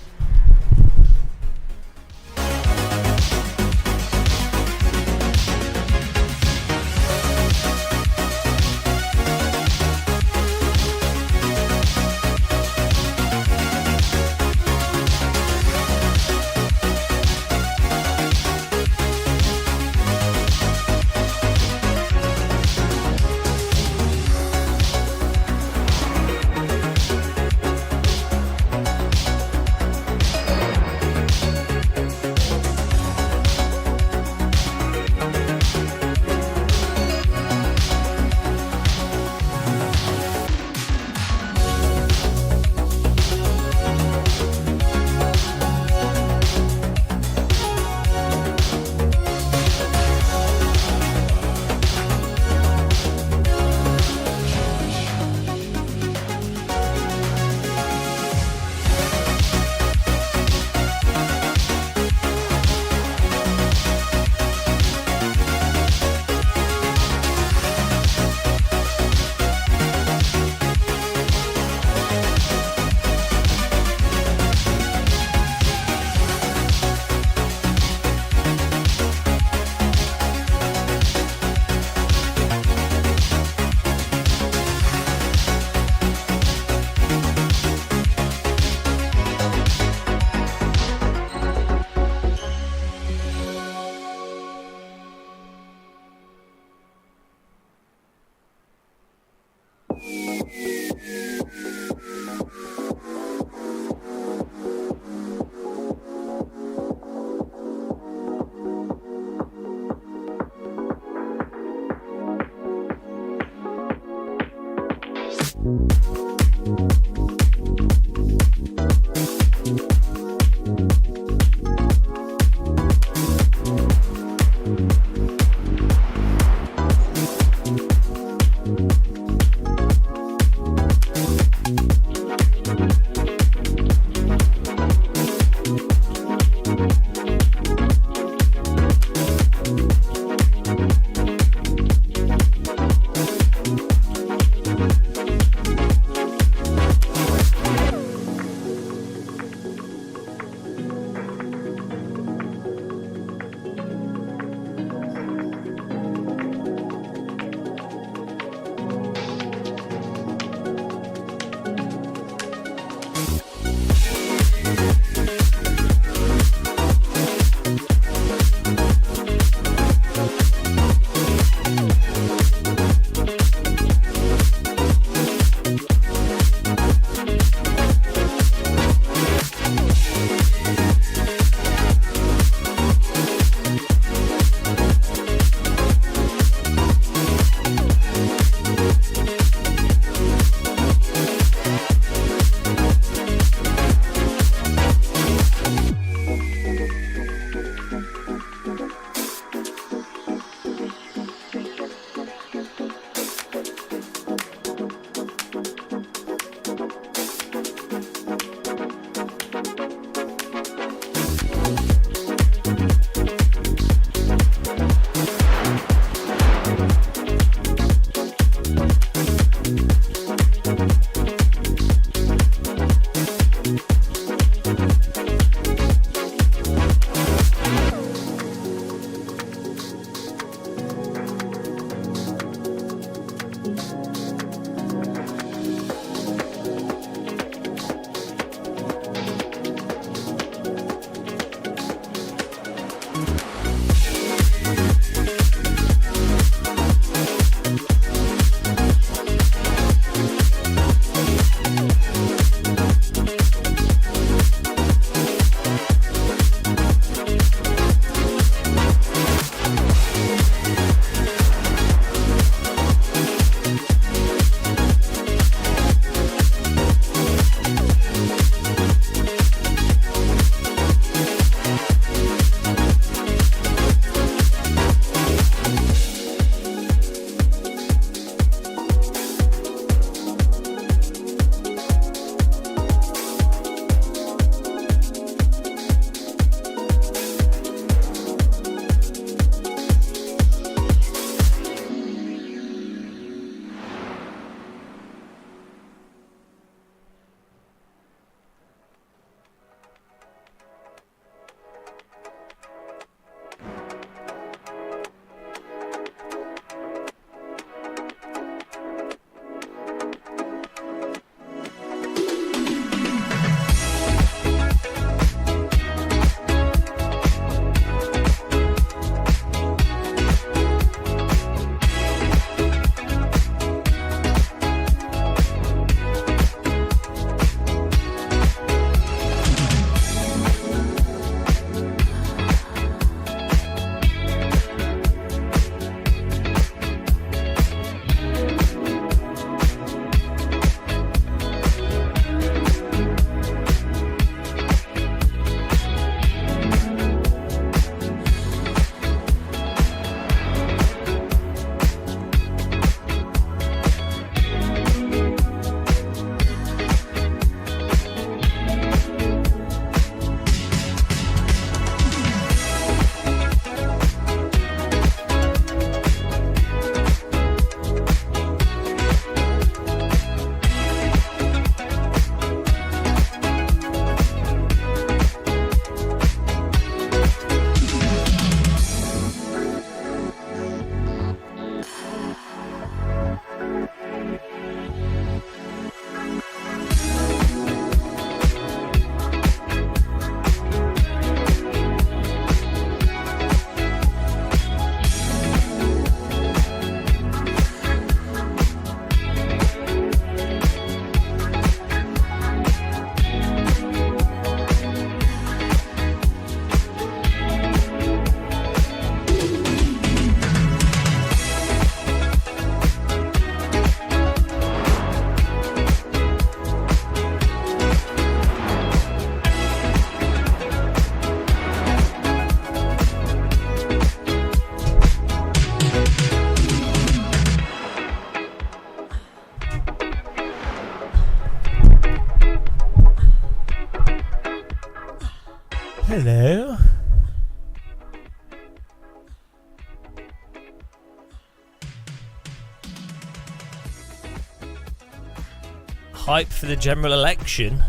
hype for the general election.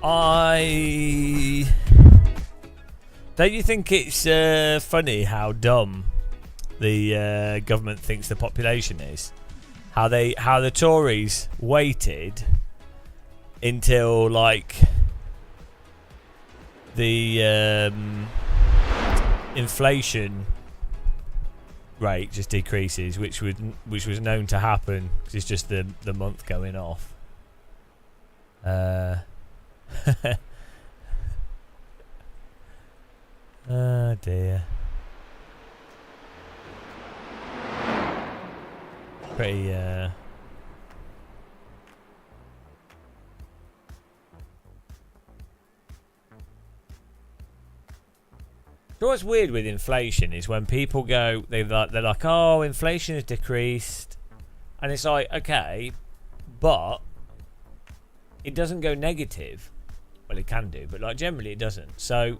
Don't you think it's funny how dumb the government thinks the population is? How the Tories waited until like the inflation rate just decreases, which was known to happen because it's just the month going off. Oh dear. Pretty So what's weird with inflation is when people go, they're like, oh, inflation has decreased, and it's like, okay, but it doesn't go negative. Well, it can do, but like generally it doesn't. So,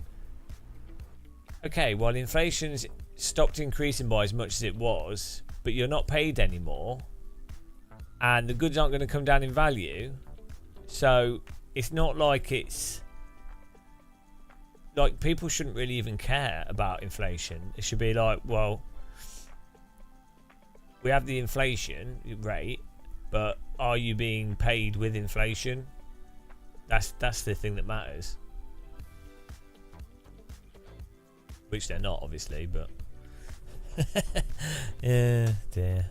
okay, well, inflation's stopped increasing by as much as it was, but you're not paid anymore, and the goods aren't going to come down in value. So it's not like it's like people shouldn't really even care about inflation. It should be like, well, we have the inflation rate, but are you being paid with inflation? That's the thing that matters. Which they're not, obviously, but yeah, dear.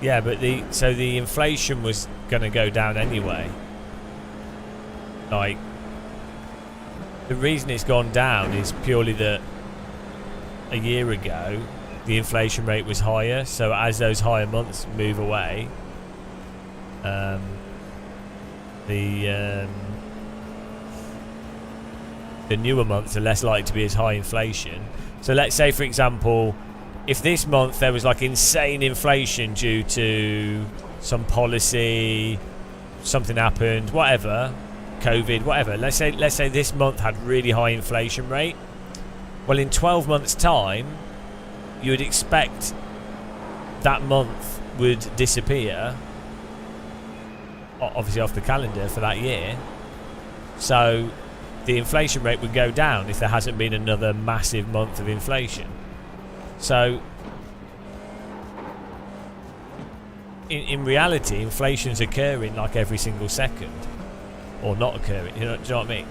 Yeah, but the inflation was going to go down anyway. Like, the reason it's gone down is purely that a year ago the inflation rate was higher. So as those higher months move away, the newer months are less likely to be as high inflation. So let's say, for example, if this month there was like insane inflation due to some policy, something happened, whatever, COVID, whatever. Let's say this month had really high inflation rate. Well, in 12 months' time, you would expect that month would disappear, obviously off the calendar for that year. So the inflation rate would go down if there hasn't been another massive month of inflation. So, in reality, inflation's occurring like every single second, or not occurring. Do you know what I mean?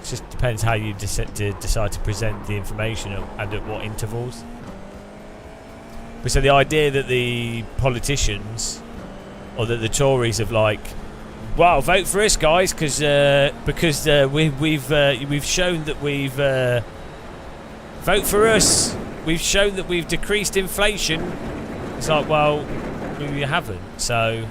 It just depends how you decide to present the information and at what intervals. But so the idea that the politicians or that the Tories have like, well, vote for us, guys, because we've shown that we've vote for us. We've shown that we've decreased inflation. It's like, well, you haven't, so.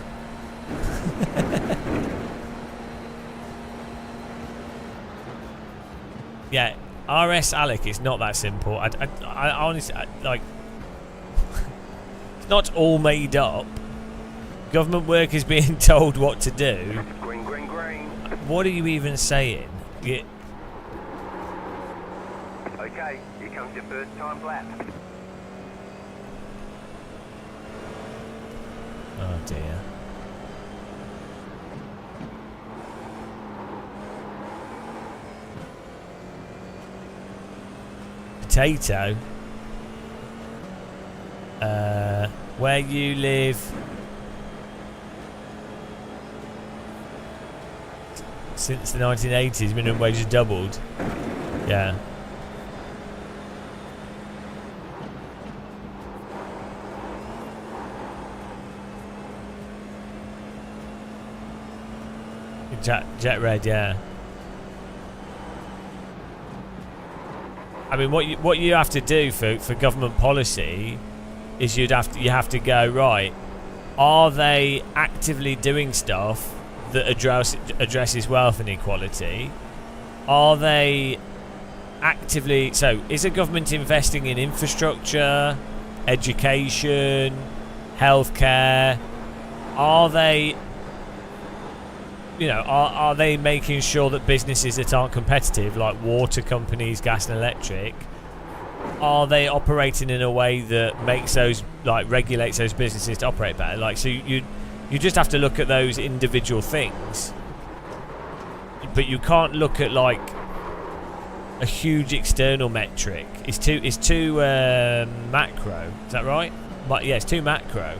Yeah, RS Alec is not that simple. I honestly, like, it's not all made up. Government work is being told what to do. Green, green, green. What are you even saying? Okay, here comes your first time lap. Oh dear. Potato. Where you live. Since the 1980s, minimum wage has doubled. Yeah. Jet red, yeah. I mean, what you have to do for government policy is you have to go, right, are they actively doing stuff that addresses wealth inequality? Are they actively... So, is the government investing in infrastructure, education, healthcare? Are they... are they making sure that businesses that aren't competitive, like water companies, gas and electric, are they operating in a way that makes those, like, regulates those businesses to operate better? Like, so you just have to look at those individual things, but you can't look at, like, a huge external metric. It's too macro. Is that right? But yeah, it's too macro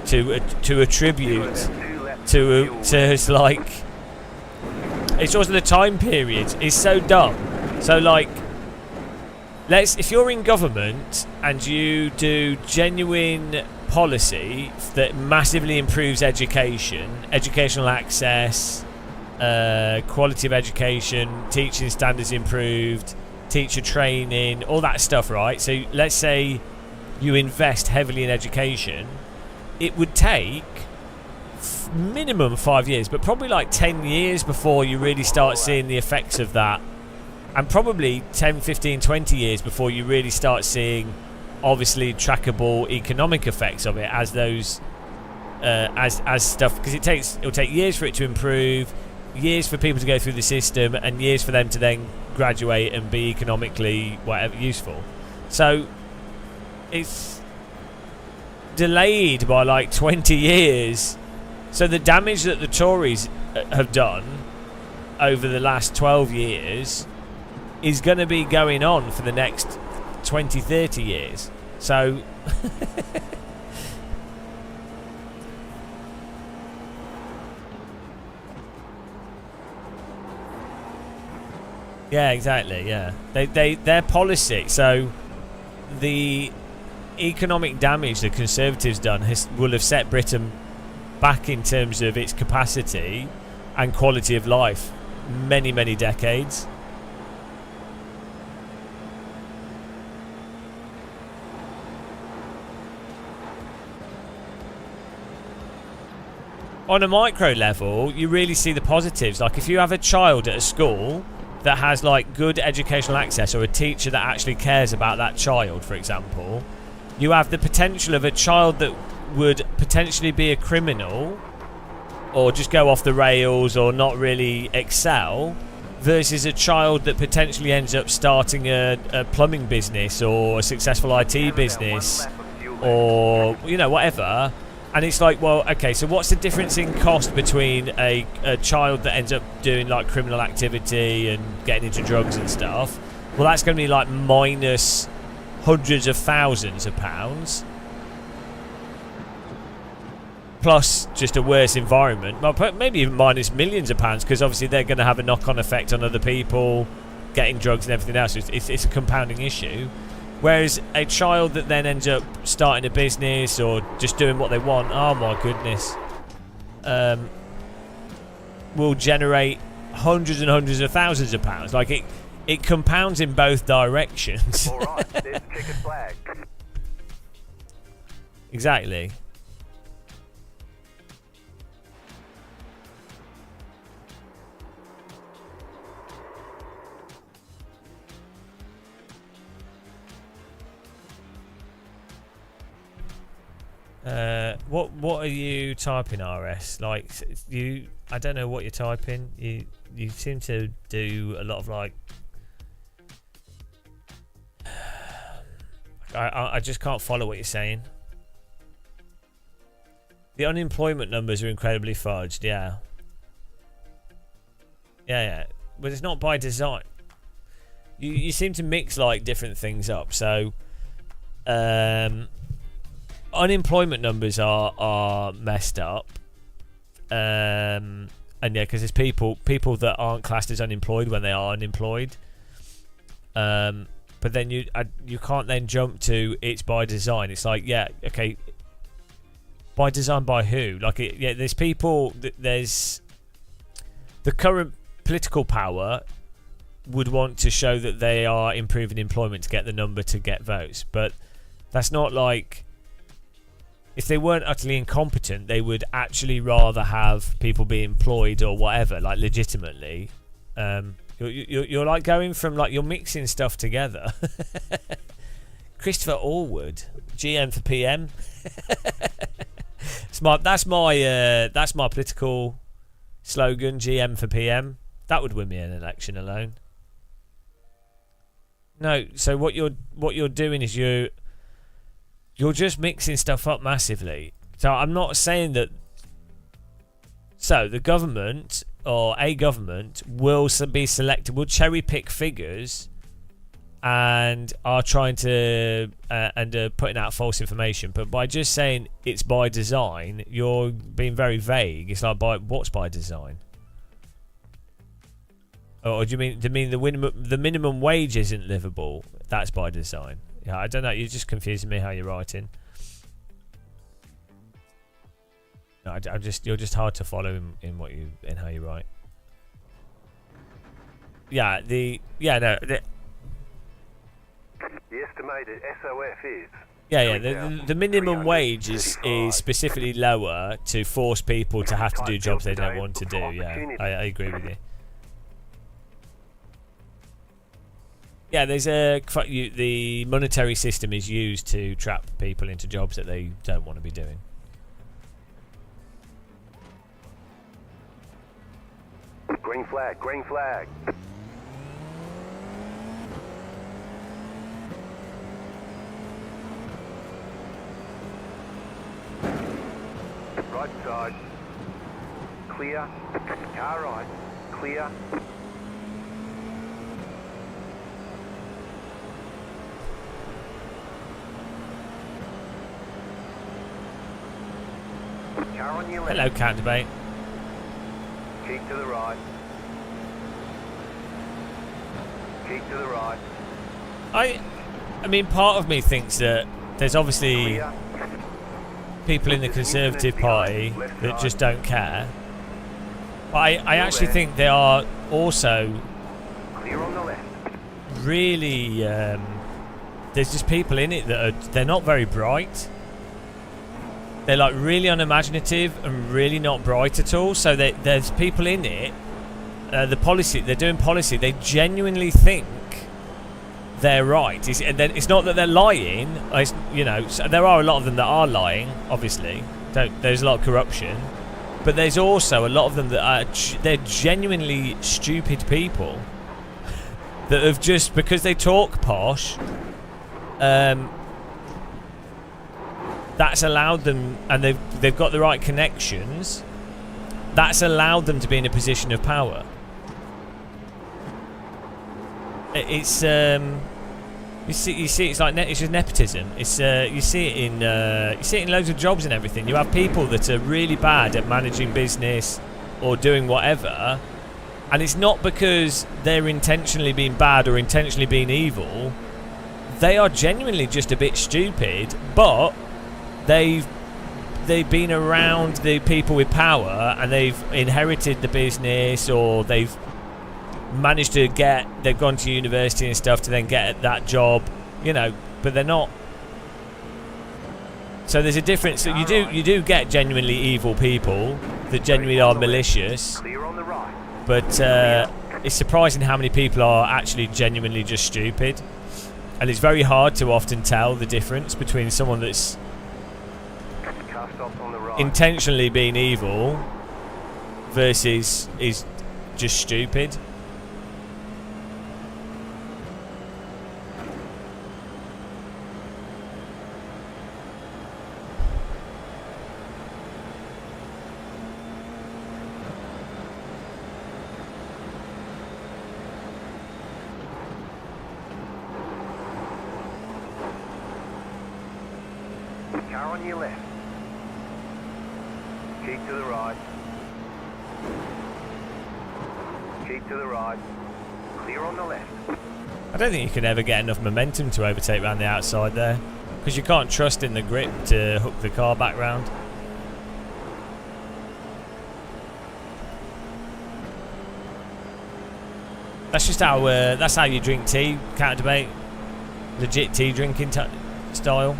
to attribute to like. It's also the time period is so dumb. So, like, if you're in government and you do genuine policy that massively improves educational access, quality of education, teaching standards improved, teacher training, all that stuff, right? So let's say you invest heavily in education, it would take minimum 5 years, but probably like 10 years before you really start seeing the effects of that, and probably 10, 15, 20 years before you really start seeing obviously trackable economic effects of it as those as stuff, because it'll take years for it to improve, years for people to go through the system, and years for them to then graduate and be economically whatever useful. So it's delayed by like 20 years. So the damage that the Tories have done over the last 12 years is going to be going on for the next 20, 30 years. So yeah, exactly, yeah. Their policy, so the economic damage the Conservatives done will have set Britain back in terms of its capacity and quality of life many, many decades. On a micro level, you really see the positives. Like, if you have a child at a school that has, like, good educational access, or a teacher that actually cares about that child, for example, you have the potential of a child that would potentially be a criminal or just go off the rails or not really excel, versus a child that potentially ends up starting a plumbing business or a successful IT business or, whatever. And it's like, well, okay, so what's the difference in cost between a child that ends up doing, like, criminal activity and getting into drugs and stuff? Well, that's going to be like minus hundreds of thousands of pounds, plus just a worse environment. Well, maybe even minus millions of pounds, because obviously they're going to have a knock-on effect on other people getting drugs and everything else. It's a compounding issue. Whereas a child that then ends up starting a business or just doing what they want, oh my goodness, will generate hundreds and hundreds of thousands of pounds. Like, it compounds in both directions. All right, there's checkered flag. Exactly. What are you typing, RS? Like, I don't know what you're typing. You seem to do a lot of, like, I just can't follow what you're saying. The unemployment numbers are incredibly fudged. Yeah, but it's not by design. You seem to mix, like, different things up. So unemployment numbers are messed up, and yeah, because there's people that aren't classed as unemployed when they are unemployed, but then you can't then jump to it's by design. It's like, yeah, okay, by design by who? Like, there's people, there's the current political power would want to show that they are improving employment to get the number to get votes, but that's not like, if they weren't utterly incompetent, they would actually rather have people be employed or whatever, like, legitimately. You're like going from like you're mixing stuff together. Christopher Allwood, GM for PM. That's my political slogan. GM for PM. That would win me an election alone. No, so what you're doing is you're just mixing stuff up massively. So I'm not saying that. So the government or a government will be selected, will cherry pick figures, and are trying to putting out false information. But by just saying it's by design, you're being very vague. It's like what's by design? Or do you mean the minimum wage isn't livable? That's by design. Yeah, I don't know. You're just confusing me how you're writing. No, you're just hard to follow in how you write. Yeah, the estimated SOF is. The minimum wage is specifically lower to force people to have to do jobs they don't want to do. Yeah, I agree with you. Yeah, the monetary system is used to trap people into jobs that they don't want to be doing. Green flag, green flag. Right side. Clear. Car right. Clear. Car on your left. Hello, Counterbait. Keep to the right. Keep to the right. I mean, part of me thinks that there's obviously people in the Conservative Party that just don't care. But I actually think they are also really. There's just people in it that they're not very bright. They're like really unimaginative and really not bright at all. So there's people in it. They're doing policy. They genuinely think they're right. It's not that they're lying. So there are a lot of them that are lying. Obviously, there's a lot of corruption, but there's also a lot of them that are they're genuinely stupid people that have just because they talk posh. That's allowed them, and they've got the right connections. That's allowed them to be in a position of power. It's you see it's like it's just nepotism. It's you see it in loads of jobs and everything. You have people that are really bad at managing business or doing whatever, and it's not because they're intentionally being bad or intentionally being evil. They are genuinely just a bit stupid, but they've been around the people with power and they've inherited the business, or they've managed to they've gone to university and stuff to then get that job, but they're not. So there's a difference. So you do get genuinely evil people that genuinely are malicious, but it's surprising how many people are actually genuinely just stupid, and it's very hard to often tell the difference between someone that's intentionally being evil versus is just stupid. Car on your left. Keep to the right. Keep to the right. Clear on the left. I don't think you can ever get enough momentum to overtake around the outside there, because you can't trust in the grip to hook the car back round. That's just how that's how you drink tea, Counterbait. Legit tea drinking style.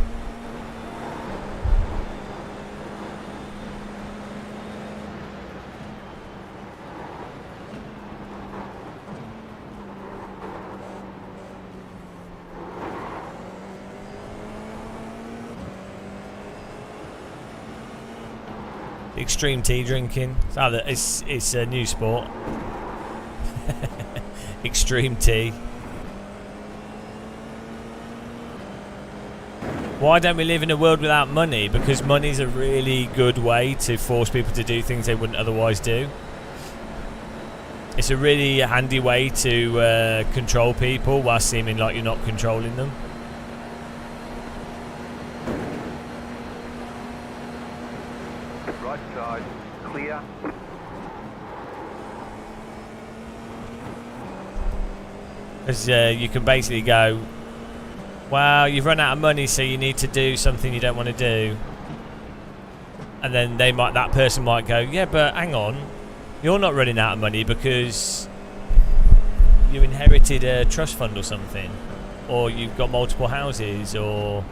Extreme tea drinking. It's a new sport. Extreme tea. Why don't we live in a world without money? Because money's a really good way to force people to do things they wouldn't otherwise do. It's a really handy way to control people while seeming like you're not controlling them. Right side, clear. Because you can basically go, well, you've run out of money, so you need to do something you don't want to do. And then that person might go, yeah, but hang on, you're not running out of money because you inherited a trust fund or something, or you've got multiple houses, or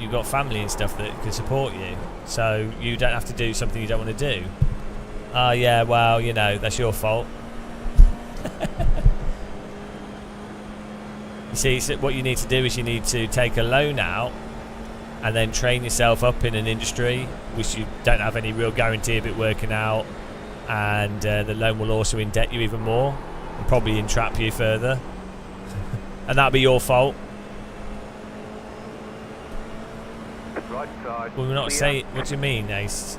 you've got family and stuff that can support you, so you don't have to do something you don't want to do. Yeah, well, you know, that's your fault. You see, so what you need to do is you need to take a loan out and then train yourself up in an industry which you don't have any real guarantee of it working out, and the loan will also indebt you even more and probably entrap you further. And that'll be your fault. Right side. Well, we're not saying. What do you mean, Ace?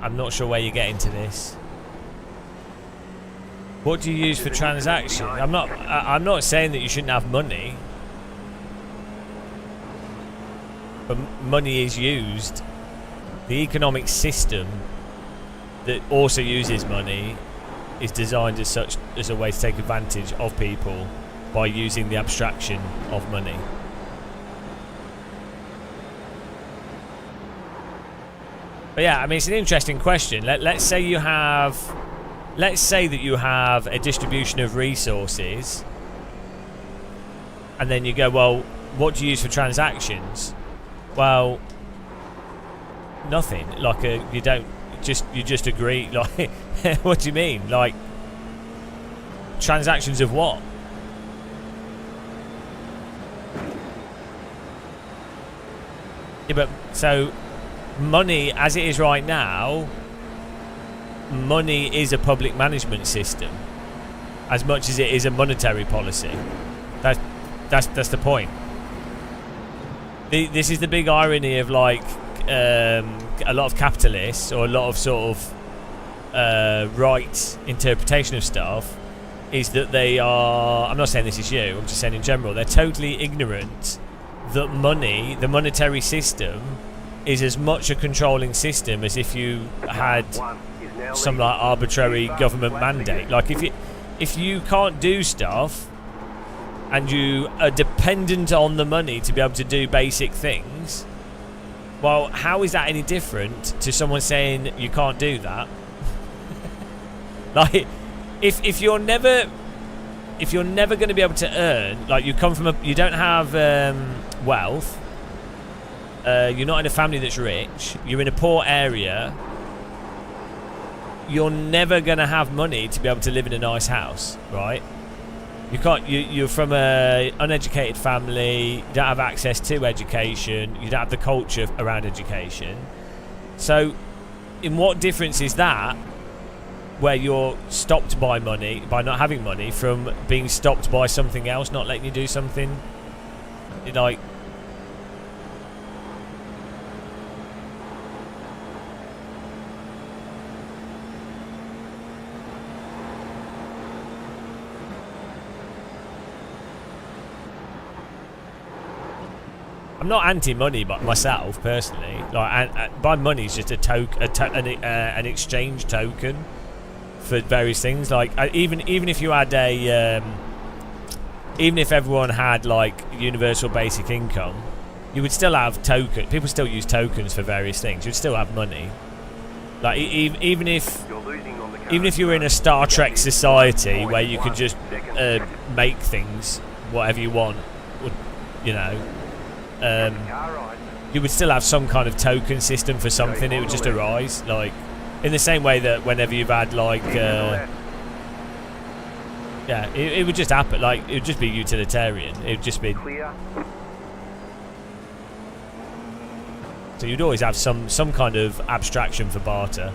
I'm not sure where you're getting to this. What do you use for transaction? I'm not saying that you shouldn't have money, but money is used. The economic system that also uses money is designed as such as a way to take advantage of people by using the abstraction of money. But yeah, I mean, it's an interesting question. Let's say that you have a distribution of resources, and then you go, well, what do you use for transactions? Well, nothing. Like you just agree. Like, what do you mean? Like, transactions of what? Yeah, but so money, as it is right now, money is a public management system as much as it is a monetary policy. That's the point. This is the big irony of, like, a lot of capitalists, or a lot of sort of right interpretation of stuff, is that they are, I'm not saying this is you, I'm just saying in general, they're totally ignorant that money, the monetary system, is as much a controlling system as if you had some like arbitrary government mandate. Like, if you can't do stuff and you are dependent on the money to be able to do basic things, well, how is that any different to someone saying that you can't do that? Like, if you're never going to be able to earn, like, you come from you don't have wealth, you're not in a family that's rich, you're in a poor area, you're never going to have money to be able to live in a nice house, right? You can't. You're from a uneducated family. You don't have access to education. You don't have the culture around education. So, in what difference is that, where you're stopped by money, by not having money, from being stopped by something else not letting you do something, like? I'm not anti-money, but myself personally, like, by money is just an exchange token for various things. Like, even if you had even if everyone had, like, universal basic income, you would still have token. People still use tokens for various things. You'd still have money. Like, even if you were in a Star Trek society where you could just make things whatever you want, you know. You would still have some kind of token system for something. It would just arise, like, in the same way that whenever you've had, like, it would just happen. Like, it would just be utilitarian. It would just be. So you'd always have some kind of abstraction for barter.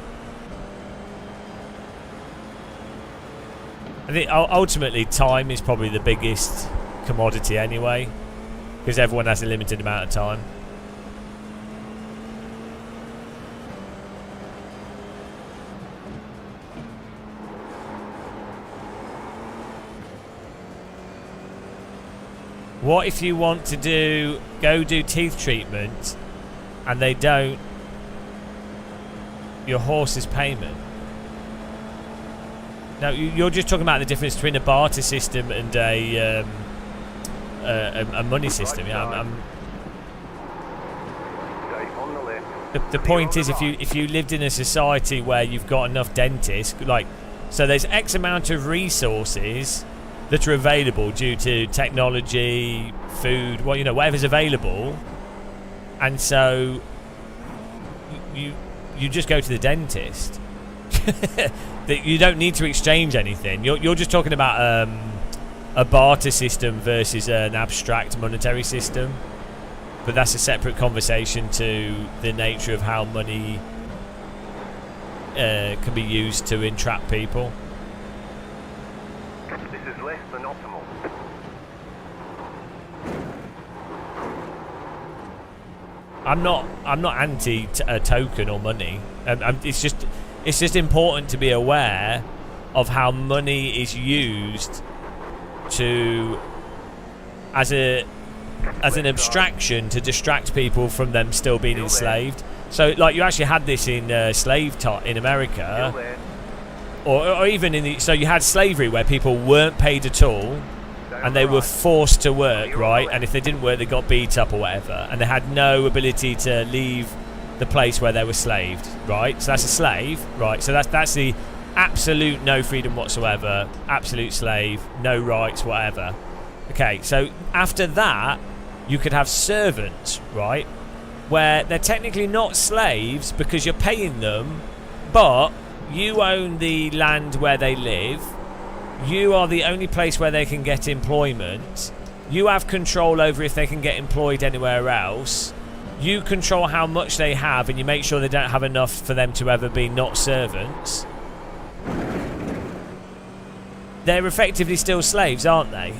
I think ultimately time is probably the biggest commodity anyway, because everyone has a limited amount of time. What if you want to go do teeth treatment and they don't your horse's payment? No, you're just talking about the difference between a barter system and a money system. Yeah, the point is, if you lived in a society where you've got enough dentists, so there's X amount of resources that are available due to technology, food, whatever's available, and so you just go to the dentist. You don't need to exchange anything. You're just talking about a barter system versus an abstract monetary system, but that's a separate conversation to the nature of how money can be used to entrap people. This is less than optimal. I'm not anti a token or money. It's just important to be aware of how money is used as an abstraction to distract people from them still being enslaved. So, you actually had this in in America, or even so you had slavery where people weren't paid at all, and they were forced to work, right? And if they didn't work, they got beat up or whatever, and they had no ability to leave the place where they were slaved, right? So that's a slave, right? So that's the absolute no freedom whatsoever, absolute slave, no rights, whatever. Okay, so after that, you could have servants, right? Where they're technically not slaves because you're paying them, but you own the land where they live. You are the only place where they can get employment. You have control over if they can get employed anywhere else. You control how much they have, and you make sure they don't have enough for them to ever be not servants. They're effectively still slaves, aren't they?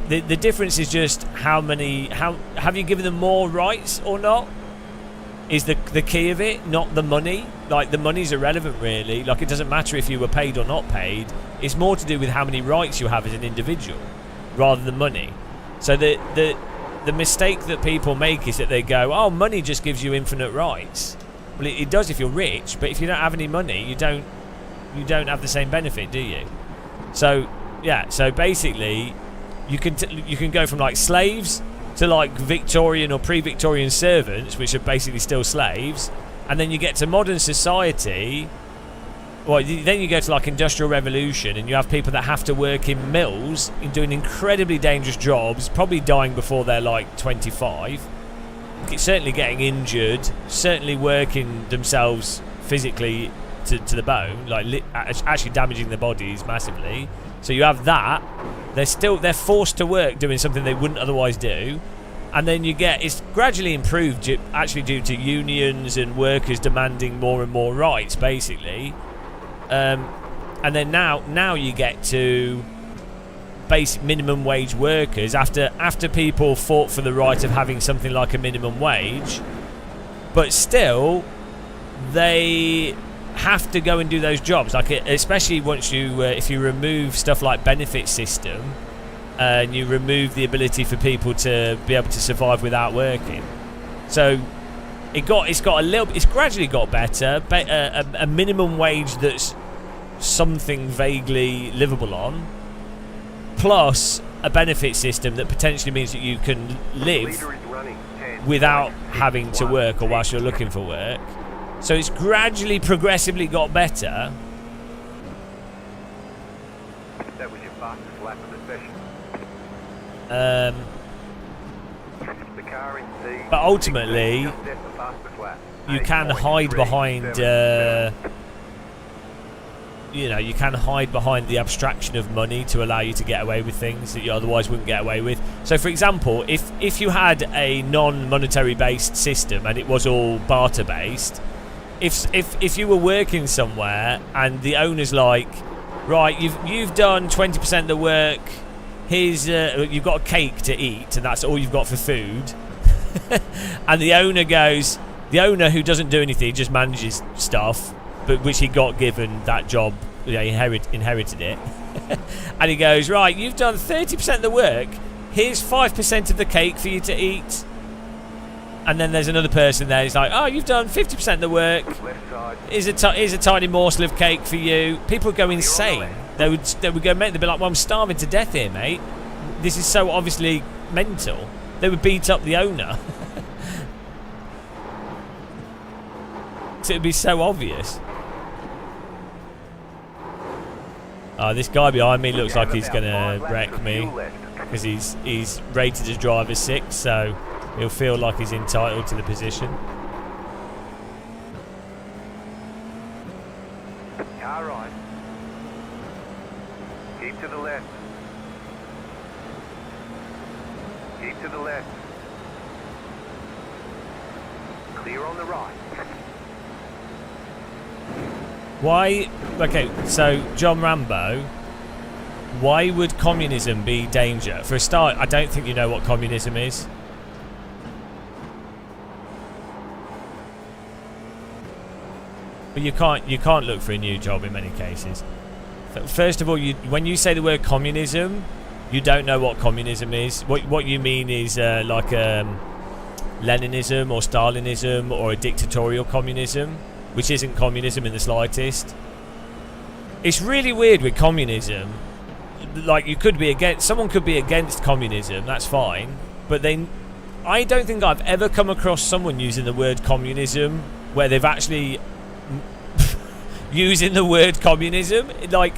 The difference is just how have you given them more rights or not? Is the key of it, not the money. The money's irrelevant, really. It doesn't matter if you were paid or not paid. It's more to do with how many rights you have as an individual, rather than money. So the mistake that people make is that they go, oh, money just gives you infinite rights. Well, it does if you're rich, but if you don't have any money, you don't have the same benefit, do you? So yeah, so basically you can go from slaves to Victorian or pre-Victorian servants, which are basically still slaves, and then you get to modern society. Well, then you go to Industrial Revolution, and you have people that have to work in mills in doing incredibly dangerous jobs, probably dying before they're 25, certainly getting injured, certainly working themselves physically to the bone, actually damaging their bodies massively. So you have that. They're forced to work doing something they wouldn't otherwise do. And then it's gradually improved actually due to unions and workers demanding more and more rights, basically. And then now you get to basic minimum wage workers after people fought for the right of having something like a minimum wage, but still they have to go and do those jobs, especially once if you remove stuff like benefit system and you remove the ability for people to be able to survive without working. So it's gradually got better, a minimum wage that's something vaguely livable on, plus a benefit system that potentially means that you can live without having to work or whilst you're looking for work. So it's gradually, progressively got better. That was your fastest lap of the session. But ultimately, you can hide behind you know, you can hide behind the abstraction of money to allow you to get away with things that you otherwise wouldn't get away with. So, for example, if you had a non-monetary based system and it was all barter based, if you were working somewhere and the owner's like, right, you've done 20% of the work, here's you've got a cake to eat and that's all you've got for food, and the owner who doesn't do anything, just manages stuff, but which he got given that job, you know, inherited it, and he goes, right, you've done 30% of the work, here's 5% of the cake for you to eat. And then there's another person there who's like, oh, you've done 50% of the work, here's a tiny morsel of cake for you. People would go insane. They would go, mate, they'd be like, well, I'm starving to death here, mate, this is so obviously mental. They would beat up the owner. So it'd be so obvious. This guy behind me looks like he's gonna wreck me because he's rated as driver 6, so he'll feel like he's entitled to the position. Car right. Keep to the left. Keep to the left. Clear on the right. Why? Okay, so John Rambo, why would communism be danger? For a start, I don't think you know what communism is. But you can't look for a new job in many cases. First of all, when you say the word communism, you don't know what communism is. What you mean is like Leninism or Stalinism or a dictatorial communism, which isn't communism in the slightest. It's really weird with communism. Like, someone could be against communism, that's fine, but I don't think I've ever come across someone using the word communism where they've actually using the word communism. Like,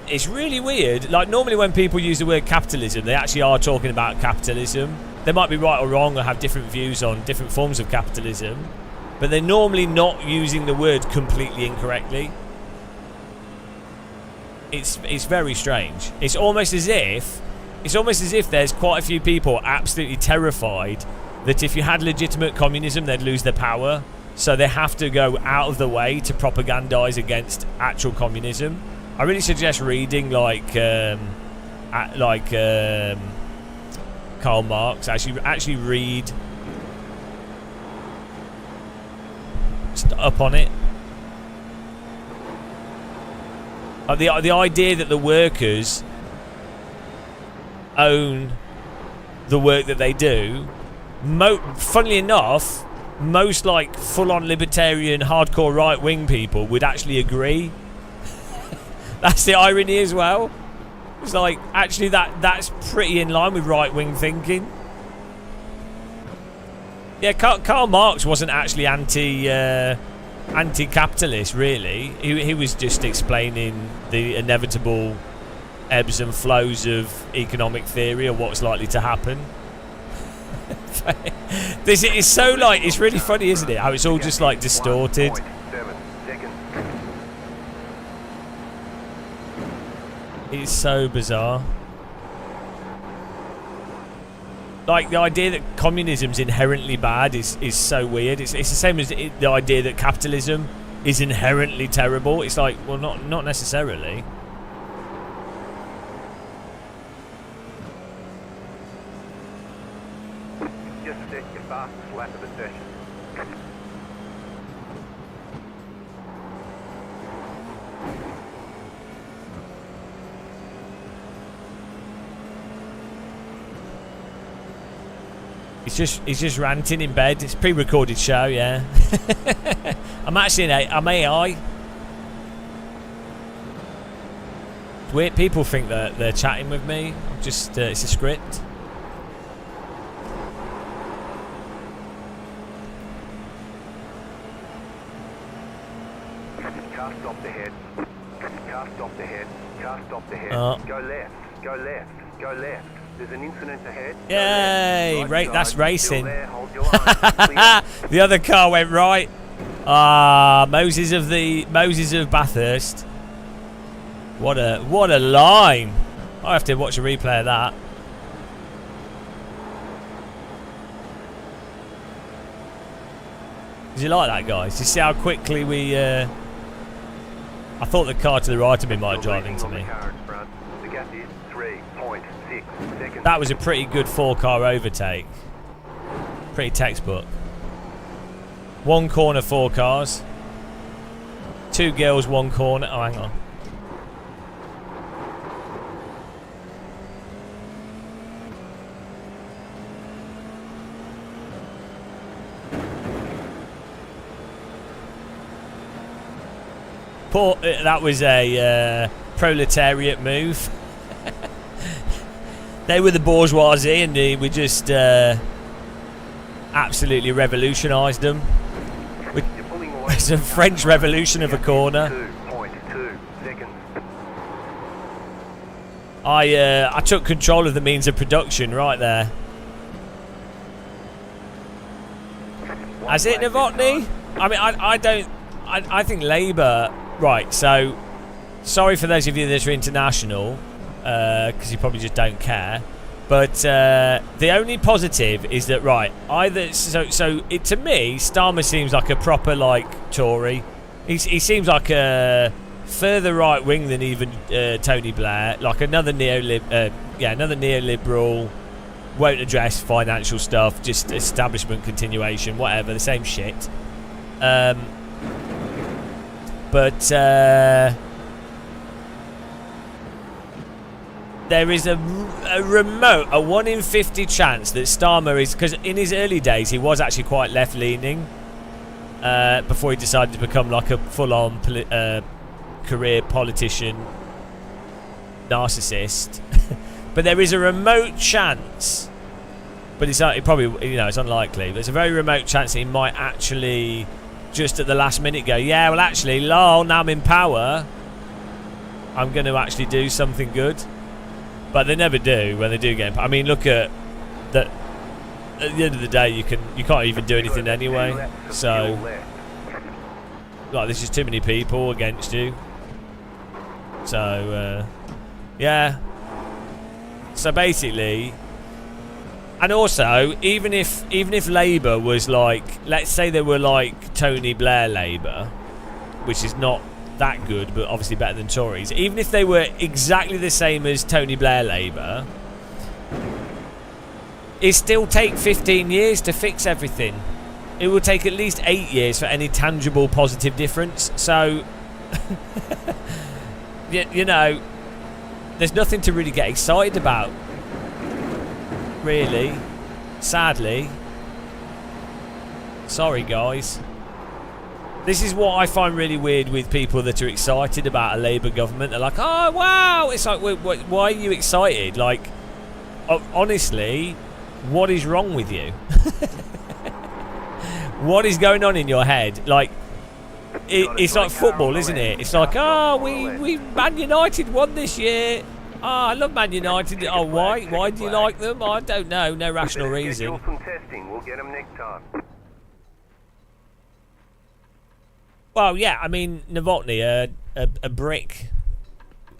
it's really weird. Like, normally when people use the word capitalism, they actually are talking about capitalism. They might be right or wrong or have different views on different forms of capitalism, but they're normally not using the word completely incorrectly. It's very strange. It's almost as if there's quite a few people absolutely terrified that if you had legitimate communism, they'd lose their power, so they have to go out of the way to propagandize against actual communism. I really suggest reading like Karl Marx. Actually read up on it. The idea that the workers own the work that they do. Funnily enough, most like full-on libertarian, hardcore right-wing people would actually agree. That's the irony as well. It's like, actually that's pretty in line with right-wing thinking. Yeah, Karl Marx wasn't actually anti-capitalist, really. He was just explaining the inevitable ebbs and flows of economic theory or what's likely to happen. This is so like, it's really funny, isn't it? How it's all just like distorted. It's so bizarre. Like, the idea that communism's inherently bad is so weird. It's the same as the idea that capitalism is inherently terrible. It's like, well, not necessarily. Just set your fastest lap of the session. He's just ranting in bed. It's a pre-recorded show, yeah. I'm AI. It's weird. People think that they're chatting with me. I'm just it's a script. Car stopped ahead. Car stopped ahead. Car stopped ahead. Go left. Go left. Go left. There's an incident ahead. Yay! That's racing. The other car went right. Moses of Bathurst. What a line! I have to watch a replay of that. Did you like that, guys? You see how quickly we... I thought the car to the right of me might drive into me. That was a pretty good 4-car overtake. Pretty textbook. 1 corner, 4 cars. 2 girls, 1 corner. Oh, hang on. That was a proletariat move. They were the bourgeoisie, and we just absolutely revolutionised them. It's a French Revolution of a corner. I took control of the means of production right there. Has it, Novotny? I mean, I don't. I think Labour. Right, so sorry for those of you that are international, because you probably just don't care. But the only positive is that, right, either so it, to me, Starmer seems like a proper Tory. He seems like a further right wing than even Tony Blair, like another neoliberal. Won't address financial stuff, just establishment continuation, whatever, the same shit. But there is a 1 in 50 chance that Starmer is, because in his early days he was actually quite left-leaning before he decided to become like a full-on career politician narcissist. But there is a remote chance, but it's probably, it's unlikely, but it's a very remote chance that he might actually just at the last minute go, yeah, well actually, lol, now I'm in power, I'm going to actually do something good. But they never do when they do get in power. I mean, look at that. At the end of the day, you can't even do anything anyway. So, there's just too many people against you. So, yeah. So basically, and also, even if Labour was let's say they were Tony Blair Labour, which is not that good, but obviously better than Tories. Even if they were exactly the same as Tony Blair Labour, it still take 15 years to fix everything. It will take at least 8 years for any tangible positive difference. So, there's nothing to really get excited about, really. Sadly. Sorry, guys. This is what I find really weird with people that are excited about a Labour government. They're like, oh, wow. It's like, why are you excited? Honestly, what is wrong with you? What is going on in your head? It's like football, isn't it? It's like, oh, we Man United won this year. Oh, I love Man United. Oh, why? Why do you like them? I don't know. No rational reason. Some testing. We'll get them next time. Well, yeah, I mean, Novotny, a brick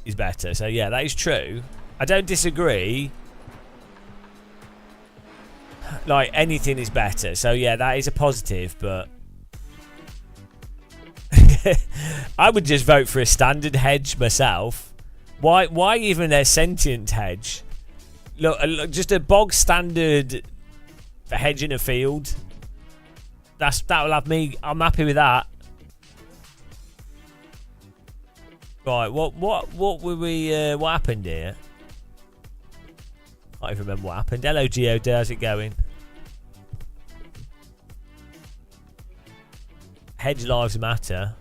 is better. So, yeah, that is true. I don't disagree. Anything is better. So, yeah, that is a positive, but I would just vote for a standard hedge myself. Why even a sentient hedge? Look, just a bog standard hedge in a field. That will have me. I'm happy with that. Right, what were we? What happened here? I don't even remember what happened. Hello, Geoda, how's it going? Hedge lives matter.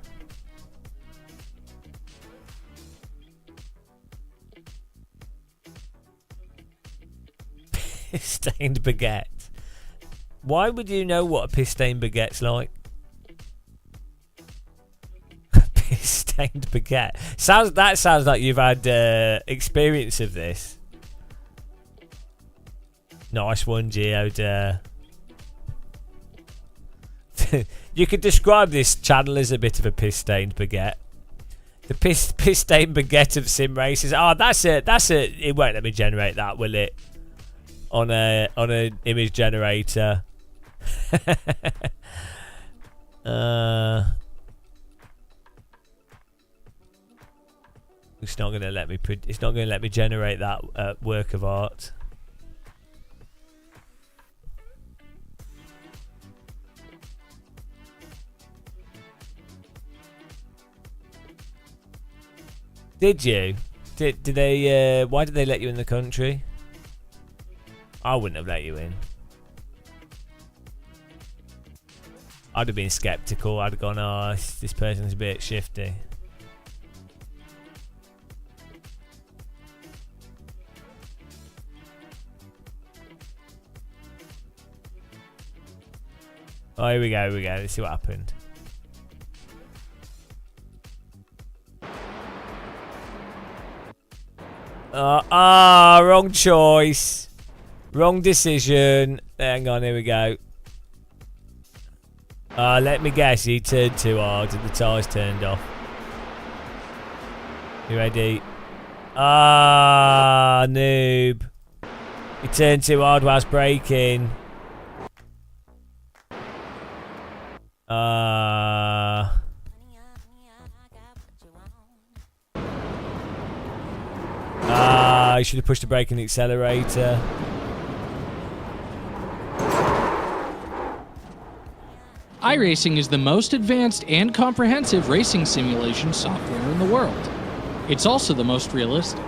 Piss-stained baguette. Why would you know what a piss-stained baguette's like? Piss-stained baguette. That sounds like you've had experience of this. Nice one, Geoda. You could describe this channel as a bit of a piss-stained baguette. The piss stained baguette of sim races. Oh, that's it. It won't let me generate that, will it? On an image generator. It's not going to let me. It's not going to let me generate that work of art. Did you? Did they? Why did they let you in the country? I wouldn't have let you in. I'd have been skeptical. I'd have gone, oh, this person's a bit shifty. Oh, here we go. Let's see what happened. Wrong choice. Wrong decision. Hang on, here we go. Let me guess, he turned too hard and the tyres turned off. You ready? Noob. He turned too hard whilst braking. You should have pushed the brake and the accelerator. iRacing is the most advanced and comprehensive racing simulation software in the world. It's also the most realistic.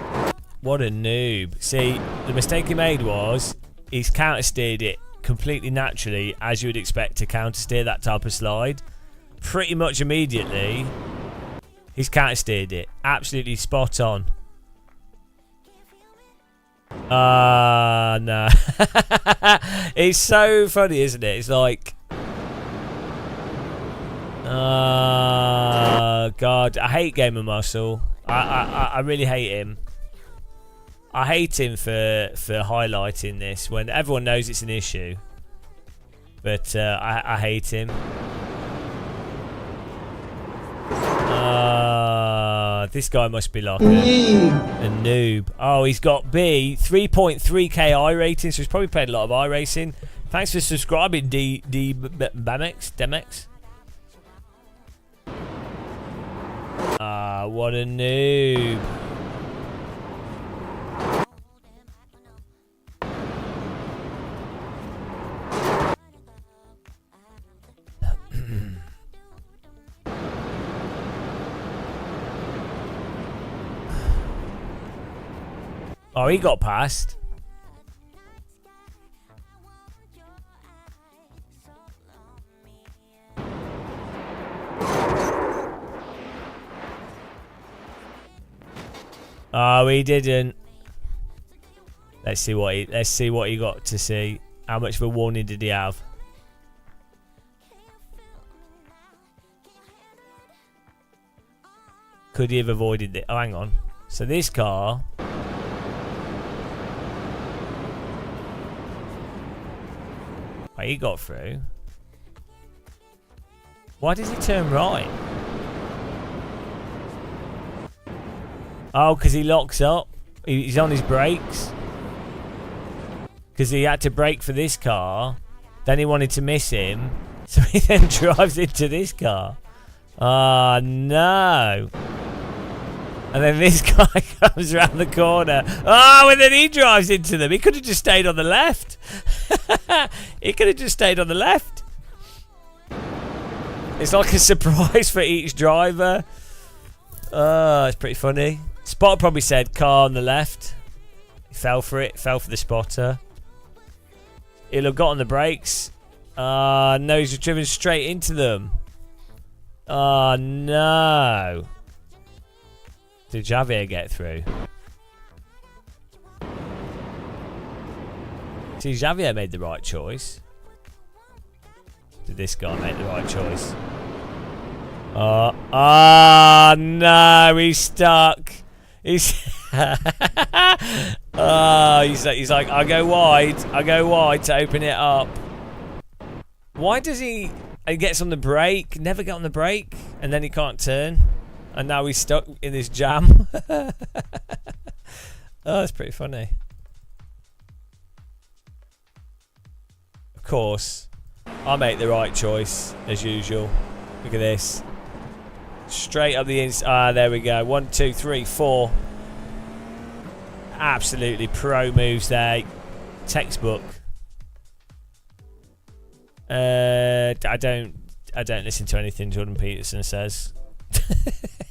What a noob. See, the mistake he made was he's counter-steered it completely naturally, as you would expect to counter-steer that type of slide. Pretty much immediately, he's counter-steered it. Absolutely spot on. No. It's so funny, isn't it? It's like... God, I hate Gamer Muscle. I really hate him. I hate him for highlighting this when everyone knows it's an issue. But I hate him. This guy must be like a noob. Oh, he's got 3.3k iRating, so he's probably played a lot of iRacing. Thanks for subscribing, Demex. What a noob. Oh, he got past. Oh, he didn't. Let's see what he got to see. How much of a warning did he have? Could he have avoided it? Oh, hang on. So this car. Oh, he got through. Why does he turn right? Oh, because he locks up. He's on his brakes. Because he had to brake for this car. Then he wanted to miss him. So he then drives into this car. Oh, no. And then this guy comes around the corner. Oh, and then he drives into them. He could have just stayed on the left. He could have just stayed on the left. It's like a surprise for each driver. Oh, it's pretty funny. Spotter probably said car on the left. He fell for it. Fell for the spotter. He'll have got on the brakes. No, he's driven straight into them. Oh, no. Did Javier get through? See, Javier made the right choice. Did this guy make the right choice? No, he's stuck. He's he's like, I go wide to open it up. Why does he gets on the brake, never get on the brake, and then he can't turn? And now he's stuck in this jam. Oh, that's pretty funny. Of course, I make the right choice, as usual. Look at this. Straight up the inside. There we go. 1, 2, 3, 4. Absolutely pro moves there. Textbook. I don't listen to anything Jordan Peterson says.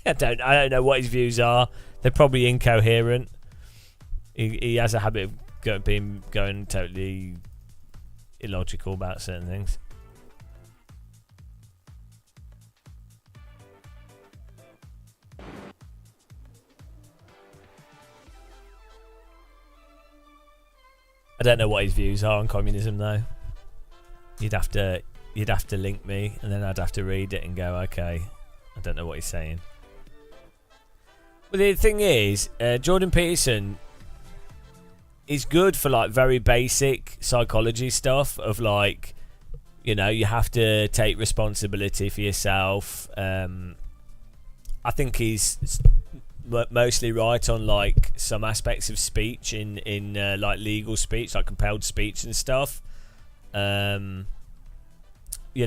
I don't know what his views are. They're probably incoherent. He has a habit of going totally illogical about certain things. I don't know what his views are on communism though. You'd have to link me, and then I'd have to read it and go, okay, I don't know what he's saying. But the thing is, Jordan Peterson is good for like very basic psychology stuff of like, you know, you have to take responsibility for yourself. I think he's mostly right on like some aspects of speech in like legal speech, like compelled speech and stuff. You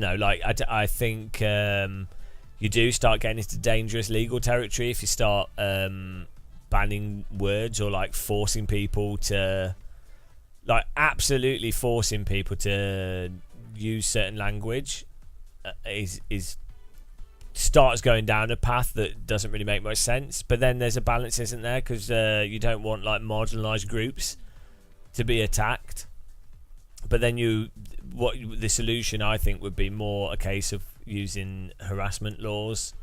know, like I think you do start getting into dangerous legal territory if you start banning words or like forcing people to, like absolutely forcing people to use certain language. Is starts going down a path that doesn't really make much sense. But then there's a balance, isn't there? Because you don't want like marginalised groups to be attacked. But then the solution I think would be more a case of using harassment laws.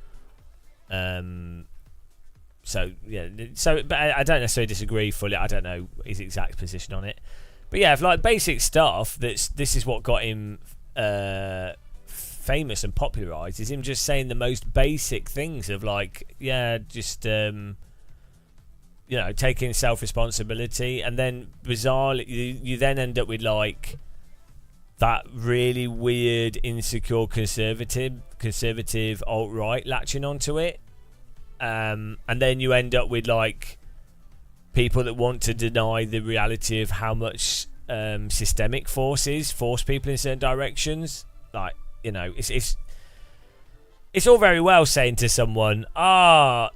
So yeah, but I don't necessarily disagree fully. I don't know his exact position on it. But yeah, if like basic stuff, this is what got him famous and popularized, is him just saying the most basic things of like, yeah, just you know, taking self-responsibility. And then bizarrely you then end up with like that really weird insecure conservative alt-right latching onto it, and then you end up with like people that want to deny the reality of how much systemic forces force people in certain directions. Like, you know, it's all very well saying to someone,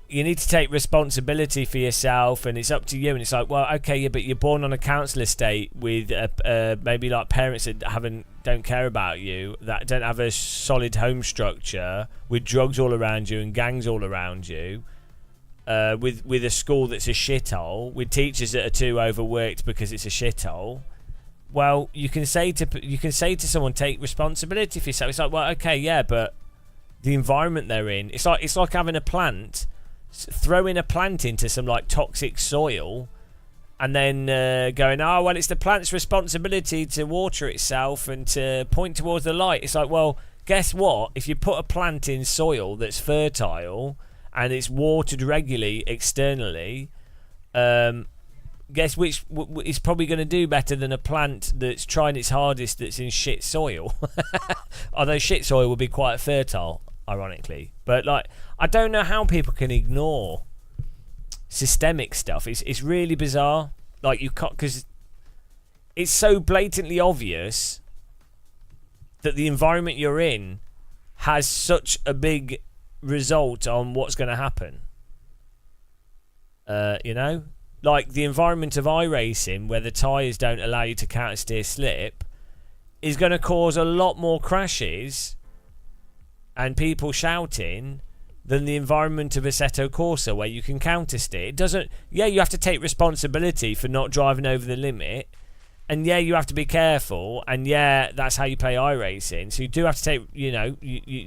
you need to take responsibility for yourself and it's up to you. And it's like, well, okay, yeah, but you're born on a council estate with maybe like parents that don't care about you, that don't have a solid home structure, with drugs all around you and gangs all around you, with a school that's a shithole, with teachers that are too overworked because it's a shithole. Well, you can say to someone, take responsibility for yourself. It's like, well, okay, yeah, but the environment they're in, it's like having a plant, throwing a plant into some like toxic soil, and then going, well, it's the plant's responsibility to water itself and to point towards the light. It's like, well, guess what? If you put a plant in soil that's fertile and it's watered regularly externally, guess which is probably going to do better than a plant that's trying its hardest that's in shit soil. Although shit soil would be quite fertile, ironically. But like, I don't know how people can ignore systemic stuff. It's really bizarre. Like, you can't, because it's so blatantly obvious that the environment you're in has such a big result on what's going to happen. You know, like the environment of iRacing, where the tyres don't allow you to counter steer slip, is going to cause a lot more crashes and people shouting than the environment of Assetto Corsa, where you can counter steer. It doesn't. Yeah, you have to take responsibility for not driving over the limit, and yeah, you have to be careful, and yeah, that's how you play iRacing. So you do have to take, you know,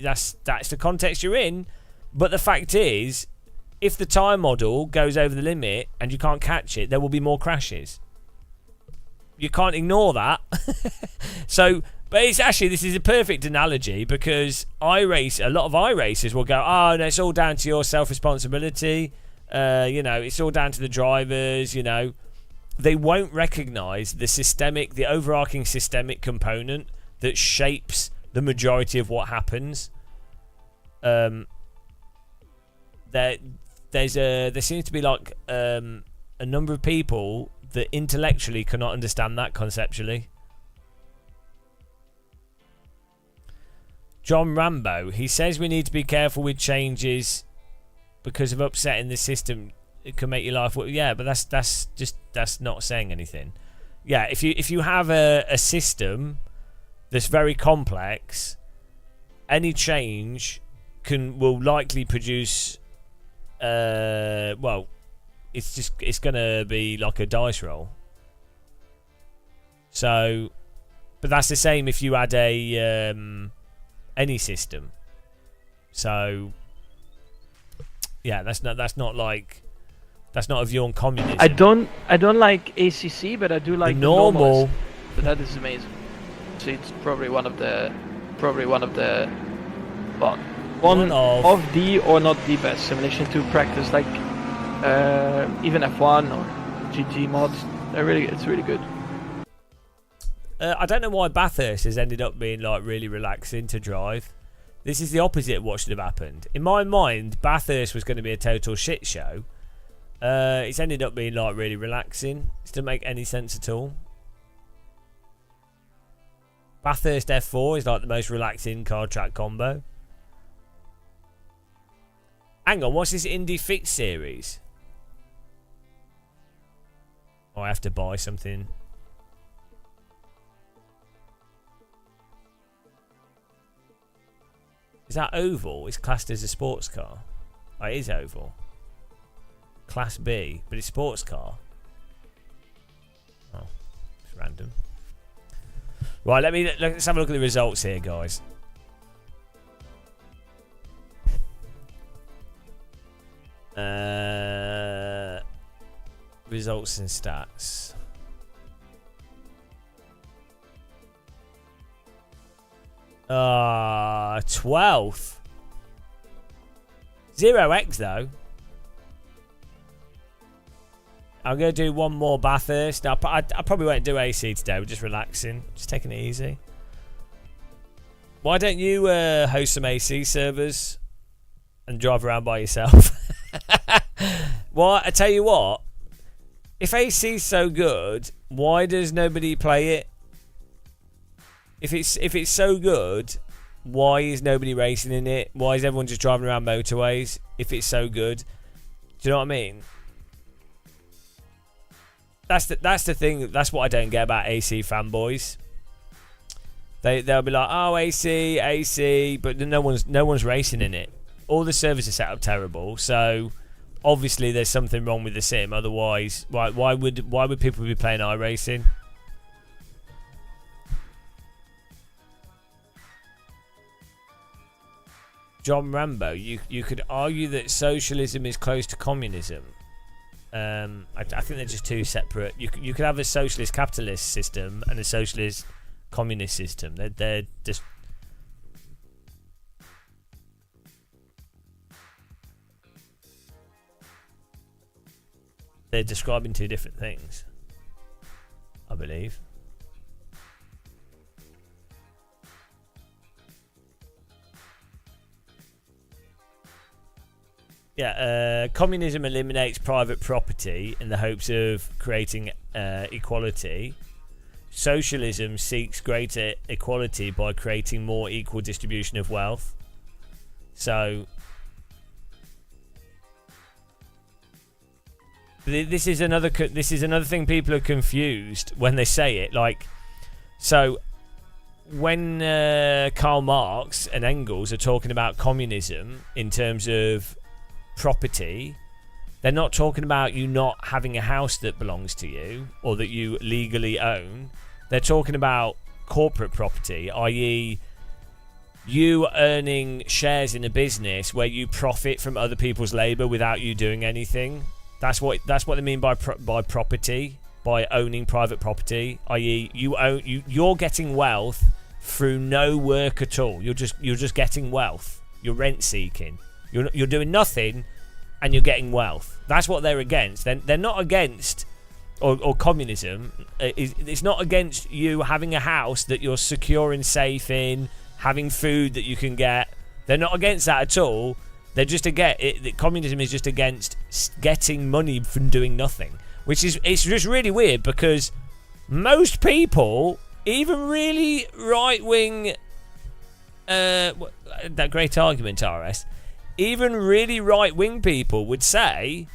that's the context you're in. But the fact is, if the tyre model goes over the limit and you can't catch it, there will be more crashes. You can't ignore that. So, but it's actually, this is a perfect analogy, because a lot of iRacers will go, no, it's all down to your self-responsibility. You know, it's all down to the drivers, you know. They won't recognise the overarching systemic component that shapes the majority of what happens. there seems to be like a number of people that intellectually cannot understand that conceptually. John Rambo, he says we need to be careful with changes because of upsetting the system. It can make your life work. Yeah, but that's not saying anything. Yeah, if you have a system that's very complex, any change will likely produce it's gonna be like a dice roll. So, but that's the same if you had a any system. So yeah, that's not a view on communism. I don't like ACC, but I do like the normal. But that is amazing. So it's probably one of the one of the or not the best simulation to practice, like even F1 or GT mods. It's really good. I don't know why Bathurst has ended up being like really relaxing to drive. This is the opposite of what should have happened. In my mind, Bathurst was going to be a total shit show. It's ended up being like really relaxing. It doesn't make any sense at all. Bathurst F4 is like the most relaxing car track combo. Hang on, what's this Indie Fix series? Oh, I have to buy something. Is that oval? It's classed as a sports car. Oh, it is oval. Class B, but it's sports car. Oh, it's random. Right, let's have a look at the results here, guys. Results and stats. Ah, 12th. 0x though. I'm going to do one more Bathurst. I probably won't do AC today. We're just relaxing. Just taking it easy. Why don't you host some AC servers and drive around by yourself? Well, I tell you what. If AC's so good, why does nobody play it? If it's so good, why is nobody racing in it? Why is everyone just driving around motorways? If it's so good, do you know what I mean? That's the thing. That's what I don't get about AC fanboys. They'll be like, oh, AC, but no one's racing in it. All the servers are set up terrible. So obviously there's something wrong with the sim. Otherwise, why would people be playing iRacing? John Rambo, you could argue that socialism is close to communism. I think they're just two separate. You could have a socialist capitalist system and a socialist communist system. They're just. They're describing two different things, I believe. Yeah, communism eliminates private property in the hopes of creating equality. Socialism seeks greater equality by creating more equal distribution of wealth. So this is another thing people are confused when they say it. Like, so when Karl Marx and Engels are talking about communism in terms of property, they're not talking about you not having a house that belongs to you or that you legally own. They're talking about corporate property, i.e. you earning shares in a business where you profit from other people's labor without you doing anything. That's what they mean by property, by owning private property, i.e. you're getting wealth through no work at all. You're just getting wealth. You're rent seeking. You're doing nothing, and you're getting wealth. That's what they're against. They're not against, or communism. It's not against you having a house that you're secure and safe in, having food that you can get. They're not against that at all. communism is just against getting money from doing nothing, which is it's just really weird because most people, even really right wing, that great argument, RS, even really right wing people would say,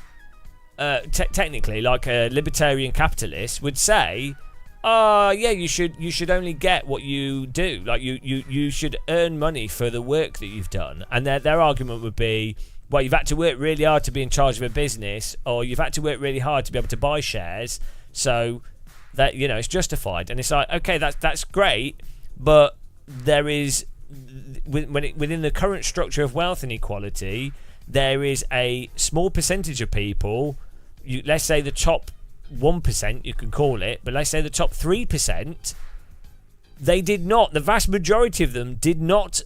technically, like a libertarian capitalist would say, yeah, you should only get what you do. Like you should earn money for the work that you've done. And their argument would be, well, you've had to work really hard to be in charge of a business, or you've had to work really hard to be able to buy shares, so that, you know, it's justified. And it's like, okay, that's great, but there is, within the current structure of wealth inequality, there is a small percentage of people, let's say the top 1%, you can call it, but let's say the top 3%, the vast majority of them did not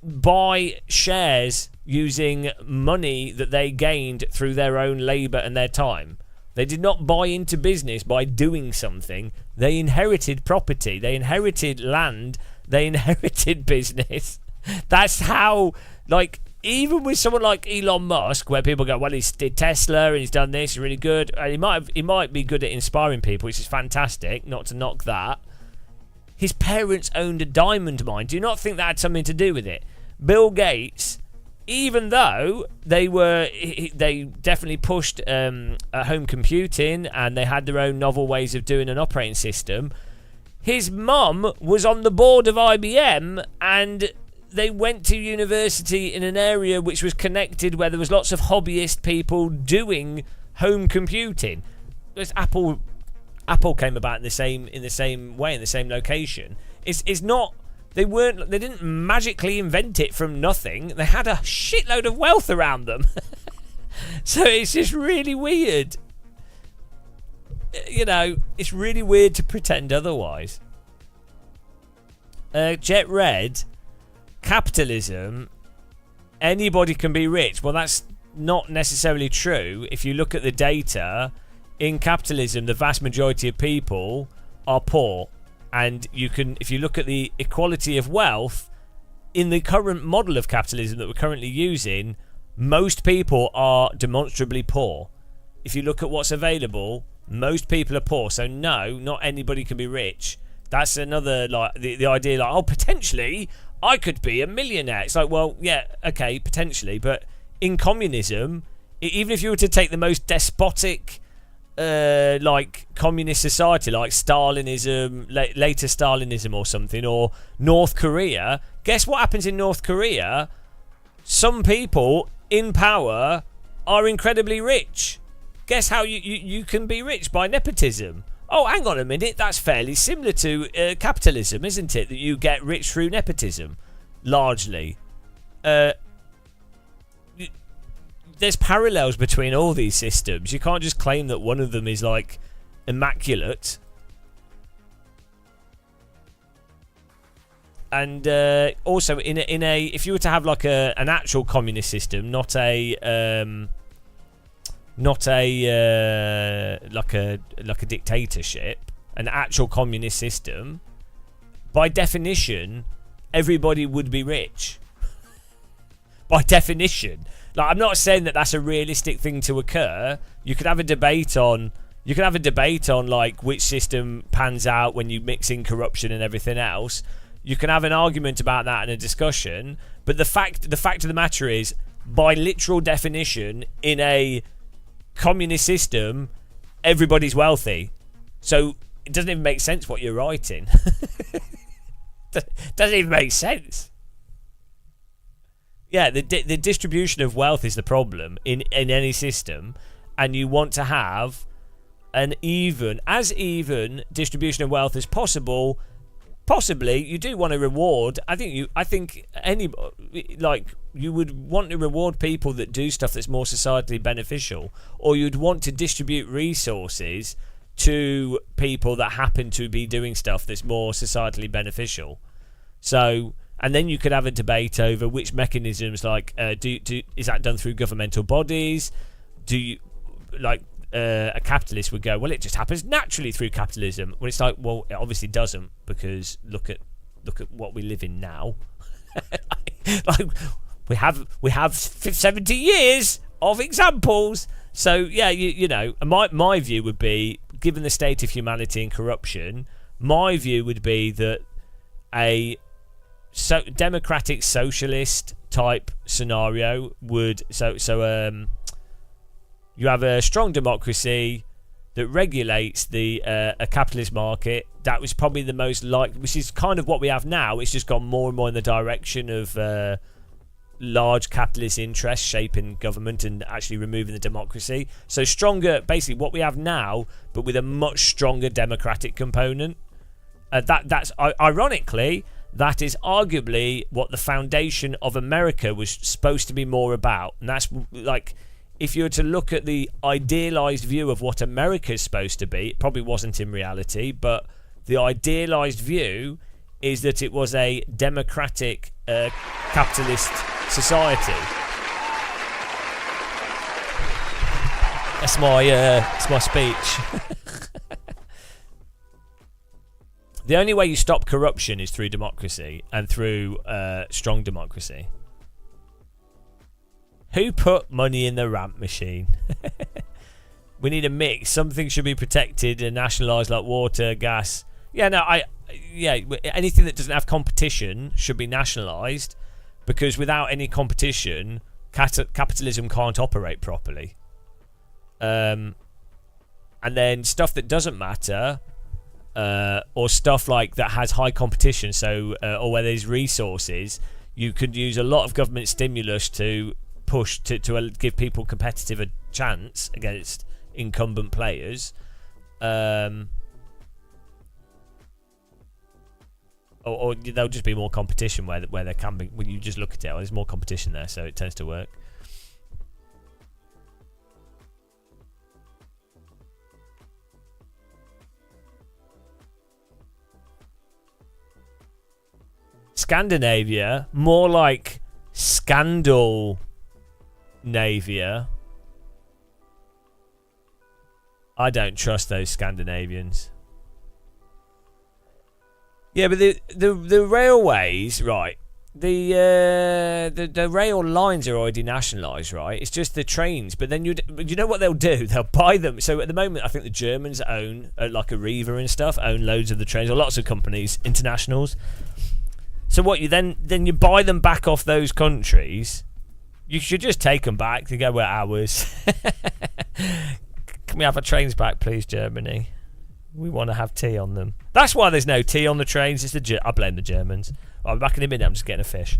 buy shares using money that they gained through their own labour and their time. They did not buy into business by doing something. They inherited property, they inherited land, they inherited business. That's how, like, even with someone like Elon Musk, where people go, well, he's did Tesla and he's done this, he's really good. He might be good at inspiring people, which is fantastic, not to knock that. His parents owned a diamond mine. Do you not think that had something to do with it? Bill Gates, even though they definitely pushed home computing and they had their own novel ways of doing an operating system, his mum was on the board of IBM, and they went to university in an area which was connected, where there was lots of hobbyist people doing home computing. Apple came about in the same way, in the same location. It's not, they didn't magically invent it from nothing. They had a shitload of wealth around them. So it's just really weird. You know, it's really weird to pretend otherwise. Jet Red, capitalism, anybody can be rich. Well, that's not necessarily true. If you look at the data, in capitalism, the vast majority of people are poor. And if you look at the equality of wealth, in the current model of capitalism that we're currently using, most people are demonstrably poor. If you look at what's available, most people are poor. So no, not anybody can be rich. That's another, like, the idea, like, oh, potentially I could be a millionaire. It's like, well, yeah, okay, potentially, but in communism, even if you were to take the most despotic, like, communist society, like Stalinism, later Stalinism or something, or North Korea, guess what happens in North Korea? Some people in power are incredibly rich. Guess how you can be rich? By nepotism. Oh, hang on a minute, that's fairly similar to capitalism, isn't it? That you get rich through nepotism, largely. There's parallels between all these systems. You can't just claim that one of them is, like, immaculate. And also, if you were to have, like, an actual communist system, not a dictatorship, an actual communist system, by definition, everybody would be rich. By definition. Like, I'm not saying that that's a realistic thing to occur. You could have a debate on like which system pans out when you mix in corruption and everything else. You can have an argument about that in a discussion, but the fact of the matter is, by literal definition, in a communist system, everybody's wealthy. So it doesn't even make sense what you're writing. Doesn't even make sense. Yeah, the distribution of wealth is the problem in any system, and you want to have an even distribution of wealth as possible. Possibly, you do want to reward. I think you would want to reward people that do stuff that's more societally beneficial, or you'd want to distribute resources to people that happen to be doing stuff that's more societally beneficial. So, and then you could have a debate over which mechanisms, like, is that done through governmental bodies? Do you, like, a capitalist would go, well, it just happens naturally through capitalism. Well, it's like, well, it obviously doesn't, because look at what we live in now. Like, We have 70 years of examples. So yeah, you know, my view would be, given the state of humanity and corruption, my view would be that a democratic socialist type scenario would you have a strong democracy that regulates the a capitalist market. That was probably the most which is kind of what we have now. It's just gone more and more in the direction of large capitalist interests shaping government and actually removing the democracy. So stronger, basically what we have now, but with a much stronger democratic component. That's ironically, that is arguably what the foundation of America was supposed to be more about. And that's like, if you were to look at the idealized view of what America is supposed to be, it probably wasn't in reality, but the idealized view is that it was a democratic capitalist society. That's my speech. The only way you stop corruption is through democracy and through strong democracy. Who put money in the ramp machine? We need a mix. Something should be protected and nationalised, like water, gas. Anything that doesn't have competition should be nationalised, because without any competition, capitalism can't operate properly. And then stuff that doesn't matter, or stuff like that has high competition, or where there's resources, you could use a lot of government stimulus to push to give people competitive a chance against incumbent players, or there'll just be more competition where there can be. When you just look at it, there's more competition there, so it tends to work. Scandinavia, more like Scandal-navia. I don't trust those Scandinavians. Yeah, but the railways, right? The rail lines are already nationalised, right? It's just the trains. But then you know what they'll do? They'll buy them. So at the moment, I think the Germans own, like Arriva and stuff, own loads of the trains, or lots of companies, internationals. So what, you then you buy them back off those countries. You should just take them back. They go, we're ours. Can we have our trains back, please, Germany? We want to have tea on them. That's why there's no tea on the trains. I blame the Germans. I'll be back in a minute. I'm just getting a fish.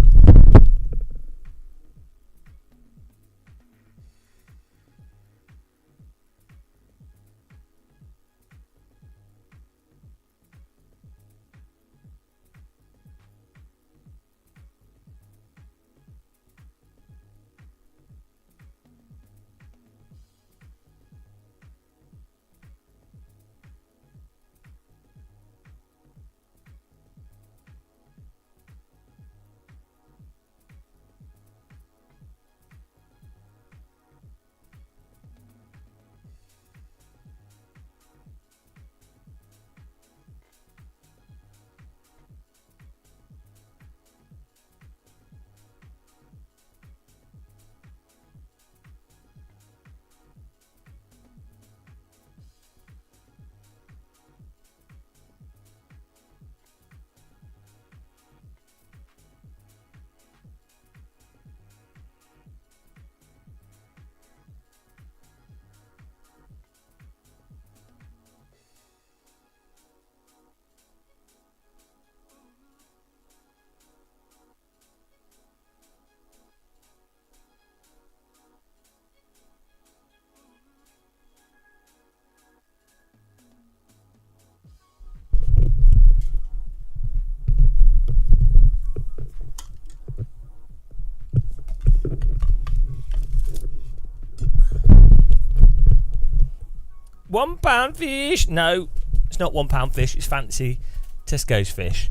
£1 fish. No, it's not £1 fish. It's fancy Tesco's fish.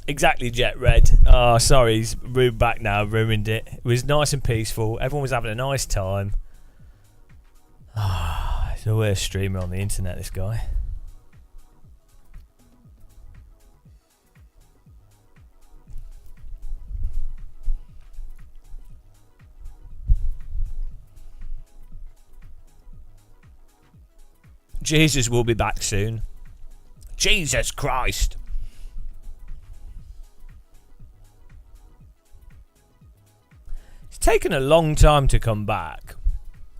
Exactly, Jet Red. Oh, sorry, he's back now. Ruined it. It was nice and peaceful. Everyone was having a nice time. He's the worst streamer on the internet, this guy. Jesus will be back soon. Jesus Christ. It's taken a long time to come back.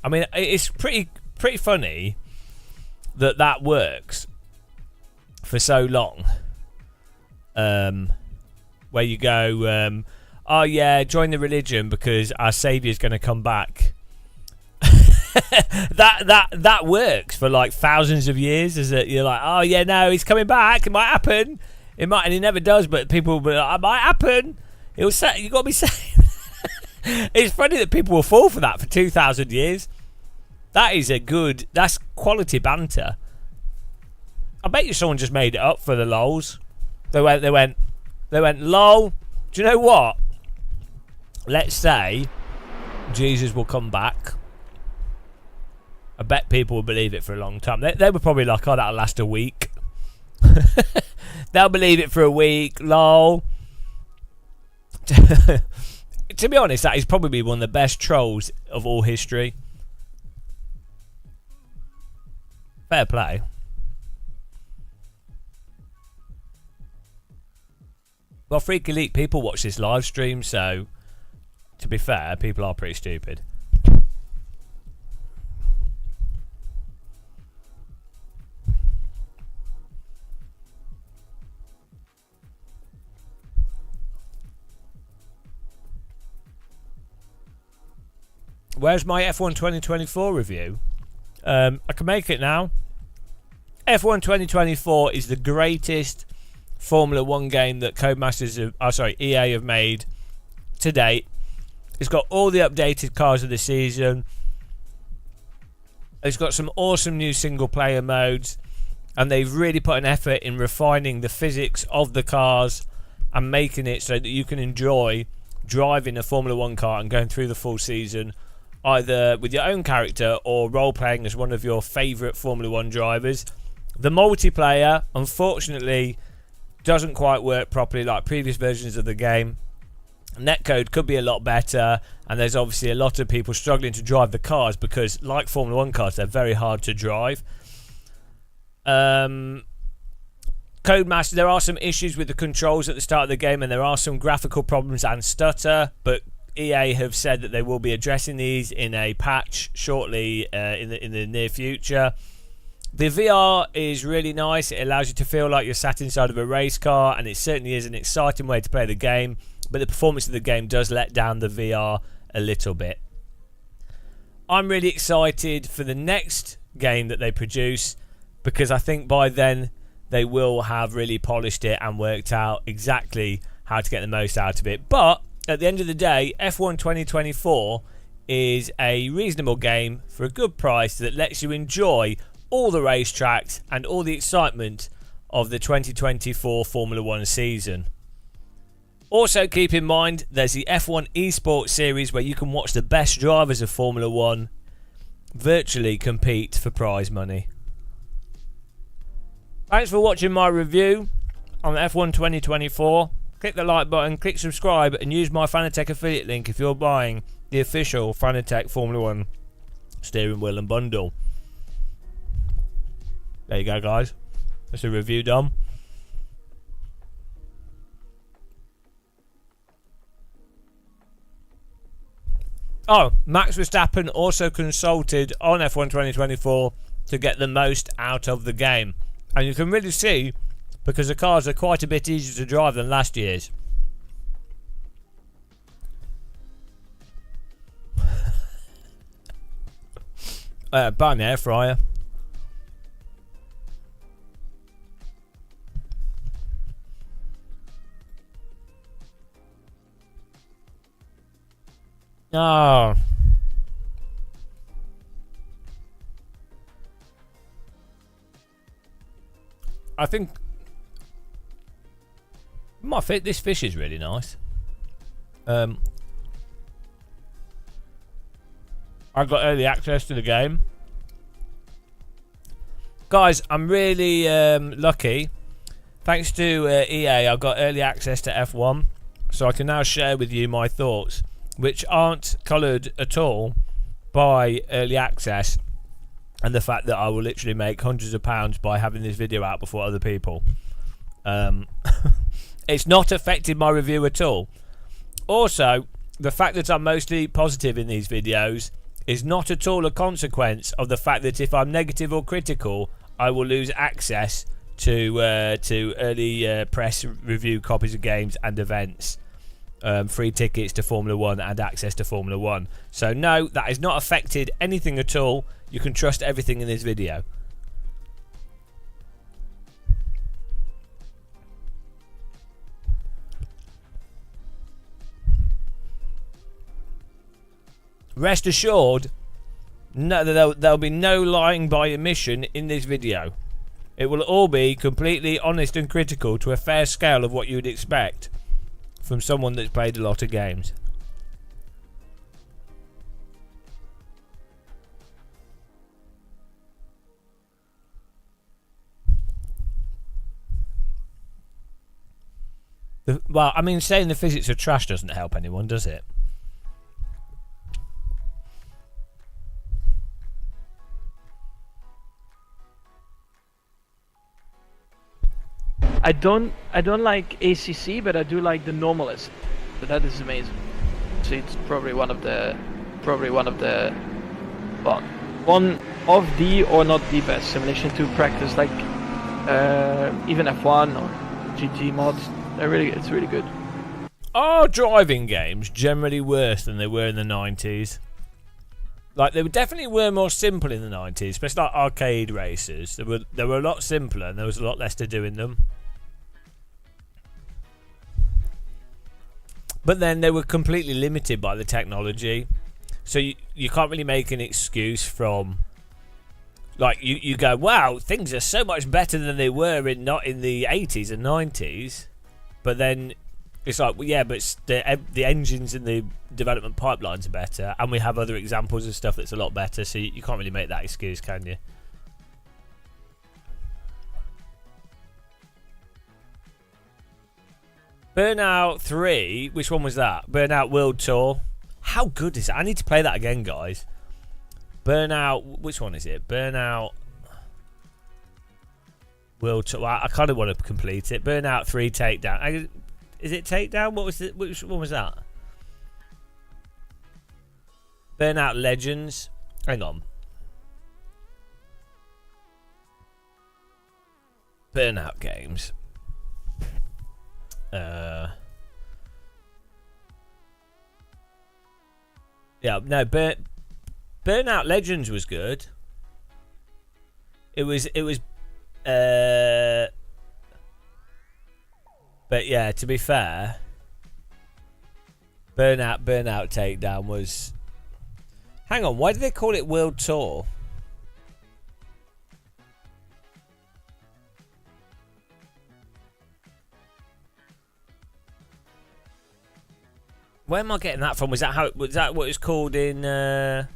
I mean, it's pretty funny that works for so long. Where you go, oh yeah, join the religion because our saviour's going to come back. that works for like thousands of years. Is it? You're like, oh yeah, no, he's coming back. It might happen. It might, and it never does. But people will be like, it might happen. It will say, you got to be saved. It's funny that people will fall for that for 2,000 years. That's quality banter. I bet you someone just made it up for the lols. They went, lol. Do you know what? Let's say Jesus will come back. I bet people will believe it for a long time. They were probably like, oh, that'll last a week. They'll believe it for a week. Lol. To be honest, that is probably one of the best trolls of all history. Fair play. Well, Freak Elite people watch this live stream, so to be fair, people are pretty stupid. Where's my F1 2024 review? I can make it now. F1 2024 is the greatest Formula 1 game that EA have made to date. It's got all the updated cars of the season. It's got some awesome new single player modes, and they've really put an effort in refining the physics of the cars and making it so that you can enjoy driving a Formula 1 car and going through the full season either with your own character or role-playing as one of your favourite Formula 1 drivers. The multiplayer, unfortunately, doesn't quite work properly like previous versions of the game. Netcode could be a lot better, and there's obviously a lot of people struggling to drive the cars because, like Formula 1 cars, they're very hard to drive. Codemaster, there are some issues with the controls at the start of the game, and there are some graphical problems and stutter, but EA have said that they will be addressing these in a patch shortly in the near future. The VR is really nice. It allows you to feel like you're sat inside of a race car, and it certainly is an exciting way to play the game, but the performance of the game does let down the VR a little bit. I'm really excited for the next game that they produce, because I think by then they will have really polished it and worked out exactly how to get the most out of it. But at the end of the day, F1 2024 is a reasonable game for a good price that lets you enjoy all the racetracks and all the excitement of the 2024 Formula 1 season. Also keep in mind there's the F1 eSports series where you can watch the best drivers of Formula 1 virtually compete for prize money. Thanks for watching my review on F1 2024. Click the like button, click subscribe, and use my Fanatec affiliate link if you're buying the official Fanatec Formula 1 steering wheel and bundle. There you go, guys. That's a review done. Oh, Max Verstappen also consulted on F1 2024 to get the most out of the game. And you can really see, because the cars are quite a bit easier to drive than last year's. Buy an air fryer. Oh. I think this fish is really nice. I got early access to the game. Guys, I'm really lucky. Thanks to EA, I got early access to F1, so I can now share with you my thoughts, which aren't coloured at all by early access. and the fact that I will literally make hundreds of pounds by having this video out before other people. It's not affected my review at all. Also, the fact that I'm mostly positive in these videos is not at all a consequence of the fact that if I'm negative or critical, I will lose access to early press review copies of games and events, free tickets to Formula 1 and access to Formula 1. So no, that has not affected anything at all. You can trust everything in this video. Rest assured, no, there'll be no lying by omission in this video. It will all be completely honest and critical to a fair scale of what you would expect from someone that's played a lot of games. Well, I mean, saying the physics are trash doesn't help anyone, does it? I don't like ACC, but I do like the normalist. So that is amazing. So it's probably one of the well, one of the or not the best simulation to practice, like even F1 or GT mods. It's really good. Are driving games generally worse than they were in the 90s? Like, they definitely were more simple in the 90s, especially like arcade races. They were a lot simpler and there was a lot less to do in them. But then they were completely limited by the technology. So you can't really make an excuse from... Like, you go, wow, things are so much better than they were not in the 80s and 90s. But then it's like, well, yeah, but the engines in the development pipelines are better. And we have other examples of stuff that's a lot better. So you can't really make that excuse, can you? Burnout 3, which one was that? Burnout World Tour. How good is it? I need to play that again, guys. Burnout, which one is it? Burnout World Tour. Well, I kind of want to complete it. Burnout 3 Takedown. Is it Takedown? What was it? Which one was that? Burnout Legends. Hang on. Burnout games. Yeah, no, Burnout Legends was good. It was but yeah, to be fair, Burnout Takedown was... Hang on, why do they call it World Tour? Where am I getting that from? Was that what it was called in? It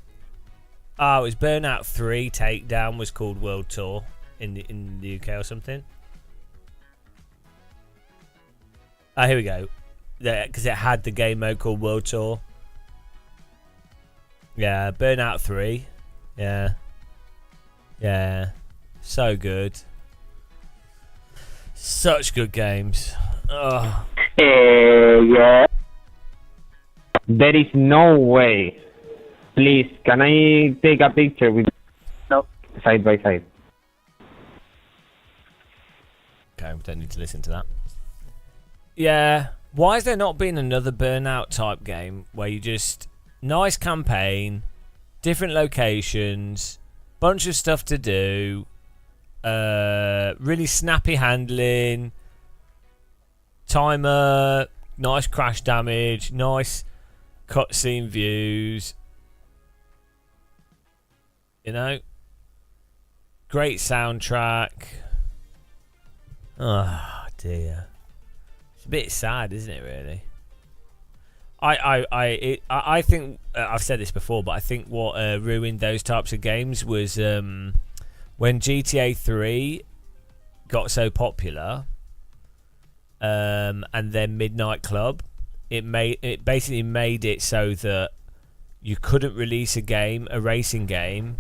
was Burnout 3 Takedown was called World Tour in the UK or something. Here we go. Because it had the game mode called World Tour. Yeah, Burnout 3. Yeah. Yeah. So good. Such good games. Oh. Yeah. There is no way. Please, can I take a picture with side by side? Okay, we don't need to listen to that. Yeah. Why has there not been another Burnout type game where you just... Nice campaign, different locations, bunch of stuff to do, really snappy handling, timer, nice crash damage, nice cutscene views, you know, great soundtrack. Oh dear, it's a bit sad, isn't it? Really. I think I've said this before, but I think what ruined those types of games was when GTA 3 got so popular, and then Midnight Club. It basically made it so that you couldn't release a racing game,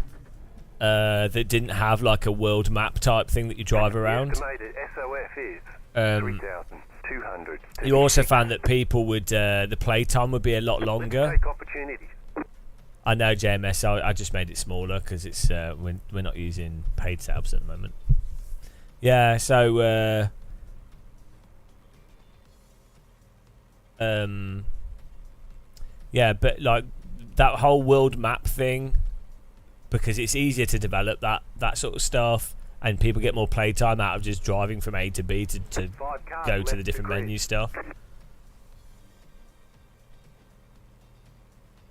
that didn't have like a world map type thing that you drive around. Estimated SOF is 3,200. You also found that people would the playtime would be a lot longer. Take opportunities. I know JMS. I just made it smaller because it's we're not using paid setups at the moment. Yeah, so yeah, but like that whole world map thing, because it's easier to develop that sort of stuff, and people get more playtime out of just driving from A to B to go to the different menu stuff.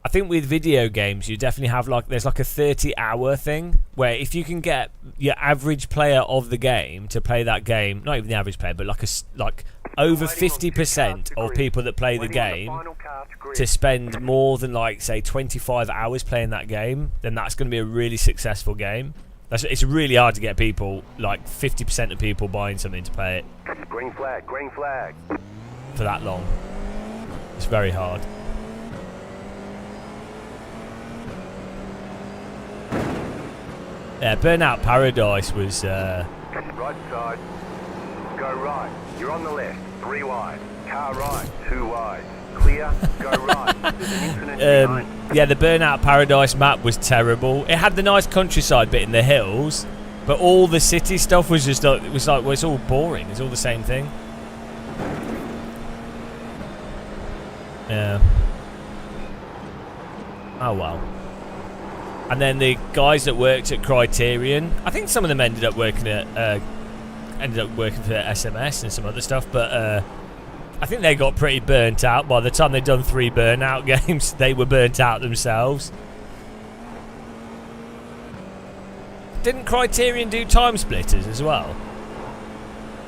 I think with video games, you definitely have there's like a 30-hour thing where if you can get your average player of the game to play that game, not even the average player, but like over 50% of people that play the game to spend more than like say 25 hours playing that game, then that's going to be a really successful game. It's really hard to get people, like 50% of people buying something to play it. Green flag, green flag. For that long. It's very hard. Yeah, Burnout Paradise was... Right side. Go right. You're on the left. 3 wide. Car right. 2 wide. Clear. Go right. There's an incident behind. Yeah, the Burnout Paradise map was terrible. It had the nice countryside bit in the hills, but all the city stuff was just like... well, it's all boring. It's all the same thing. Yeah. Oh, well. And then the guys that worked at Criterion, I think some of them ended up working for SMS and some other stuff, but I think they got pretty burnt out. By the time they'd done 3 Burnout games, they were burnt out themselves. Didn't Criterion do Time Splitters as well?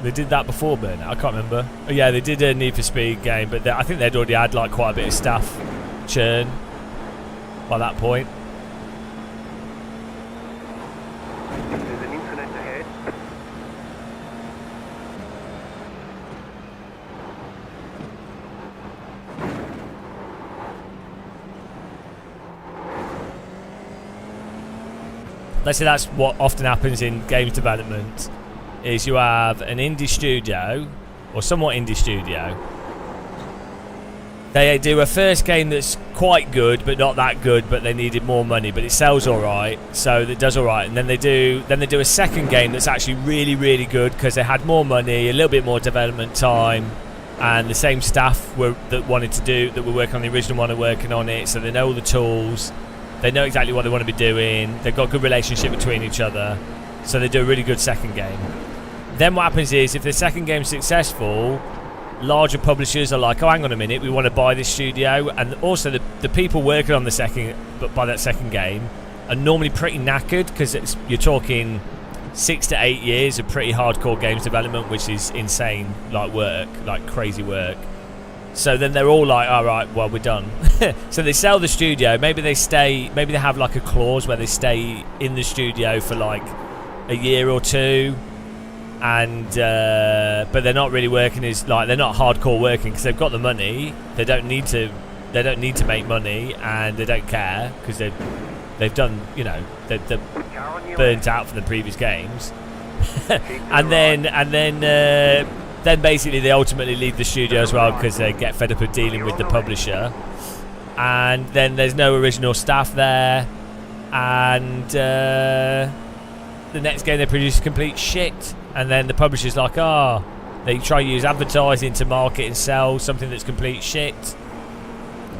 They did that before Burnout, I can't remember. Oh yeah, they did a Need for Speed game, but I think they'd already had like quite a bit of staff churn by that point. There's an incident ahead. Let's say that's what often happens in games development, is you have an indie studio, or somewhat indie studio. They do a first game that's quite good, but not that good, but they needed more money, but it sells alright, so it does alright. And then they do a second game that's actually really, really good because they had more money, a little bit more development time, and the same staff that were working on the original one are working on it, so they know all the tools, they know exactly what they want to be doing, they've got a good relationship between each other, so they do a really good second game. Then what happens is, if the second game's successful, larger publishers are like, oh, hang on a minute, we want to buy this studio. And also the people working on the second game are normally pretty knackered, because you're talking 6 to 8 years of pretty hardcore games development, which is insane, like crazy work. So then they're all like, all right, well, we're done. So they sell the studio. Maybe they have like a clause where they stay in the studio for like a year or two. And but they're not really working they're not hardcore working because they've got the money. They don't need to make money, and they don't care because they've done, they're burnt out from the previous games. and then basically they ultimately leave the studio as well because they get fed up of dealing with the publisher. And then there's no original staff there, and the next game they produce complete shit. And then the publisher's like, they try to use advertising to market and sell something that's complete shit.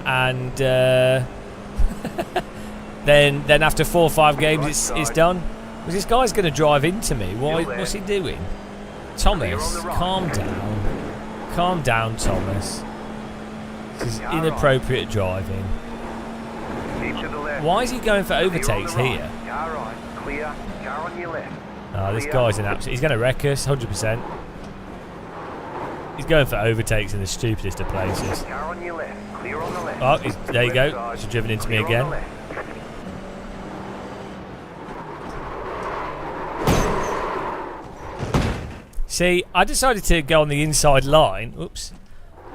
And then after 4 or 5 games, it's done. Well, this guy's going to drive into me. What's he doing? Thomas, calm down. Calm down, Thomas. This is inappropriate driving. Why is he going for overtakes here? Car right, clear. Car on your left. Oh, this guy's an absolute... He's going to wreck us, 100%. He's going for overtakes in the stupidest of places. Car on your left. Clear on the left. Oh, there you go. He's driven into me again. See, I decided to go on the inside line. Oops.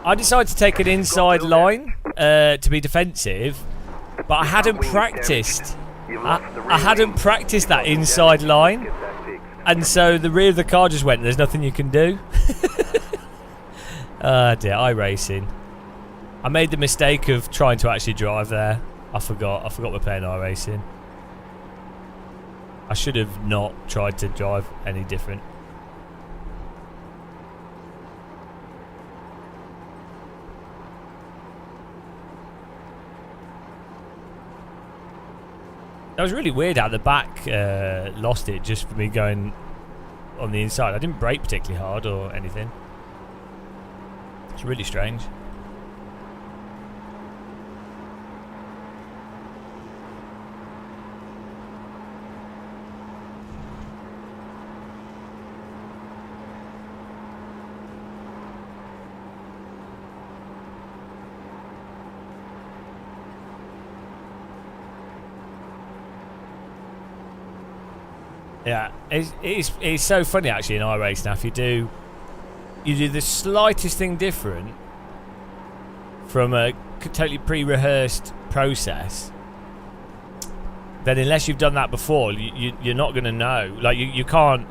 I decided to take an inside line to be defensive, but I hadn't practiced I hadn't practiced that inside line, and so the rear of the car just went, there's nothing you can do. Oh dear, iRacing. I made the mistake of trying to actually drive there. I forgot we're playing iRacing. I should have not tried to drive any different. That was really weird how the back lost it just for me going on the inside. I didn't brake particularly hard or anything. It's really strange. Yeah, it's so funny actually in iRace now. If you do the slightest thing different from a totally pre-rehearsed process, then unless you've done that before, you're not going to know. Like you can't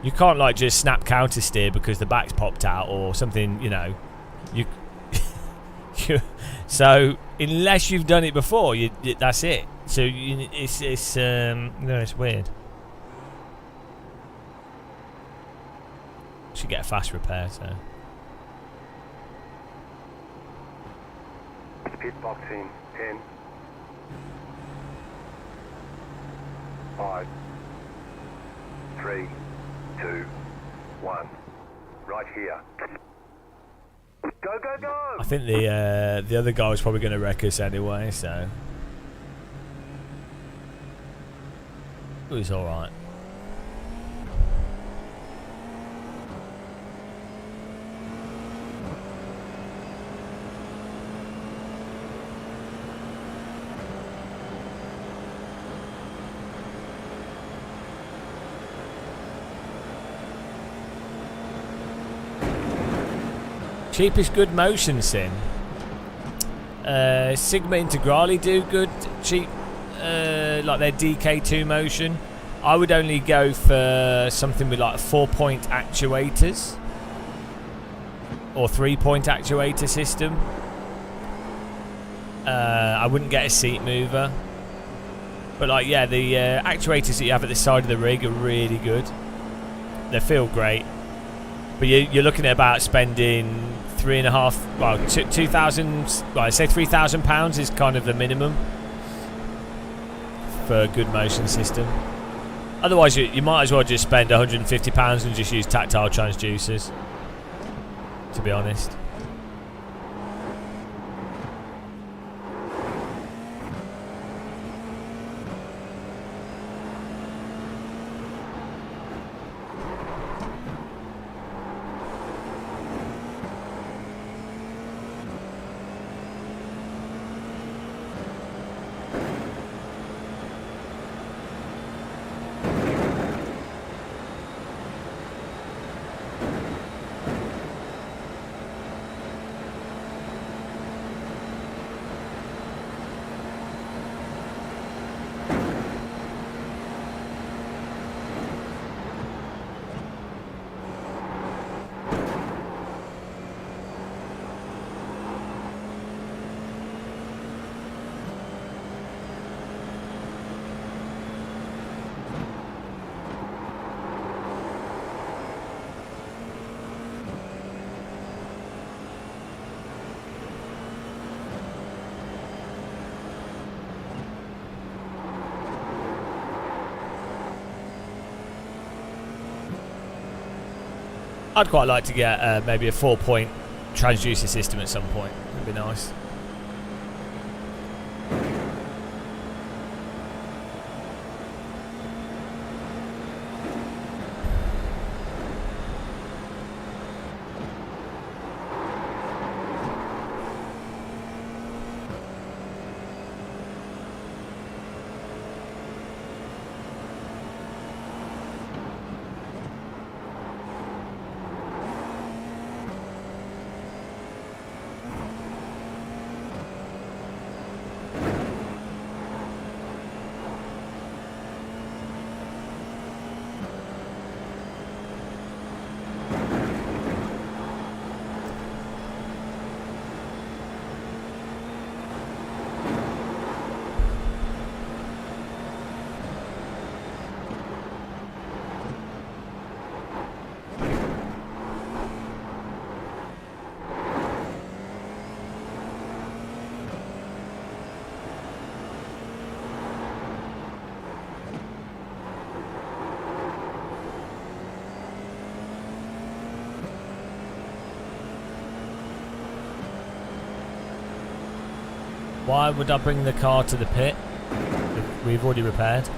like just snap counter steer because the back's popped out or something. You know, so unless you've done it before, that's it. So it's weird. Should get a fast repair, so. Pit box in 10, 5, 3, 2, 1. Right here. Go, go, go! I think the other guy was probably going to wreck us anyway, so. It was all right. Cheapest good motion sim. Sigma Integrali do good cheap, like their DK2 motion. I would only go for something with like 4-point actuators or 3-point actuator system. I wouldn't get a seat mover, but like yeah, the actuators that you have at the side of the rig are really good. They feel great. But you're looking at about spending £2,000. Well, I'd say £3,000 is kind of the minimum for a good motion system. Otherwise, you might as well just spend £150 and just use tactile transducers. To be honest. I'd quite like to get maybe a 4-point transducer system at some point. That'd be nice. Why would I bring the car to the pit? We've already repaired.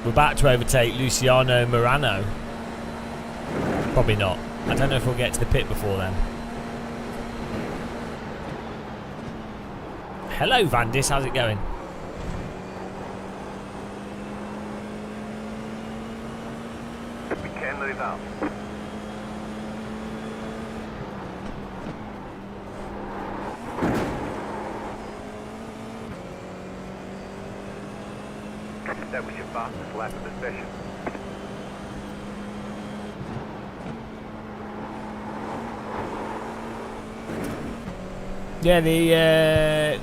We're about to overtake Luciano Morano. Probably not. I don't know if we'll get to the pit before then. Hello, Vandis. How's it going? We can move up. That was your fastest lap of the session. Yeah,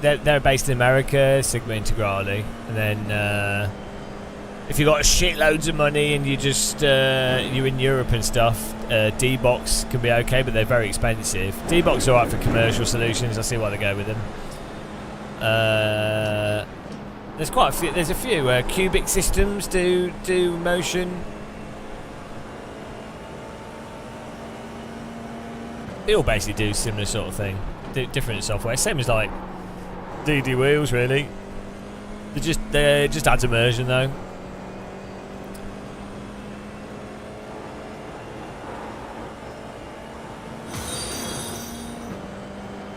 they're based in America, Sigma Integrale, and then if you got shitloads of money and you just you're in Europe and stuff, D-Box can be okay, but they're very expensive. D-Box are alright for commercial solutions. I see why they go with them. There's quite a few. There's a few. Cubic Systems do motion. They all basically do similar sort of thing. Different software, same as like DD Wheels, really. They just adds immersion though.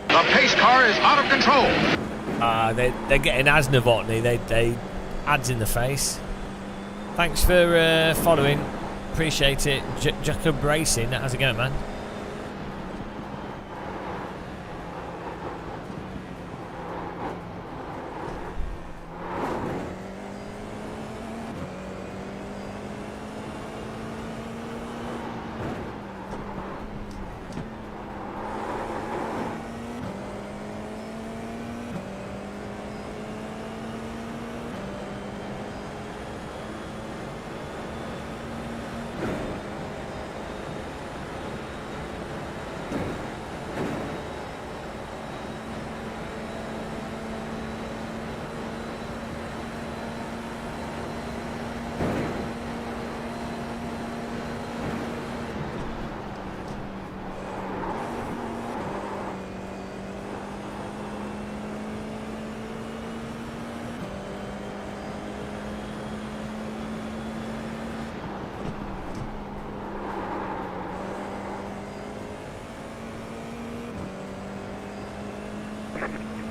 The pace car is out of control. They're getting as Novotny. They ads in the face. Thanks for following. Appreciate it. Jacob Racing. How's it going, man?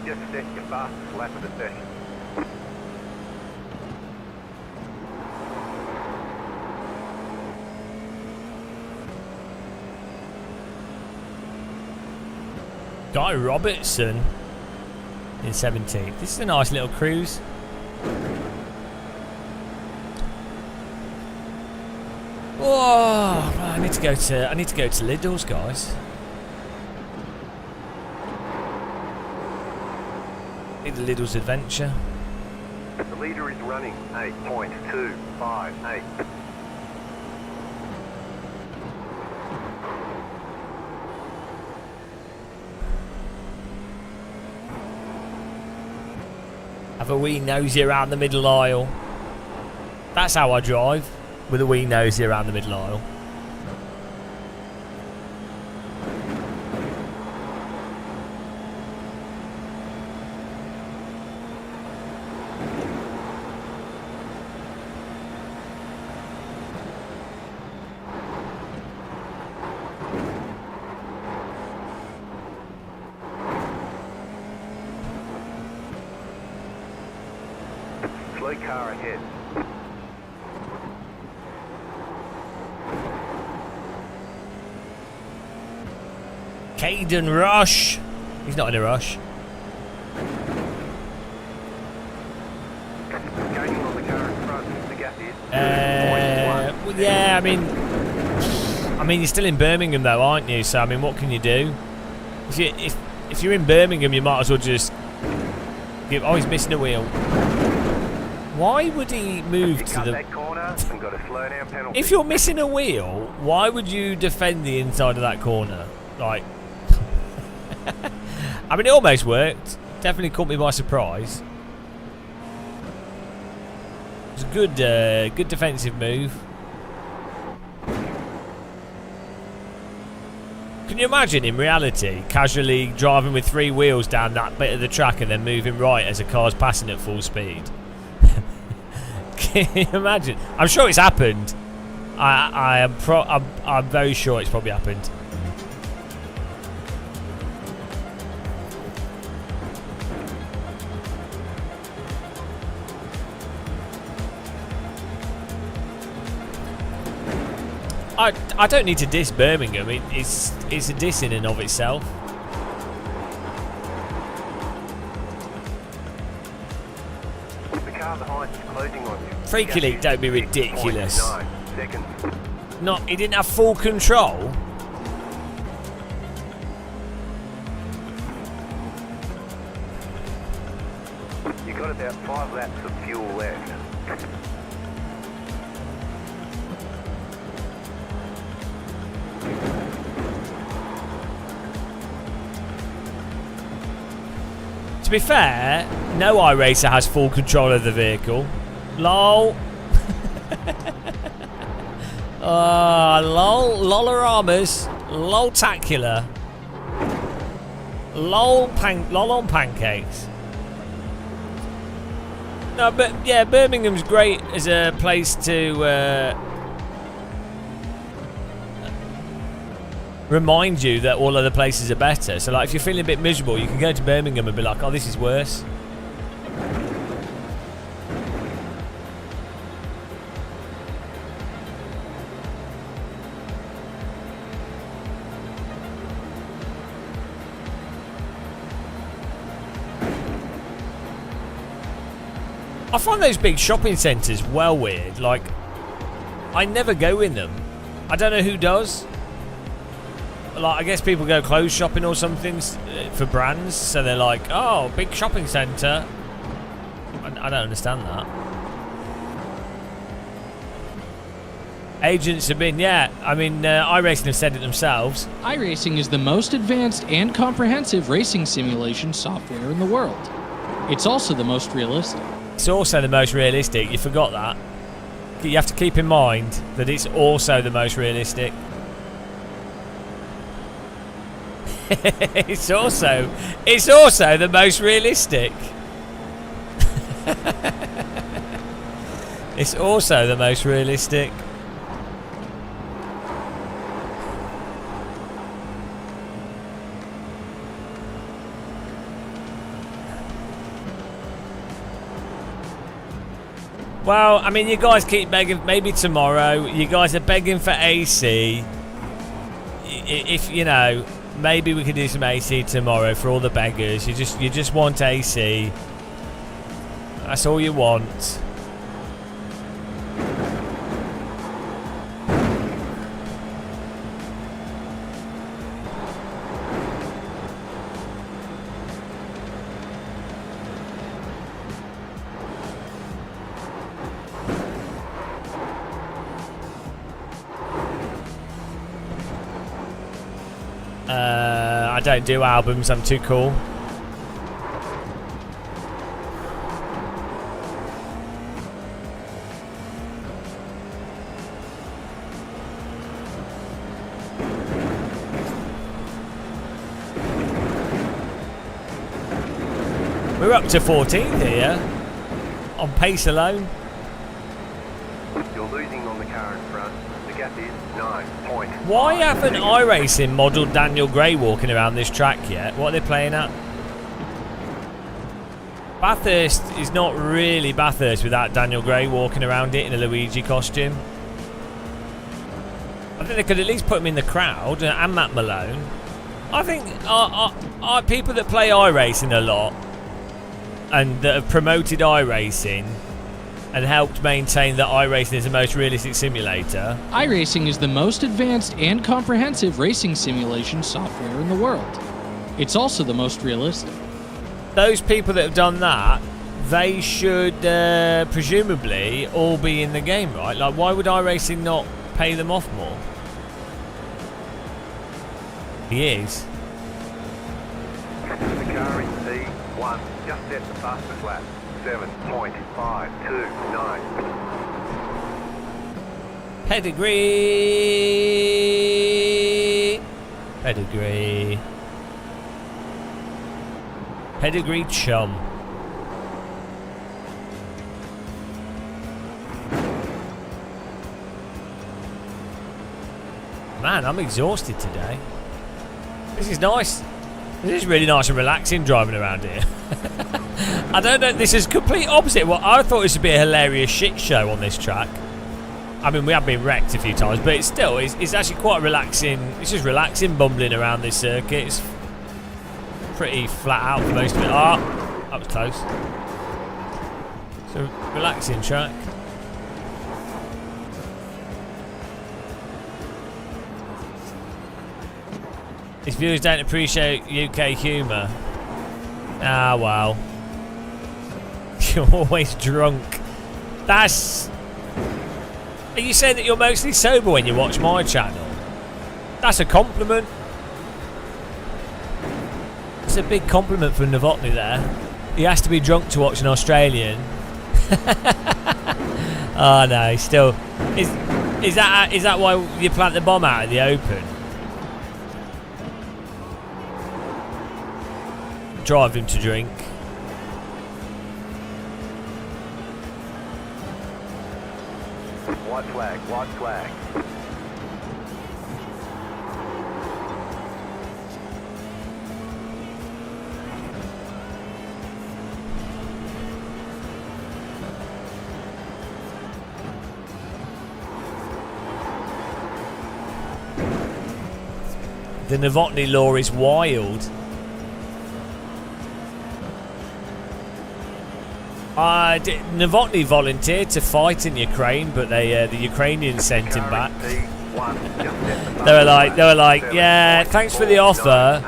Just set your fastest lap of the session. Guy Robertson in 17th. This is a nice little cruise. Oh, I need to go to Lidl's, guys. Need the Lidl's adventure. The leader is running 8.258. Have a wee nosy around the middle aisle. That's how I drive, with a wee nosy around the middle aisle. Slow car ahead. Caden Rush. He's not in a rush. Gaining on the car in front. The gap is. Well, yeah, I mean, you're still in Birmingham though, aren't you? So I mean, what can you do? If you're in Birmingham, you might as well just give. Oh, he's missing a wheel. Why would he move to the corner and got a slow down penalty? If you're missing a wheel, why would you defend the inside of that corner? Like, I mean, it almost worked. Definitely caught me by surprise. It was a good defensive move. Can you imagine in reality casually driving with 3 wheels down that bit of the track and then moving right as a car's passing at full speed? Can you imagine? I'm sure it's happened. I'm very sure it's probably happened. I don't need to diss Birmingham. It's a diss in and of itself. The car behind is closing on you. Freaky League, don't be ridiculous. 9 seconds. He didn't have full control. You got about 5 laps of fuel left. To be fair, no iRacer has full control of the vehicle. LOL. LOL. Lolaramas. LOL-tacular. LOL on pancakes. No, but yeah, Birmingham's great as a place to remind you that all other places are better. So, like, if you're feeling a bit miserable, you can go to Birmingham and be like, oh, this is worse. I find those big shopping centres well weird. Like, I never go in them. I don't know who does. Like, I guess people go clothes shopping or something for brands, so they're like, oh, big shopping centre. I don't understand that. Agents have been, yeah. I mean, iRacing have said it themselves. iRacing is the most advanced and comprehensive racing simulation software in the world. It's also the most realistic. It's also the most realistic. You forgot that. You have to keep in mind that it's also the most realistic. It's also the most realistic. It's also the most realistic. Well, I mean, you guys keep begging. Maybe tomorrow. You guys are begging for AC. If you know, maybe we could do some AC tomorrow for all the beggars. You just want AC. That's all you want. I don't do albums, I'm too cool. We're up to 14th here, on pace alone. You're losing on the car in front. The gap is 9 points. Why haven't iRacing modelled Daniel Gray walking around this track yet? What are they playing at? Bathurst is not really Bathurst without Daniel Gray walking around it in a Luigi costume. I think they could at least put him in the crowd, and Matt Malone. I think people that play iRacing a lot and that have promoted iRacing and helped maintain that iRacing is the most realistic simulator. iRacing is the most advanced and comprehensive racing simulation software in the world. It's also the most realistic. Those people that have done that, they should presumably all be in the game, right? Like, why would iRacing not pay them off more? He is. The car in C1 just set the fastest lap. 7.529. Pedigree. Pedigree. Pedigree chum. Man, I'm exhausted today. This is nice. This is really nice and relaxing driving around here. I don't know, this is complete opposite. Well, I thought this would be a hilarious shit show on this track. I mean, we have been wrecked a few times, but it's actually quite relaxing. It's just relaxing bumbling around this circuit. It's pretty flat out for most of it. Ah, that was close. It's a relaxing track. His viewers don't appreciate UK humour. Ah, well. You're always drunk. That's... Are you saying that you're mostly sober when you watch my channel? That's a compliment. It's a big compliment from Novotny there. He has to be drunk to watch an Australian. Oh no, he's still... Is that why you plant the bomb out in the open? Drive him to drink. White flag, white flag. The Novotny law is wild. Novotny volunteered to fight in Ukraine, but the Ukrainians sent him back. They were like, yeah, thanks for the offer,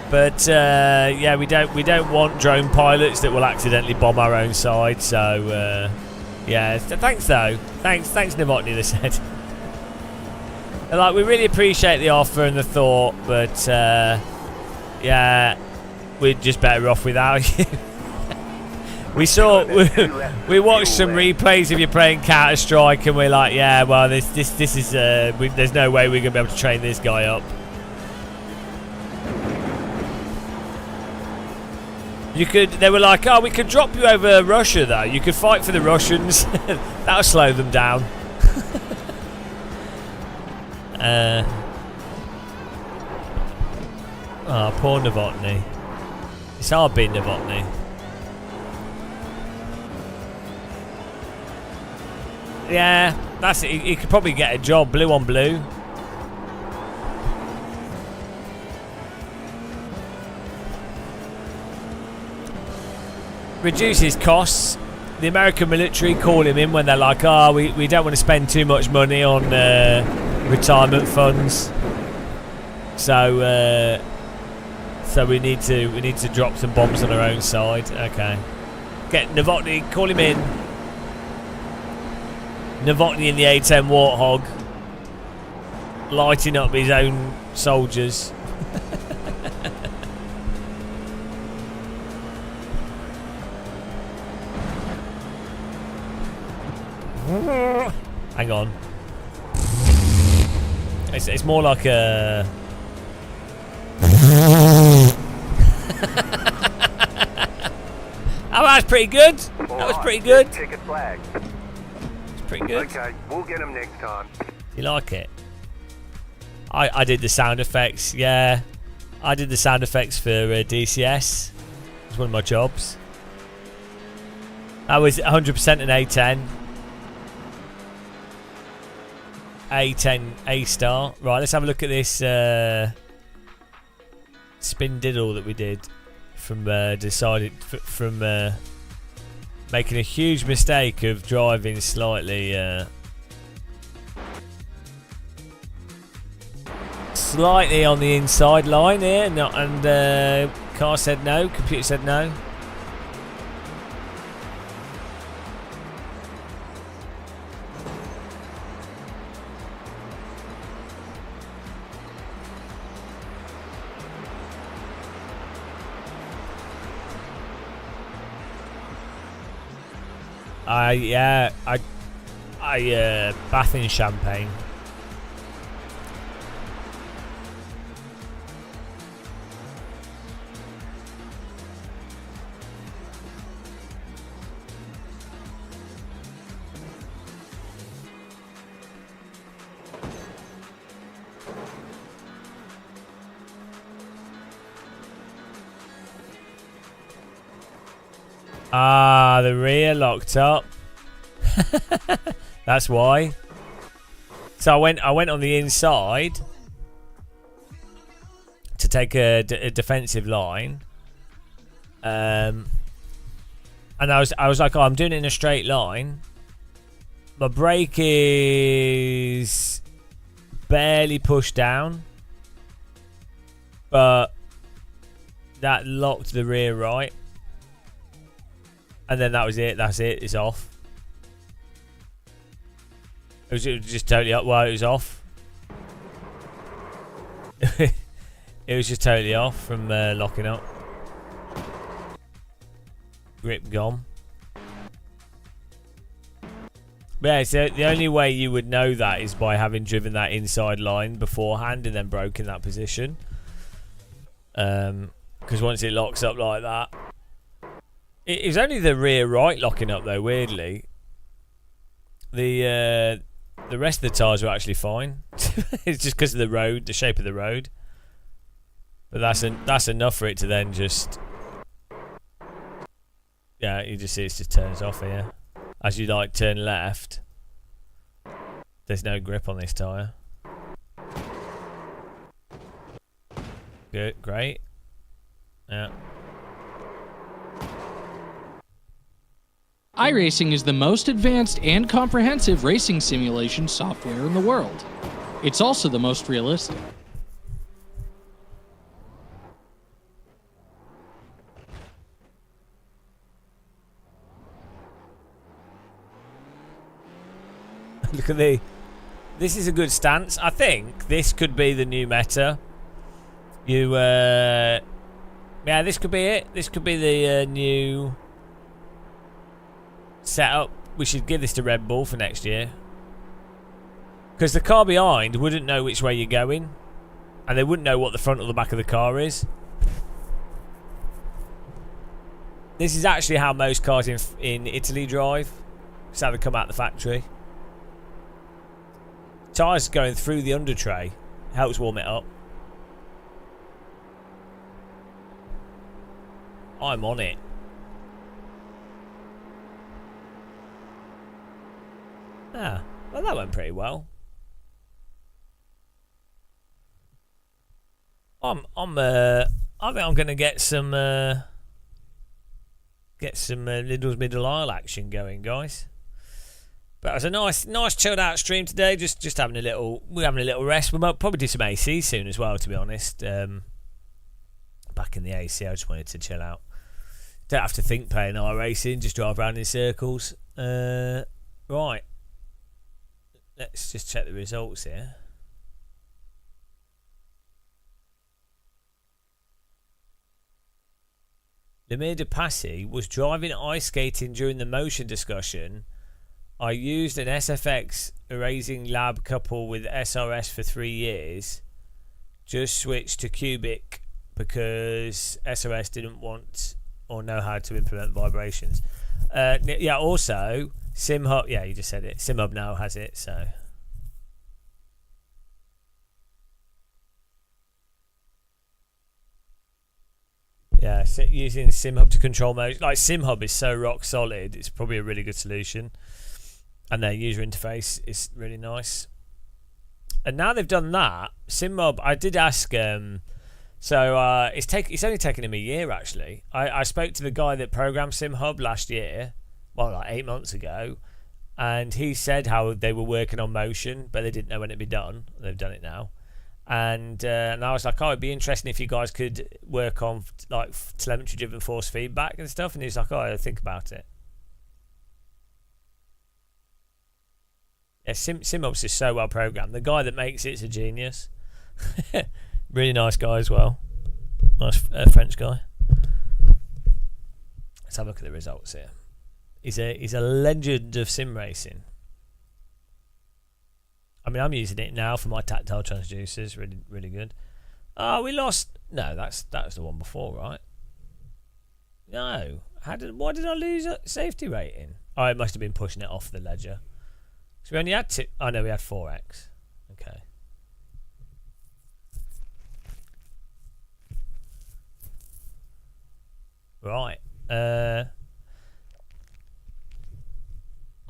but yeah, we don't want drone pilots that will accidentally bomb our own side. So yeah, thanks though, thanks Novotny. They said, they're like, we really appreciate the offer and the thought, but yeah, we're just better off without you. We watched some replays of you playing Counter Strike, and we're like, yeah, well, this is there's no way we're gonna be able to train this guy up. They were like, oh, we could drop you over Russia though. You could fight for the Russians. That'll slow them down. Oh, poor Novotny. It's hard being Novotny. Yeah, that's it. He could probably get a job, blue on blue. Reduces costs. The American military call him in when they're like, oh, we don't want to spend too much money on retirement funds. So we need to drop some bombs on our own side. Okay. Get Novotny, call him in. Novotny in the A10 Warthog, lighting up his own soldiers. Hang on. It's more like a... Oh, that's pretty good. That was pretty good. Ticket flag. Pretty good. Okay, we'll get him next time. You like it? I did the sound effects. Yeah, I did the sound effects for DCS. It was one of my jobs. I was 100% an A10. A10 A star. Right, let's have a look at this spin diddle that we did from making a huge mistake of driving slightly on the inside line here, and car said no, computer said no. I bath in champagne. Ah, the rear locked up. That's why. So I went on the inside to take a defensive line. And I was like, oh, I'm doing it in a straight line. My brake is barely pushed down, but that locked the rear right. And then that was it. That's it. It's off. It was just totally up. Well, it was off. It was just totally off from locking up. Grip gone. But yeah, so the only way you would know that is by having driven that inside line beforehand and then broken that position. Because once it locks up like that, it was only the rear right locking up though. Weirdly, the rest of the tyres were actually fine. It's just because of the road, the shape of the road. But that's enough for it to then just, yeah, you just see it just turns off here. As you like turn left, there's no grip on this tyre. Good, great. Yeah. iRacing is the most advanced and comprehensive racing simulation software in the world. It's also the most realistic. Look at this is a good stance. I think this could be the new meta. Yeah, this could be it. This could be the new setup. We should give this to Red Bull for next year. Because the car behind wouldn't know which way you're going. And they wouldn't know what the front or the back of the car is. This is actually how most cars in Italy drive. It's how they come out the factory. Tyres going through the under tray helps warm it up. I'm on it. Ah, well that went pretty well. I think I'm gonna get some Lidl's middle aisle action going, guys. But it was a nice chilled out stream today. Just having a little rest. We might probably do some AC soon as well, to be honest. Back in the AC, I just wanted to chill out. Don't have to think playing iRacing, just drive around in circles. Right. Let's just check the results here. Lemire de Passy was driving ice skating during the motion discussion. I used an SFX Erasing Lab couple with SRS for 3 years. Just switched to Cubic because SRS didn't want or know how to implement vibrations. Yeah, also, SimHub, yeah, you just said it. SimHub now has it, so. Yeah, using SimHub to control motion. Like, SimHub is so rock solid, it's probably a really good solution. And their user interface is really nice. And now they've done that, SimHub, I did ask, so it's only taken him a year, actually. I spoke to the guy that programmed SimHub last year, well, like 8 months ago, and he said how they were working on motion, but they didn't know when it'd be done. They've done it now. And I was like, oh, it'd be interesting if you guys could work on like telemetry-driven force feedback and stuff. And he was like, oh, I'll think about it. Yeah, SimHub's is so well programmed. The guy that makes it's a genius. Really nice guy as well. Nice French guy. Let's have a look at the results here. He's a legend of sim racing. I mean, I'm using it now for my tactile transducers. Really, really good. Oh, we lost. No, that was the one before, right? No. Why did I lose a safety rating? Oh, it must have been pushing it off the ledger. So we only had two. Oh no, we had 4x. Okay. Right.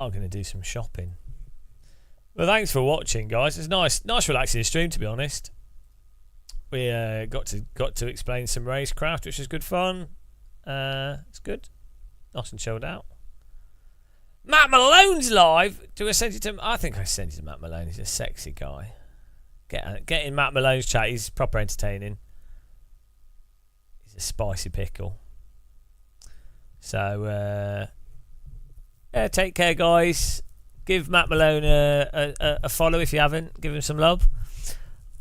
I'm going to do some shopping. Well, thanks for watching, guys. It's nice relaxing stream, to be honest. We got to explain some racecraft, which is good fun. It's good. Nice and chilled out. Matt Malone's live. Do I send it to him? I think I sent it to Matt Malone. He's a sexy guy. Get in Matt Malone's chat. He's proper entertaining. He's a spicy pickle. So, take care, guys. Give Matt Malone a follow if you haven't. Give him some love.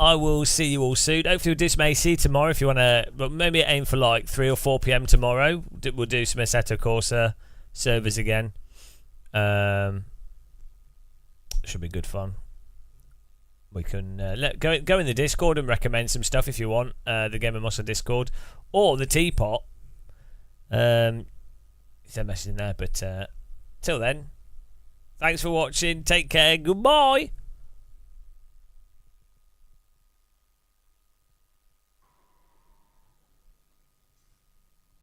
I will see you all soon. Hopefully we'll do some AC tomorrow if you want to. But maybe aim for like 3 or 4 p.m. tomorrow. We'll do some Assetto Corsa servers again. Should be good fun. We can go in the Discord and recommend some stuff if you want. The Game of Muscle Discord or the Teapot. Send a message in there. But till then, thanks for watching. Take care. Goodbye.